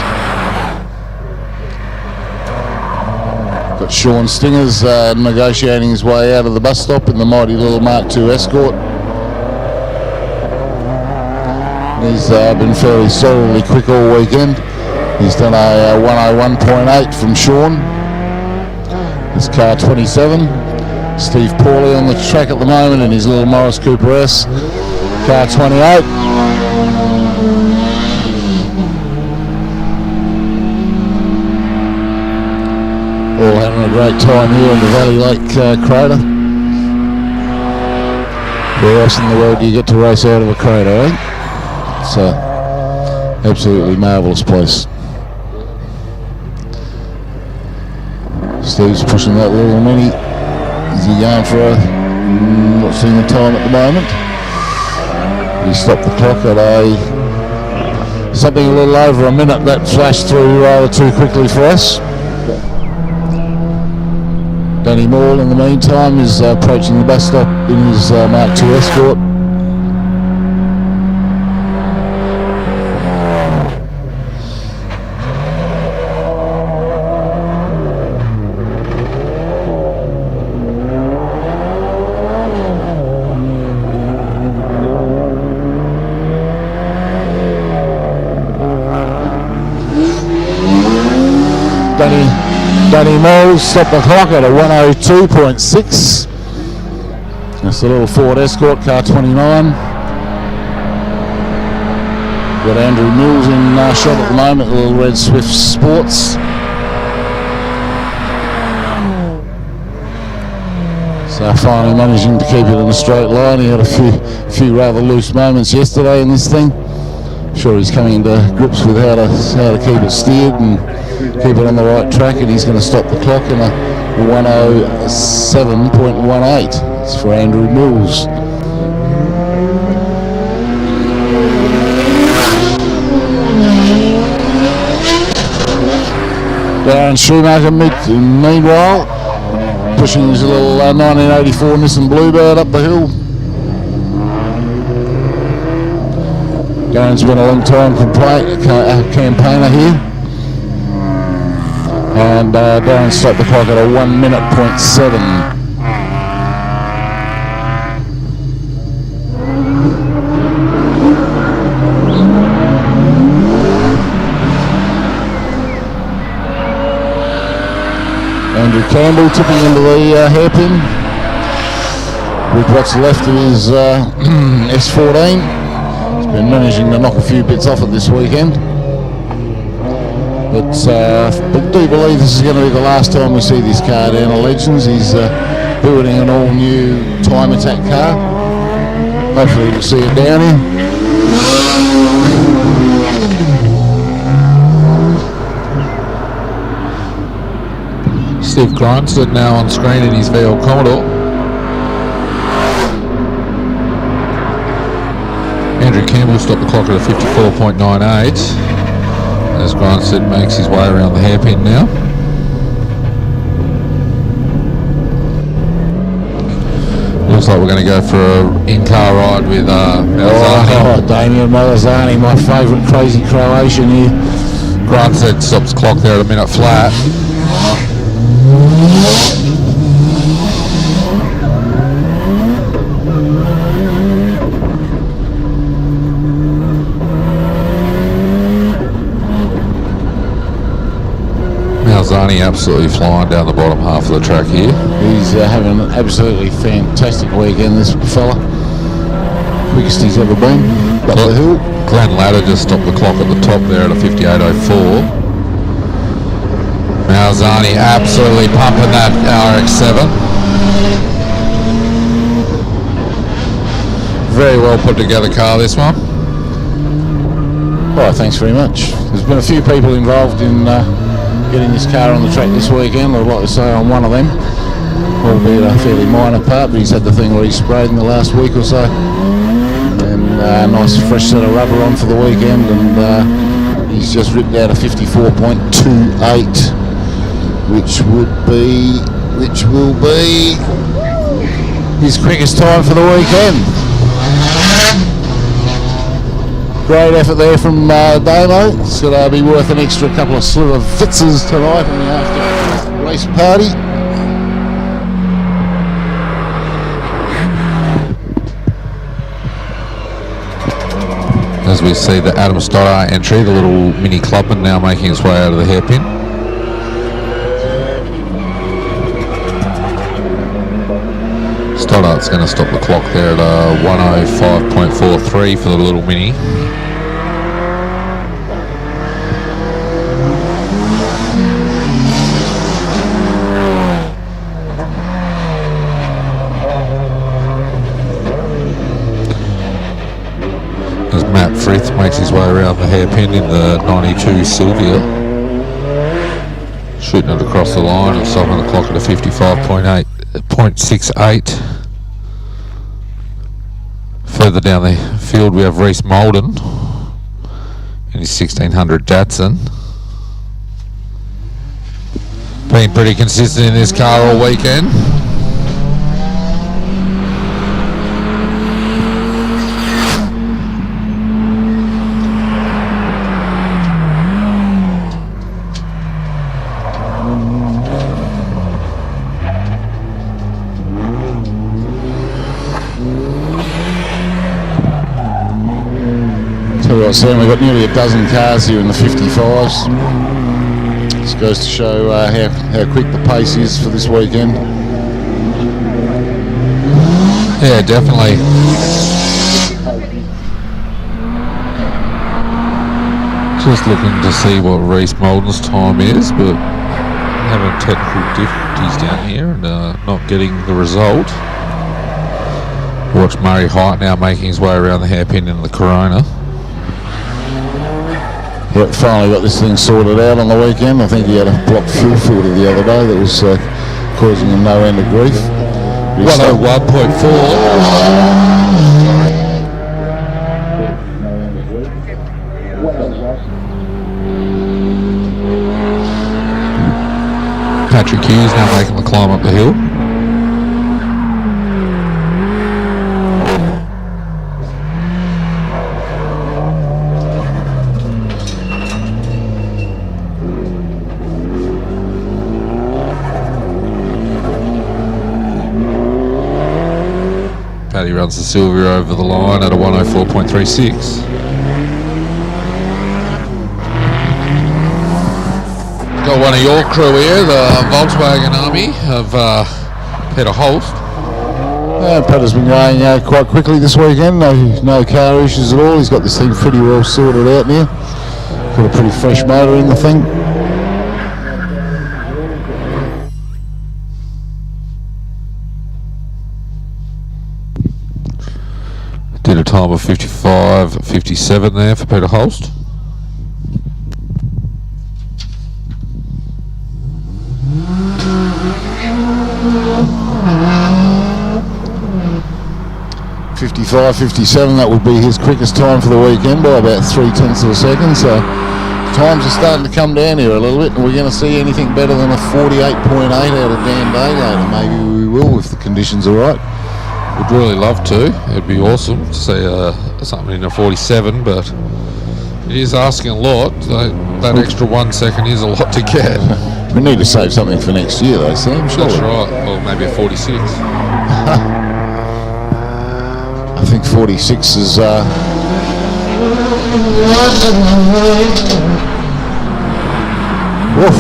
Got Sean Stingers negotiating his way out of the bus stop in the mighty little Mark II Escort. He's been fairly solidly quick all weekend. He's done a 101.8 from Sean. It's car 27. Steve Pawley on the track at the moment in his little Morris Cooper S. Car 28. All having a great time here in the Valley Lake crater. Where else in the world do you get to race out of a crater, eh? It's an absolutely marvellous place. Steve's pushing that little Mini. Is he going for not seeing the time at the moment? He stopped the clock at something a little over a minute. That flashed through rather too quickly for us. Danny Moore in the meantime is approaching the bus stop in his Mark II Escort. Danny Moles stopped the clock at a 102.6. That's the little Ford Escort, car 29. Got Andrew Mills in shot at the moment, the little red Swift Sports. So finally managing to keep it in a straight line. He had a few rather loose moments yesterday in this thing. Sure, he's coming into grips with how to keep it steered and keep it on the right track, and he's going to stop the clock in a 107.18. It's for Andrew Mills. Darren Shoemaker, meanwhile, pushing his little 1984 Nissan Bluebird up the hill. Darren's been a long time campaigner here. And Darren stopped the clock at a 1 minute .7. Andrew Campbell tipping into the hairpin with what's left of his S14. He's been managing to knock a few bits off it this weekend. But do believe this is going to be the last time we see this car down at Legends. He's building an all-new time attack car. Hopefully we'll see it down here. Steve Grindstead now on screen in his V8 Commodore. Andrew Campbell stopped the clock at a 54.98 as Grindstead makes his way around the hairpin now. Looks like we're going to go for an in-car ride with Malzani. Damien Malzani, my favourite crazy Croatian here. Grindstead stops the clock there at a minute flat. Malzani absolutely flying down the bottom half of the track here. He's having an absolutely fantastic weekend, this fella. Quickest he's ever been up the hill. Glenn Latta just stopped the clock at the top there at a 58.04. Malzani absolutely pumping that RX-7. Very well put together car, this one. Oh, thanks very much. There's been a few people involved in getting this car on the track this weekend. I'd like to say I'm one of them, albeit a fairly minor part, but he's had the thing re-sprayed in the last week or so, and a nice fresh set of rubber on for the weekend, and he's just ripped out a 54.28, which will be his quickest time for the weekend. Great effort there from Damo. It's going to be worth an extra couple of sliver fitzes tonight in the after race party. As we see the Adam Stoddart entry, the little mini clubman now making its way out of the hairpin. Stoddart's going to stop the clock there at a 105.43 for the little mini. As Matt Frith makes his way around the hairpin in the 92 Sylvia, shooting it across the line and stopping the clock at a 55.68. Further down the field we have Reece Molden in his 1600 Datsun. Been pretty consistent in this car all weekend. So we've got nearly a dozen cars here in the 55s. This goes to show how quick the pace is for this weekend. Yeah, definitely. Just looking to see what Reece Molden's time is, but having technical difficulties down here and not getting the result. Watch Murray Height now making his way around the hairpin in the Corona. Brett finally got this thing sorted out on the weekend. I think he had a blocked fuel filter the other day that was causing him no end of grief. 101.4. Patrick Hughes now making the climb up the hill. Paddy runs the Silvia over the line at a 104.36. Got one of your crew here, the Volkswagen Army of Peter Holst. Peter's been going quite quickly this weekend. No car issues at all. He's got this thing pretty well sorted out now. Got a pretty fresh motor in the thing. Did a time of 55.57 there for Peter Holst. .57, that would be his quickest time for the weekend by about 0.3 of a second. So times are starting to come down here a little bit, and we're going to see anything better than a 48.8 out of Dan Day later. Maybe we will if the conditions are right. Would really love to. It'd be awesome to see something in a 47, but it is asking a lot. That extra 1 second is a lot to get. We need to save something for next year, though, Sam. Surely. That's right. Well, maybe a 46. I think 46 is. Woof.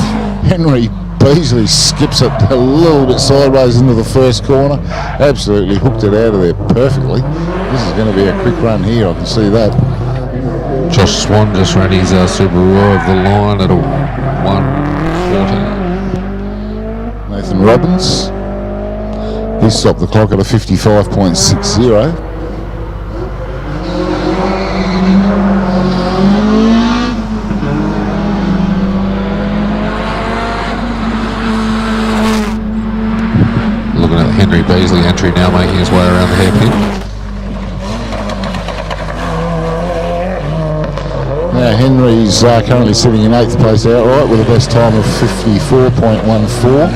Henry Beasley skips it a little bit sideways into the first corner. Absolutely hooked it out of there perfectly. This is going to be a quick run here, I can see that. Josh Swan just ran his Subaru over the line at a 1:14. Nathan Robbins. He stopped the clock at a 55.60. Looking at Henry Beasley entry now making his way around the hairpin. Now Henry's currently sitting in 8th place outright with a best time of 54.14.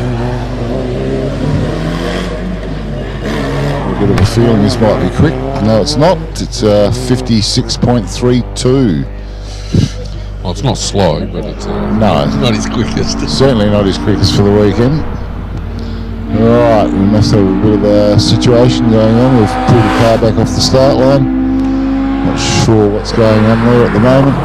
A bit of a feeling this might be quick. No, it's not. It's 56.32. Well, it's not slow, but it's no, not his quickest. Certainly not his quickest for the weekend. Right, we must have a bit of a situation going on. We've pulled the car back off the start line. Not sure what's going on there at the moment.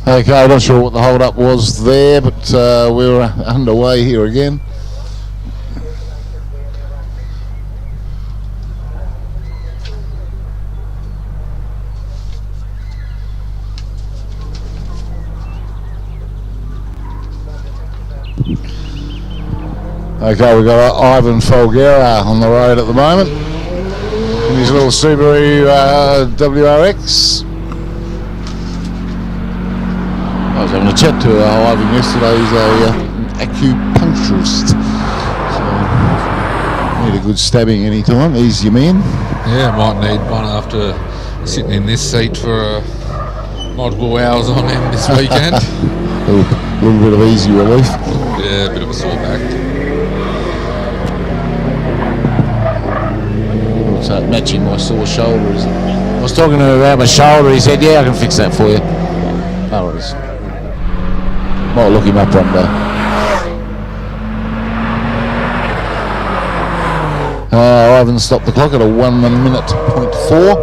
Okay, not sure what the hold-up was there, but we're underway here again. Okay, we've got Ivan Folgera on the road at the moment in his little Subaru WRX. I was having a chat to Ivan yesterday. He's an acupuncturist, so need a good stabbing anytime. He's your man. Yeah, might need one after sitting in this seat for multiple hours on end this weekend. a little bit of easy relief. Yeah, a bit of a sore back. Matching my sore shoulder, is it? I was talking to him about my shoulder. He said, "Yeah, I can fix that for you." No worries. Might look him up one day. I haven't stopped the clock at a 1 minute .4.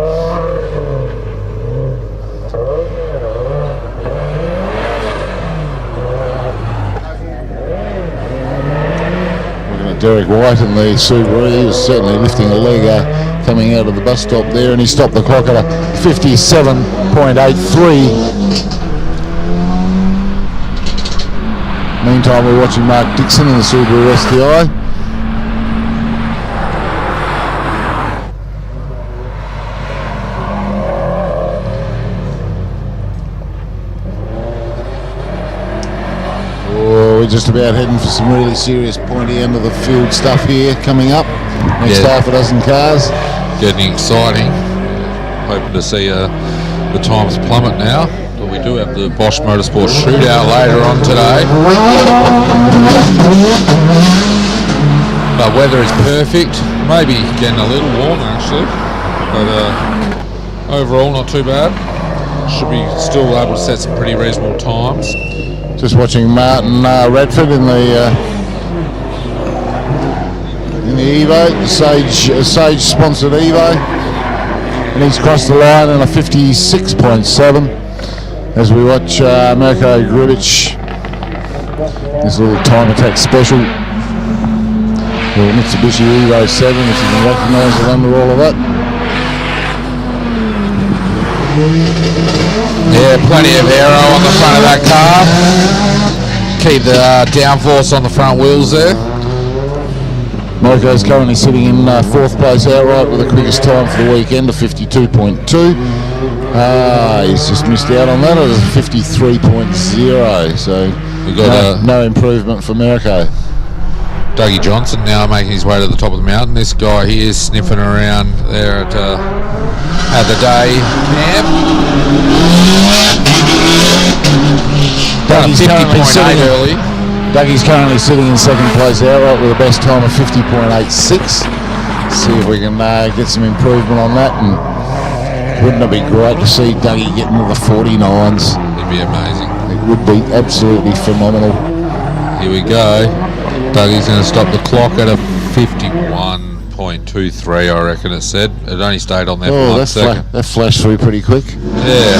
Looking at Derek White in the Subaru. He was certainly lifting a leg coming out of the bus stop there, and he stopped the clock at a 57.83. Meantime, we're watching Mark Dixon in the Subaru STI. Oh, we're just about heading for some really serious pointy end of the field stuff here coming up. Next half a dozen cars. Getting exciting. Hoping to see the times plummet now. But we do have the Bosch Motorsport shootout later on today. But weather is perfect. Maybe getting a little warmer actually. But overall not too bad. Should be still able to set some pretty reasonable times. Just watching Martin Radford in the Evo, the Sage sponsored Evo, and he's crossed the line in a 56.7 as we watch Mirko Grubic, this little time attack special, the Mitsubishi Evo 7, if you can recognise it under all of that. Yeah, plenty of aero on the front of that car. Keep the downforce on the front wheels there. Mirko's currently sitting in 4th place outright with the quickest time for the weekend of 52.2. He's just missed out on that. It was 53.0, so we got no improvement for Mirko. Dougie Johnson now making his way to the top of the mountain. This guy here is sniffing around there at the day camp. Dougie's currently sitting early. Dougie's currently sitting in 2nd place outright with the best time of 50.86. See if we can get some improvement on that, and wouldn't it be great to see Dougie get into the 49s? It'd be amazing. It would be absolutely phenomenal. Here we go. Dougie's going to stop the clock at a 51.23, I reckon it said. It only stayed on there for 1 second. That flashed through pretty quick. Yeah.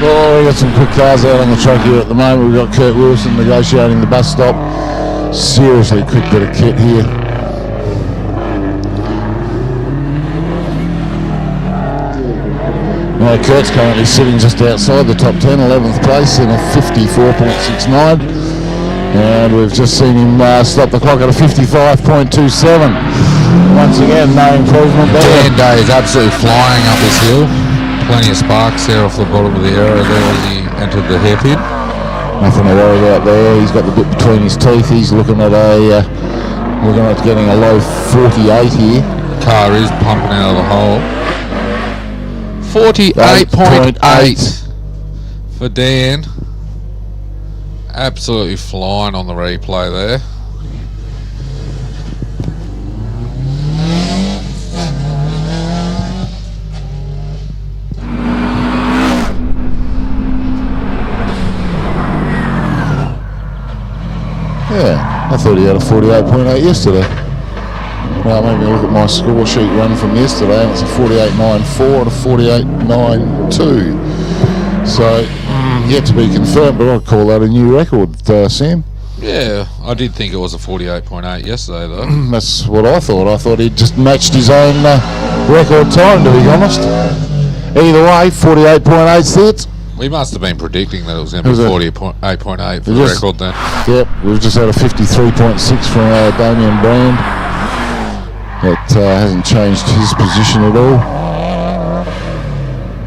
Well, we've got some quick cars out on the track here at the moment. We've got Kurt Wilson negotiating the bus stop. Seriously quick bit of kit here. Now Kurt's currently sitting just outside the top 10, 11th place in a 54.69. And we've just seen him stop the clock at a 55.27. Once again, no improvement there. Dan Day is absolutely flying up this hill. Plenty of sparks there off the bottom of the arrow there as he entered the hairpin. Nothing to worry about there. He's got the bit between his teeth. He's looking at getting a low 48 here. Car is pumping out of the hole. 48.8 for Dan. Absolutely flying on the replay there. Yeah, I thought he had a 48.8 yesterday. Well, maybe look at my score sheet run from yesterday, and it's a 48.94 and a 48.92. So, yet to be confirmed, but I'd call that a new record, Sam. Yeah, I did think it was a 48.8 yesterday, though. That's what I thought. I thought he'd just matched his own record time, to be honest. Either way, 48.8's it. We must have been predicting that it was going to be 48.8 for the record then. Yep, we've just had a 53.6 from Damien Brand. That hasn't changed his position at all.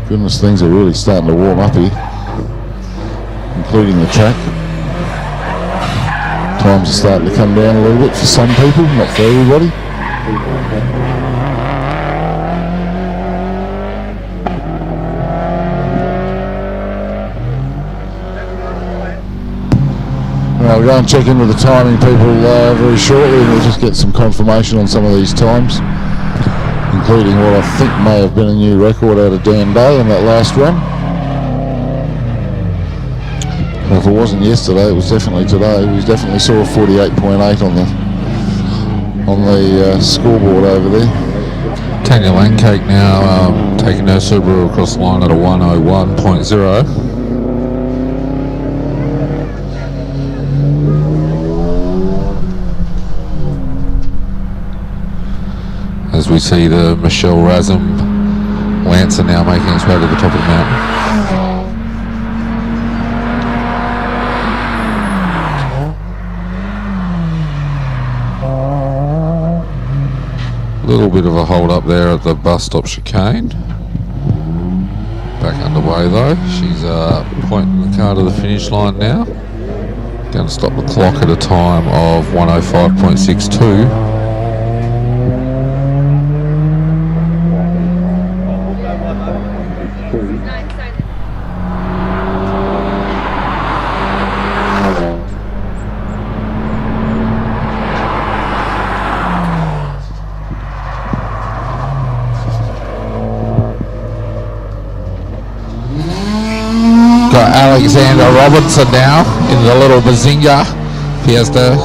Goodness, things are really starting to warm up here, including the track. Times are starting to come down a little bit for some people, not for everybody. We'll go and check in with the timing people very shortly, and we'll just get some confirmation on some of these times, including what I think may have been a new record out of Dan Day in that last run. Well, if it wasn't yesterday, it was definitely today. We definitely saw a 48.8 on the scoreboard over there. Tanya Langcake now taking her Subaru across the line at a 101.0. As we see the Michelle Razum Lancer now making its way to the top of the mountain. A little bit of a hold up there at the bus stop chicane. Back underway though. She's pointing the car to the finish line now. Going to stop the clock at a time of 105.62. Alexander Robinson now in the little Bazinga Fiesta,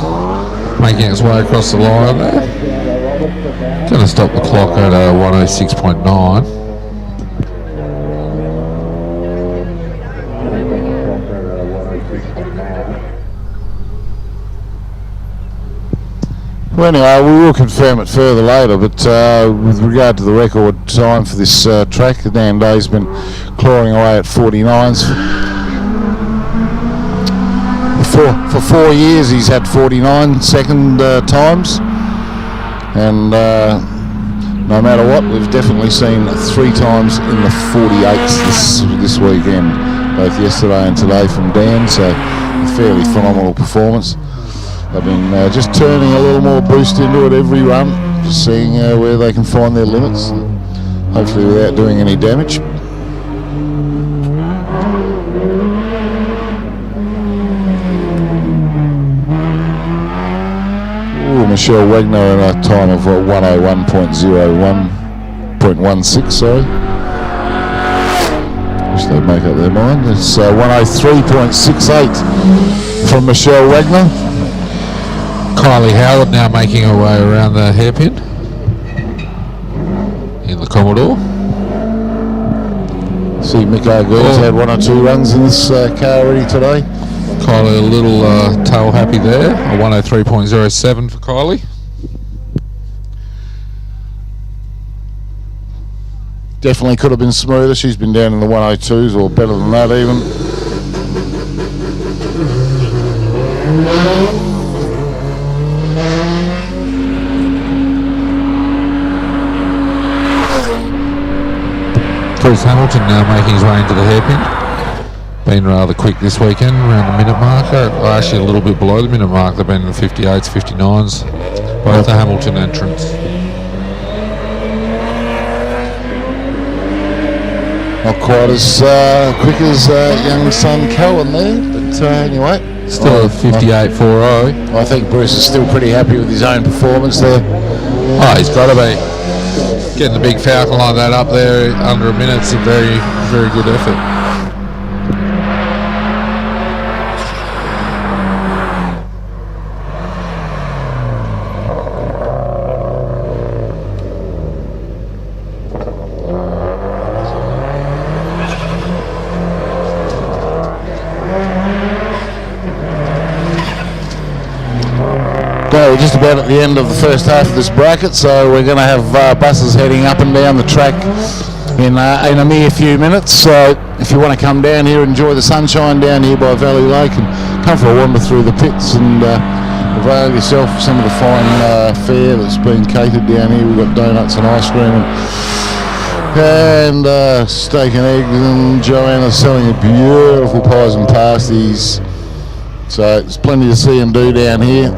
making its way across the line there. Going to stop the clock at 106.9. Well, anyway, we will confirm it further later, but with regard to the record time for this track, the Dan Day's been clawing away at 49s. For 4 years he's had 49 second times, and no matter what, we've definitely seen 3 times in the 48s this weekend, both yesterday and today from Dan, so a fairly phenomenal performance. They've been just turning a little more boost into it every run, just seeing where they can find their limits, hopefully without doing any damage. Michelle Wagner at a time of 101.16, sorry. Wish they'd make up their mind. It's 103.68 from Michelle Wagner. Kylie Howard now making her way around the hairpin in the Commodore. See Mick O'Gill's had 1 or 2 runs in this car already today. Kylie a little tail happy there, a 103.07 for Kylie. Definitely could have been smoother. She's been down in the 102s or better than that even. Bruce Hamilton now making his way into the hairpin. Been rather quick this weekend around the minute marker, or actually a little bit below the minute mark. They've been in the 58s, 59s, both the Hamilton entrants. Not quite as quick as young son Cowan there, but anyway. Still a 58.40. I think Bruce is still pretty happy with his own performance there. Oh, he's got to be. Getting the big Falcon like that up there under a minute's a very, very good effort. just about at the end of the first half of this bracket, so we're going to have buses heading up and down the track in a mere few minutes. So if you want to come down here, enjoy the sunshine down here by Valley Lake, and come for a wander through the pits and avail yourself of some of the fine fare that's been catered down here. We've got donuts and ice cream and steak and eggs, and Joanna's selling beautiful pies and pasties. So there's plenty to see and do down here.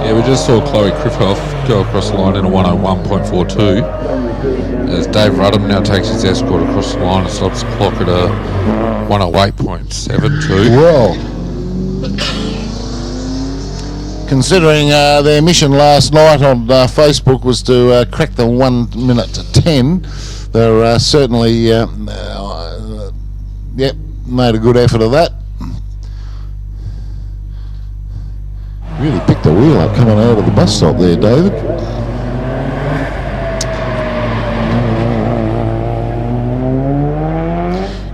Yeah, we just saw Chloe Kriffhoff go across the line in a 101.42 as Dave Rudham now takes his escort across the line and stops the clock at a 108.72. Well, considering their mission last night on Facebook was to crack the 1 minute to 10, they're certainly made a good effort of that. Really picked the wheel up coming out of the bus stop there, David.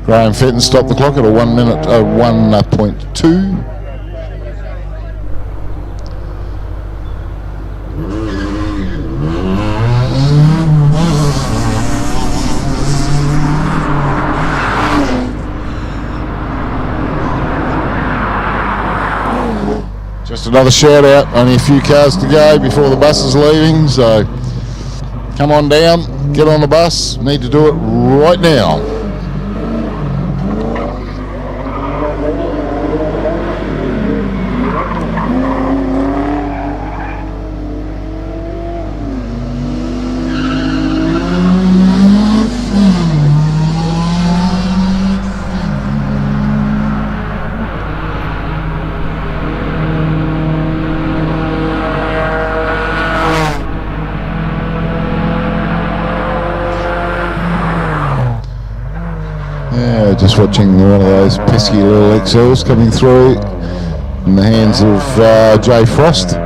Graham Fenton stopped the clock at a 1 minute 1.2. Just another shout out, only a few cars to go before the bus is leaving, so come on down, get on the bus, need to do it right now. Just watching one of those pesky little XLs coming through in the hands of Jay Frost.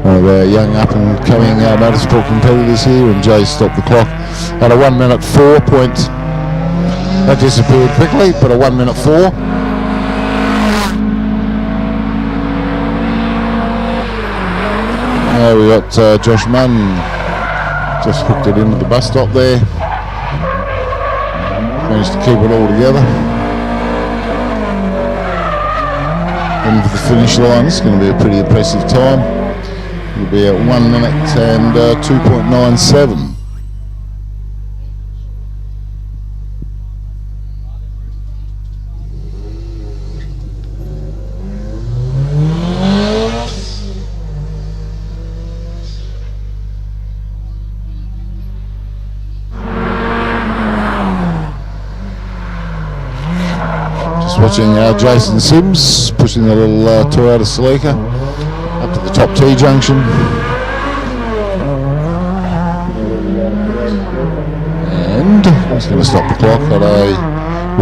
One of our young up and coming motorsport competitors here, and Jay stopped the clock at a 1 minute 4 point. That disappeared quickly, but a 1 minute 4. We got Josh Munn. Just hooked it into the bus stop there. Managed to keep it all together. Into the finish line. It's going to be a pretty impressive time. It'll be at 1 minute and 2.97. Watching Jason Sims pushing the little Toyota Celica up to the top T junction. And he's going to stop the clock at a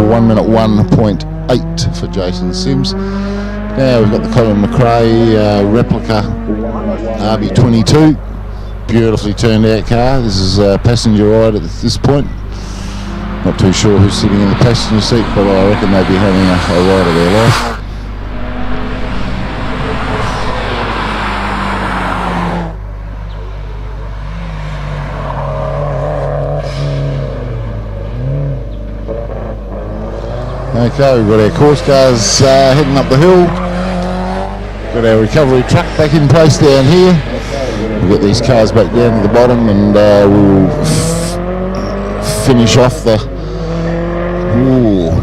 1 minute 1.8 for Jason Sims. Now we've got the Colin McRae replica RB22. Beautifully turned out car. This is a passenger ride at this point. Not too sure who's sitting in the passenger seat, but I reckon they'd be having a ride of their life. Okay, we've got our course cars heading up the hill. Got our recovery truck back in place down here. We'll get these cars back down to the bottom, and we'll finish off the...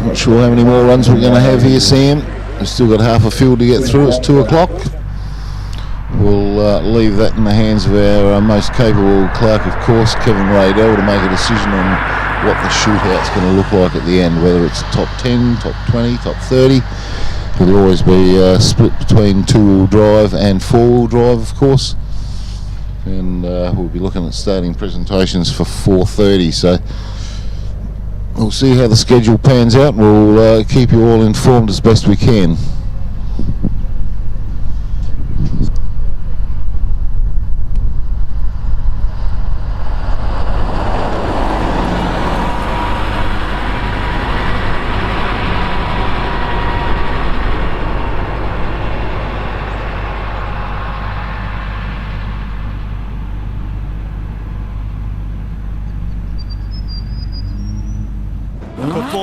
not sure how many more runs we're going to have here, Sam. We've still got half a field to get through. It's 2 o'clock. We'll leave that in the hands of our most capable clerk, of course, Kevin Radell, to make a decision on what the shootout's going to look like at the end, whether it's top 10, top 20, top 30. It'll always be split between 2-wheel drive and 4-wheel drive, of course. And we'll be looking at starting presentations for 4:30. So we'll see how the schedule pans out. We'll keep you all informed as best we can.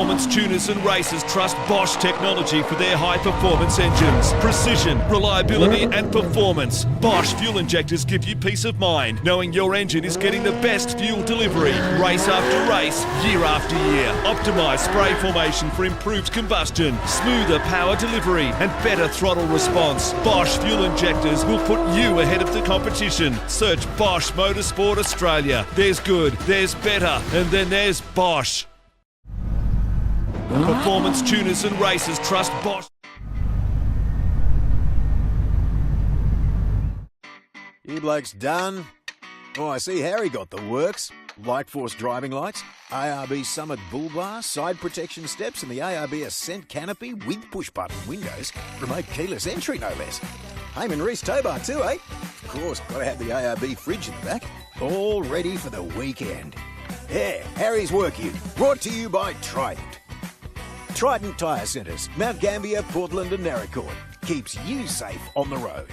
Performance tuners and racers trust Bosch technology for their high-performance engines. Precision, reliability and performance. Bosch fuel injectors give you peace of mind, knowing your engine is getting the best fuel delivery. Race after race, year after year. Optimised spray formation for improved combustion, smoother power delivery and better throttle response. Bosch fuel injectors will put you ahead of the competition. Search Bosch Motorsport Australia. There's good, there's better, and then there's Bosch. Performance tuners and racers trust Bosch. You blokes done? Oh, I see Harry got the works. Light Force driving lights, ARB Summit bull bar, side protection steps and the ARB Ascent canopy with push-button windows, remote keyless entry no less. Heyman Reese tow bar too, eh? Of course, gotta have the ARB fridge in the back. All ready for the weekend. Yeah, Harry's Work You, brought to you by Trident. Trident Tyre Centres, Mount Gambier, Portland and Narracourt. Keeps you safe on the road.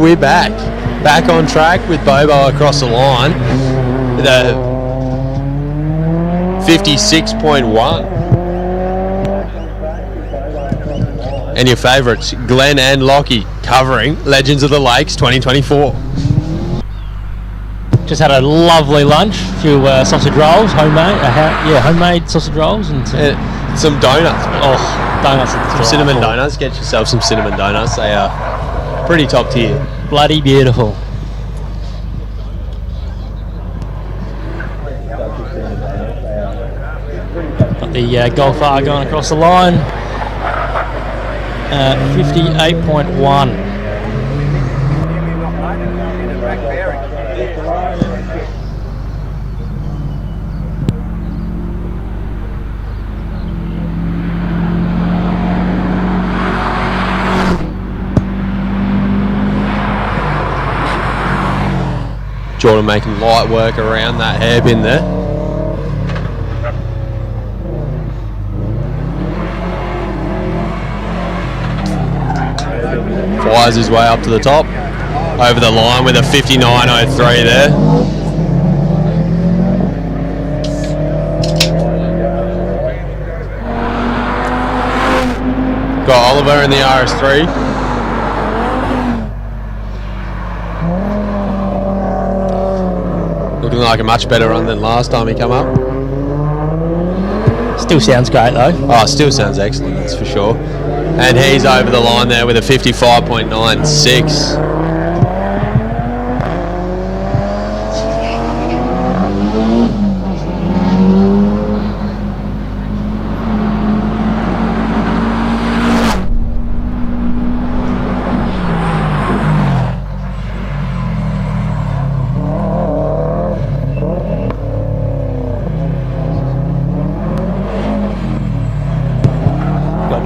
we're back on track with Bobo across the line with a 56.1. And your favourites, Glenn and Lockie, covering Legends of the Lakes 2024. Just had a lovely lunch, a few sausage rolls, homemade sausage rolls, and some donuts. Donuts. Some cinnamon donuts. Get yourself some cinnamon donuts. They are pretty top tier. Bloody beautiful. Got the Golf R going across the line. 58.1. Jordan making light work around that hairpin there. Fires his way up to the top. Over the line with a 59.03 there. Got Oliver in the RS3. Looking like a much better run than last time he come up. Still sounds great though. Oh, still sounds excellent, that's for sure. And he's over the line there with a 55.96.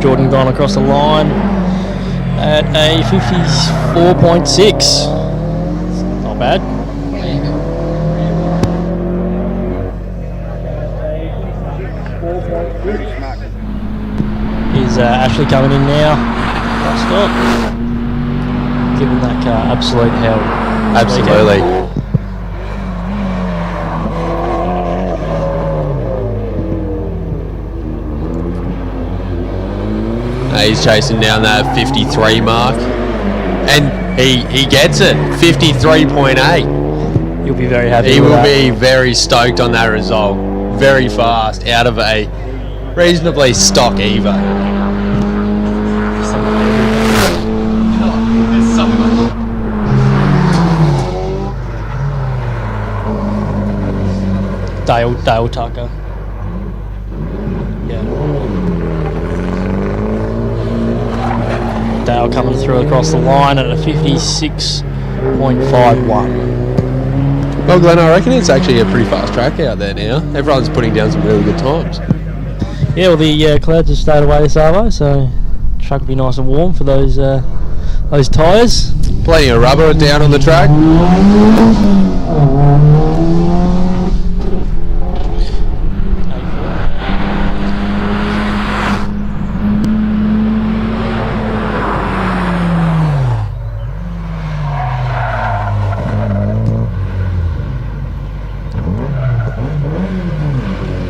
Jordan gone across the line at a 54.6. Not bad. Is Ashley coming in now? Stop. Giving that car absolute hell. Absolutely. He's chasing down that 53 mark, and he gets it, 53.8. You'll be very happy. He will be very stoked on that result. Very fast out of a reasonably stock Evo. Dale Tucker. Dale coming through across the line at a 56.51. Well, Glenn, I reckon it's actually a pretty fast track out there now. Everyone's putting down some really good times. Yeah, well, the clouds have stayed away this hour, so the track will be nice and warm for those tyres. Plenty of rubber down on the track.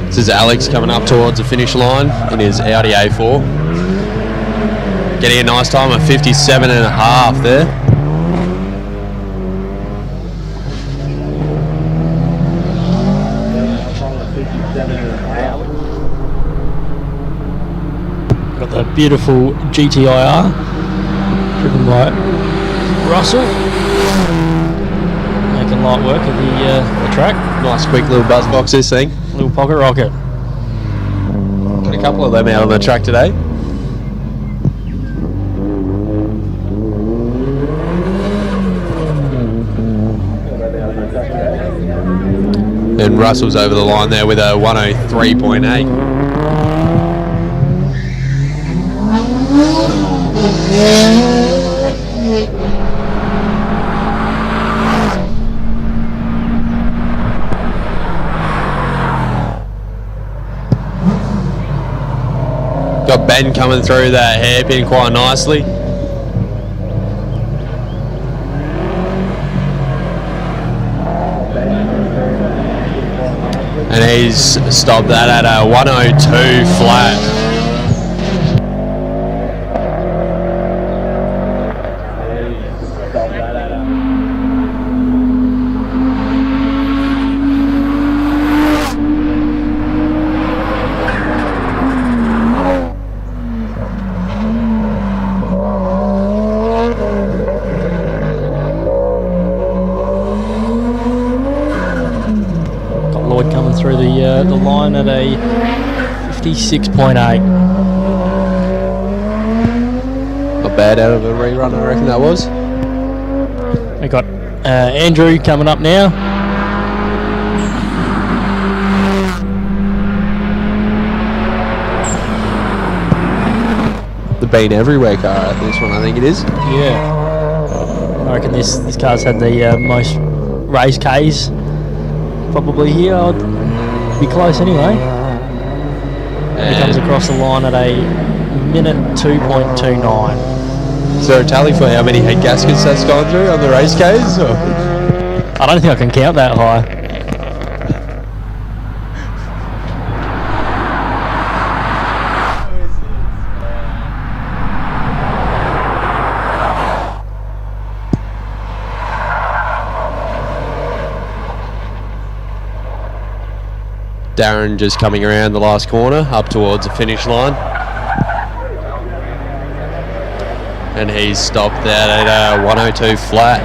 This is Alex coming up towards the finish line in his Audi A4. Getting a nice time of 57.5 there. Got the beautiful GTIR driven by Russell. Making light work of the track. Nice quick little buzz box this thing. Little pocket rocket. Got a couple of them out on the track today. And Russell's over the line there with a 103.8. Got Ben coming through that hairpin quite nicely. he's stopped that at a 102 flat. Through the line at a 56.8. Not bad out of a rerun, I reckon that was. We got Andrew coming up now. The Bean Everywhere car at this one, I think it is. Yeah. I reckon this car's had the most race Ks probably here. I'd be close anyway. He comes across the line at a minute 2.29. Is there a tally for how many head gaskets that's gone through on the race Ks? Or? I don't think I can count that high. Darren just coming around the last corner up towards the finish line. And he's stopped that at a 102 flat.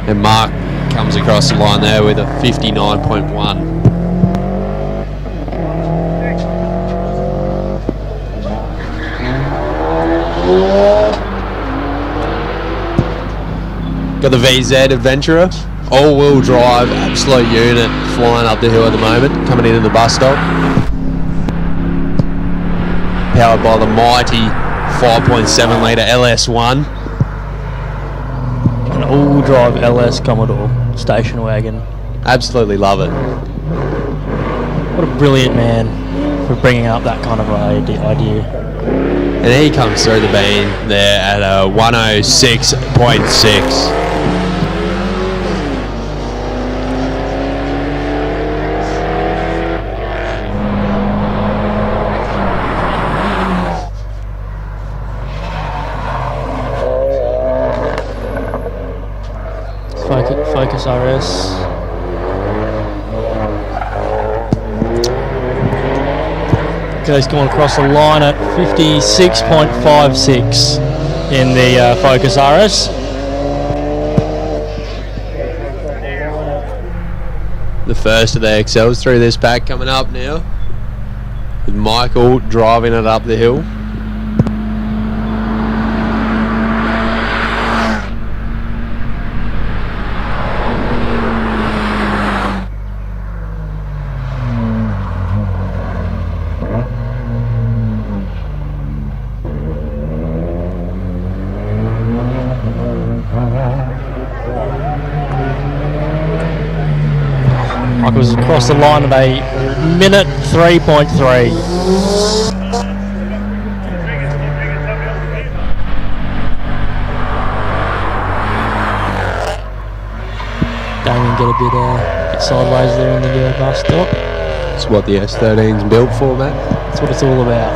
And Mark comes across the line there with a 59.1. Got the VZ Adventurer, all-wheel drive, absolute unit, flying up the hill at the moment, coming into the bus stop. Powered by the mighty 5.7 litre LS1. All drive LS Commodore station wagon. Absolutely love it. What a brilliant man for bringing up that kind of idea. And he comes through the beam there at a 106.6. Focus RS. He's going across the line at 56.56 in the Focus RS. The first of the XLs through this pack coming up now, with Michael driving it up the hill. Michael's across the line at a minute 3.3. Damien get a bit sideways there in the bus stop. That's what the S13's built for, Matt. That's what it's all about.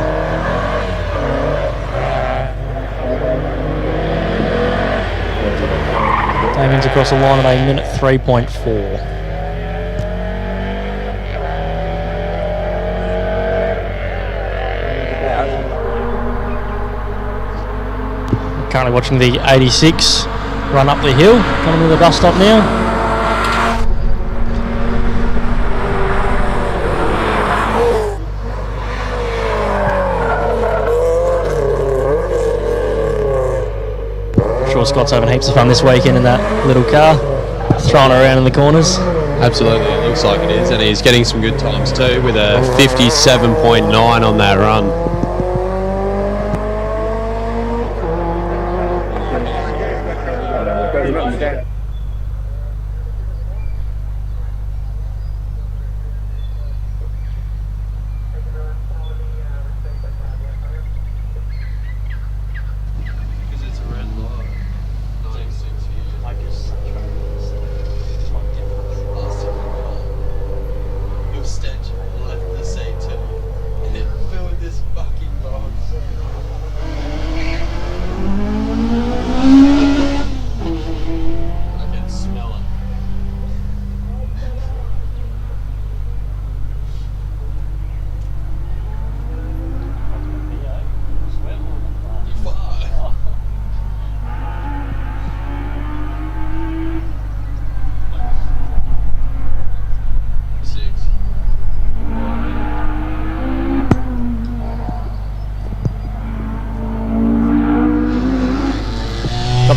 Damien's across the line at a minute 3.4. Currently watching the 86 run up the hill, coming to the bus stop now. I'm sure Scott's having heaps of fun this weekend in that little car, throwing around in the corners. Absolutely, it looks like it is, and he's getting some good times too with a 57.9 on that run.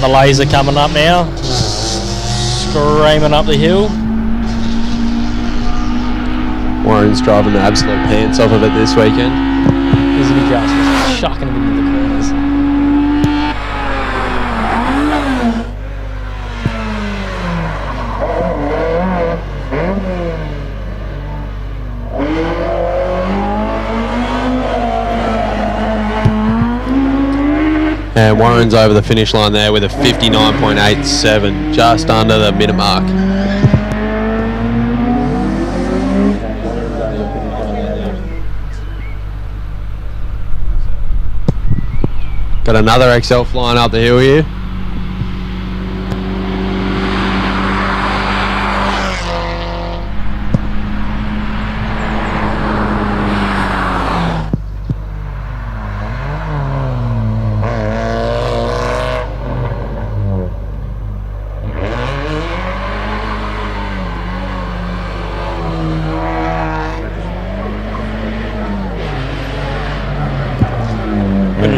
the laser coming up now. Screaming up the hill. Warren's driving the absolute pants off of it this weekend. Isn't he just chucking him into the corners? And Warren's over the finish line there with a 59.87, just under the minute mark. Got another XL flying up the hill here.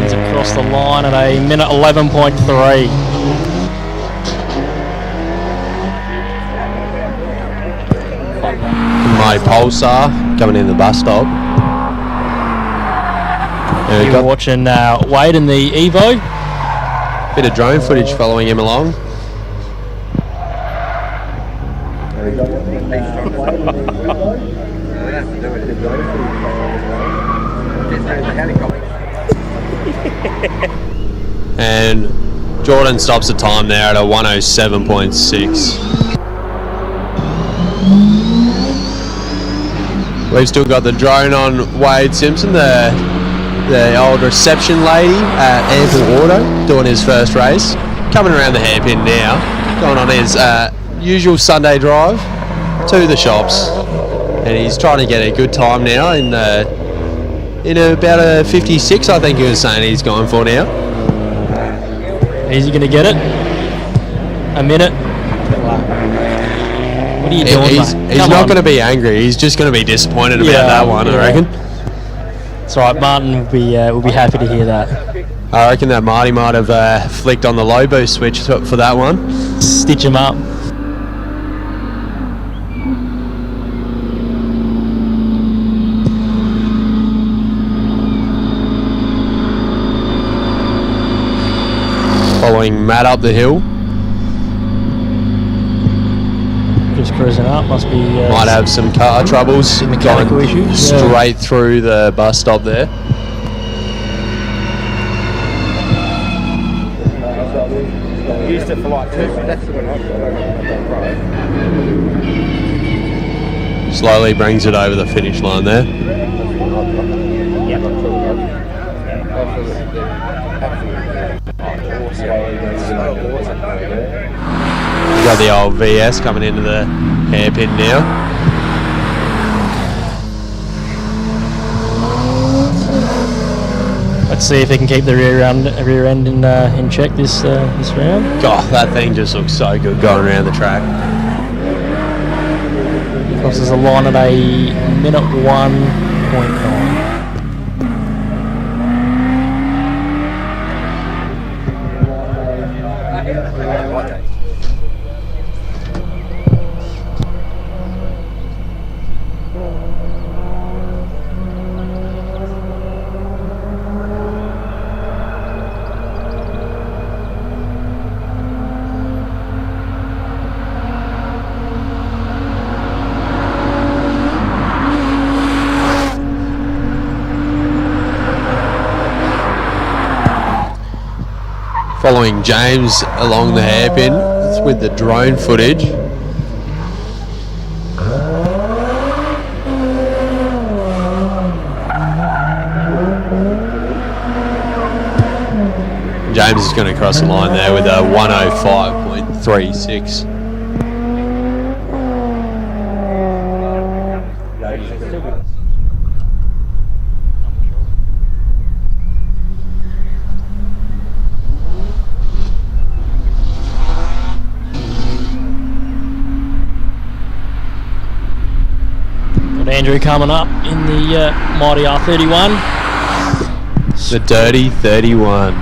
Across the line at a minute 11.3. My Pulsar coming in the bus stop. You're watching Wade in the Evo. Bit of drone footage following him along. And Jordan stops the time there at a 107.6. We've still got the drone on Wade Simpson, the old reception lady at Ample Auto, doing his first race. Coming around the hairpin now, going on his usual Sunday drive to the shops. And he's trying to get a good time now in about a 56, I think he was saying he's going for now. Is he going to get it? A minute? What are you doing, He's not going to be angry. He's just going to be disappointed about that one, I reckon. That's all right. Martin will be happy to hear that. I reckon that Marty might have flicked on the low boost switch for that one. Stitch him up. Following Matt up the hill. Just cruising up, must be... might have some car troubles. Mechanical issues. Straight through the bus stop there. Used it for like 2 minutes. Slowly brings it over the finish line there. We've got the old VS coming into the hairpin now. Let's see if they can keep the rear end in check this round. God, that thing just looks so good going around the track. Crosses the line at a minute 1.9. Following James along the hairpin with the drone footage. James is going to cross the line there with a 105.36. Andrew coming up in the mighty R31. The dirty 31.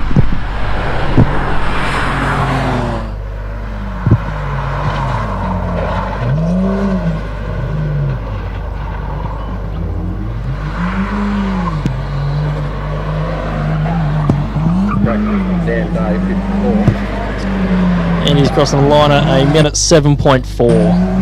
And he's crossing the line at a minute 7.4.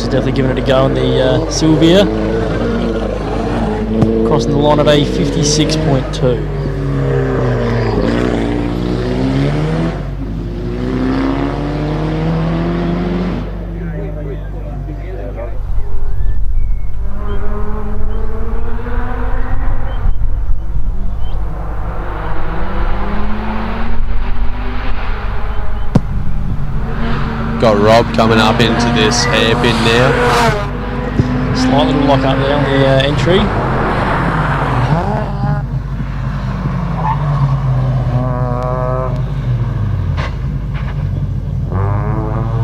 Definitely giving it a go on the Sylvia. Crossing the line at a 56.2. Got Rob coming up into this hairpin now. Slight little lock up there on the entry.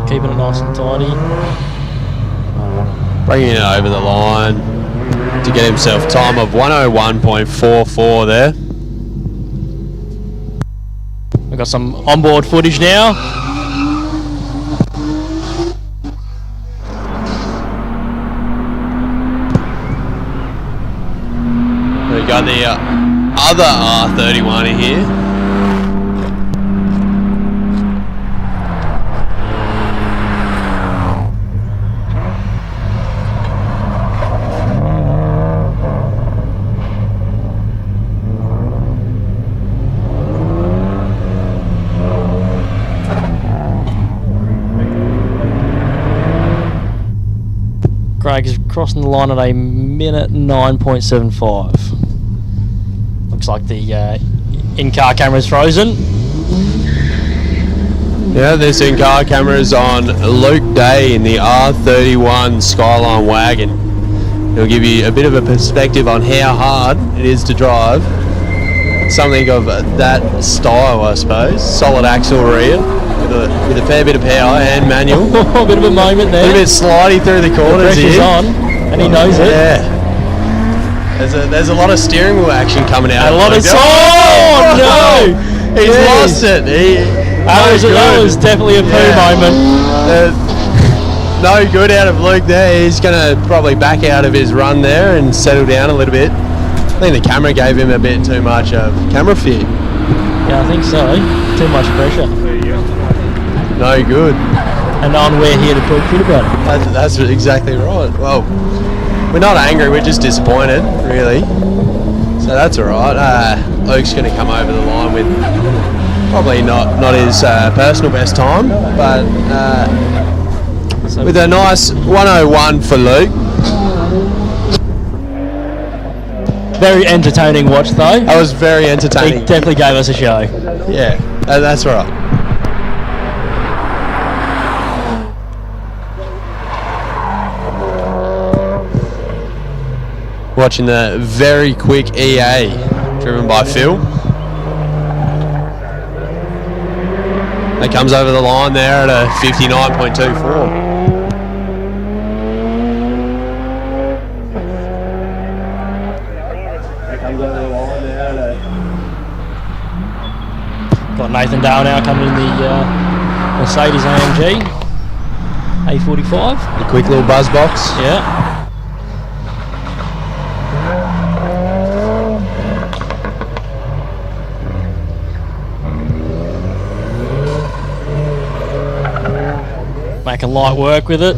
Keeping it nice and tidy. Bringing it over the line to get himself time of 101.44 there. We've got some onboard footage now. We got the other R31 in here. Craig is crossing the line at a minute 9.75. Looks like the in-car camera's frozen. Yeah, this in-car camera is on Luke Day in the R31 Skyline wagon. It'll give you a bit of a perspective on how hard it is to drive. Something of that style, I suppose. Solid axle rear with a fair bit of power and manual. A bit of a moment there. A little bit slidey through the corners The pressure's here. on, and he knows it. Yeah. There's a lot of steering wheel action coming out. A lot of... Oh, no! He's lost it. That was definitely a poo moment. No good out of Luke there. He's going to probably back out of his run there and settle down a little bit. I think the camera gave him a bit too much camera fear. Yeah, I think so. Too much pressure. No good. And no one we're here to talk shit about it. That's exactly right. Well, we're not angry. We're just disappointed, really. So that's all right. Luke's going to come over the line with probably not his personal best time, but with a nice 101 for Luke. Very entertaining watch, though. That was very entertaining. He definitely gave us a show. Yeah, that's right. Watching the very quick EA driven by Phil. That comes over the line there at a 59.24. Got Nathan Dale now coming in the Mercedes AMG A45. The quick little buzz box. Yeah. Making light work with it.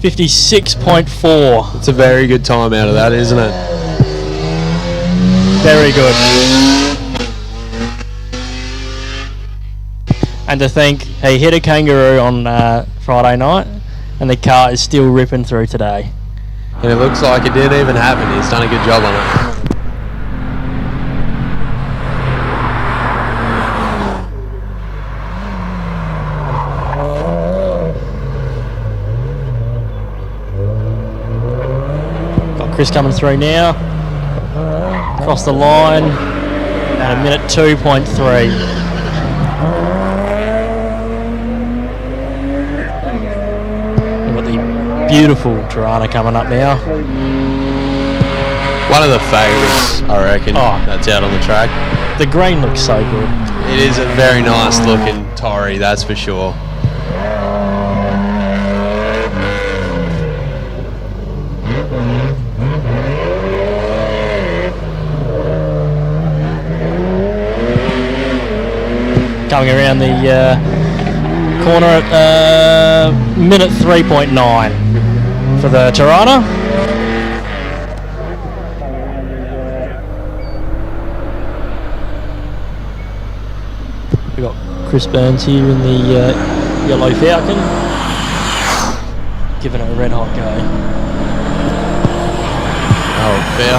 56.4. It's a very good time out of that, isn't it? Very good. And to think he hit a kangaroo on Friday night and the car is still ripping through today. And it looks like it didn't even happen. He's done a good job on it. Chris coming through now. Across the line at a minute 2.3. We've got the beautiful Tirana coming up now. One of the favourites, I reckon, that's out on the track. The green looks so good. It is a very nice looking Tory, that's for sure. Coming around the corner at minute 3.9 for the Tirana. We've got Chris Burns here in the yellow Falcon, giving it a red hot go. Oh, fair.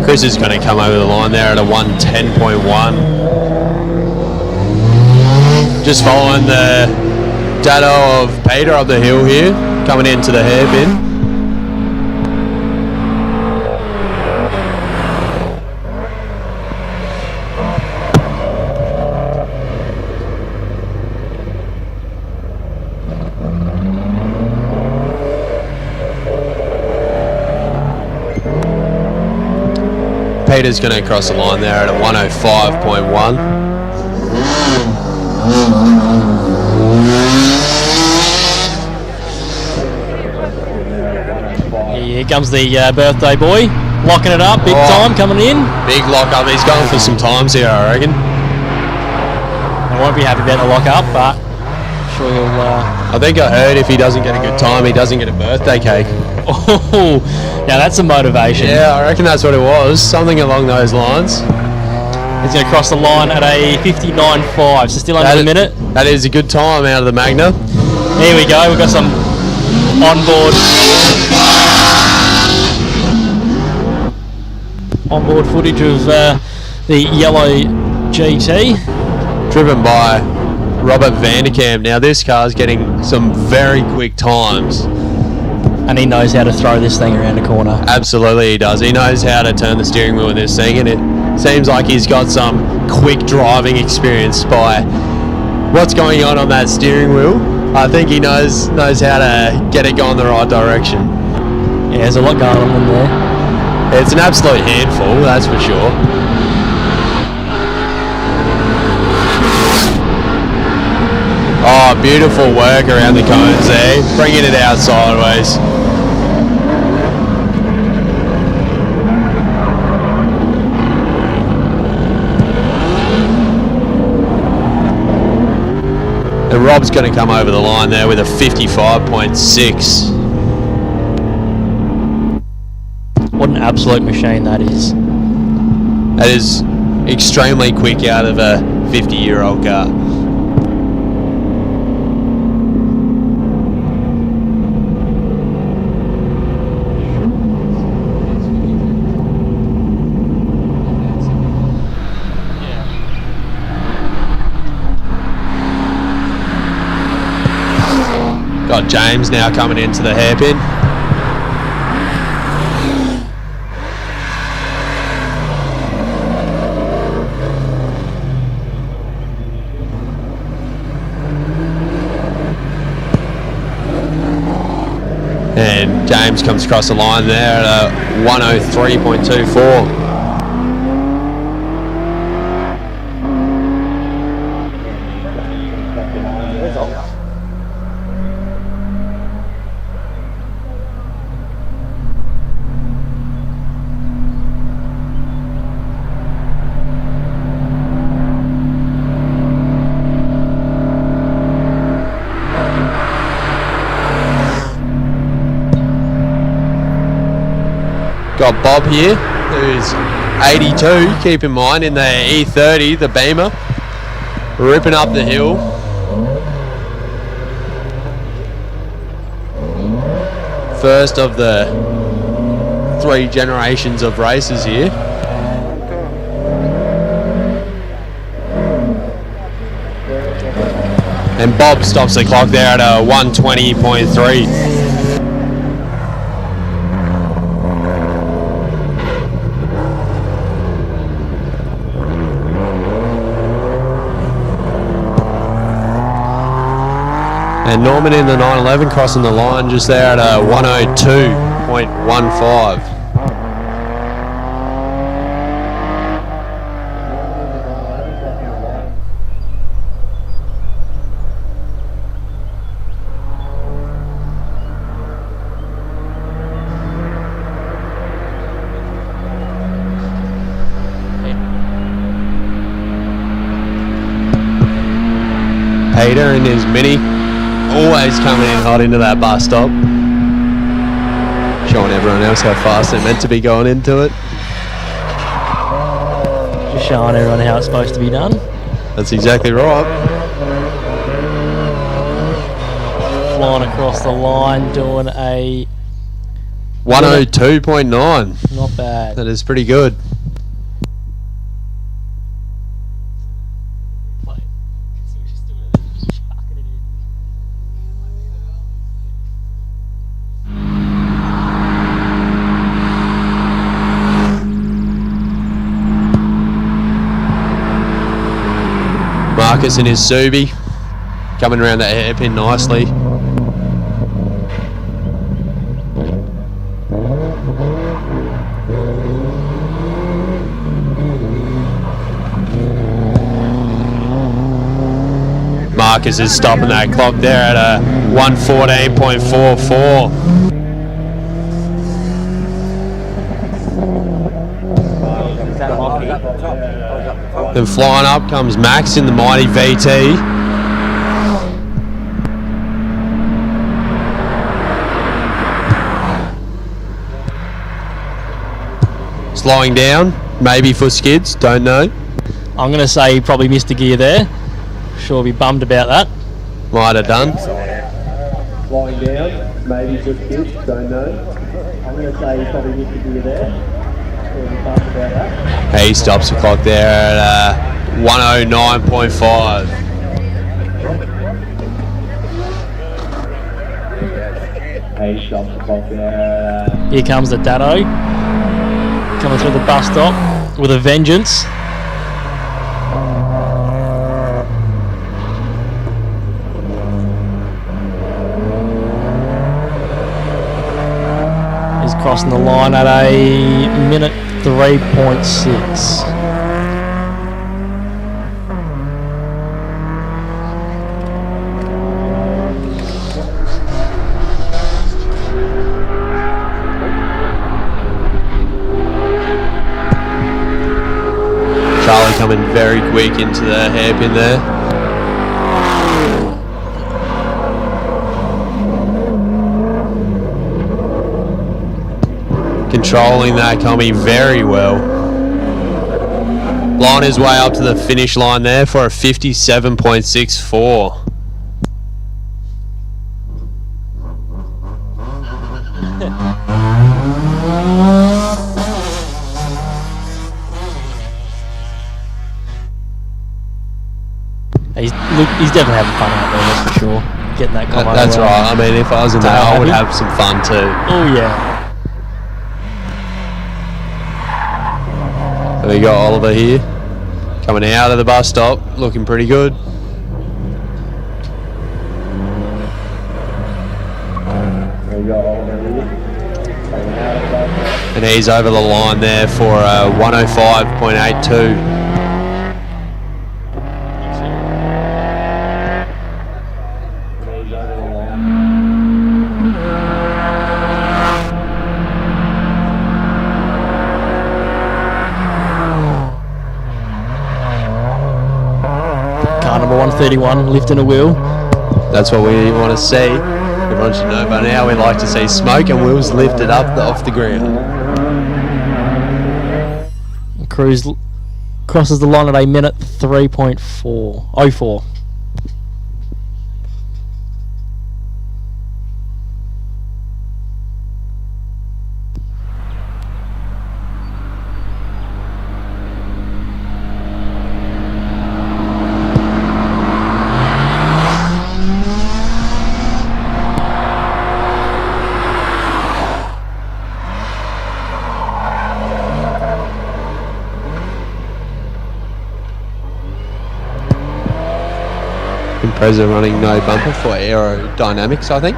Chris is going to come over the line there at a 110.1. Just following the data of Peter up the hill here, coming into the hairpin. Peter's going to cross the line there at a 105.1. Here comes the birthday boy, locking it up, big time, coming in. Big lock up, he's going for some times here, I reckon. I won't be happy about the lock up, but I'm sure he'll... I think I heard if he doesn't get a good time, he doesn't get a birthday cake. Oh, now that's a motivation. Yeah, I reckon that's what it was, something along those lines. He's going to cross the line at a 59.5, so still under a minute. That is a good time out of the Magna. Here we go, we've got some onboard footage of the yellow GT. Driven by Robert Vanderkamp. Now this car's getting some very quick times. And he knows how to throw this thing around the corner. Absolutely he does. He knows how to turn the steering wheel in this thing, and it seems like he's got some quick driving experience by what's going on that steering wheel. I think he knows how to get it going the right direction. Yeah, there's a lot going on in there. It's an absolute handful, that's for sure. Oh, beautiful work around the cones there, bringing it out sideways. And Rob's going to come over the line there with a 55.6. What an absolute machine that is. That is extremely quick out of a 50-year-old car. Got James now coming into the hairpin. And James comes across the line there at a 103.24. Got Bob here, who's 82, keep in mind, in the E30, the Beamer, ripping up the hill. First of the 3 generations of races here. And Bob stops the clock there at a 120.3. And Norman in the 911 crossing the line just there at a 102. 108.15. Peter and his Mini always coming in hot into that bus stop. Showing everyone else how fast they're meant to be going into it. Just showing everyone how it's supposed to be done. That's exactly right. Flying across the line, doing a 102.9. not bad. That is pretty good. Marcus and his Subi coming around that hairpin nicely. Marcus is stopping that clock there at a 114.44. Then flying up comes Max in the mighty VT. Slowing down, maybe for skids, don't know. I'm going to say he probably missed a gear there. Sure be bummed about that. Might have done. Flying down, maybe just skids, don't know. I'm going to say he probably missed a gear there. Sure be bummed about that. He stops the clock there at 109.5. He stops the clock there. Here comes the Dado. Coming through the bus stop with a vengeance. He's crossing the line at a minute 3.6. Charlie coming very quick into the hairpin there. Controlling that combi very well. Blowing his way up to the finish line there for a 57.64. He's definitely having fun out there, that's for sure. Getting that combo. That's right. I mean, if I was in there, I would have some fun too. Oh yeah. We got Oliver here, coming out of the bus stop, looking pretty good. And he's over the line there for 105.82. Car number 131, lifting a wheel. That's what we want to see. Everyone should know by now we like to see smoke and wheels lifted up off the ground. Cruz crosses the line at a minute 3.04. Impreza running no bumper for aerodynamics, I think.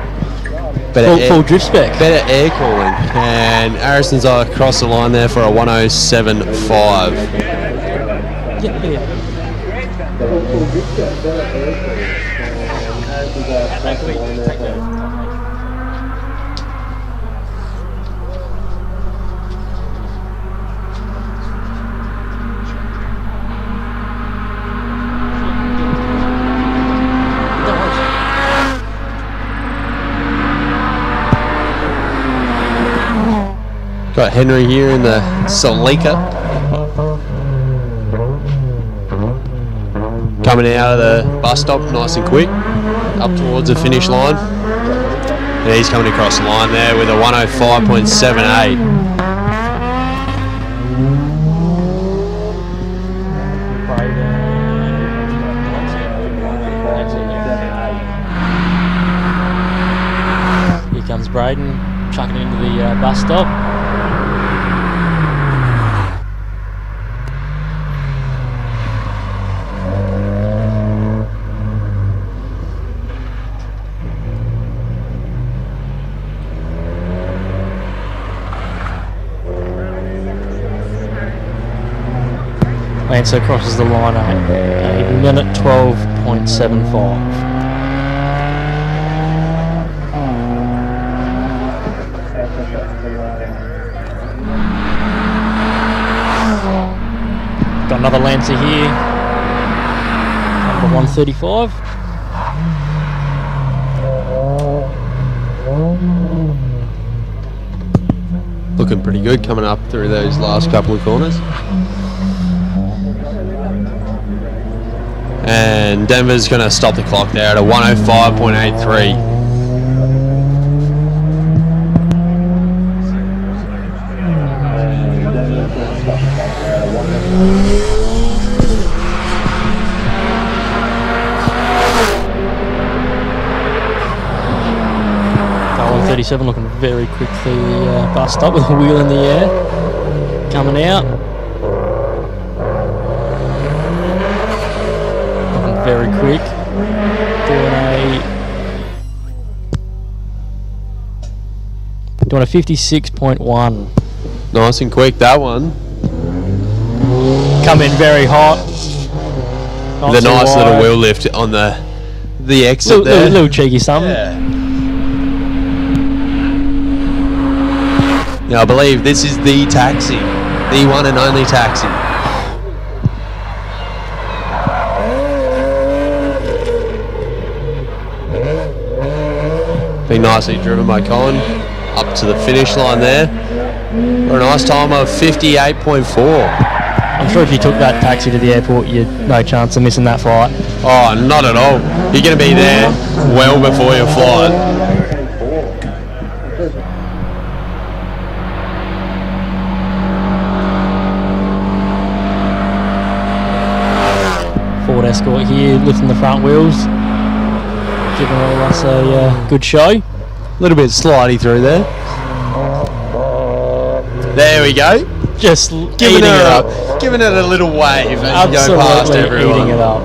Full drift spec. Better air cooling. And Harrison's across the line there for a 107.5. Got Henry here in the Celica. Coming out of the bus stop nice and quick, up towards the finish line. And he's coming across the line there with a 105.78. Here comes Braden, chucking into the bus stop. Lancer crosses the line at a minute 12.75. Got another Lancer here, number 135. Looking pretty good coming up through those last couple of corners. And Denver's going to stop the clock there at a 105.83. Car 137 looking very quick through the bus stop with a wheel in the air. Coming out. Very quick, doing a 56.1. Nice and quick, that one. Come in very hot. The nice little wheel lift on the exit there. Little cheeky something. Yeah. Now I believe this is the taxi, the one and only taxi. Being nicely driven by Colin up to the finish line there for a nice time of 58.4. I'm sure if you took that taxi to the airport, you'd no chance of missing that flight. Oh, not at all. You're going to be there well before your flight. Ford Escort here, lifting the front wheels. Giving all of us a good show. A little bit slidey through there. There we go. Just Giving it a little wave as you go past everyone. Eating it up.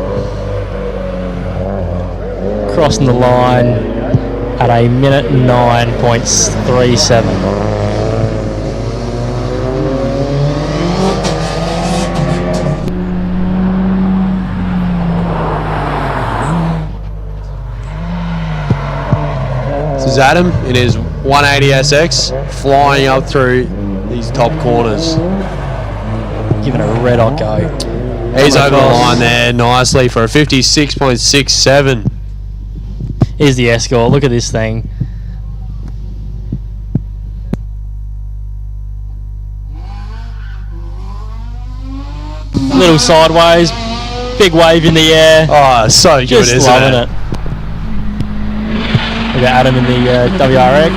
Crossing the line at a minute 9.37. Adam in his 180 SX flying up through these top corners. Giving it a red hot go. He's over the line there nicely for a 56.67. Here's the Escort. Look at this thing. Little sideways, big wave in the air. Oh, so good, just isn't loving it? Look at Adam in the WRX.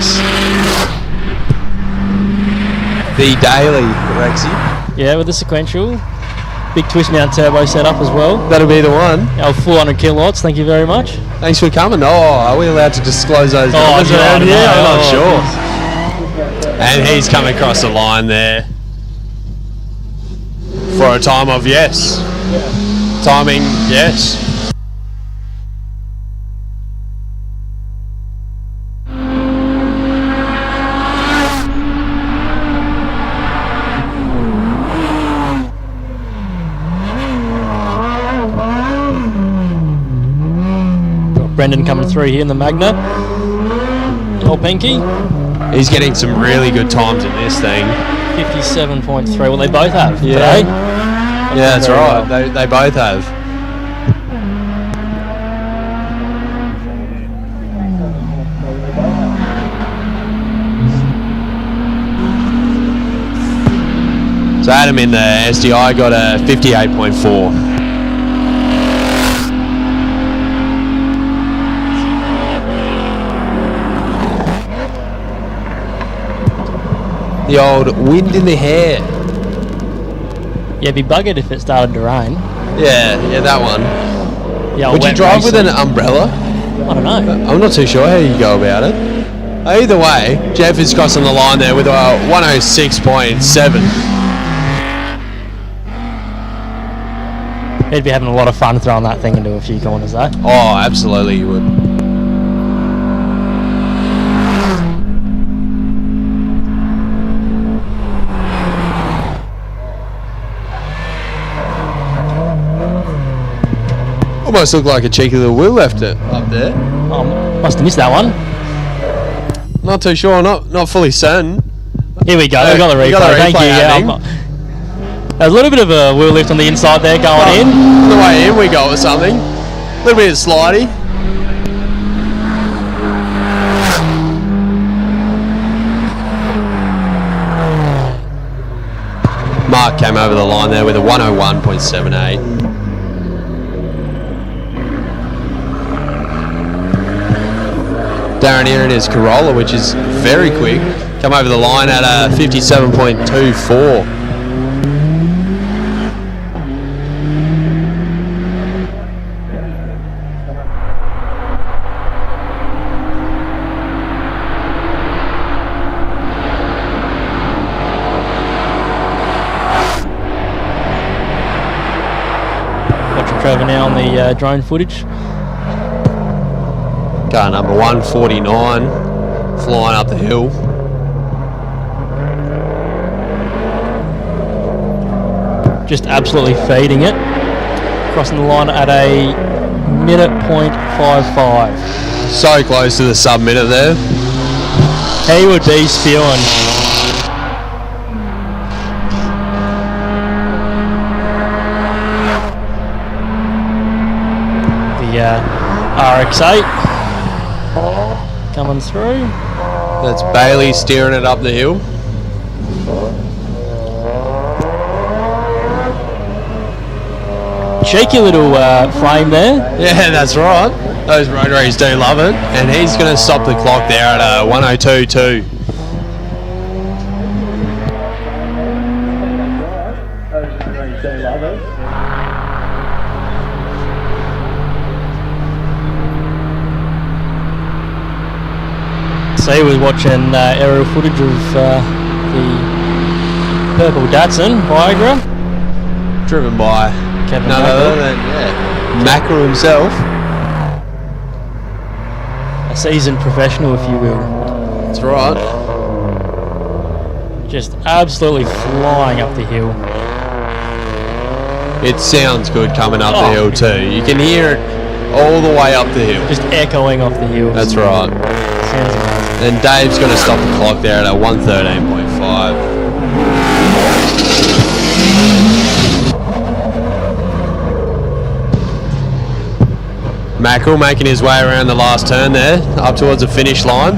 The daily Rexy. Yeah, with the sequential. Big twist mount turbo setup as well. That'll be the one. Our 400 kilowatts, thank you very much. Thanks for coming. Oh, are we allowed to disclose those numbers around here? I'm not sure. And he's coming across the line there for a time of yes. Timing, yes. Brendan coming through here in the Magna. Old Pinky. He's getting some really good times in this thing. 57.3. Well, they both have today. Yeah, that's right. Well. They both have. So Adam in the SDI got a 58.4. The old wind in the hair. Yeah, be buggered if it started to rain. Yeah, that one. Yeah, would you drive with an umbrella? I don't know. I'm not too sure how you go about it. Either way, Jeff is crossing the line there with a 106.7. He'd be having a lot of fun throwing that thing into a few corners, though. Oh, absolutely you would. Almost looked like a cheeky little wheel left it up there. Oh, must have missed that one. Not too sure, not fully certain. Here we go, we got the replay. Thank you. Yeah, there's a little bit of a wheel lift on the inside there going in. On the way in we got with something. A little bit of slidey. Mark came over the line there with a 101.78. Darren here in his Corolla, which is very quick, come over the line at a 57.24. Watching Trevor now on the drone footage. Car number 149, flying up the hill. Just absolutely feeding it. Crossing the line at a minute.55. So close to the sub-minute there. He would be spewing. The RX-8 coming through. That's Bailey steering it up the hill. Cheeky little frame there. Yeah, that's right. Those rotaries do love it. And he's going to stop the clock there at a 102.2. So he was watching aerial footage of the purple Datsun Viagra. Driven by Kevin none other than Mackerel himself. A seasoned professional, if you will. That's right. Just absolutely flying up the hill. It sounds good coming up the hill too. You can hear it all the way up the hill. Just echoing off the hill. That's right. Sounds amazing. And Dave's going to stop the clock there at a 113.5. Mackerel making his way around the last turn there, up towards the finish line.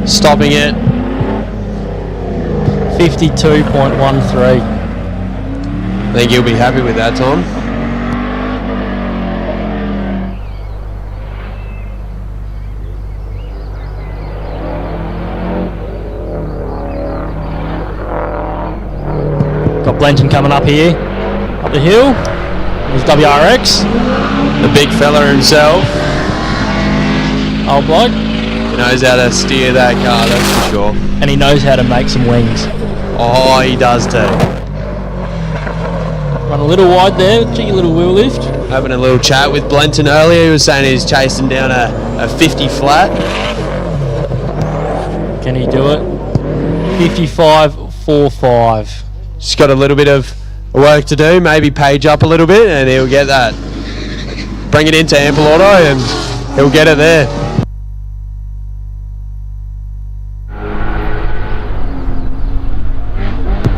Stopping it. 52.13. I think he'll be happy with that time. Got Blenton coming up here, up the hill. There's WRX. The big fella himself. Old bloke. He knows how to steer that car, that's for sure. And he knows how to make some wings. Oh, he does too. Run a little wide there, cheeky little wheel lift. Having a little chat with Blenton earlier. He was saying he's chasing down a 50 flat. Can he do it? 55.45. Just got a little bit of work to do, maybe page up a little bit, and he'll get that. Bring it into Ample Auto and He'll get it there.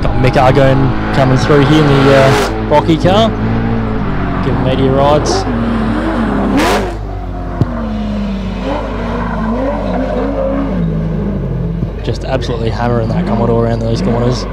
Got Mick Argone coming through here in the Rocky car. Giving media rides. Just absolutely hammering that Commodore around those corners.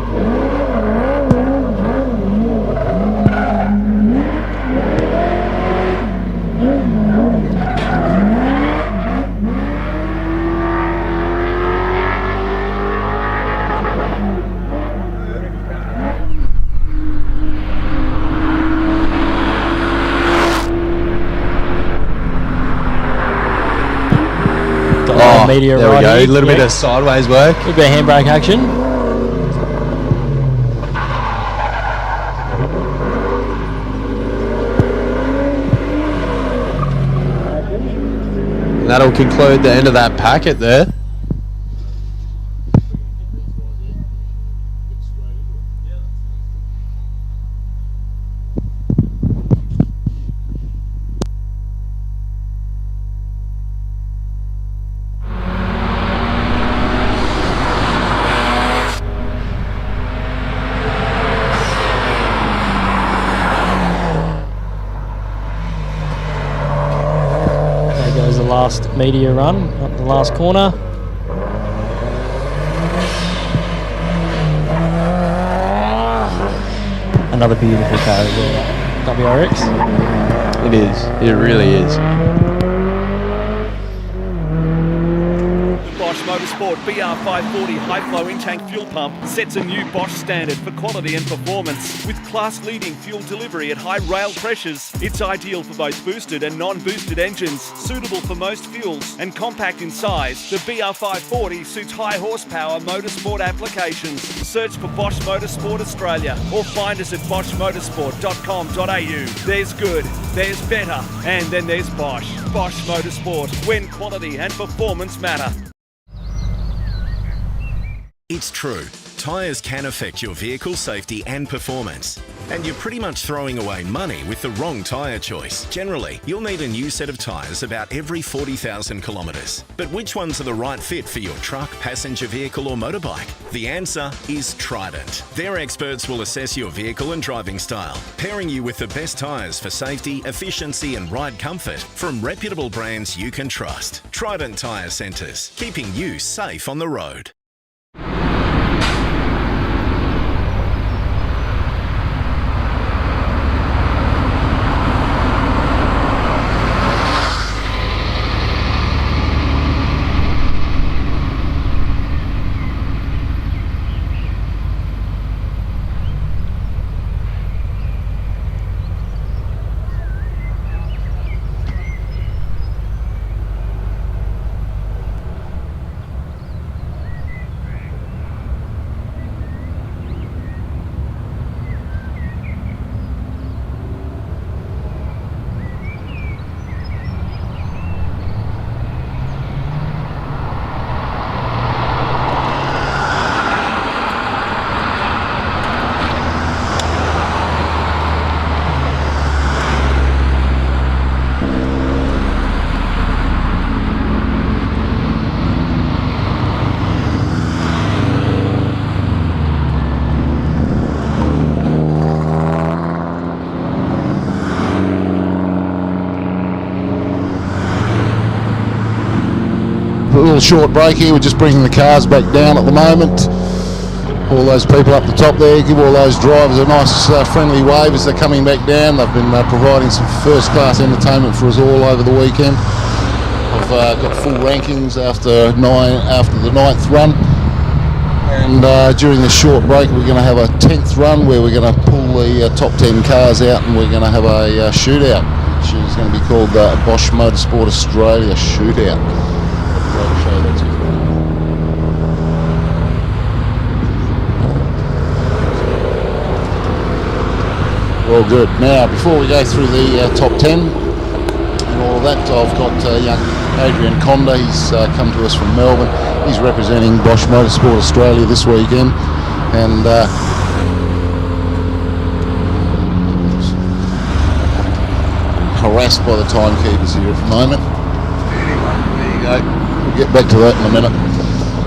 Media there we go. right A little bit of sideways work. A little bit of handbrake action. And that'll conclude the end of that packet there. Last media run up the last corner. Another beautiful car as well, WRX. It is. It really is. Bosch Motorsport BR540 high-flow in-tank fuel pump sets a new Bosch standard for quality and performance. With class-leading fuel delivery at high rail pressures, it's ideal for both boosted and non-boosted engines, suitable for most fuels, and compact in size. The BR540 suits high horsepower motorsport applications. Search for Bosch Motorsport Australia or find us at boschmotorsport.com.au. There's good, there's better, and then there's Bosch. Bosch Motorsport, when quality and performance matter. It's true, tyres can affect your vehicle safety and performance. And you're pretty much throwing away money with the wrong tyre choice. Generally, you'll need a new set of tyres about every 40,000 kilometres. But which ones are the right fit for your truck, passenger vehicle or motorbike? The answer is Trident. Their experts will assess your vehicle and driving style, pairing you with the best tyres for safety, efficiency and ride comfort from reputable brands you can trust. Trident Tyre Centres, keeping you safe on the road. A little short break here. We're just bringing the cars back down at the moment. All those people up the top there, give all those drivers a nice friendly wave as they're coming back down. They've been providing some first-class entertainment for us all over the weekend. I've got full rankings after the 9th run, and during this short break we're going to have a 10th run where we're going to pull the top 10 cars out, and we're going to have a shootout, which is going to be called the Bosch Motorsport Australia Shootout. Well, good. Now, before we go through the top 10 and all of that, I've got young Adrian Conda. He's come to us from Melbourne. He's representing Bosch Motorsport Australia this weekend, and harassed by the timekeepers here at the moment. Okay, we'll get back to that in a minute.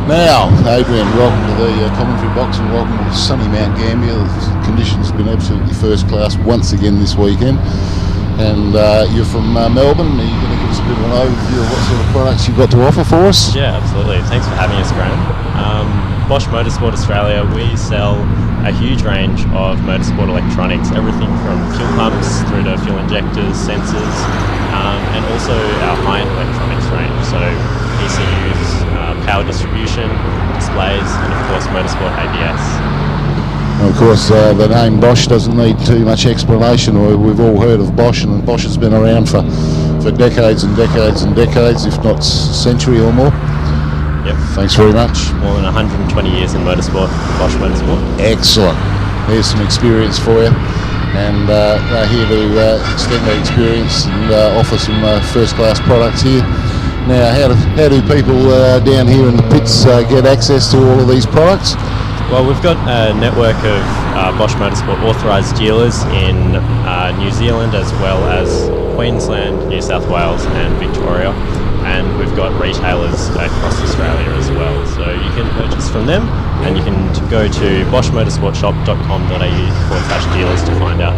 Now, Adrian, welcome to the commentary box and welcome to sunny Mount Gambier. The conditions have been absolutely first class once again this weekend. And you're from Melbourne. Are you going to give us a bit of an overview of what sort of products you've got to offer for us? Yeah, absolutely. Thanks for having us, Graham. Bosch Motorsport Australia, we sell a huge range of motorsport electronics, everything from fuel pumps through to fuel injectors, sensors, and also our high-end electronics range. So ECUs, power distribution, displays, and of course Motorsport ABS. Of course, the name Bosch doesn't need too much explanation. We've all heard of Bosch, and Bosch has been around for decades and decades and decades, if not a century or more. Yep. Thanks very much. More than 120 years in motorsport, Bosch Motorsport. Excellent. There's some experience for you, and they're here to extend their experience and offer some first-class products here. Now, how do people down here in the pits get access to all of these products? Well, we've got a network of Bosch Motorsport authorised dealers in New Zealand as well as Queensland, New South Wales and Victoria, and we've got retailers across Australia as well. So you can purchase from them, and you can go to boschmotorsportshop.com.au/dealers to find out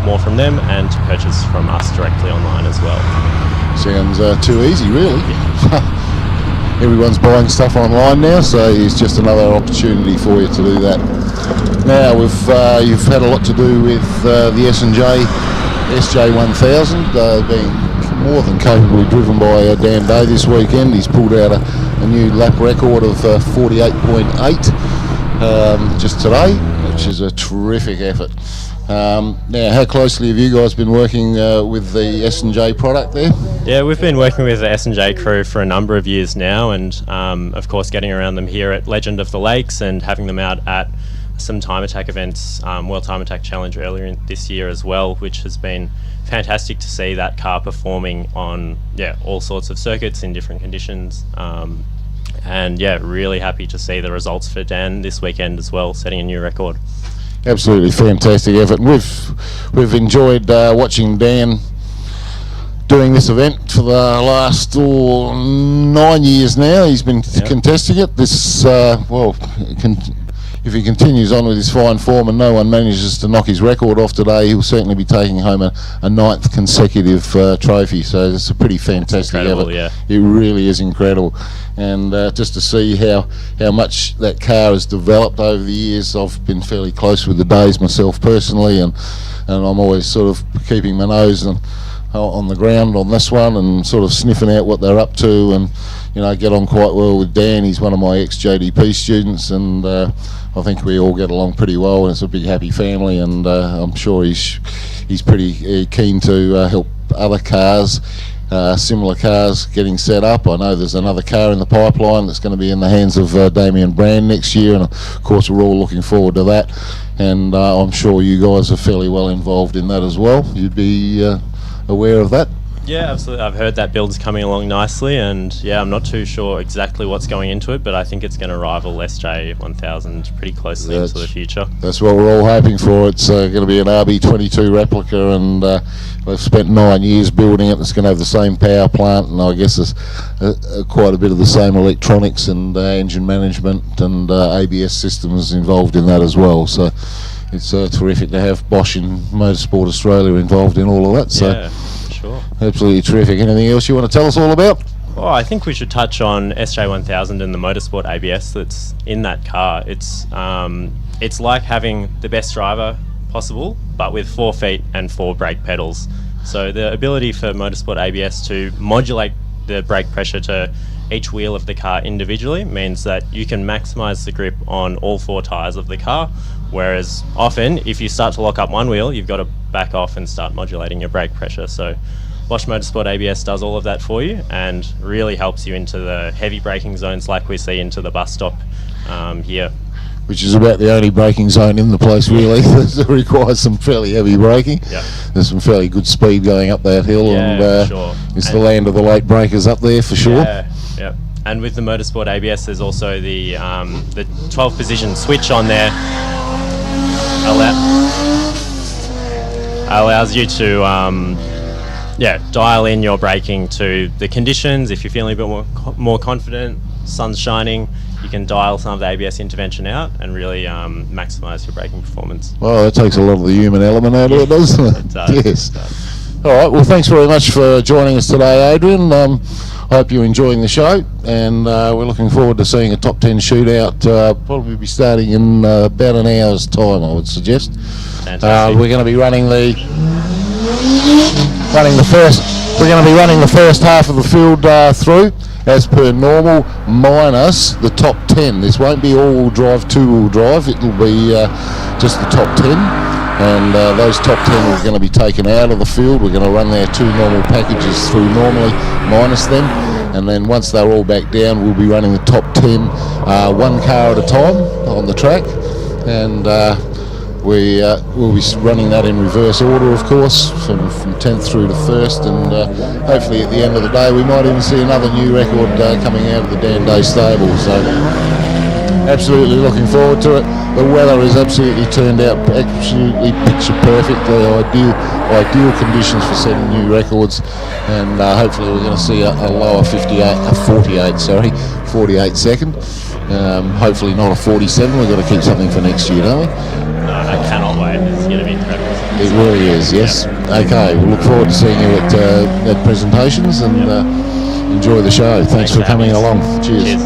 more from them and to purchase from us directly online as well. Sounds too easy, really. Everyone's buying stuff online now, so it's just another opportunity for you to do that. Now, you've had a lot to do with the S&J SJ1000 being more than capably driven by Dan Day this weekend. He's pulled out a new lap record of 48.8 just today, which is a terrific effort. Now, how closely have you guys been working with the S&J product there? Yeah, we've been working with the S&J crew for a number of years now, and of course getting around them here at Legend of the Lakes and having them out at some time attack events, World Time Attack Challenge earlier this year as well, which has been fantastic to see that car performing on all sorts of circuits in different conditions. And yeah, really happy to see the results for Dan this weekend as well, setting a new record. Absolutely fantastic effort. We've enjoyed watching Dan doing this event for the last 9 years now. He's been contesting it. This if he continues on with his fine form and no one manages to knock his record off today, he'll certainly be taking home a 9th consecutive trophy. So it's a pretty fantastic effort. Yeah. It really is incredible. And just to see how much that car has developed over the years. I've been fairly close with the Days myself personally, and I'm always sort of keeping my nose on the ground on this one and sort of sniffing out what they're up to, and get on quite well with Dan. He's one of my ex-JDP students, and I think we all get along pretty well, and it's a big happy family, and I'm sure he's pretty keen to help other cars, similar cars, getting set up. I know there's another car in the pipeline that's going to be in the hands of Damien Brand next year, and of course we're all looking forward to that, and I'm sure you guys are fairly well involved in that as well. You'd be aware of that? Yeah, absolutely. I've heard that build's coming along nicely, and yeah, I'm not too sure exactly what's going into it, but I think it's going to rival SJ1000 pretty closely into the future. That's what we're all hoping for. It's going to be an RB22 replica, and they've spent 9 years building it. It's going to have the same power plant, and I guess there's quite a bit of the same electronics and engine management and ABS systems involved in that as well. So it's terrific to have Bosch and Motorsport Australia involved in all of that. So yeah, sure. Absolutely terrific. Anything else you want to tell us all about? Well, I think we should touch on SJ1000 and the Motorsport ABS that's in that car. It's like having the best driver possible, but with 4 feet and 4 brake pedals. So the ability for Motorsport ABS to modulate the brake pressure to each wheel of the car individually means that you can maximize the grip on all 4 tyres of the car, whereas often if you start to lock up one wheel, you've got to back off and start modulating your brake pressure. So Bosch Motorsport ABS does all of that for you and really helps you into the heavy braking zones like we see into the bus stop here. Which is about the only braking zone in the place really that requires some fairly heavy braking. Yeah. There's some fairly good speed going up that hill, and sure. It's the land of the late breakers up there for sure. Yeah. And with the Motorsport ABS, there's also the 12-position switch on there. Allows you to dial in your braking to the conditions. If you're feeling a bit more confident, sun's shining, you can dial some of the ABS intervention out and really maximise your braking performance. Well, that takes a lot of the human element out of it, doesn't it? It does. Yes. It does. All right, well, thanks very much for joining us today, Adrian. I hope you're enjoying the show, and we're looking forward to seeing a top 10 shootout, probably be starting in about an hour's time, I would suggest. Fantastic. We're going to be running the first half of the field through as per normal, minus the top 10. This won't be all-wheel drive, two-wheel drive. It'll be just the top 10, and those top 10 are going to be taken out of the field. We're going to run their two normal packages through normally, minus them, and then once they're all back down, we'll be running the top 10 one car at a time on the track, and we'll be running that in reverse order, of course, from 10th through to 1st, and hopefully at the end of the day we might even see another new record coming out of the Dan Day stable. So absolutely looking forward to it. The weather has absolutely turned out absolutely picture perfect, the ideal conditions for setting new records, and hopefully we're going to see a lower 48 second. Hopefully not a 47. We've got to keep something for next year, don't we? No, I cannot wait. It's going to be incredible. It really is, yes. Yep. Okay, we'll look forward to seeing you at presentations, and enjoy the show. Thanks for coming along. Cheers.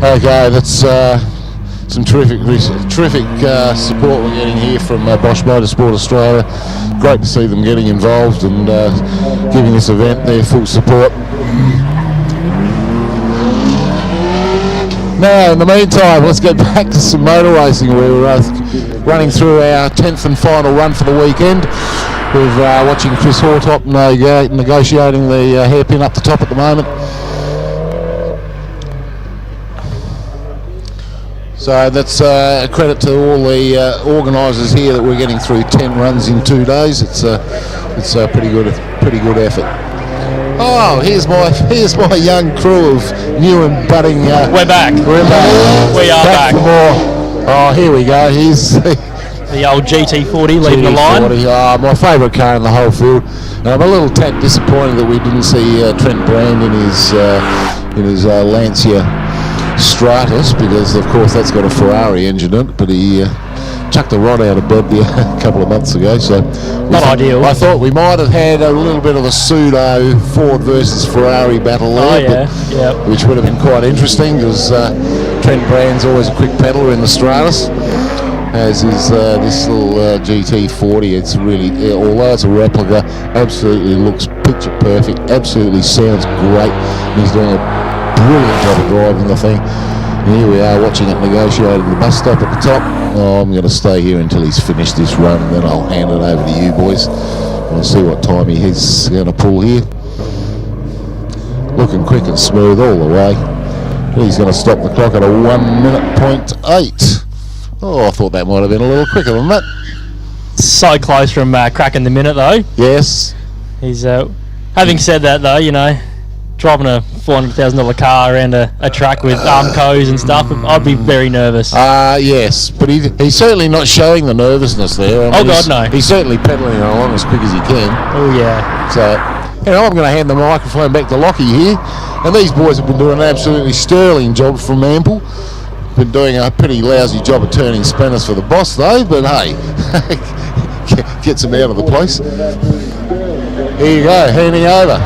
Okay, that's some terrific support we're getting here from Bosch Motorsport Australia. Great to see them getting involved and giving this event their full support. Now, in the meantime, let's get back to some motor racing. We're running through our 10th and final run for the weekend. We're watching Chris Hortop negotiating the hairpin up the top at the moment. So that's a credit to all the organisers here that we're getting through 10 runs in 2 days. It's a pretty good effort. Oh, here's my young crew of new and budding. We're back. We are back. For more. Oh, here we go. Here's the old GT40 leading the line. My favourite car in the whole field. And I'm a little tad disappointed that we didn't see Trent Brand in his Lancia Stratus, because of course that's got a Ferrari engine in it, but he chucked the rod out of bed a couple of months ago, so not ideal. I thought we might have had a little bit of a pseudo Ford versus Ferrari battle there, which would have been quite interesting, because Trent Brand's always a quick pedaler in the Stratus, as is this little GT40. It's really, although it's a replica, absolutely looks picture perfect, absolutely sounds great, and he's doing a brilliant job of driving the thing. And here we are watching it negotiating the bus stop at the top. Oh, I'm going to stay here until he's finished this run, and then I'll hand it over to you boys. We'll see what time he's going to pull here. Looking quick and smooth all the way. He's going to stop the clock at a 1:08. Oh, I thought that might have been a little quicker than that. So close from cracking the minute though. Yes. He's having said that though, you know, driving a $400,000 car around a track with Armcos and stuff, I'd be very nervous. Yes, but he's certainly not showing the nervousness there. I mean, God, no. He's certainly pedaling along as quick as he can. Oh, yeah. So, I'm going to hand the microphone back to Lockie here. And these boys have been doing an absolutely sterling job from Ample. Been doing a pretty lousy job of turning spinners for the boss, though, but hey, gets him out of the place. Here you go, handing over.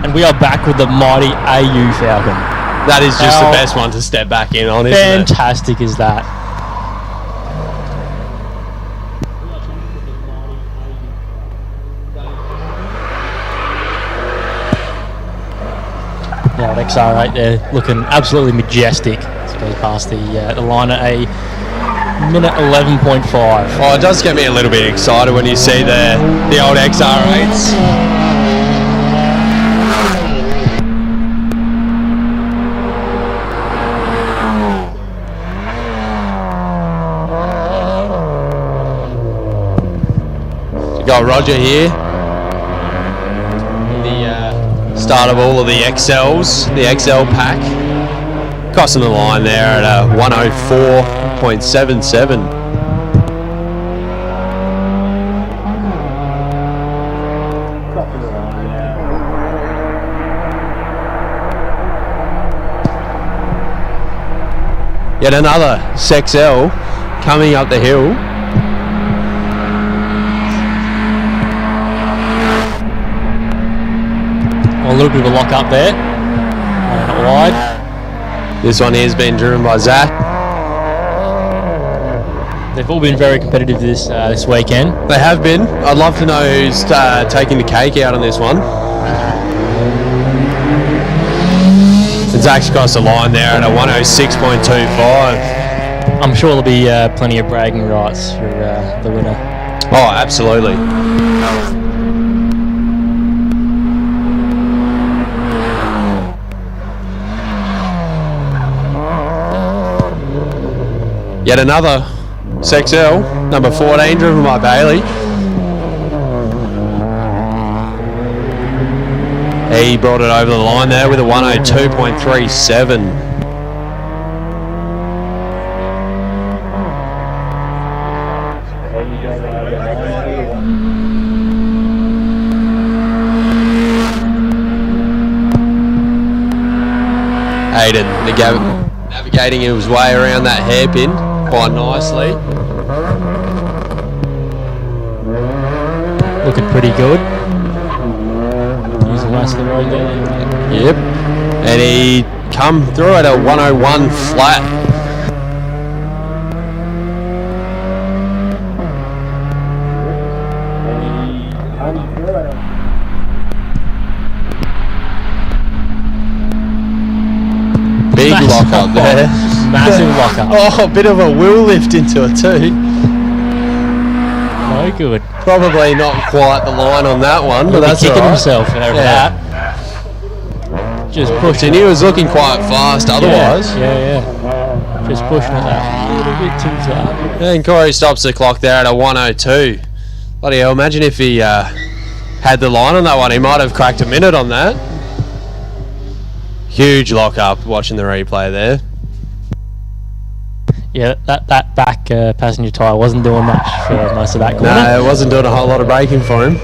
And we are back with the mighty AU Falcon. That is just the best one to step back in on, isn't it? Fantastic is that. XR8 there, looking absolutely majestic. It goes past the line at a minute 11.5. Oh, it does get me a little bit excited when you see the old XR8s. Got Roger here. The start of all of the XLs, the XL pack. Crossing the line there at a 104.77. Yet another XL coming up the hill. A little bit of a lock up there. Not wide. This one here has been driven by Zach. They've all been very competitive this weekend. They have been. I'd love to know who's taking the cake out on this one. And Zach's crossed the line there at a 106.25. I'm sure there'll be plenty of bragging rights for the winner. Oh, absolutely. Yet another XL, number 14, driven by Bailey. He brought it over the line there with a 102.37. Aiden navigating his way around that hairpin quite nicely. Looking pretty good. Using most of the road there. Yep. And he come through at a 101 flat. Big lock up there. Massive lock up. Oh, a bit of a wheel lift into it too. No good. Probably not quite the line on that one, but that's kicking all right. himself over that. Just pushing. And he was looking quite fast otherwise. Yeah. Just pushing it that a little bit too far. And Corey stops the clock there at a 102. Bloody hell, imagine if he had the line on that one. He might have cracked a minute on that. Huge lock up watching the replay there. Yeah, that back passenger tyre wasn't doing much for most of that corner. No, it wasn't doing a whole lot of braking for him.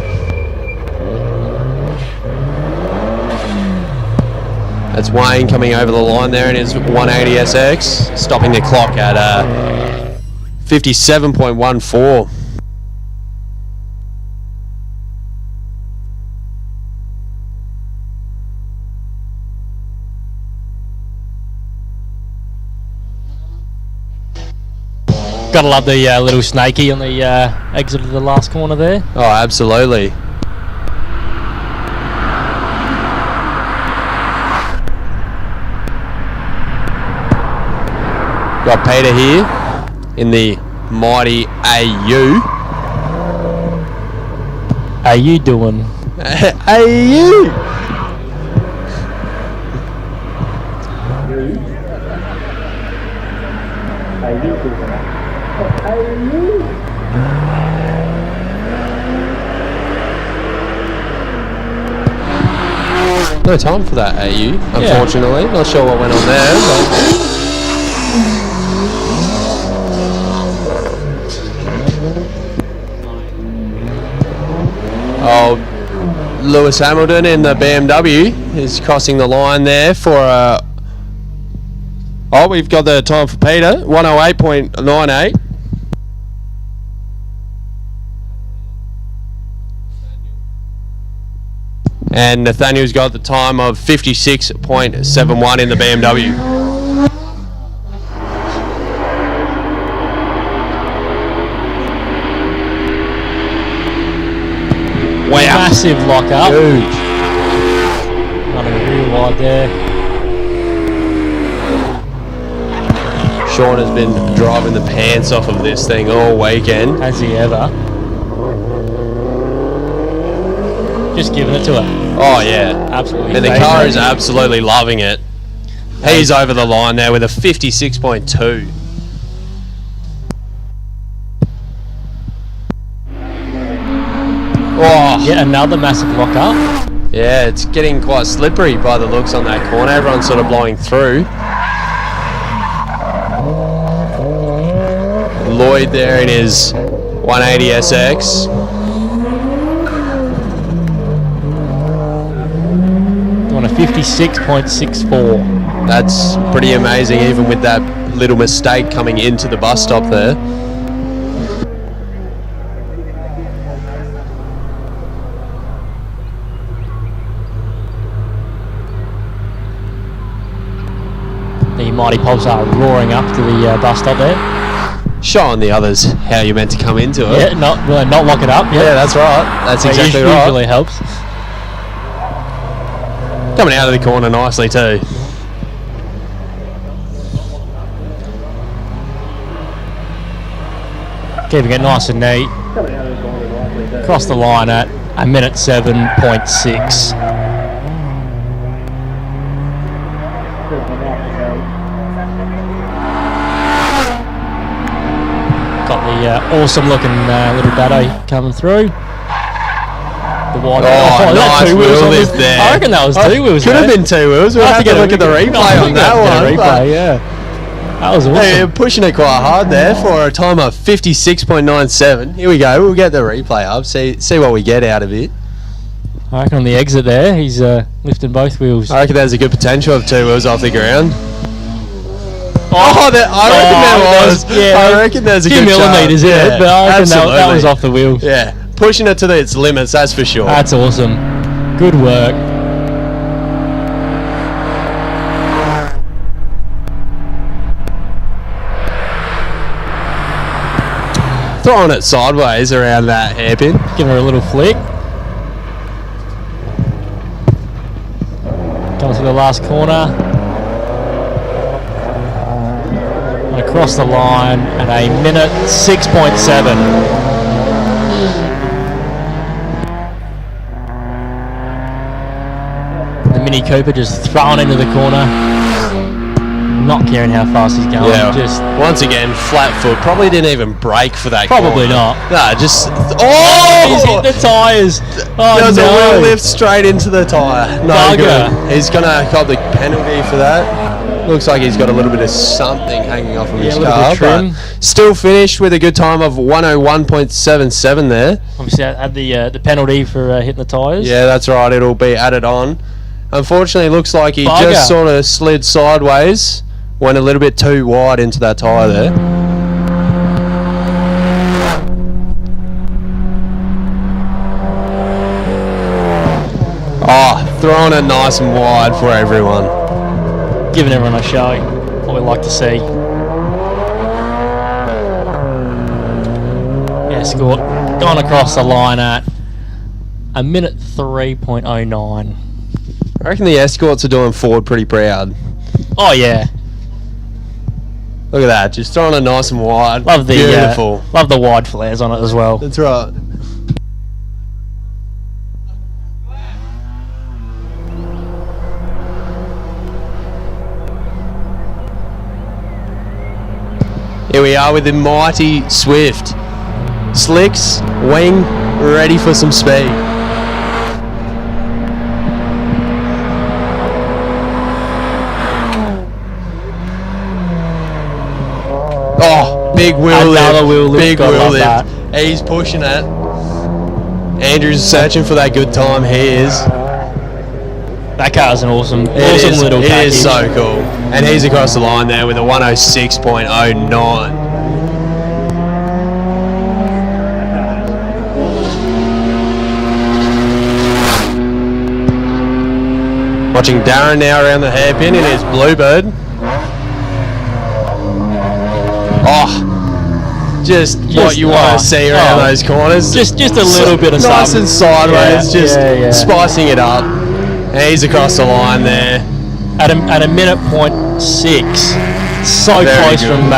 That's Wayne coming over the line there in his 180SX, stopping the clock at 57.14. Gotta love the little snaky on the exit of the last corner there. Oh, absolutely. Got Peter here in the mighty AU. How you doing? AU! No time for that AU, unfortunately. Not sure what went on there, but oh, Lewis Hamilton in the BMW is crossing the line there for a. Oh, we've got the time for Peter, 108.98. And Nathaniel's got the time of 56.71 in the BMW. Wow. Massive lock up. Huge. Running real wide there. Sean has been driving the pants off of this thing all weekend. Has he ever? Just giving it to her. Oh yeah, Absolutely. and the car is absolutely loving it. He's over the line there with a 56.2. Oh, Yet another massive lock up. yeah, it's getting quite slippery by the looks on that corner. Everyone's sort of blowing through. Lloyd there in his 180 SX. On a 56.64. That's pretty amazing, even with that little mistake coming into the bus stop there. The mighty Pops are roaring up to the bus stop there. Showing the others how you're meant to come into it. Yeah, not lock it up. Yep. Yeah, that's right. That's exactly right. Usually helps. Coming out of the corner nicely too. Keeping it nice and neat. Across the line at a minute 7.6. Got the awesome looking little Datto coming through. The wide nice two wheels wheel on lift this. there. I reckon that was two wheels. Could have there. been 2 wheels. We'll have to look at the replay on that one. Replay, yeah. That was awesome. Hey, you're pushing it quite hard there for a time of 56.97. Here we go. We'll get the replay up. See what we get out of it. I reckon on the exit there, he's lifting both wheels. I reckon there's a good potential of 2 wheels off the ground. I reckon there's a few good millimetres in it, but I reckon that was off the wheel. Yeah, pushing it to its limits, that's for sure. That's awesome. Good work. Throwing it sideways around that hairpin. Giving her a little flick. Comes to the last corner. And across the line at a minute 6.7. The Mini Cooper just thrown into the corner. Not caring how fast he's going. Yeah, just once again, flat foot. Probably didn't even brake for that Probably corner. not. Nah, just... He's hit the tyres. Oh, There was no. a wheel lift straight into the tyre. No Bugger. good. He's going to cop the penalty for that. Looks like he's got a little bit of something hanging off of his a little car. bit of trim. But still finished with a good time of 101.77 there. Obviously, I had the penalty for hitting the tyres. Yeah, that's right. It'll be added on. Unfortunately, it looks like he Bugger. just sort of slid sideways. Went a little bit too wide into that tyre there. Oh, throwing it nice and wide for everyone. Giving everyone a show. What we like to see. Escort gone across the line at a minute 3.09. I reckon the Escorts are doing Ford pretty proud. Oh yeah. Look at that, just throwing it nice and wide. Love the beautiful. love the wide flares on it as well. That's right. Here we are with the mighty Swift. Slicks, wing, ready for some speed. Oh, big wheel Another wheel lift. Big Gotta wheel love lift. that. He's pushing it. Andrew's searching for that good time. He is. That car's an awesome It little package. is so cool. And he's across the line there with a 106.09. Watching Darren now around the hairpin in his Bluebird. Oh, just what you want to see around those corners. Just a little bit of nice something. and sideways, Yeah, just yeah. spicing it up. And he's across the line there. At a minute .6. So Very close good. from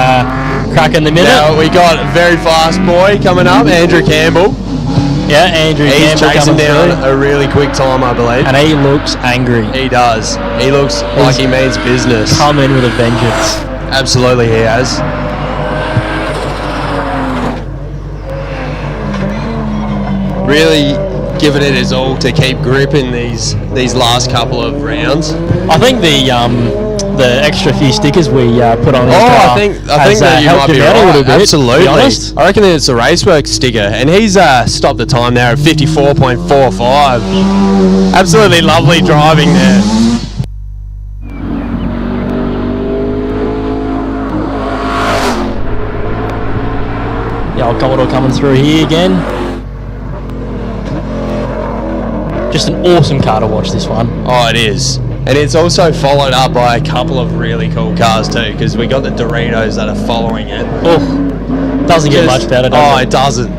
cracking the minute. Now we got a very fast boy coming up, Andrew Campbell. Yeah, Andrew He's Campbell chasing coming down through. a really quick time, I believe. And he looks angry. He does. He looks like he means business. Come in with a vengeance. Absolutely, he has. Really giving it his all to keep grip in these last couple of rounds. I think the extra few stickers we put on his car I think has, that you helped might be him out right. a little bit. Absolutely. To be honest. I reckon it's a Raceworks sticker, and he's stopped the time there at 54.45. Absolutely lovely driving there. The old Commodore coming through here again. Just an awesome car to watch, this one. Oh, it is. And it's also followed up by a couple of really cool cars too, because we got the Doritos that are following it. Oh, doesn't get much better, does it? It doesn't.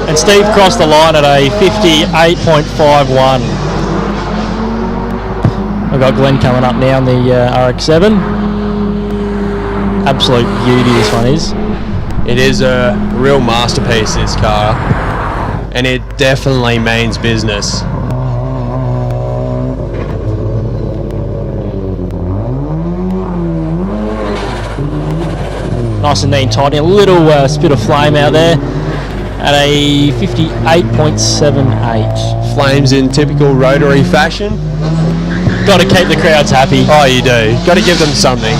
And Steve crossed the line at a 58.51. I've got Glenn coming up now in the RX-7. Absolute beauty this one is. It is a real masterpiece, this car, and it definitely means business. Nice and neat and tidy. A little spit of flame out there at a 58.78. Flames in typical rotary fashion. Got to keep the crowds happy. Oh, you do. Got to give them something.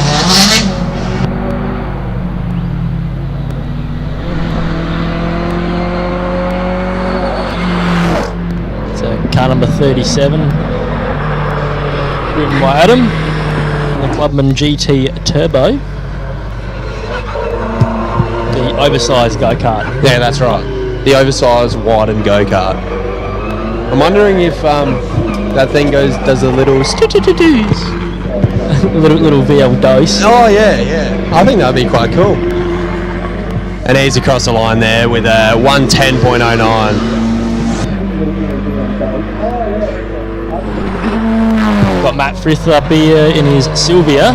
Car number 37, driven by Adam, the Clubman GT Turbo, the oversized go-kart. Yeah, that's right. The oversized, widened go-kart. I'm wondering if that thing does a little little VL dose. Oh yeah. I think that'd be quite cool. And he's across the line there with a 110.09. Got Matt Frith up here in his Sylvia,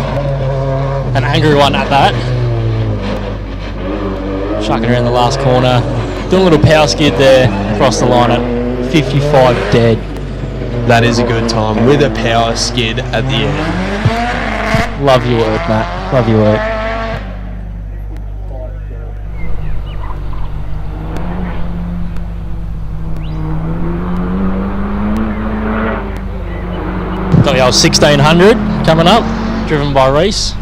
an angry one at that. Shucking around the last corner, doing a little power skid there, across the line at 55 dead. That is a good time with a power skid at the end. Love your work, Matt. Love your work. Got the old 1600 coming up, driven by Reese.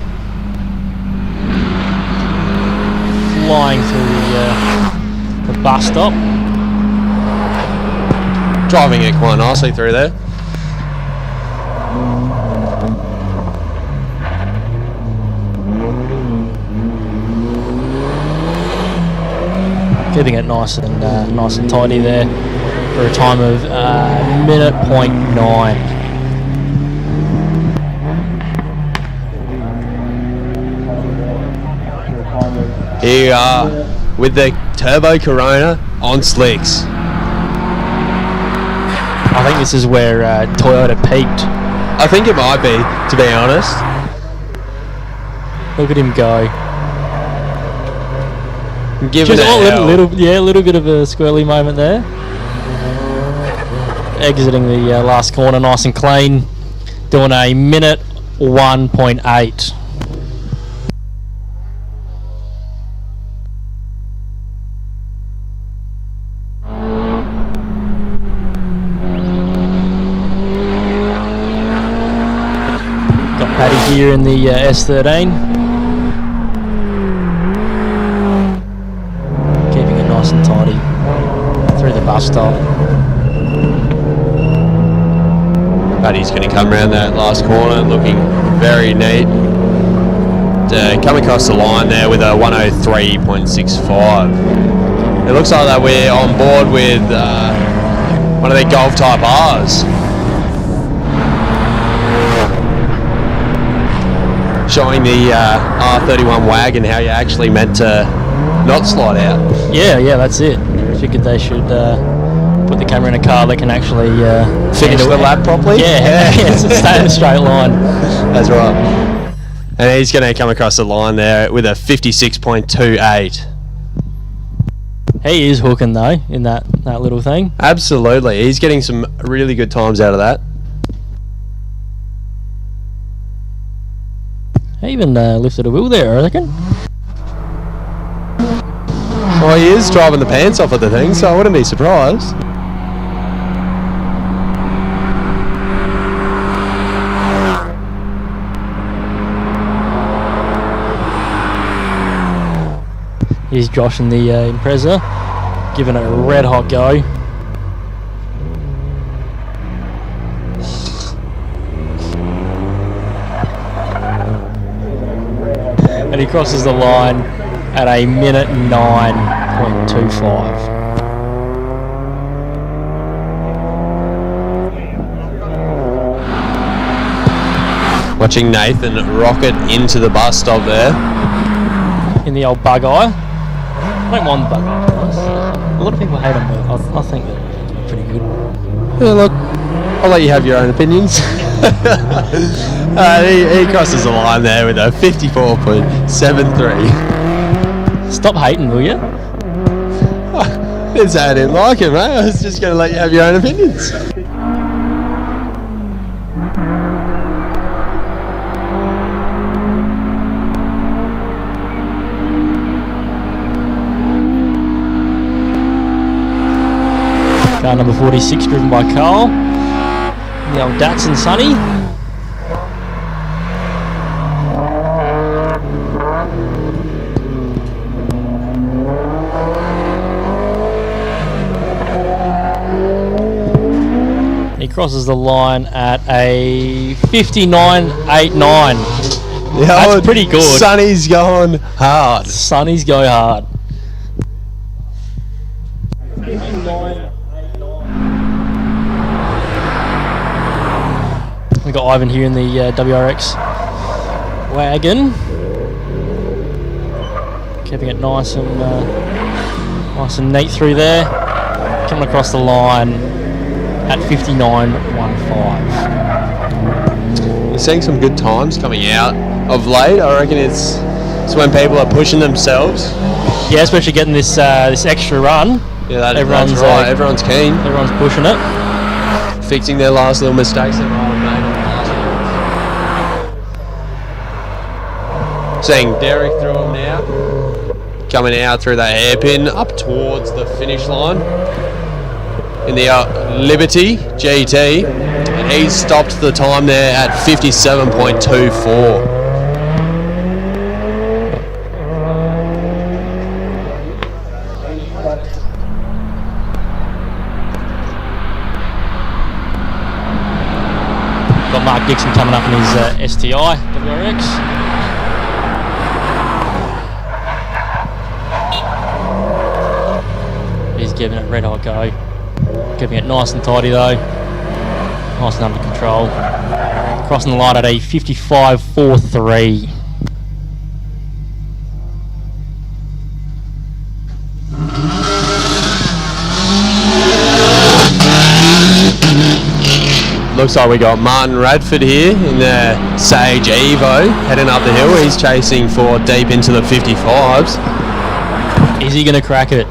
Flying through the bus stop. Driving it quite nicely through there. Keeping it nice and tidy there for a time of minute 0.9. Here we are with the Turbo Corona on slicks. I think this is where Toyota peaked. I think it might be, to be honest. Look at him go. Giving Just it hell. a little bit of a squirrely moment there. Exiting the last corner nice and clean. Doing a minute 1.8. Got Paddy here in the S13. Keeping it nice and tidy through the bus stop. Paddy's going to come around that last corner looking very neat. Come across the line there with a 103.65. It looks like that we're on board with one of their Golf Type R's. Showing the R31 wagon how you're actually meant to not slide out. Yeah, that's it. Figured they should put the camera in a car that can actually Finish the lap properly? Yeah, stay in a straight line. That's right. And he's going to come across the line there with a 56.28. He is hooking though in that little thing. Absolutely. He's getting some really good times out of that. He even lifted a wheel there, I reckon. Well, he is driving the pants off of the thing, so I wouldn't be surprised. Here's Josh in the Impreza, giving it a red hot go. And he crosses the line at a minute 9.25. Watching Nathan rocket into the bus stop there. In the old bug eye. I don't mind the bug eye. A lot of people hate them, but I think they're pretty good. Yeah, look, I'll let you have your own opinions. He crosses the line there with a 54.73. Stop hating, will you? I didn't say I didn't like him, mate. I was just going to let you have your own opinions. Car number 46 driven by Carl. The old Datsun Sunny. He crosses the line at a 59.89. That's pretty good. Sunny's going hard. Sunny's go hard. We've got Ivan here in the WRX wagon, keeping it nice and neat through there. Coming across the line at 59.15. We're seeing some good times coming out of late. I reckon it's when people are pushing themselves. Yeah, especially getting this extra run. Yeah, that's right. Everyone's keen. Everyone's pushing it, fixing their last little mistakes they might have made. Seeing Derek through him now, coming out through that hairpin up towards the finish line in the Liberty GT, and he's stopped the time there at 57.24. Got Mark Dixon coming up in his STI WRX. He's giving it a red hot go. Keeping it nice and tidy though. Nice and under control. Crossing the line at a 55.43. Looks like we got Martin Radford here in the Sage Evo heading up the hill. He's chasing for deep into the 55s. Is he going to crack it?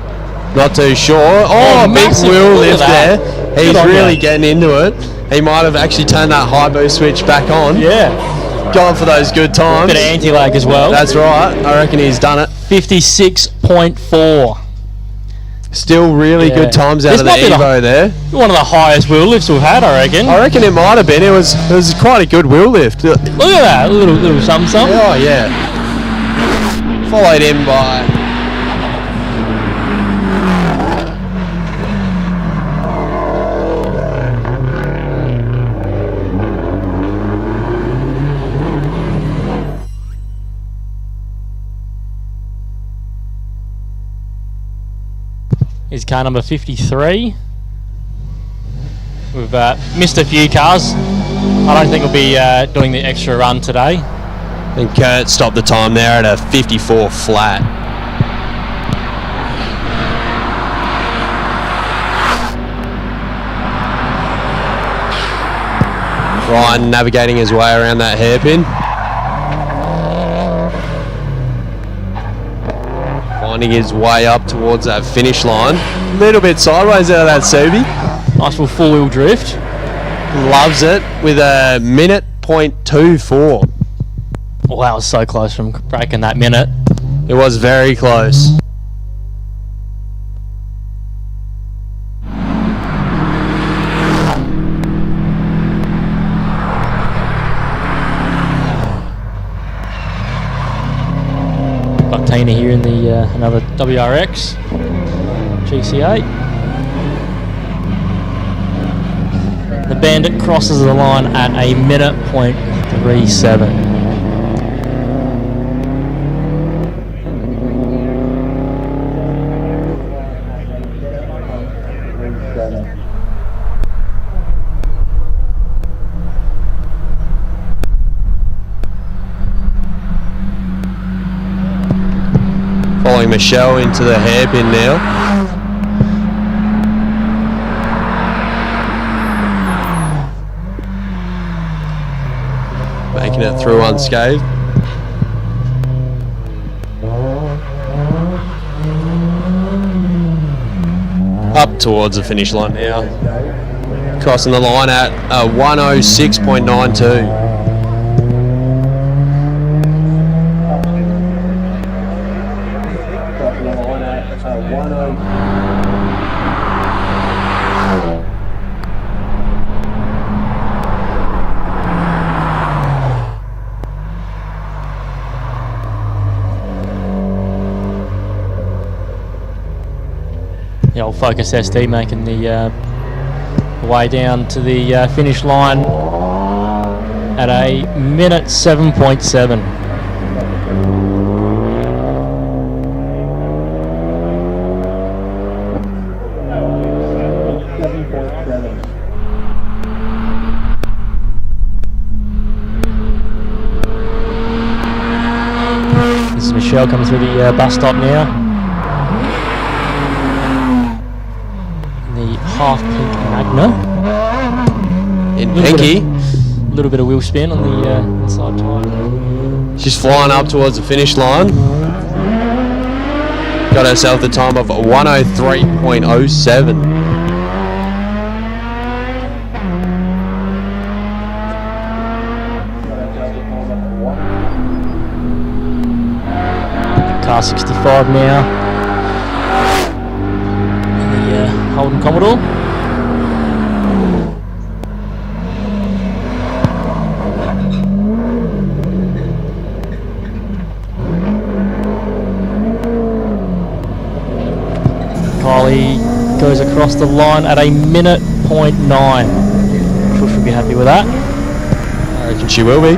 Not too sure. Oh, big wheel lift there. He's really getting into it. He might have actually turned that high boost switch back on. Yeah. Going for those good times. Bit of anti-lag as well. That's right. I reckon he's done it. 56.4. Still really good times out of the Evo there. One of the highest wheel lifts we've had, I reckon. I reckon it might have been. It was quite a good wheel lift. Look at that. A little something. Oh, yeah. Followed in by... Is car number 53. We've missed a few cars. I don't think we'll be doing the extra run today. And Kurt stopped the time there at a 54 flat. Ryan navigating his way around that hairpin. Finding his way up towards that finish line. A little bit sideways out of that Subi. Nice little four-wheel drift. Loves it with a minute .24. Well, that was so close from breaking that minute. It was very close. Got Tina here in the another WRX GC8. The Bandit crosses the line at a minute .37. Following Michelle into the hairpin now. Making it through unscathed. Up towards the finish line now. Crossing the line at 106.92. The old Focus ST making the way down to the finish line at a minute 7.7. This is Michelle coming through the bus stop now. Half pink Magna. In pinky. A little bit of wheel spin on the inside tyre. She's flying up towards the finish line. Got herself the time of 103.07. Car 65 now. Holden Commodore. Kylie goes across the line at a minute .9. Sure she'll be happy with that. I reckon she will be.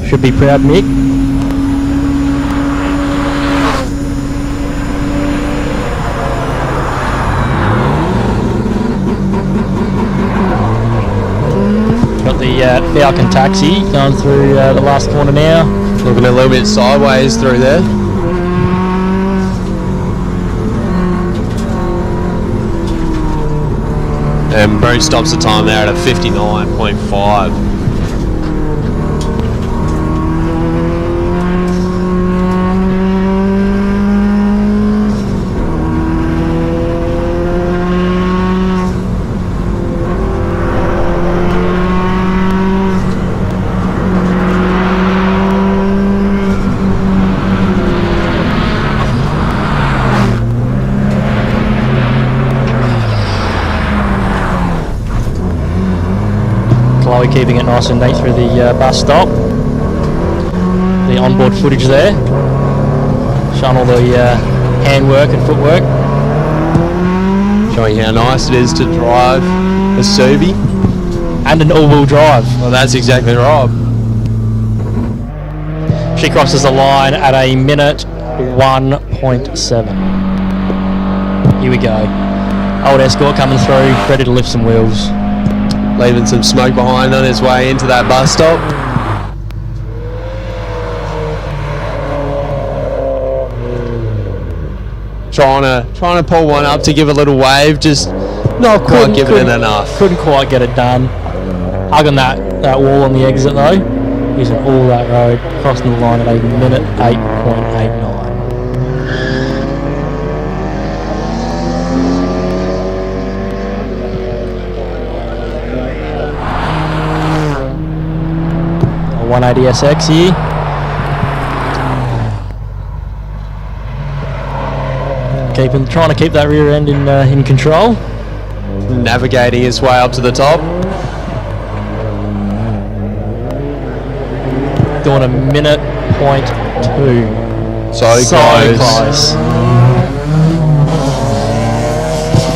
Should be proud, Mick. Falcon Taxi going through the last corner now. Looking a little bit sideways through there. And Bruce stops the time there at a 59.5. Keeping it nice and neat through the bus stop. The onboard footage there, showing all the handwork and footwork. Showing how nice it is to drive a Subi. And an all-wheel drive. Well, that's exactly right. She crosses the line at a minute 1.7. Here we go. Old Escort coming through, ready to lift some wheels. Leaving some smoke behind on his way into that bus stop. Trying to pull one up to give a little wave, just not quite giving it enough. Couldn't quite get it done. Hugging that wall on the exit though. Using all that road, crossing the line at a minute 8.89. A 180 SX here. Trying to keep that rear end in control. Navigating his way up to the top. Doing a minute 0.2. So close.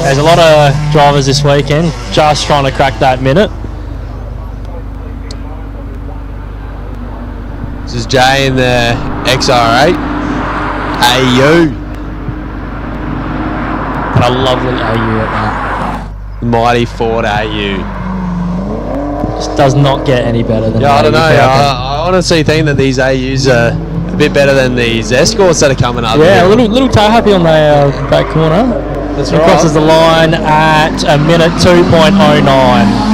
There's a lot of drivers this weekend just trying to crack that minute. This is Jay in the XR8 AU. And a lovely AU at that. Mighty Ford AU. Just does not get any better than I don't know. I honestly think that these AUs are a bit better than these Escorts that are coming up. Yeah, a little toe happy on the back corner. That's right. Crosses the line at a minute 2.09.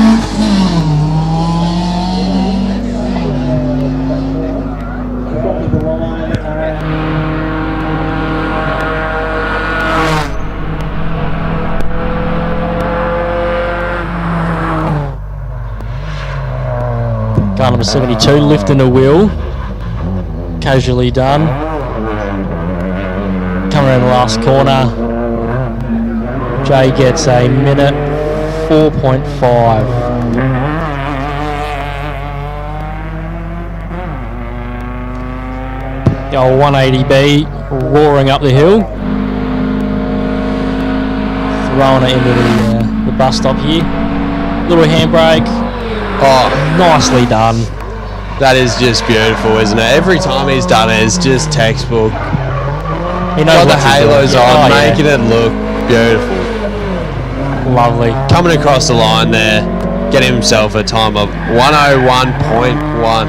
Car number 72 lifting a wheel, casually done. Coming around the last corner, Jay gets a minute 4.5. The old 180B roaring up the hill, throwing it into the bus stop here. Little handbrake. Oh, nicely done. That is just beautiful, isn't it? Every time he's done it, it's just textbook. He knows got the halos on, making it look beautiful. Lovely. Coming across the line there, getting himself a time of 101.1.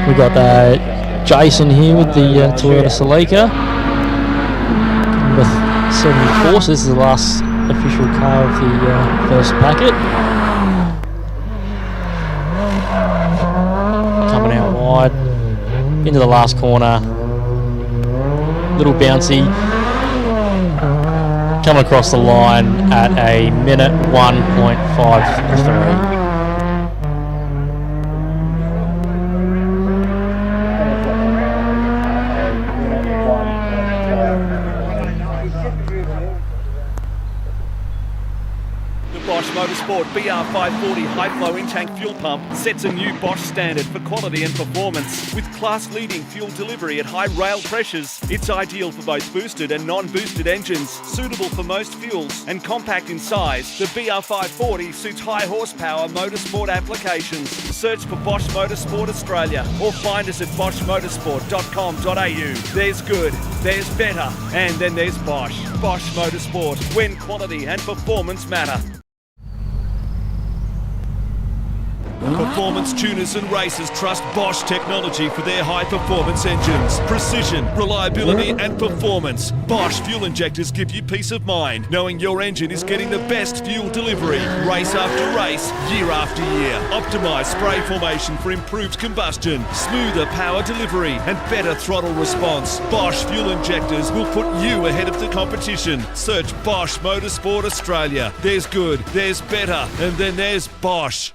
We got Jason here with the Toyota Celica. With 74, so this is the last official car of the first packet. Coming out wide, into the last corner, little bouncy, coming across the line at a minute 1.53. Bosch Motorsport BR540 high-flow in-tank fuel pump sets a new Bosch standard for quality and performance. With class-leading fuel delivery at high rail pressures, it's ideal for both boosted and non-boosted engines, suitable for most fuels, and compact in size. The BR540 suits high-horsepower motorsport applications. Search for Bosch Motorsport Australia or find us at boschmotorsport.com.au. There's good, there's better, and then there's Bosch. Bosch Motorsport, when quality and performance matter. Performance tuners and racers trust Bosch technology for their high-performance engines. Precision, reliability and performance. Bosch fuel injectors give you peace of mind, knowing your engine is getting the best fuel delivery. Race after race, year after year. Optimised spray formation for improved combustion, smoother power delivery and better throttle response. Bosch fuel injectors will put you ahead of the competition. Search Bosch Motorsport Australia. There's good, there's better, and then there's Bosch.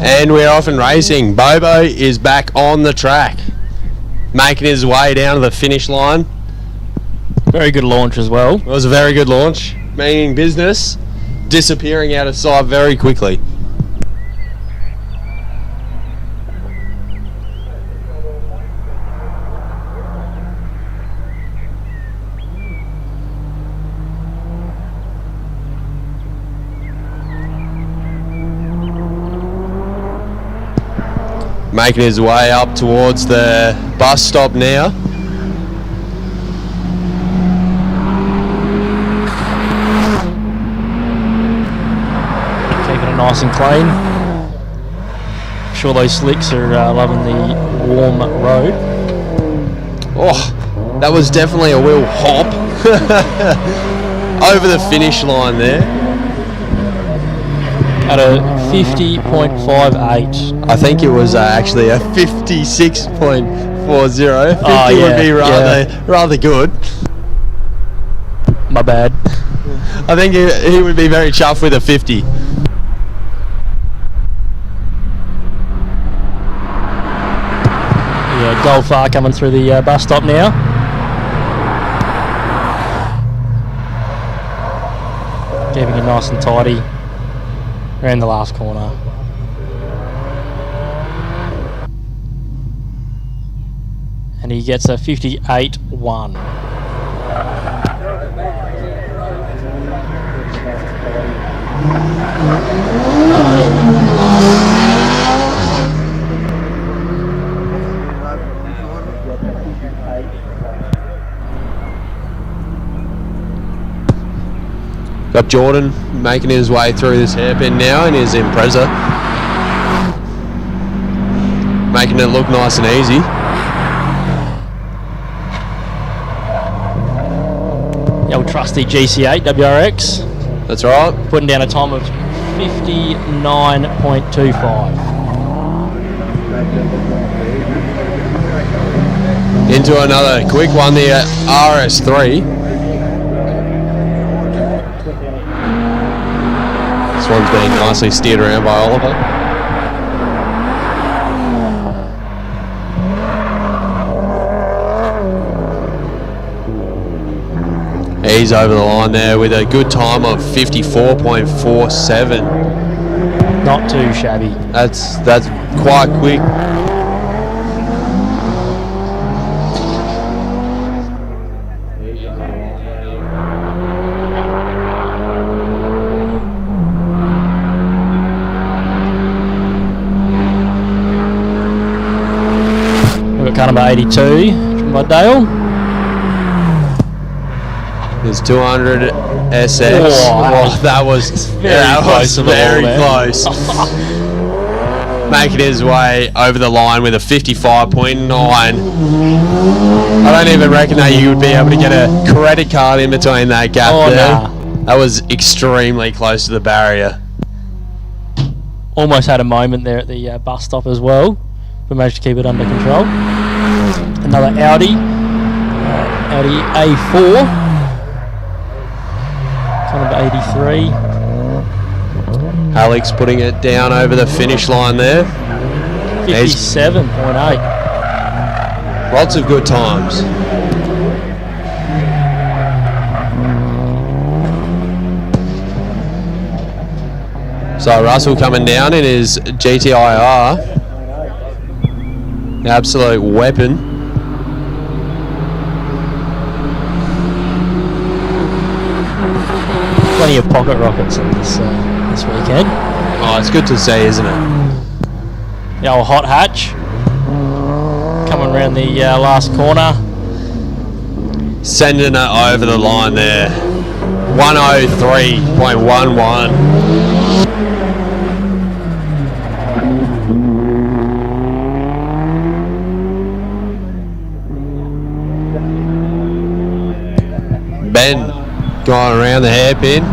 And we're off and racing. Bobo is back on the track, making his way down to the finish line. Very good launch as well. It was a very good launch, meaning business, disappearing out of sight very quickly. Making his way up towards the bus stop now. Keeping it nice and clean. I'm sure those slicks are loving the warm road. Oh, that was definitely a wheel hop over the finish line there. At a 50.58. I think it was actually a 56.40. 50 would be rather good. My bad. I think he would be very chuffed with a 50. Yeah, Goldfar coming through the bus stop now. Keeping it nice and tidy. Around the last corner. And he gets a 58.1. Got Jordan making his way through this hairpin now in his Impreza. Making it look nice and easy. The old trusty GC8 WRX. That's right. Putting down a time of 59.25. Into another quick one, the RS3. This one's being nicely steered around by Oliver. He's over the line there with a good time of 54.47. Not too shabby. That's quite quick. Car number 82 from Dale. There's 200 SX. Oh, that was very close. Making his way over the line with a 55.9. I don't even reckon that you would be able to get a credit card in between that gap there. Nah. That was extremely close to the barrier. Almost had a moment there at the bus stop as well, but managed to keep it under control. Another Audi A4, car number 83. Alex putting it down over the finish line there. 57.8. Lots of good times. So Russell coming down in his GTIR. Absolute weapon. Plenty of pocket rockets in this weekend. Oh, it's good to see, isn't it? The old hot hatch coming around the last corner. Sending it over the line there. 103.11. Ben going around the hairpin.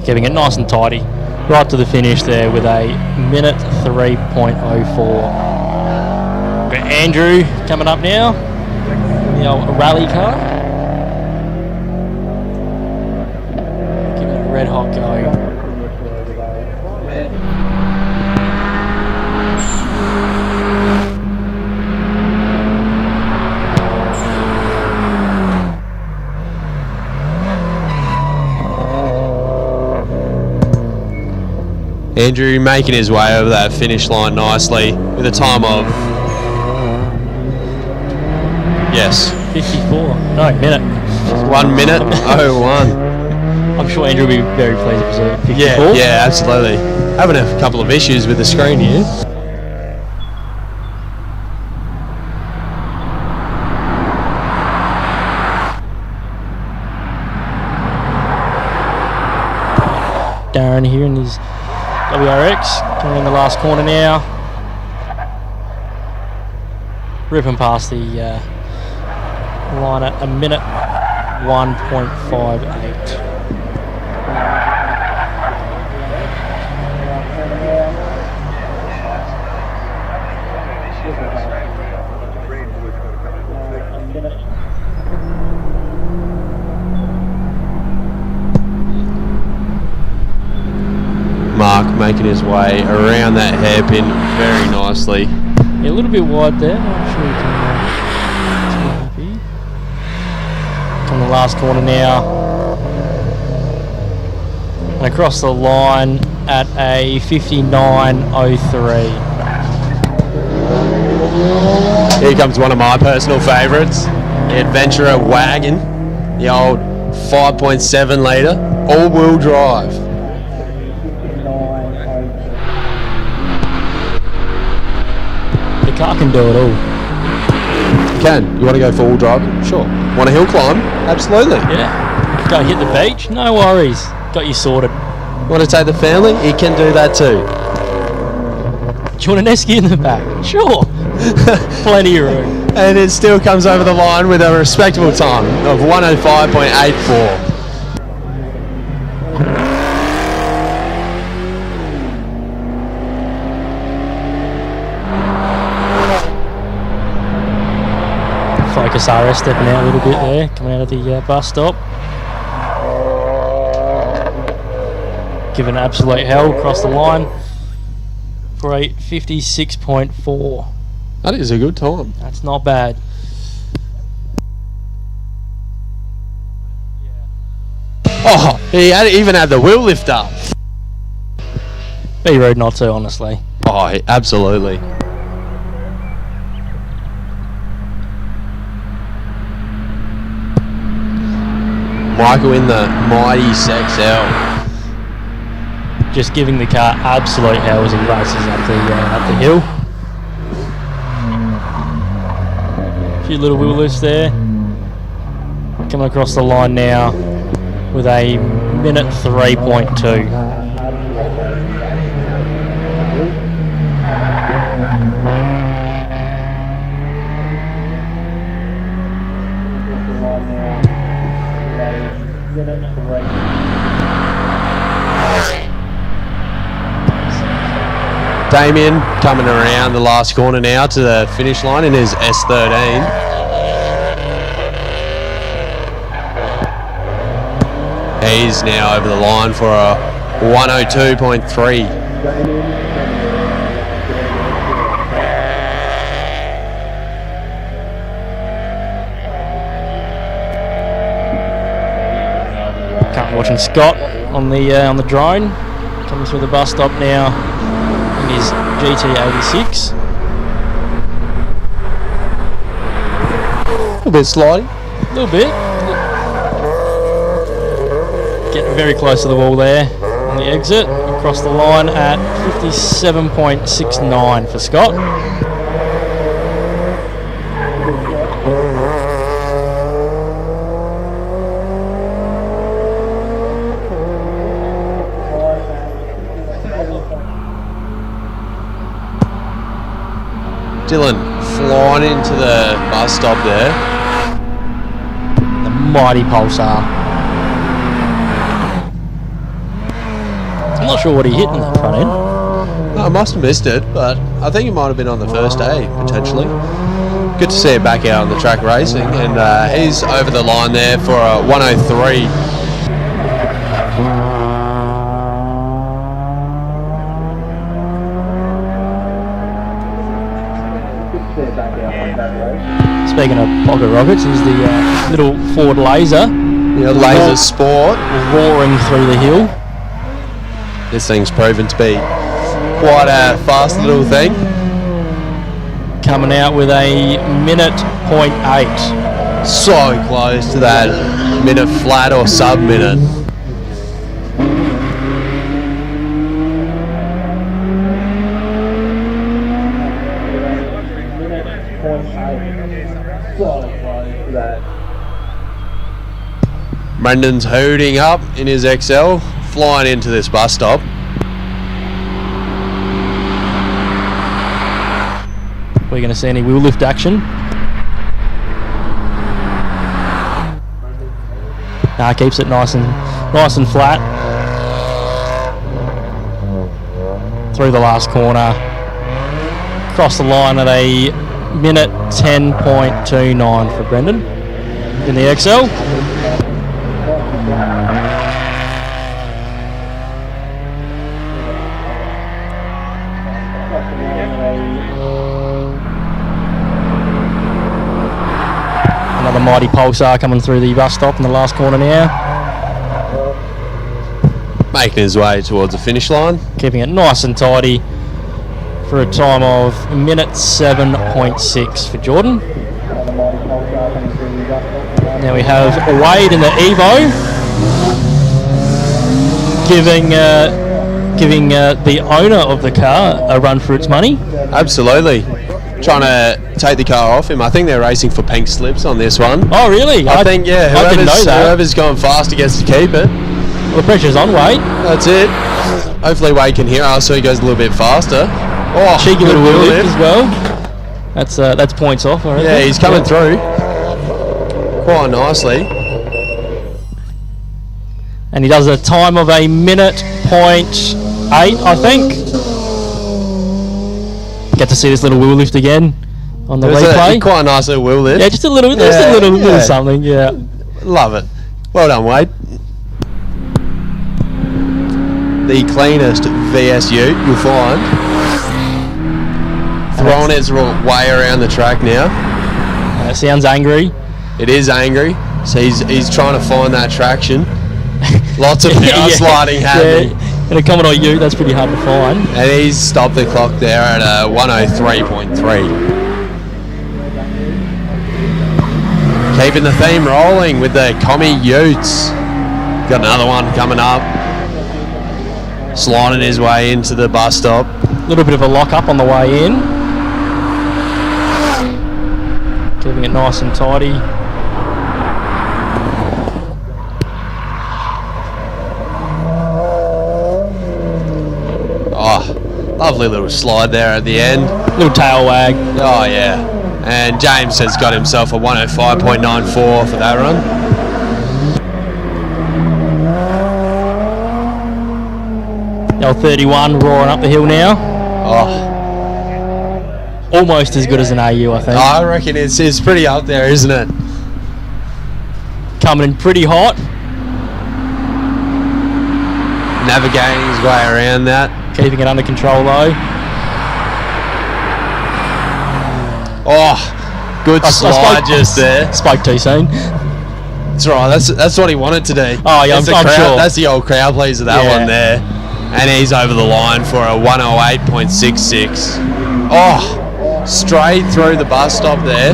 Keeping it nice and tidy. Right to the finish there with a minute 3.04. got Andrew coming up now. The old rally car. Give it a red hot go. Andrew making his way over that finish line nicely with a time of 54. No, minute. 1 minute 01. I'm sure Andrew will be very pleased with 54. Yeah, absolutely. Having a couple of issues with the screen here. Darren here in his WRX, coming in the last corner now. Ripping past the line at a minute 1.58. Mark making his way around that hairpin very nicely. Yeah, a little bit wide there. Not sure you can too happy. From the last corner now. And across the line at a 59.03. Here comes one of my personal favourites, the Adventurer Wagon, the old 5.7 litre all-wheel drive. The car can do it all. Can. You want to go for all driving? Sure. Want a hill climb? Absolutely. Yeah. Go hit the beach? No worries. Got you sorted. Want to take the family? He can do that too. Do you want an esky in the back? Sure. Plenty of room. And it still comes over the line with a respectable time of 105.84. Focus RS stepping out a little bit there, coming out of the bus stop. Giving absolute hell across the line for a 56.4. That is a good time. That's not bad. Oh, he even had the wheel lift up. Be rude not to, honestly. Oh, absolutely. Michael in the mighty XL. Just giving the car absolute hell as he races up the hill. A few little wheel lifts there. Coming across the line now with a minute 3.2. Damien coming around the last corner now to the finish line in his S13. He's now over the line for a 102.3. Currently watching Scott on the drone, coming through the bus stop now in his GT86. A little bit sliding. A little bit. Getting very close to the wall there on the exit. Across the line at 57.69 for Scott. Dylan flying into the bus stop there. The mighty Pulsar. I'm not sure what he hit in that front end. I must have missed it, but I think it might have been on the first day, potentially. Good to see it back out on the track racing, and he's over the line there for a 103. Speaking of pocket rockets, is the little Ford Laser. Yeah, Laser Sport. Roaring through the hill. This thing's proven to be quite a fast little thing. Coming out with a minute .8. So close to that minute flat or sub-minute. Brendan's hooting up in his XL, flying into this bus stop. We're going to see any wheel lift action. Keeps it nice and flat. Through the last corner. Across the line at a minute 10.29 for Brendan in the XL. Another mighty Pulsar coming through the bus stop in the last corner now. Making his way towards the finish line. Keeping it nice and tidy for a time of minute 7.6 for Jordan. Now we have Wade in the Evo, giving the owner of the car a run for its money. Absolutely. Trying to take the car off him. I think they're racing for pink slips on this one. Oh, really? I think, yeah. I didn't know that. Whoever's going faster gets to keep it. Well, the pressure's on Wade. That's it. Hopefully Wade can hear us so he goes a little bit faster. Oh, cheeky little wheel lift as well. That's points off, I reckon. Yeah, he's coming through quite nicely. And he does a time of a minute .8, I think. Get to see this little wheel lift again on the replay. Quite a nice little wheel lift. Yeah, just a little something. Yeah, love it. Well done, Wade. The cleanest VSU you'll find. Throwing its way around the track now. It sounds angry. It is angry. So he's trying to find that traction. Lots of power sliding happening. In a Commodore Ute, that's pretty hard to find. And he's stopped the clock there at a 103.3. Keeping the theme rolling with the Commie Utes. Got another one coming up. Sliding his way into the bus stop. A little bit of a lock up on the way in. Keeping it nice and tidy. Lovely little slide there at the end. Little tail wag. Oh, yeah. And James has got himself a 105.94 for that run. L31 roaring up the hill now. Oh. Almost as good as an AU, I think. I reckon it's pretty up there, isn't it? Coming in pretty hot. Navigating his way around that. Keeping it under control though. Oh, good slide just there. Spoke too soon. That's right. That's what he wanted to do. Oh yeah, I'm sure. That's the old crowd pleaser, that one there. And he's over the line for a 108.66. Oh, straight through the bus stop there.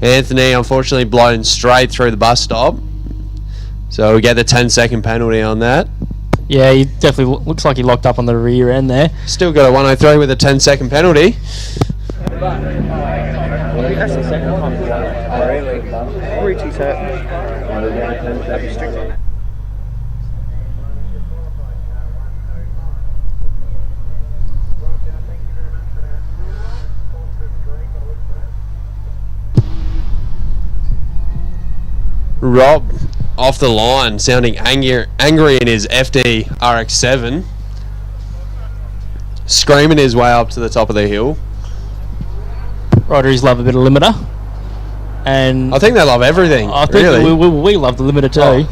Anthony unfortunately blown straight through the bus stop. So we get the 10-second penalty on that. Yeah, he definitely looks like he locked up on the rear end there. Still got a 103 with a 10-second penalty. That's the second time. Really? Richie's hurt. Rob off the line, sounding angry in his FD RX-7. Screaming his way up to the top of the hill. Riders love a bit of limiter. And I think they love everything. I think really. we love the limiter too. Oh,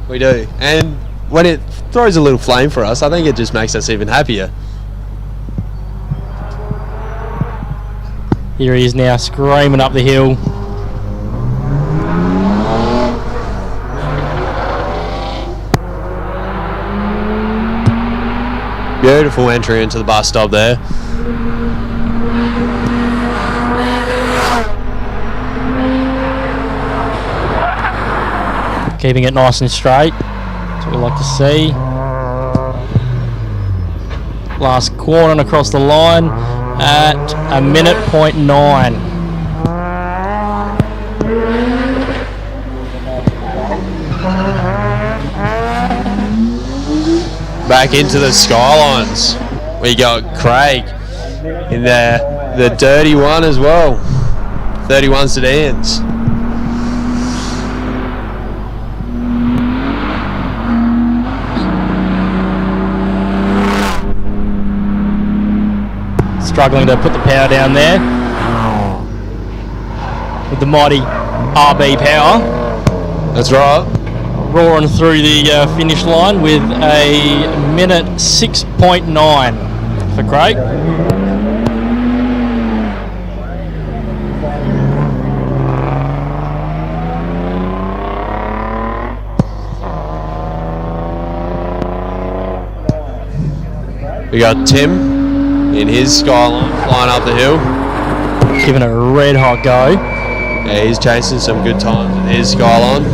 we do. And when it throws a little flame for us, I think it just makes us even happier. Here he is now, screaming up the hill. Beautiful entry into the bus stop there. Keeping it nice and straight. That's what we like to see. Last corner and across the line at 1:09. Back into the Skylines. We got Craig in there, the dirty one as well. 31 sedans. Struggling to put the power down there with the mighty RB power. That's right. Roaring through the finish line with a 1:06.9 for Craig. We got Tim in his Skyline flying up the hill. Giving it a red hot go. Yeah, he's chasing some good times in his Skyline.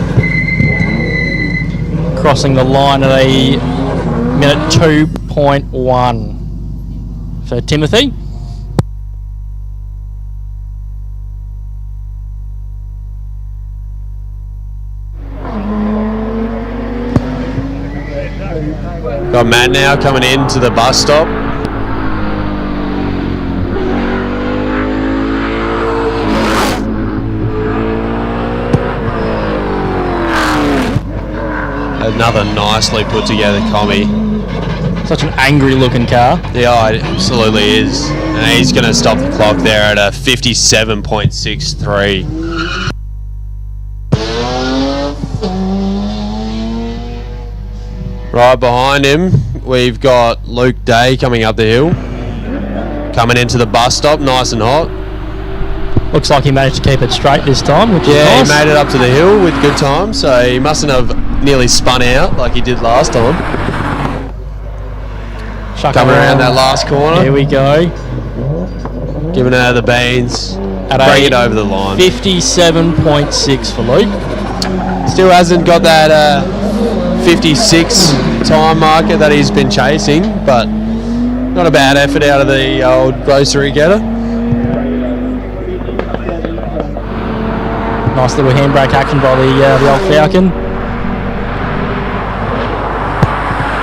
Crossing the line at a 1:02.1 for Timothy. Got Matt now coming into the bus stop. Another nicely put together commie. Such an angry looking car. Yeah, it absolutely is. And he's going to stop the clock there at a 57.63. Right behind him, we've got Luke Day coming up the hill. Coming into the bus stop, nice and hot. Looks like he managed to keep it straight this time, which is nice. He made it up to the hill with good time, so he mustn't have nearly spun out like he did last time. Coming around that last corner. Here we go. Giving her the beans. Bring it over the line. 57.6 for Luke. Still hasn't got that 56 time marker that he's been chasing, but not a bad effort out of the old grocery getter. Nice little handbrake action by the old Falcon.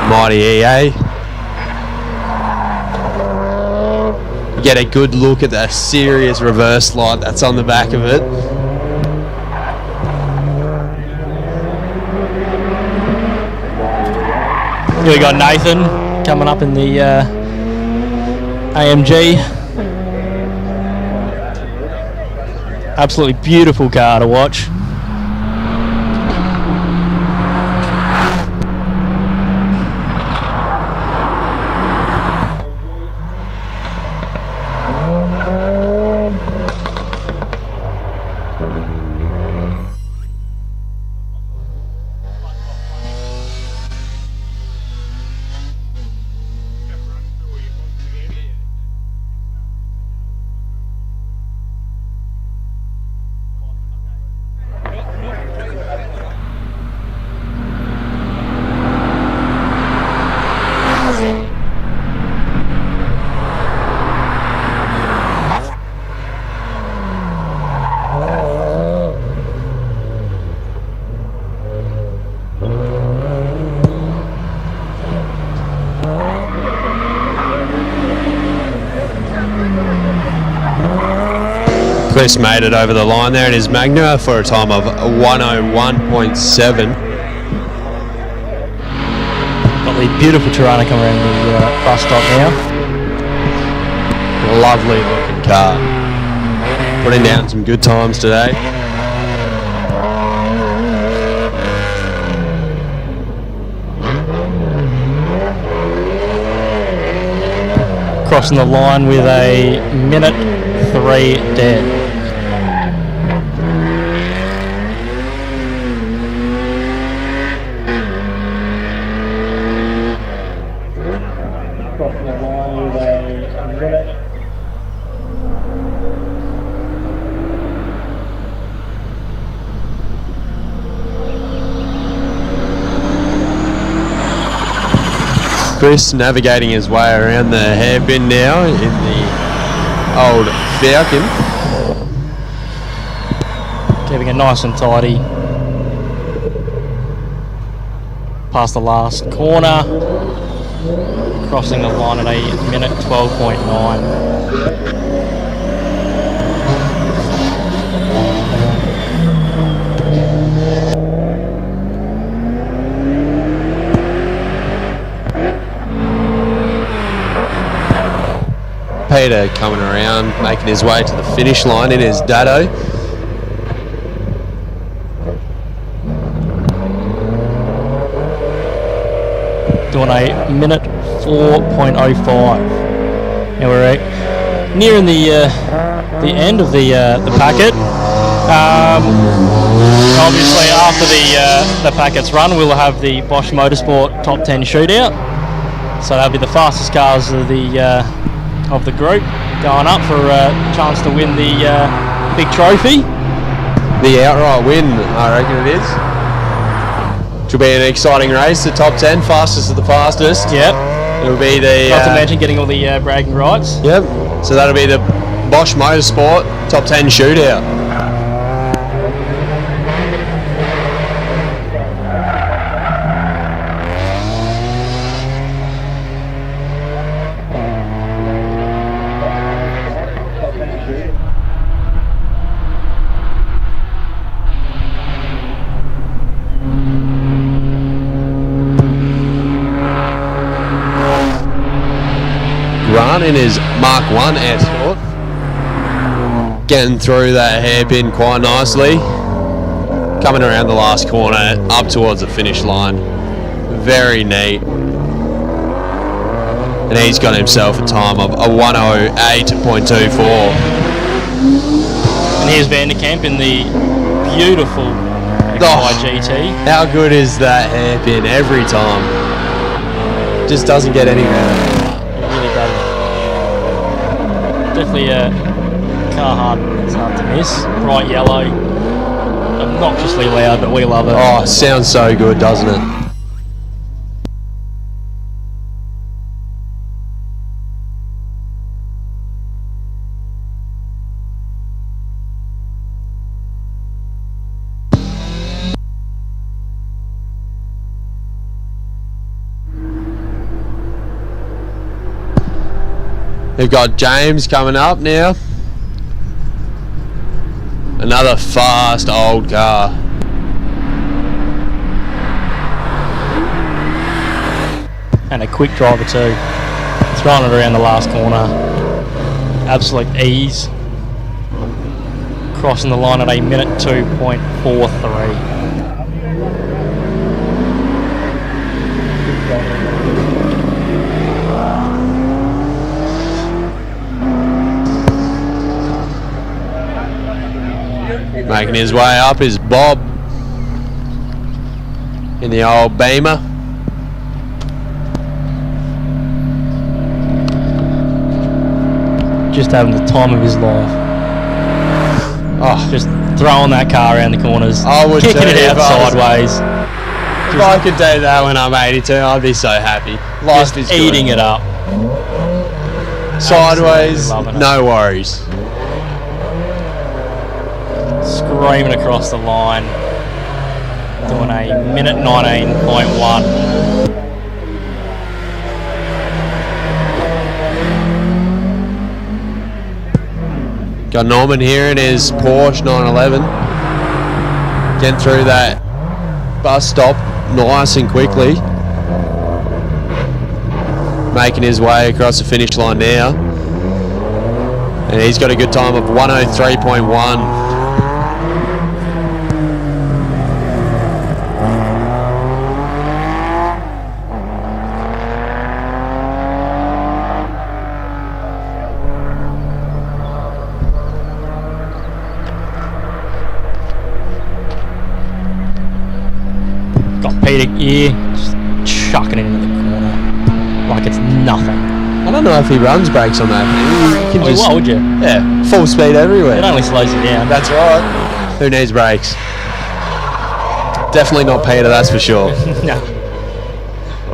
Mighty EA. You get a good look at the serious reverse light that's on the back of it. Here we got Nathan coming up in the AMG. Absolutely beautiful car to watch. Chris made it over the line there in his Magna for a time of 101.7. Got the beautiful Tirana coming around the bus stop now. Lovely looking car. Putting down some good times today. Crossing the line with a minute 3 dead. Crossing the line with a minute. Chris navigating his way around the hairpin now in the old Falcon. Keeping it nice and tidy. Past the last corner. Crossing the line at a minute 12.9. Peter coming around, making his way to the finish line in his Dado. Doing a minute 4.05. Now we're nearing the end of the packet. Obviously, after the packet's run, we'll have the Bosch Motorsport Top 10 shootout. So that'll be the fastest cars of the group going up for a chance to win the big trophy. The outright win, I reckon it is. Which will be an exciting race. The top 10, fastest of the fastest. Yep. It'll be the... Not to mention getting all the bragging rights. Yep. So that'll be the Bosch Motorsport Top 10 shootout. In his Mark 1 Escort, getting through that hairpin quite nicely, coming around the last corner up towards the finish line. Very neat, and he's got himself a time of a 108.24. And here's Vanderkamp in the beautiful XY-GT. How good is that hairpin every time? Just doesn't get any better. It really does. Definitely a car it's hard to miss. Bright yellow, obnoxiously loud, but we love it. Oh, it sounds so good, doesn't it? We've got James coming up now. Another fast old car. And a quick driver too. Throwing it around the last corner. Absolute ease. Crossing the line at a minute 2.43. Making his way up is Bob in the old Beamer. Just having the time of his life. Oh, just throwing that car around the corners. I would kicking it out sideways. If I could do that when I'm 82, I'd be so happy. Life just is eating good. it up. Sideways, no worries. Screaming across the line, doing a minute 19.1. Got Norman here in his Porsche 911. Getting through that bus stop nice and quickly. Making his way across the finish line now. And he's got a good time of 103.1. Peter here, just chucking it into the corner like it's nothing. I don't know if he runs brakes on that. You can Why would you? Yeah, full speed everywhere. It only slows you down. That's right. Who needs brakes? Definitely not Peter, that's for sure. No.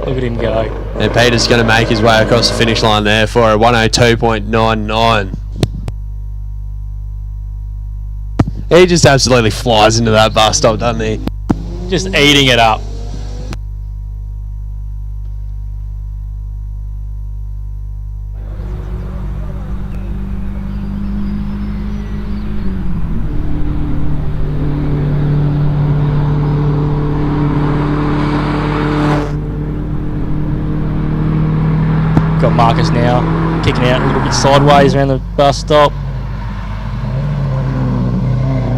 Look at him go. And Peter's going to make his way across the finish line there for a 102.99. He just absolutely flies into that bus stop, doesn't he? Just eating it up. Got Marcus now kicking out a little bit sideways around the bus stop.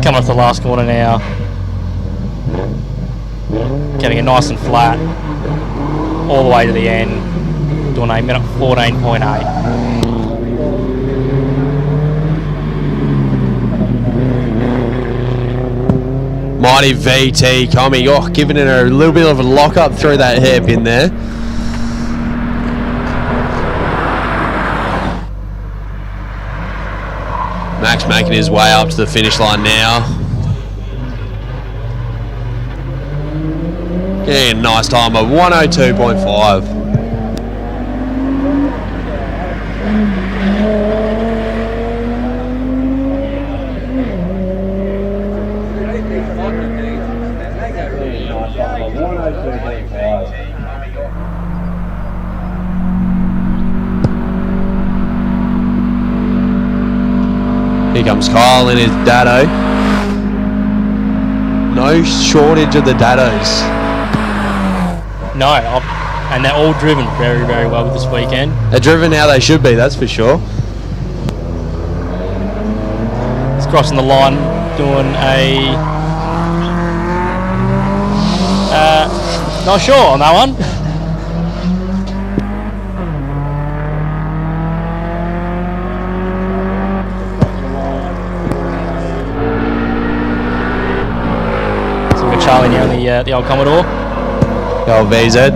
Coming off the last corner now. Getting it nice and flat all the way to the end. Doing a minute 14.8. Mighty VT coming, giving it a little bit of a lock up through that hairpin there. Max making his way up to the finish line now. Getting a nice time of 102.5. Here comes Kyle in his Dado. No shortage of the Dados. No, and they're all driven very, very well this weekend. They're driven how they should be, that's for sure. He's crossing the line, doing a... not sure on that one. Charlie now in the old Commodore. The old VZ.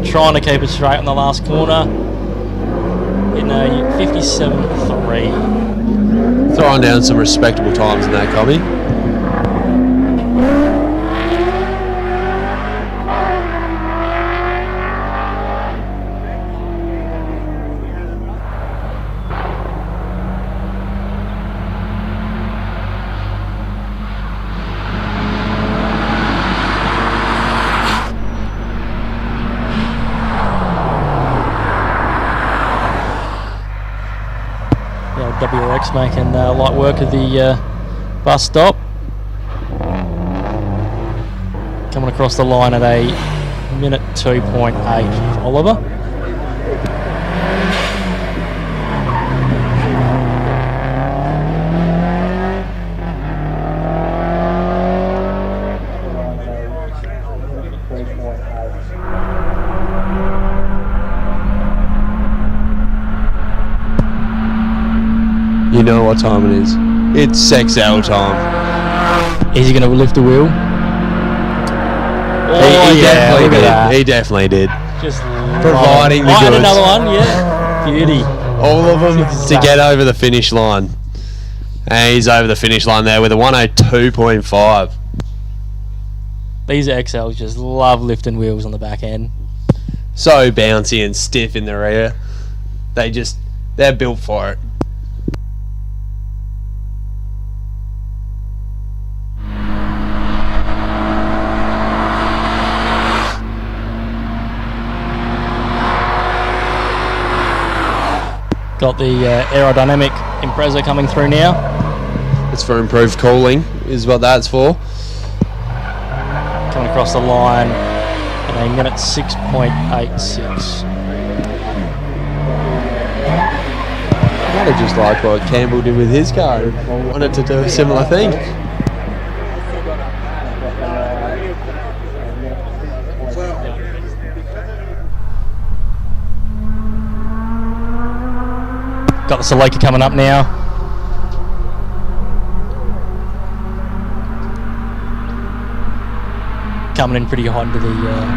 Trying to keep it straight on the last corner. In a 57.3. Throwing down some respectable times in that copy. WRX making light work of the bus stop. Coming across the line at a minute 2.8 for Oliver. You know what time it is. It's sex hour time. Is he going to lift the wheel? He definitely did. He definitely did. Just providing the goods. And another one, yeah. Beauty. All of them to get over the finish line. And he's over the finish line there with a 102.5. These XLs just love lifting wheels on the back end. So bouncy and stiff in the rear. They're built for it. Got the aerodynamic Impreza coming through now. It's for improved cooling, is what that's for. Coming across the line in a minute 6.86. Might have just liked what Campbell did with his car and wanted to do a similar thing. Got the Salika coming up now. Coming in pretty hot into the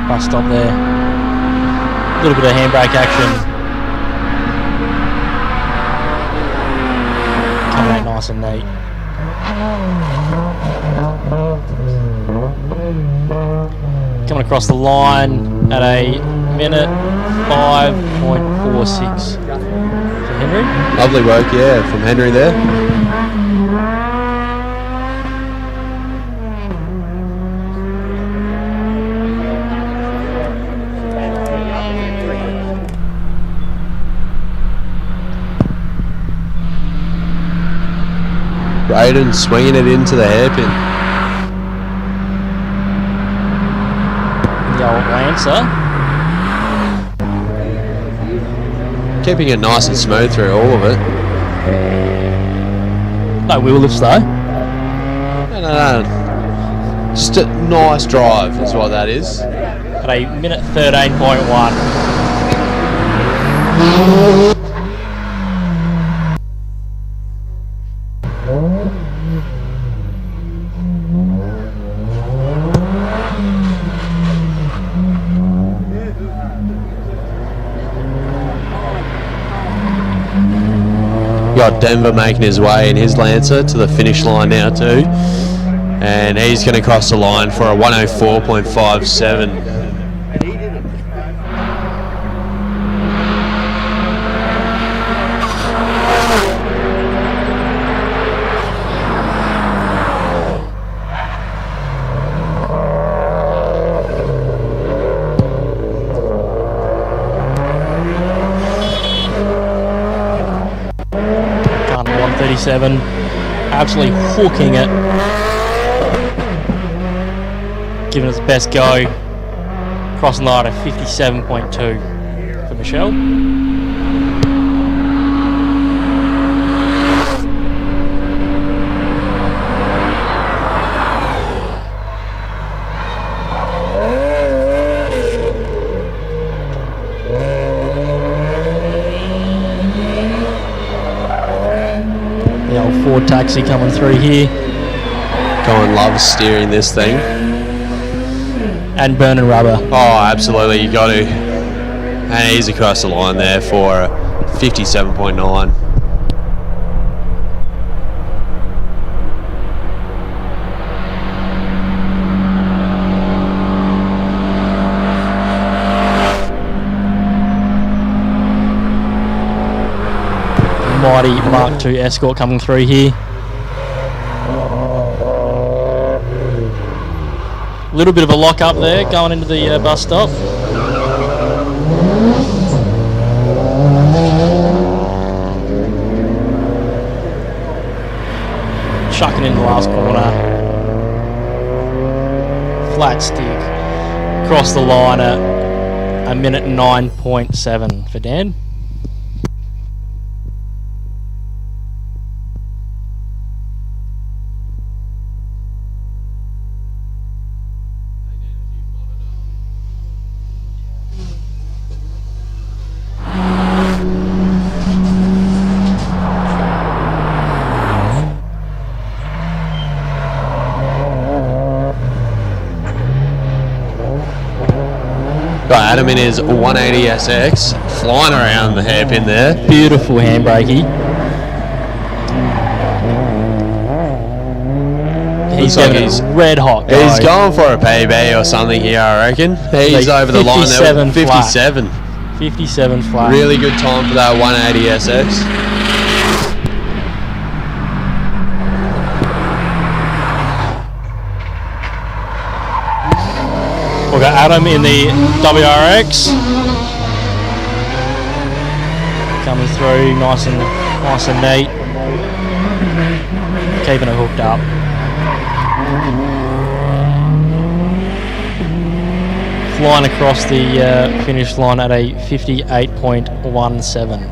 bus stop there. A little bit of handbrake action. Coming out nice and neat. Coming across the line at a minute 5.46 for Henry. Lovely work, yeah, from Henry there. Braden swinging it into the hairpin. The old Lancer. Keeping it nice and smooth through all of it. No wheel lifts though. No. Just a nice drive is what that is. At a minute 13.1. Got Denver making his way in his Lancer to the finish line now too. And he's going to cross the line for a 104.57. Absolutely hooking it, giving it its best go, crossing the line at 57.2 for Michelle. Ford taxi coming through here. Colin loves steering this thing. And burning rubber. Oh, absolutely, you got to. And he's across the line there for 57.9. Mighty Mark II Escort coming through here. A little bit of a lock up there going into the bus stop. Chucking in the last corner. Flat stick. Across the line at a minute 9.7 for Dan. Got Adam in his 180 SX, flying around the hairpin there. Beautiful handbrakey. He's getting red hot. He's going for a PB or something here, I reckon. He's over the line there with 57. 57 flat. Really good time for that 180 SX. We've got Adam in the WRX coming through nice and neat. keeping it hooked up. Flying across the finish line at a 58.17.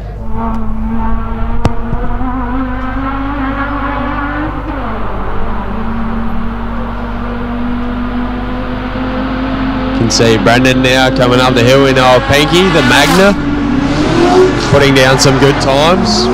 Can see Brendan now coming up the hill in old Pinky, the Magna, putting down some good times.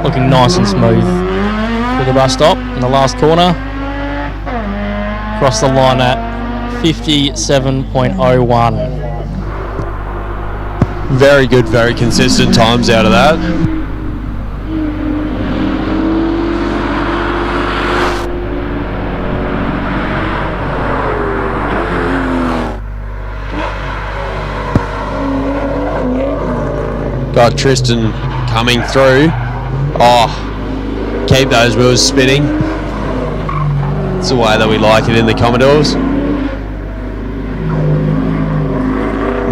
Looking nice and smooth to the bus stop in the last corner. Across the line at 57.01. Very good, very consistent times out of that. Got Tristan coming through. Oh, keep those wheels spinning. It's the way that we like it in the Commodores.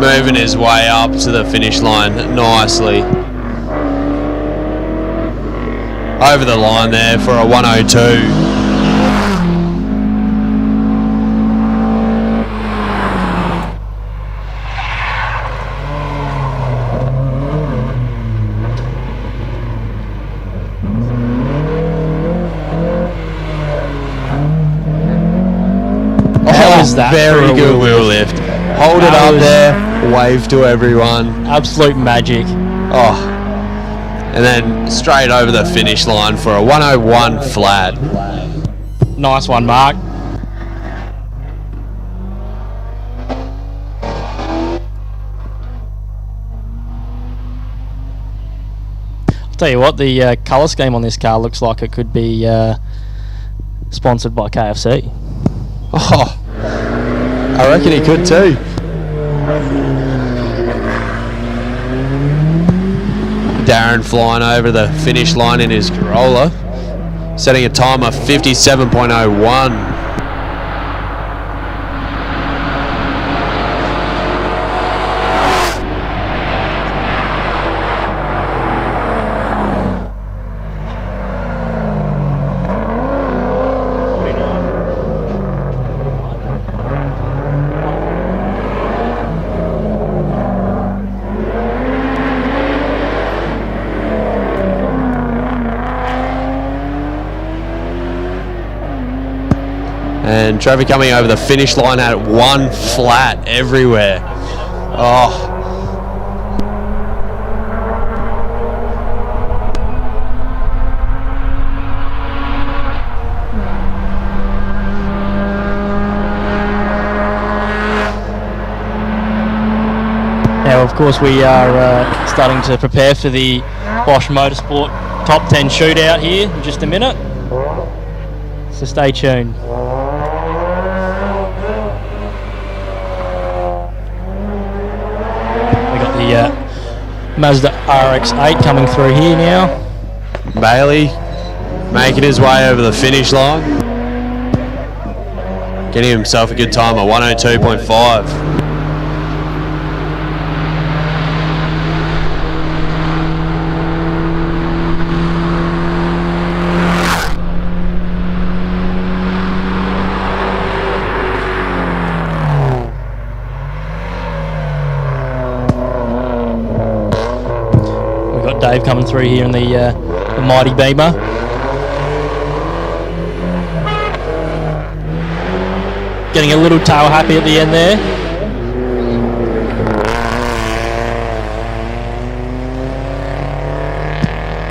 Moving his way up to the finish line nicely. Over the line there for a 102. That very good wheel lift. Hold it up there, wave to everyone. Absolute magic. Oh, and then straight over the finish line for a 101 flat. Nice one, Mark. I'll tell you what, the colour scheme on this car looks like it could be sponsored by KFC. Oh, I reckon he could too. Darren flying over the finish line in his Corolla, setting a time of 57.01. And traffic coming over the finish line at one flat everywhere. Oh. Now, of course, we are starting to prepare for the Bosch Motorsport Top 10 shootout here in just a minute. So stay tuned. Mazda RX-8 coming through here now. Bailey making his way over the finish line. Getting himself a good time of 102.5. Dave coming through here in the mighty Beamer. Getting a little tail happy at the end there.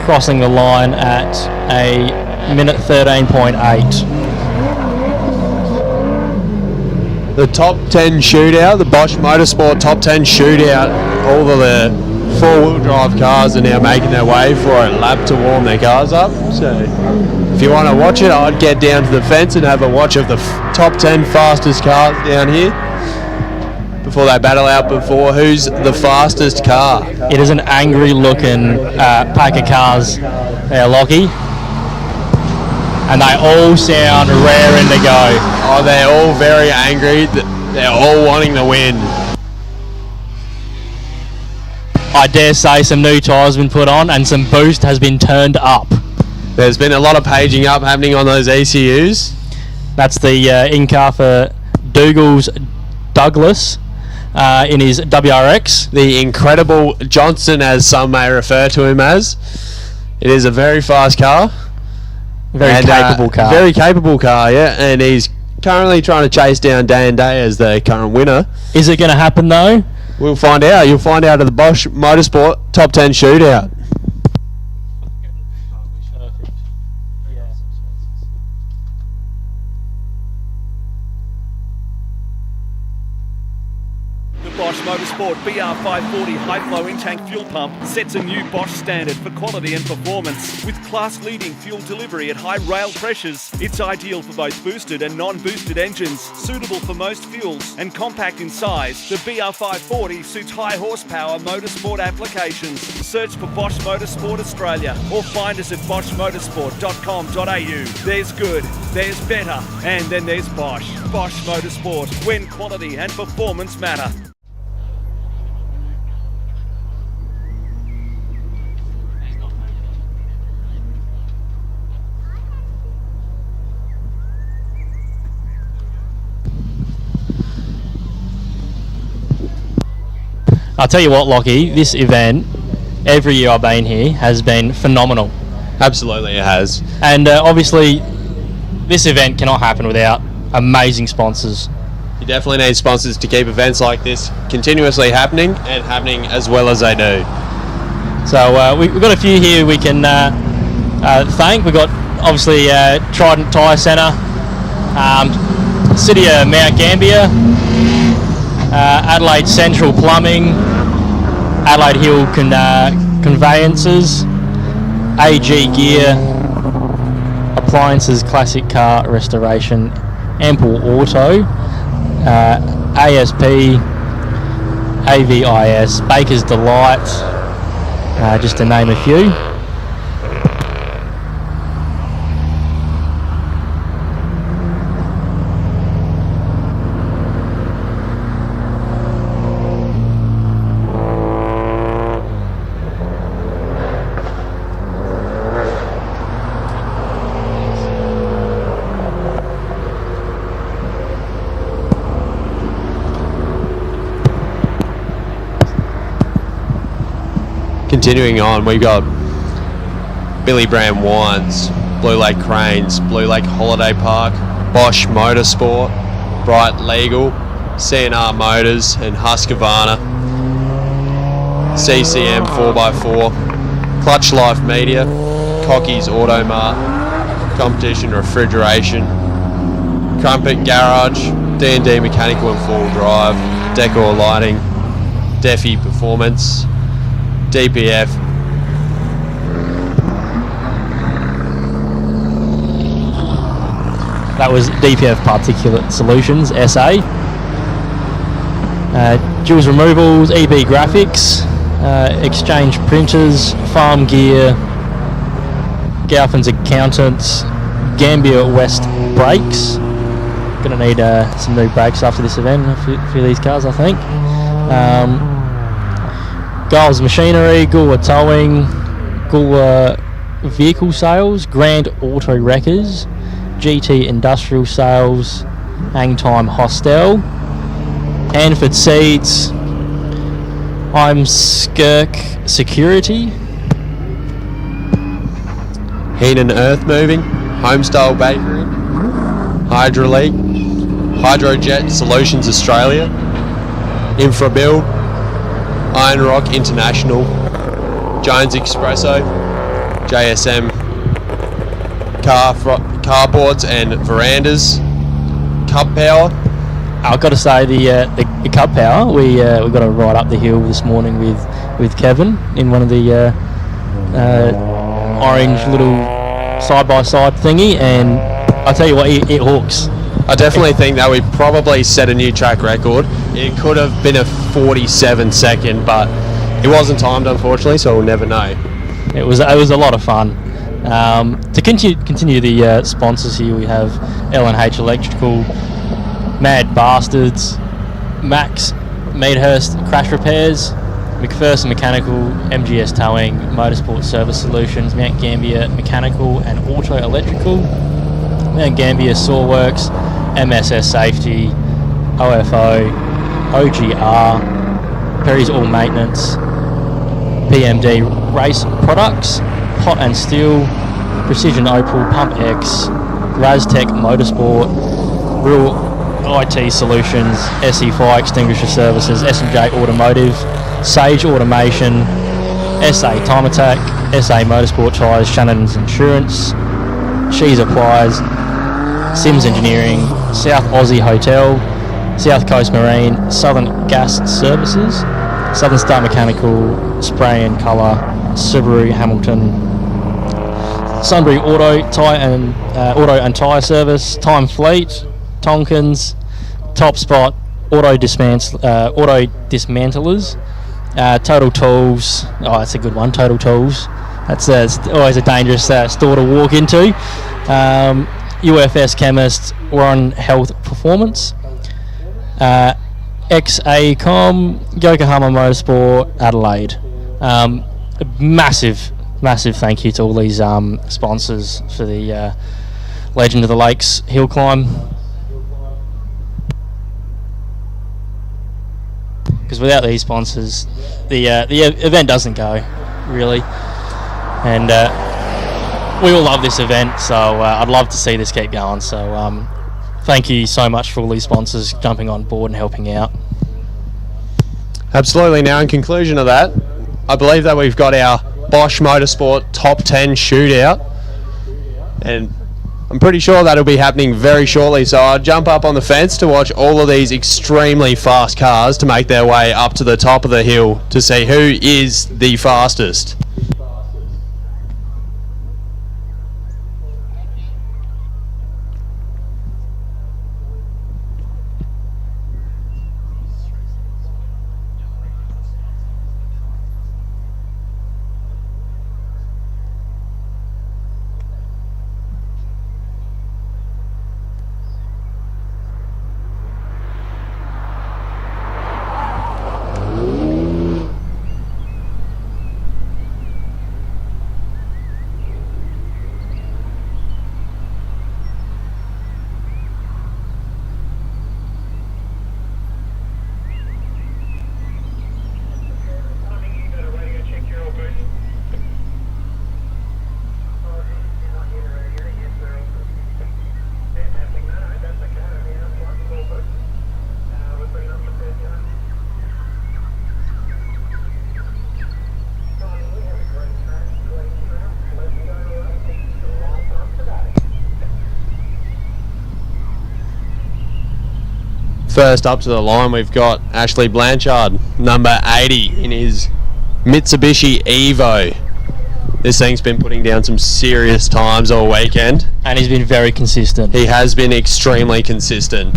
Crossing the line at a minute 13.8. The top 10 shootout, the Bosch Motorsport top 10 shootout, all of the four-wheel drive cars are now making their way for a lap to warm their cars up. So if you want to watch it, I'd get down to the fence and have a watch of the top 10 fastest cars down here before they battle out before who's the fastest car. It is an angry looking pack of cars there, Lockie. and they all sound raring to go. Oh, they're all very angry. They're all wanting to win. I dare say some new tyres have been put on and some boost has been turned up. There's been a lot of paging up happening on those ECUs. That's the in-car for Dougal's Douglas in his WRX. The incredible Johnson, as some may refer to him as. It is a very fast car. Very capable car. Very capable car, yeah. And he's currently trying to chase down Dan Day as the current winner. Is it going to happen though? We'll find out. You'll find out at the Bosch Motorsport Top 10 Shootout. The Bosch Motorsport BR540 high-flow in-tank fuel pump sets a new Bosch standard for quality and performance. With class-leading fuel delivery at high rail pressures, it's ideal for both boosted and non-boosted engines, suitable for most fuels, and compact in size. The BR540 suits high horsepower motorsport applications. Search for Bosch Motorsport Australia or find us at boschmotorsport.com.au. There's good, there's better, and then there's Bosch. Bosch Motorsport, when quality and performance matter. I'll tell you what, Lockie, this event, every year I've been here, has been phenomenal. Absolutely it has. And obviously, this event cannot happen without amazing sponsors. You definitely need sponsors to keep events like this continuously happening and happening as well as they do. So we've got a few here we can thank. We've got, obviously, Trident Tyre Centre, City of Mount Gambier, Adelaide Central Plumbing, Adelaide Hill Conveyances, AG Gear, Appliances Classic Car Restoration, Ample Auto, ASP, AVIS, Baker's Delight, just to name a few. Continuing on, we've got Billy Brand Wines, Blue Lake Cranes, Blue Lake Holiday Park, Bosch Motorsport, Bright Legal, CNR Motors and Husqvarna, CCM 4x4, Clutch Life Media, Cocky's Automart, Competition Refrigeration, Crumpet Garage, D&D Mechanical and Full Drive, Decor Lighting, Defi Performance, DPF, that was DPF Particulate Solutions, SA. Jules Removals, EB Graphics, Exchange Printers, Farm Gear, Galpin's Accountants, Gambier West Brakes. Gonna need some new brakes after this event for these cars, I think. Giles Machinery, Gulwa Towing, Gulwa Vehicle Sales, Grand Auto Wreckers, GT Industrial Sales, Hangtime Hostel, Hanford Seeds, I'm Skirk Security, Heenan Earth Moving, Homestyle Bakery, Hydroleak, Hydrojet Solutions Australia, Infrabuild, Iron Rock International, Jones Espresso, JSM Carboards and Verandas, Cup Power. I've got to say the Cup Power, we got to ride up the hill this morning with Kevin in one of the orange little side-by-side thingy, and I tell you what, it hooks. I definitely think that we probably set a new track record. It could have been a 47 second, but it wasn't timed unfortunately, so we'll never know. It was a lot of fun. To continue the sponsors here, we have L&H Electrical, Mad Bastards, Max Meadhurst Crash Repairs, McPherson Mechanical, MGS Towing, Motorsport Service Solutions, Mount Gambier Mechanical and Auto Electrical, Mount Gambier Sawworks, MSS Safety, OFO, OGR, Perry's All Maintenance, PMD Race Products, Hot and Steel, Precision Opal, Pump X, Raztech Motorsport, Real IT Solutions, SE Fire Extinguisher Services, S&J Automotive, Sage Automation, SA Time Attack, SA Motorsport Tyres, Shannon's Insurance, She's Applies, Sims Engineering, South Aussie Hotel, South Coast Marine, Southern Gas Services, Southern Star Mechanical, Spray and Colour, Subaru Hamilton, Sunbury Auto and Tyre Service, Time Fleet, Tonkins, Top Spot, Auto Dismantlers, Total Tools. Oh, that's a good one. Total Tools. That's always a dangerous store to walk into. UFS Chemist, Warren Health Performance, XACom, Yokohama Motorsport, Adelaide. A massive thank you to all these sponsors for the Legend of the Lakes Hillclimb. Because without these sponsors, the event doesn't go, really. And we all love this event, so I'd love to see this keep going. So thank you so much for all these sponsors jumping on board and helping out. Absolutely. Now, in conclusion of that, I believe that we've got our Bosch Motorsport Top 10 shootout, and I'm pretty sure that'll be happening very shortly, so I'll jump up on the fence to watch all of these extremely fast cars to make their way up to the top of the hill to see who is the fastest. First up to the line, we've got Ashley Blanchard, number 80 in his Mitsubishi Evo. This thing's been putting down some serious times all weekend. And he's been very consistent. He has been extremely consistent.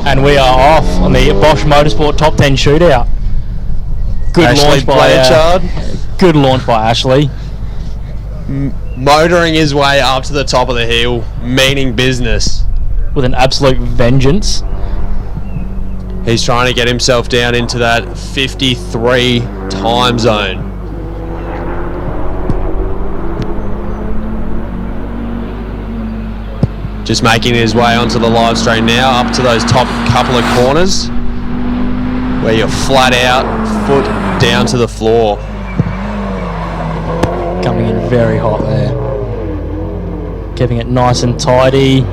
And we are off on the Bosch Motorsport Top 10 shootout. Good launch by Blanchard. Good launch by Ashley. Motoring his way up to the top of the hill, meaning business. With an absolute vengeance. He's trying to get himself down into that 53 time zone. Just making his way onto the live straight now, up to those top couple of corners, where you're flat out, foot down to the floor. Coming in very hot there. Keeping it nice and tidy.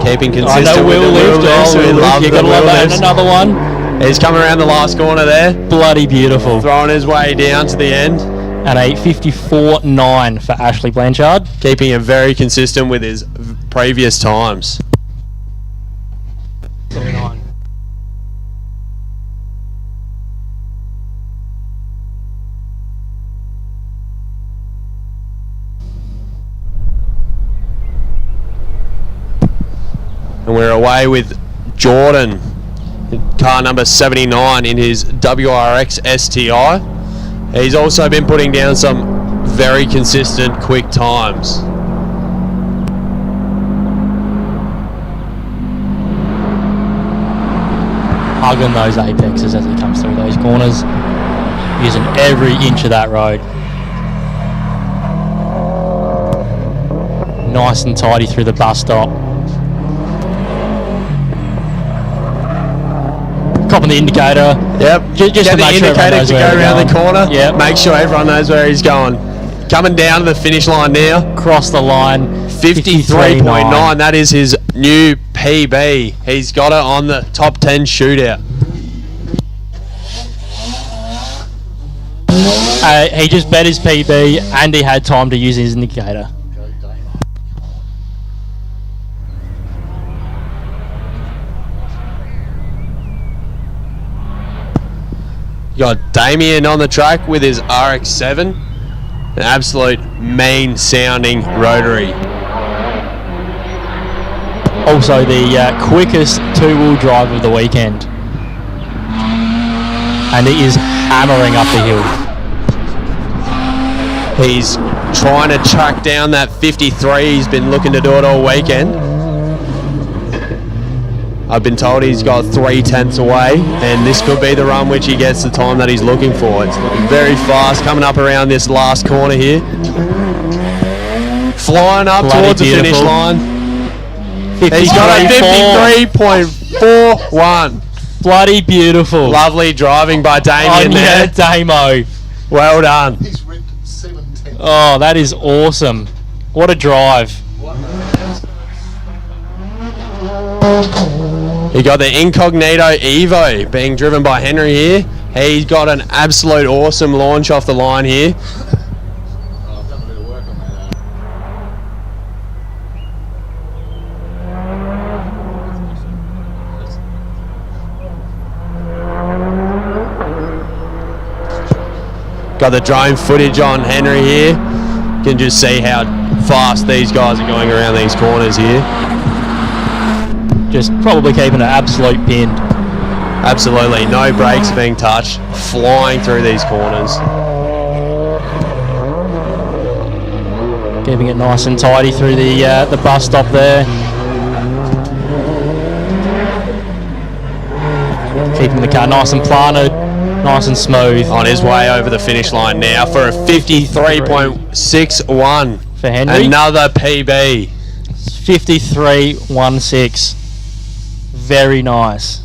Keeping consistent. I know with the wheel lift. We love you. Gotta love that. Another one. He's coming around the last corner there. Bloody beautiful. Throwing his way down to the end. And a 54.9 for Ashley Blanchard. Keeping it very consistent with his previous times. 79. And we're away with Jordan, car number 79 in his WRX STI. He's also been putting down some very consistent quick times. Hugging those apexes as he comes through those corners, using every inch of that road. Nice and tidy through the bus stop. Copping the indicator. Yep. Just get to the make sure everyone indicator knows to where go we're around going. the corner. Yep. Make sure everyone knows where he's going. Coming down to the finish line now. Cross the line. 53.9. That is his new PB. He's got it on the top 10 shootout. He just bet his PB and he had time to use his indicator. You got Damien on the track with his RX-7. An absolute mean sounding rotary. Also the quickest two-wheel drive of the weekend. And he is hammering up the hill. He's trying to track down that 53. He's been looking to do it all weekend. I've been told he's got 3/10 away, and this could be the run which he gets the time that he's looking for. It's looking very fast coming up around this last corner here. Flying up towards the finish line. He's got a 53.41. Bloody beautiful. Lovely driving by Damien there. Damo. Well done. He's ripped 7/10. Oh, that is awesome. What a drive. You got the Incognito Evo being driven by Henry here. He's got an absolute awesome launch off the line here. I've done a bit of work on that. Got the drone footage on Henry here. You can just see how fast these guys are going around these corners here. Just probably keeping an absolute pinned. Absolutely, no brakes being touched, flying through these corners. Keeping it nice and tidy through the bus stop there. Keeping the car nice and planted, nice and smooth. On his way over the finish line now for a 53.61. For Henry. Another PB. 53.16. Very nice.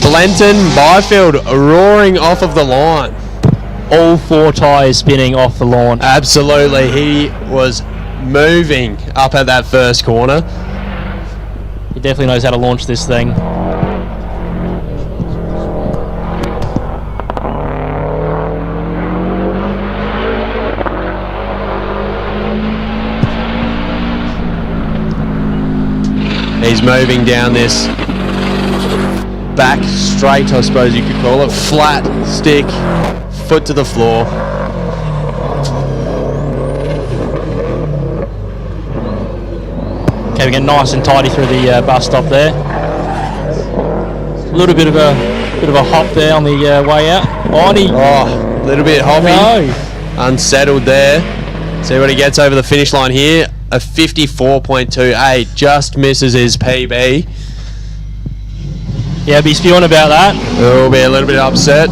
Blenton Byfield roaring off of the line. All four tyres spinning off the lawn. Absolutely, he was moving up at that first corner. He definitely knows how to launch this thing. He's moving down this back straight, I suppose you could call it. Flat stick, foot to the floor. Keeping it nice and tidy through the bus stop there. A little bit of a hop there on the way out. A little bit hoppy. No. Unsettled there. See what he gets over the finish line here. A 54.28, just misses his PB. Yeah, be spewing about that. He'll be a little bit upset.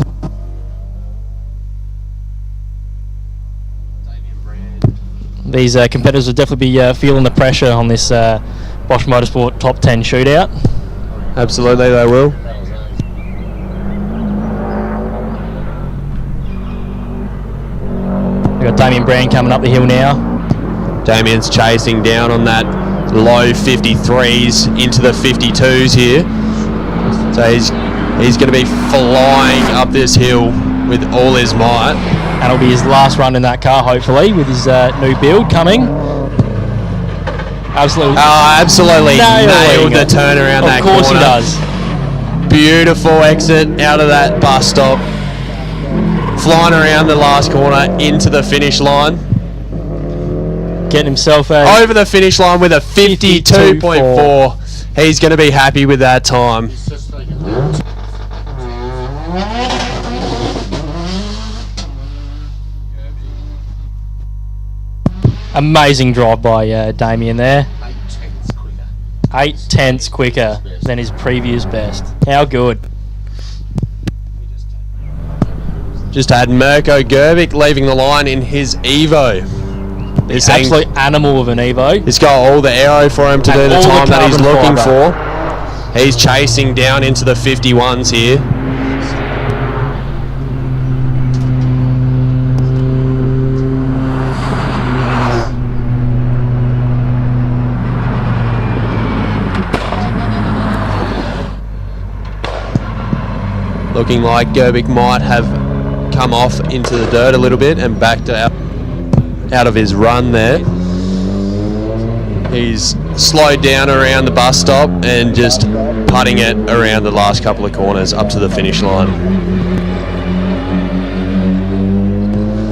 These competitors will definitely be feeling the pressure on this Bosch Motorsport top 10 shootout. Absolutely, they will. We've got Damien Brand coming up the hill now. Damien's chasing down on that low 53s into the 52s here. So he's going to be flying up this hill with all his might. And it'll be his last run in that car, hopefully, with his new build coming. Absolutely nailed the turn around that corner. Of course he does. Beautiful exit out of that bus stop. flying around the last corner into the finish line. Getting himself over the finish line with a 52.4. He's going to be happy with that time. Amazing drive by Damien there. 8/10 quicker than his previous best. How good. Just had Mirko Gerbic leaving the line in his Evo. The absolute animal of an Evo. He's got all the aero for him to do the time that he's looking for. He's chasing down into the 51s here. Looking like Gerbic might have come off into the dirt a little bit and backed out of his run there. He's slowed down around the bus stop and just putting it around the last couple of corners up to the finish line.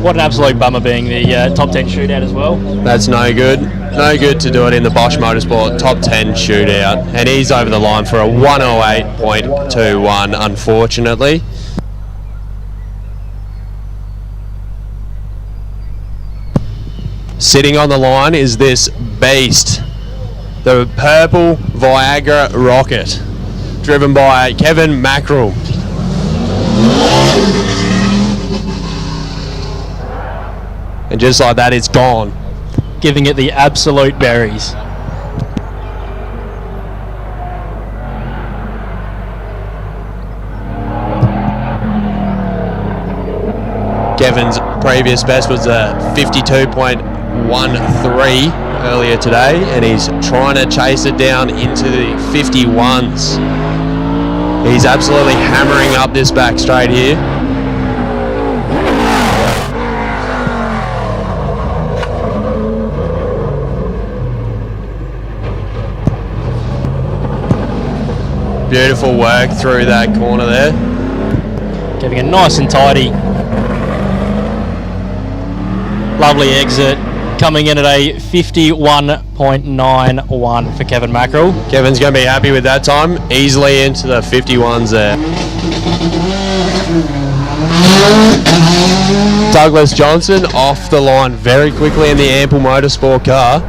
What an absolute bummer being the top 10 shootout as well. That's no good. No good to do it in the Bosch Motorsport top 10 shootout. And he's over the line for a 108.21, unfortunately. Sitting on the line is this beast, the purple Viagra rocket, driven by Kevin Mackerel. And just like that, it's gone. Giving it the absolute berries. Kevin's previous best was a 52.13 earlier today, and he's trying to chase it down into the 51s. He's absolutely hammering up this back straight here. Beautiful work through that corner there. Getting it nice and tidy. Lovely exit. Coming in at a 51.91 for Kevin Mackerel. Kevin's going to be happy with that time. Easily into the 51s there. Douglas Johnson off the line very quickly in the Ample Motorsport car.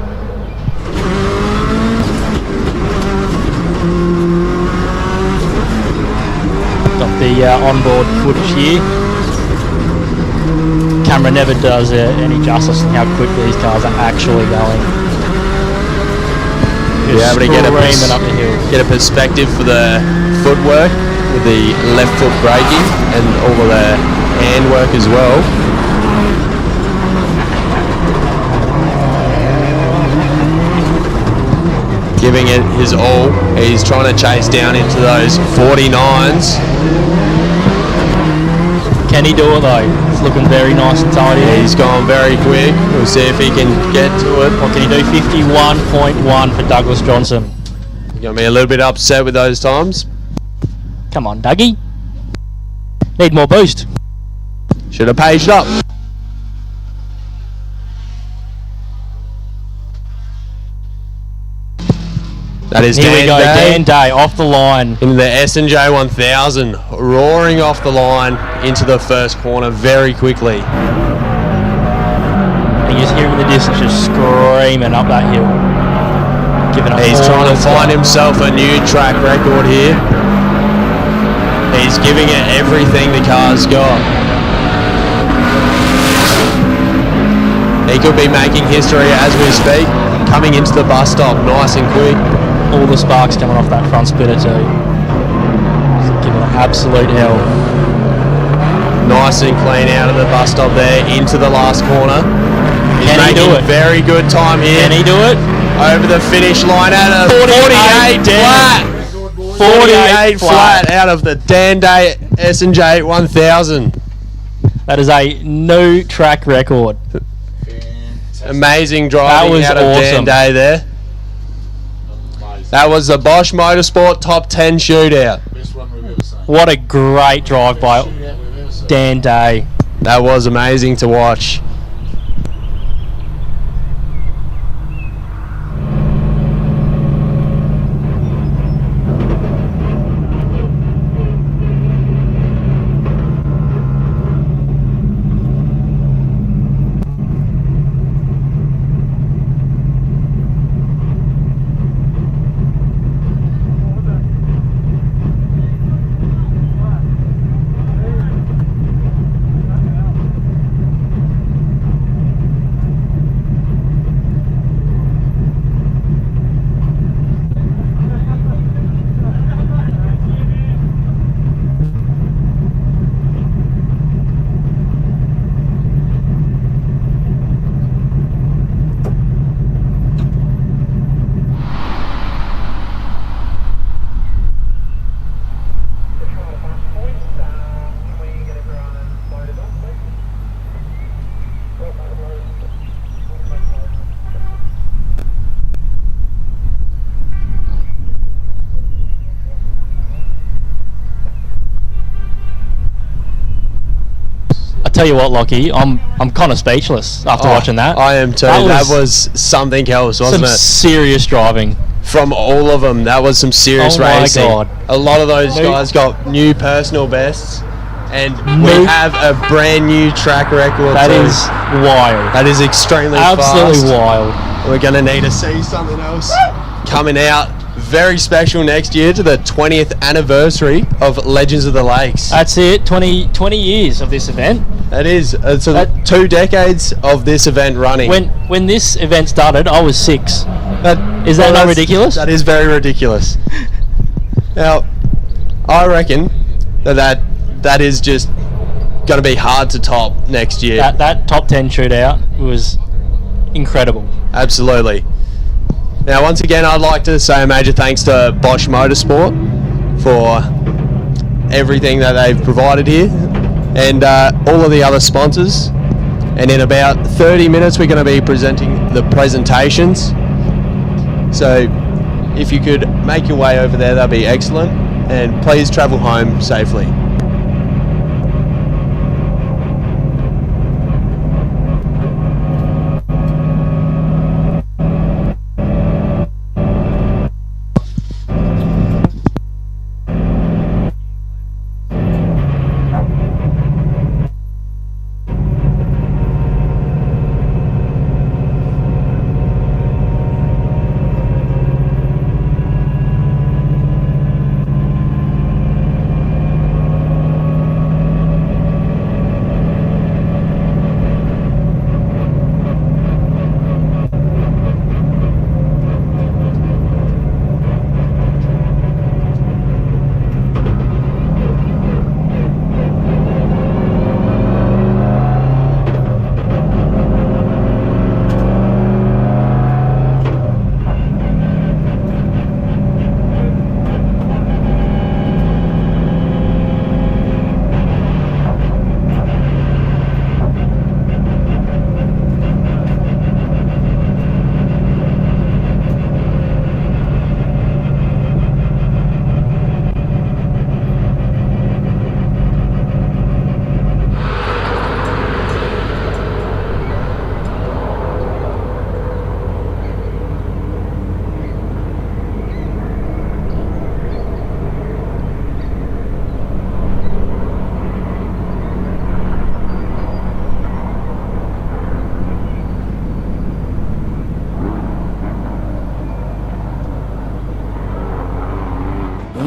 Got the onboard footage here. Camera never does any justice in how quick these cars are actually going. Be able to get up the hill. Get a perspective for the footwork with the left foot braking and all of the handwork as well. Giving it his all. He's trying to chase down into those 49s. Can he do it though? It's looking very nice and tidy. He's gone very quick. We'll see if he can get to it. What can he do? 51.1 for Douglas Johnson. You're going to be a little bit upset with those times. Come on, Dougie. Need more boost. Should have paged up. That is Here Dan we go, Day. Dan Day off the line. In the S&J 1000, roaring off the line into the first corner very quickly. You just hear him in the distance just screaming up that hill. He's trying to find himself a new track record here. He's giving it everything the car's got. He could be making history as we speak. Coming into the bus stop nice and quick. All the sparks coming off that front splitter too. Just giving it absolute hell. Nice and clean out of the bus stop there into the last corner. He's Can he do it? Very good time here. Can he do it? Over the finish line at a 48 flat. 48 flat out of the Dan Day S&J 1000. That is a new track record. Amazing driving out of Dan Day there. That was the Bosch Motorsport top 10 shootout. What a great drive by Dan Day. That was amazing to watch. Tell you what, Lockie, I'm kind of speechless after watching that. I am too. That was something else, wasn't it? Some serious driving. From all of them, that was some serious racing. Oh my God. A lot of those guys got new personal bests, and we have a brand new track record. That is wild. That is extremely absolutely fast. Wild. We're going to need to see something else coming out. Very special next year to the 20th anniversary of Legends of the Lakes. That's it, 20 years of this event. It is. It's 2 decades of this event running. When this event started, I was 6. Is that not ridiculous? That is very ridiculous. Now, I reckon that is just going to be hard to top next year. That top 10 shootout was incredible. Absolutely. Now, once again, I'd like to say a major thanks to Bosch Motorsport for everything that they've provided here, and all of the other sponsors. And in about 30 minutes, we're going to be presenting the presentations. So if you could make your way over there, that'd be excellent. And please travel home safely.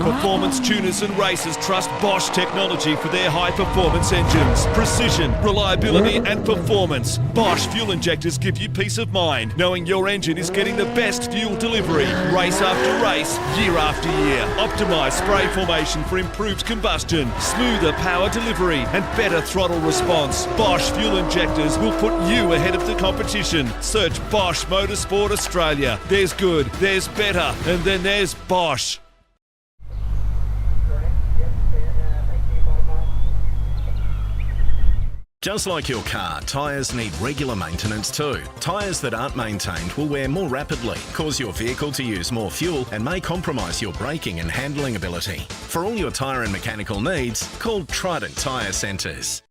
Performance tuners and racers trust Bosch technology for their high-performance engines. Precision, reliability and performance. Bosch fuel injectors give you peace of mind, knowing your engine is getting the best fuel delivery. Race after race, year after year. Optimised spray formation for improved combustion, smoother power delivery and better throttle response. Bosch fuel injectors will put you ahead of the competition. Search Bosch Motorsport Australia. There's good, there's better, and then there's Bosch. Just like your car, tyres need regular maintenance too. Tyres that aren't maintained will wear more rapidly, cause your vehicle to use more fuel and may compromise your braking and handling ability. For all your tyre and mechanical needs, call Trident Tyre Centres.